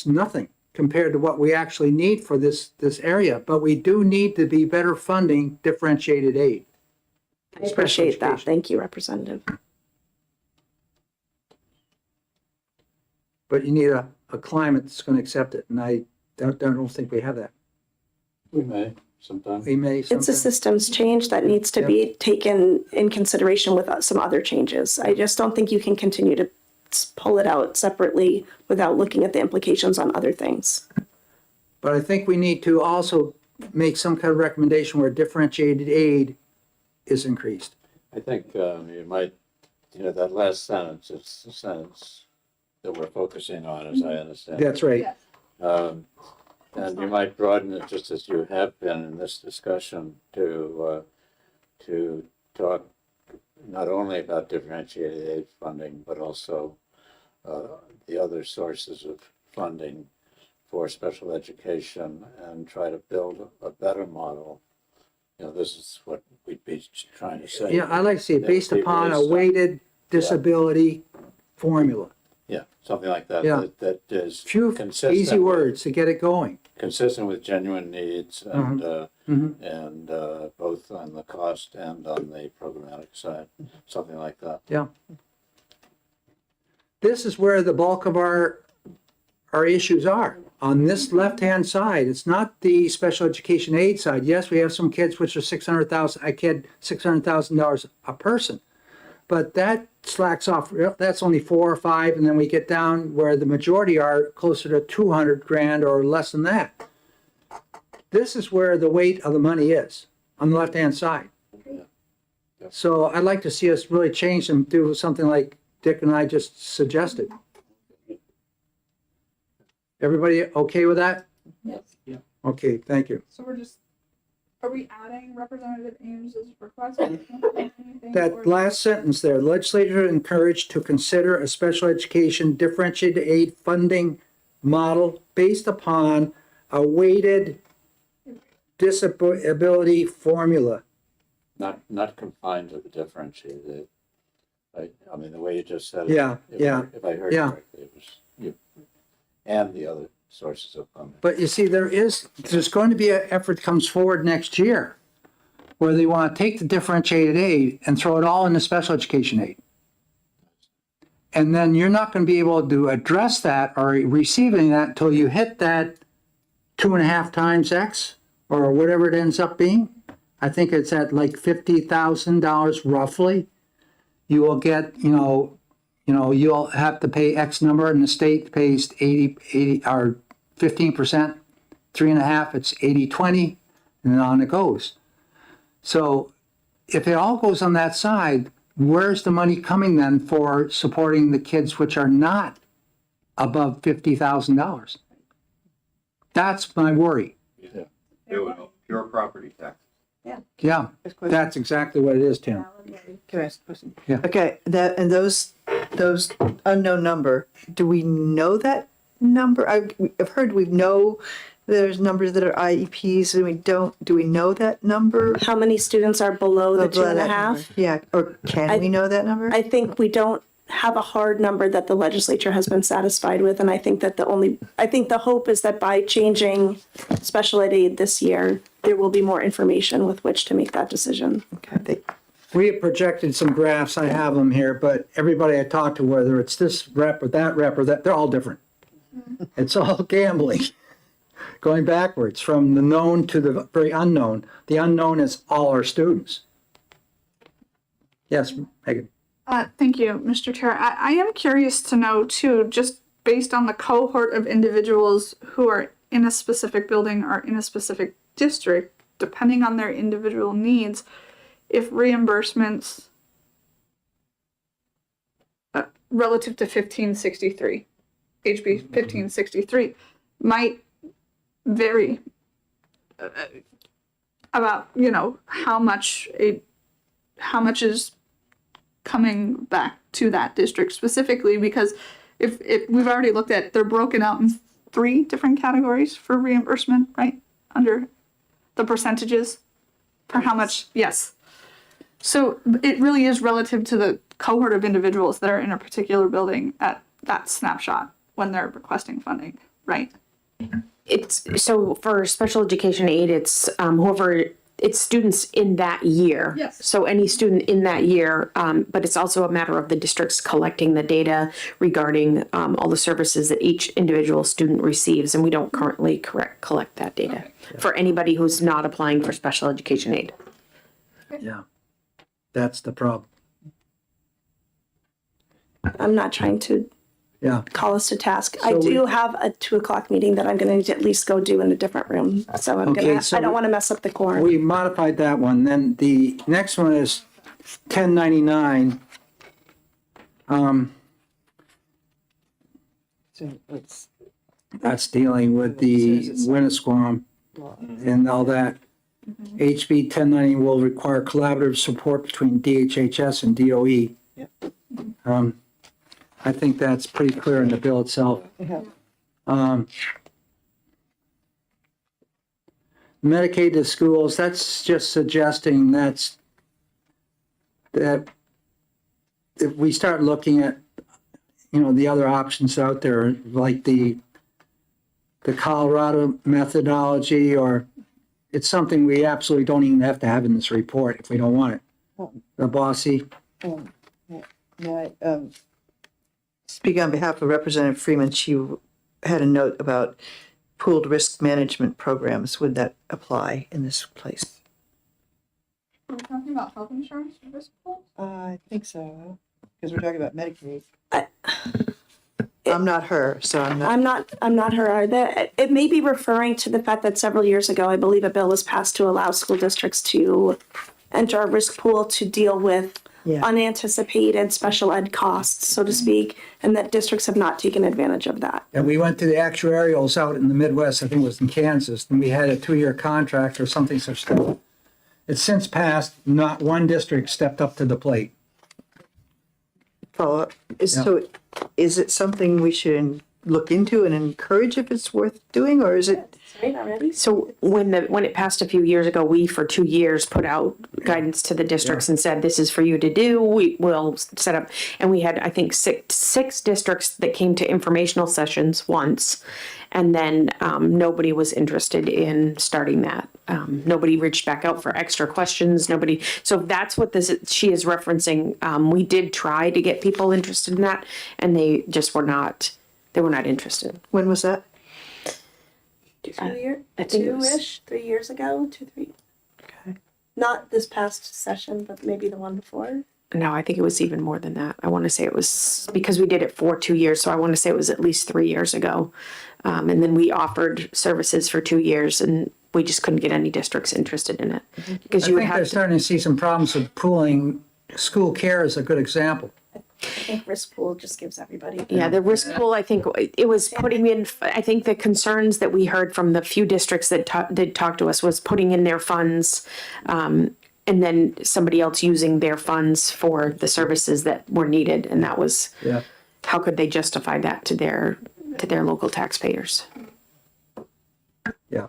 Speaker 3: nothing compared to what we actually need for this area. But we do need to be better funding differentiated aid.
Speaker 4: I appreciate that. Thank you, Representative.
Speaker 3: But you need a climate that's going to accept it, and I don't think we have that.
Speaker 7: We may. sometime?
Speaker 3: We may
Speaker 4: It's a
Speaker 3: sometime.
Speaker 4: systems change that needs to be taken in consideration with some other changes. I just don't think you can continue to pull it out separately without looking at the implications on other things.
Speaker 3: But I think we need to also make some kind of recommendation where differentiated aid is increased.
Speaker 7: I think you might, that last sentence, it's the sentence that we're focusing on, as I understand it.
Speaker 3: That's right.
Speaker 7: And you might broaden it, just as you have been in this discussion, to talk not only about differentiated aid funding, but also the other sources of funding for special education, and try to build a better model. This is what we'd be trying to say.
Speaker 3: Yeah, I like to see it based
Speaker 7: That we
Speaker 3: upon a
Speaker 7: based on-
Speaker 3: weighted disability formula.
Speaker 7: Yeah, something like that.
Speaker 3: Yeah.
Speaker 7: That is
Speaker 3: Few
Speaker 7: consistent.
Speaker 3: easy
Speaker 7: with-
Speaker 3: words to get it going.
Speaker 7: Consistent with genuine needs and,
Speaker 3: Mhm.
Speaker 7: both on the cost and on the programmatic side, something like that.
Speaker 3: Yeah. This is where the bulk of our issues are. On this left-hand side, it's not the special education aid side. Yes, we have some kids which are $600,000 a person. But that slacks off, that's only 4 or 5, and then we get down where the majority are closer to 200 grand or less than that. This is where the weight of the money is, on the left-hand side. So I'd like to see us really change and do something like Dick and I just suggested. Everybody okay with that?
Speaker 1: Yes.
Speaker 3: Okay, thank you.
Speaker 1: So are we adding Representative Ames's request? Anything,
Speaker 3: That
Speaker 1: or-
Speaker 3: last sentence there, legislature encouraged to consider a special education differentiated aid funding model based upon a weighted disability formula.
Speaker 7: Not confined to the differentiated. I mean, the way you just said it.
Speaker 3: Yeah, yeah,
Speaker 7: If I heard
Speaker 3: yeah.
Speaker 7: correctly, it was you, and the other sources of funding.
Speaker 3: But you see, there's going to be an effort comes forward next year where they want to take the differentiated aid and throw it all into special education aid. And then you're not going to be able to address that or receiving that until you hit that 2.5 times X or whatever it ends up being. I think it's at like $50,000 roughly. You will get, you'll have to pay X number and the state pays 80 or 15%, 3.5, it's 80-20, and on it goes. So if it all goes on that side, where's the money coming then for supporting the kids which are not above $50,000? That's my worry.
Speaker 9: Pure property tax.
Speaker 3: Yeah, that's exactly what it is, Tim.
Speaker 2: Can I ask a question?
Speaker 3: Yeah.
Speaker 2: Okay, and those unknown number, do we know that number? I've heard there's numbers that are IEPs and do we know that number?
Speaker 4: How many students are below the 2.5?
Speaker 2: Yeah, or can we know that number?
Speaker 4: I think we don't have a hard number that the legislature has been satisfied with, and I think that the hope is that by changing special ed aid this year, there will be more information with which to make that decision.
Speaker 2: Okay,
Speaker 3: We have projected some graphs, I have them here, but everybody I talk to, whether it's this rep or that, they're all different. It's all gambling, going backwards from the known to the very unknown. The unknown is all our students. Yes, Megan.
Speaker 1: Thank you, Mr. Chair. I am curious to know too, just based on the cohort of individuals who are in a specific building or in a specific district, depending on their individual needs, if reimbursements relative to 1563, HB 1563, might vary about, how much is coming back to that district specifically, because if we've already looked at, they're broken out in 3 different categories for reimbursement, right? Under the percentages for how much, yes. So it really is relative to the cohort of individuals that are in a particular building at that snapshot when they're requesting funding, right?
Speaker 5: It's so for special education aid, it's whoever it's students in that year.
Speaker 1: Yes.
Speaker 5: So any student in that year, but it's also a matter of the districts collecting the data regarding all the services that each individual student receives, and we don't currently collect that data for anybody who's not applying for special education aid.
Speaker 3: Yeah, that's the problem.
Speaker 4: I'm not trying to
Speaker 3: Yeah.
Speaker 4: call us to task. I
Speaker 3: So
Speaker 4: do have a 2 o'clock meeting that I'm gonna need to at least go do in a different room. So I'm
Speaker 3: Okay,
Speaker 4: gonna,
Speaker 3: so
Speaker 4: I don't wanna mess up the quorum.
Speaker 3: We modified that one. Then the next one is 1099.
Speaker 6: So it's,
Speaker 3: That's dealing with the Winnisquam and all that. HB 1090 will require collaborative support between DHHS and DOE. I think that's pretty clear in the bill itself. Medicaid to schools, that's just suggesting that if we start looking at, the other options out there, like the Colorado methodology, or it's something we absolutely don't even have to have in this report if we don't want it. The bossy,
Speaker 2: Speaking on behalf of Representative Freeman, she had a note about pooled risk management programs. Would that apply in this place?
Speaker 1: We're talking about health insurance for this pool?
Speaker 6: I think so, because we're talking about Medicaid.
Speaker 4: I-
Speaker 2: I'm not her, so I'm not.
Speaker 4: I'm not her either. It may be referring to the fact that several years ago, I believe a bill was passed to allow school districts to enter a risk pool to deal with
Speaker 2: Yeah.
Speaker 4: unanticipated special ed costs, so to speak, and that districts have not taken advantage of that.
Speaker 3: and we went to the actuarials out in the Midwest, I think it was in Kansas, and we had a 2-year contract or something such that. It's since passed, not one district stepped up to the plate.
Speaker 2: Follow up. So is it something we should look into and encourage if it's worth doing, or is it?
Speaker 5: So when it passed a few years ago, we for 2 years put out guidance to the districts and said, this is for you to do. We will set up, and we had, I think, six districts that came to informational sessions once. And then nobody was interested in starting that. Nobody reached back out for extra questions. Nobody. So that's what she is referencing. We did try to get people interested in that, and they just were not. They were not interested.
Speaker 2: When was that?
Speaker 4: 2 years,
Speaker 5: I think it was-
Speaker 4: 2-ish, 3 years ago, 2-3.
Speaker 2: Okay.
Speaker 4: Not this past session, but maybe the one before.
Speaker 5: No, I think it was even more than that. I want to say it was because we did it for 2 years, so I want to say it was at least 3 years ago. And then we offered services for 2 years, and we just couldn't get any districts interested in it because
Speaker 3: I
Speaker 5: you would
Speaker 3: think they're
Speaker 5: have to.
Speaker 3: starting to see some problems with pooling. School care is a good example.
Speaker 4: I think risk pool just gives everybody.
Speaker 5: Yeah, the risk pool, I think it was putting in, I think the concerns that we heard from the few districts that did talk to us was putting in their funds, and then somebody else using their funds for the services that were needed. And that was,
Speaker 3: Yeah.
Speaker 5: how could they justify that to their local taxpayers?
Speaker 3: Yeah.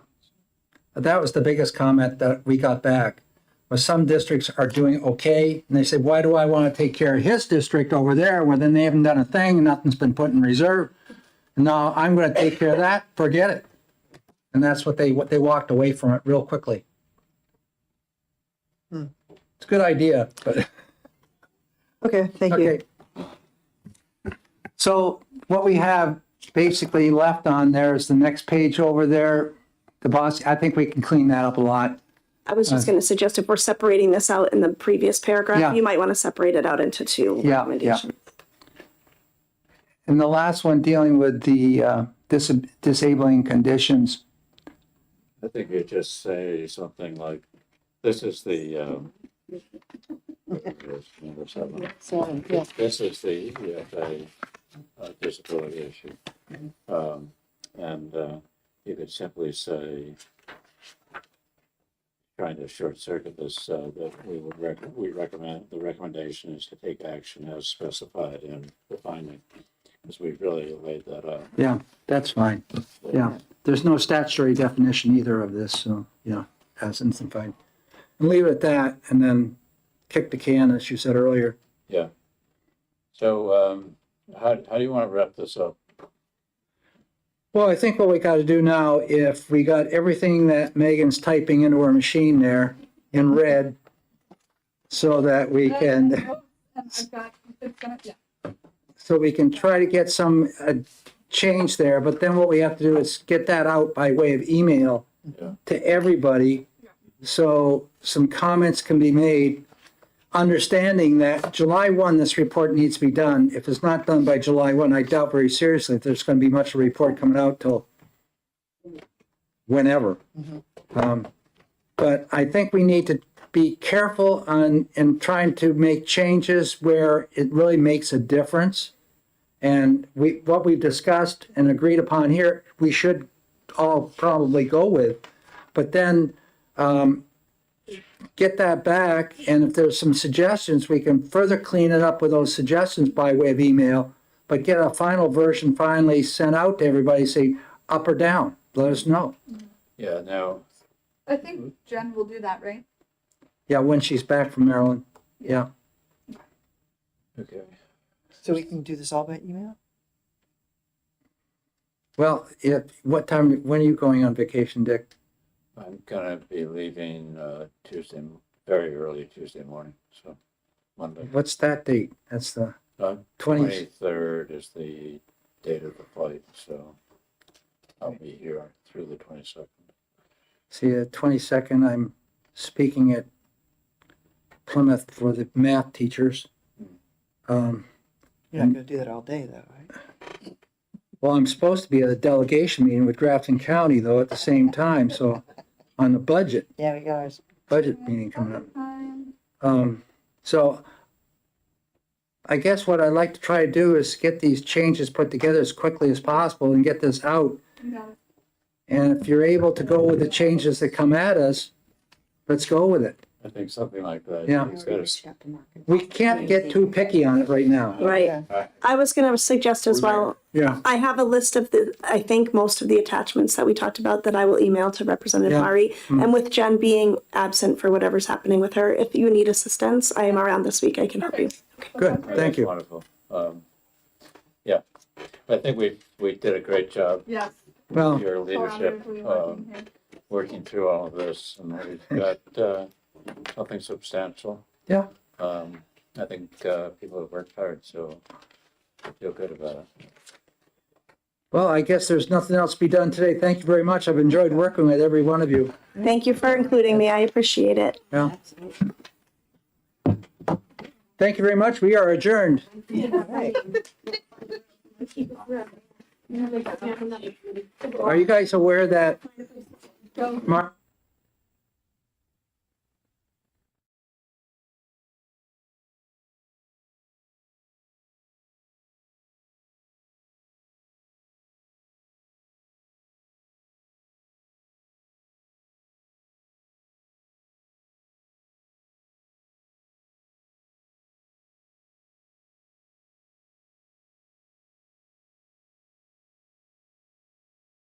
Speaker 3: That was the biggest comment that we got back. Was some districts are doing okay, and they say, why do I want to take care of his district over there, where then they haven't done a thing, and nothing's been put in reserve? And now I'm going to take care of that, forget it. And that's what they walked away from it real quickly. It's a good idea, but,
Speaker 2: Okay, thank you.
Speaker 3: okay. So what we have basically left on there is the next page over there. The boss, I think we can clean that up a lot.
Speaker 4: I was just going to suggest if we're separating this out in the previous paragraph,
Speaker 3: Yeah.
Speaker 4: you might want to separate it out into 2
Speaker 3: Yeah,
Speaker 4: recommendations.
Speaker 3: And the last one dealing with the disabling conditions.
Speaker 7: I think you just say something like, this is the, number 7.
Speaker 6: So, yeah.
Speaker 7: This is the EFA disability issue. And you could simply say, trying to short circuit this, that we recommend, the recommendation is to take action as specified in the finding, because we've really laid that out.
Speaker 3: Yeah, that's fine. Yeah, there's no statutory definition either of this, so, yeah, that's fine. And leave it at that, and then kick the can, as you said earlier.
Speaker 7: Yeah. So how do you want to wrap this up?
Speaker 3: Well, I think what we got to do now, if we got everything that Megan's typing into her machine there, in red so that we can,
Speaker 1: I've got, it's gonna, yeah.
Speaker 3: so we can try to get some change there. But then what we have to do is get that out by way of email to everybody. So some comments can be made, understanding that July 1, this report needs to be done. If it's not done by July 1, I doubt very seriously if there's going to be much of a report coming out till whenever. But I think we need to be careful in trying to make changes where it really makes a difference. And what we've discussed and agreed upon here, we should all probably go with. But then get that back, and if there's some suggestions, we can further clean it up with those suggestions by way of email, but get a final version finally sent out to everybody, say up or down, let us know.
Speaker 7: Yeah, now,
Speaker 1: I think Jen will do that, right?
Speaker 3: Yeah, when she's back from Maryland, yeah.
Speaker 7: okay.
Speaker 2: So we can do this all by email?
Speaker 3: Well, when are you going on vacation, Dick?
Speaker 7: I'm gonna be leaving very early Tuesday morning, so Monday.
Speaker 3: What's that date? That's the 20th.
Speaker 7: 23rd is the date of the flight, so I'll be here through the 22nd.
Speaker 3: See, the 22nd, I'm speaking at Plymouth for the math teachers.
Speaker 2: You're not gonna do that all day though, right?
Speaker 3: Well, I'm supposed to be at a delegation meeting with Grafton County though at the same time, so on the budget
Speaker 2: Yeah, we got ours.
Speaker 3: meeting coming up. So I guess what I'd like to try to do is get these changes put together as quickly as possible and get this out.
Speaker 1: Got it.
Speaker 3: And if you're able to go with the changes that come at us, let's go with it.
Speaker 7: I think something like that.
Speaker 3: Yeah.
Speaker 7: It's gotta-
Speaker 3: We can't get too picky on it right now.
Speaker 4: Right. I was going to suggest as well,
Speaker 3: Yeah.
Speaker 4: I have a list of I think most of the attachments that we talked about that I will email to Representative
Speaker 3: Yeah.
Speaker 4: Mari. And with Jen being absent for whatever's happening with her, if you need assistance, I am around this week. I can help you.
Speaker 3: Good, thank
Speaker 7: That's
Speaker 3: you.
Speaker 7: wonderful. Yeah, I think we did a great job,
Speaker 1: Yes.
Speaker 3: Well,
Speaker 7: your leadership,
Speaker 1: Collaboratively working here.
Speaker 7: working through all of this, and we've got something substantial.
Speaker 3: yeah,
Speaker 7: I think people have worked hard, so I feel good about it.
Speaker 3: well, I guess there's nothing else to be done today. Thank you very much. I've enjoyed working with every one of you.
Speaker 4: Thank you for including me. I appreciate it.
Speaker 3: Yeah. Thank you very much. We are adjourned. Are you guys aware that Mark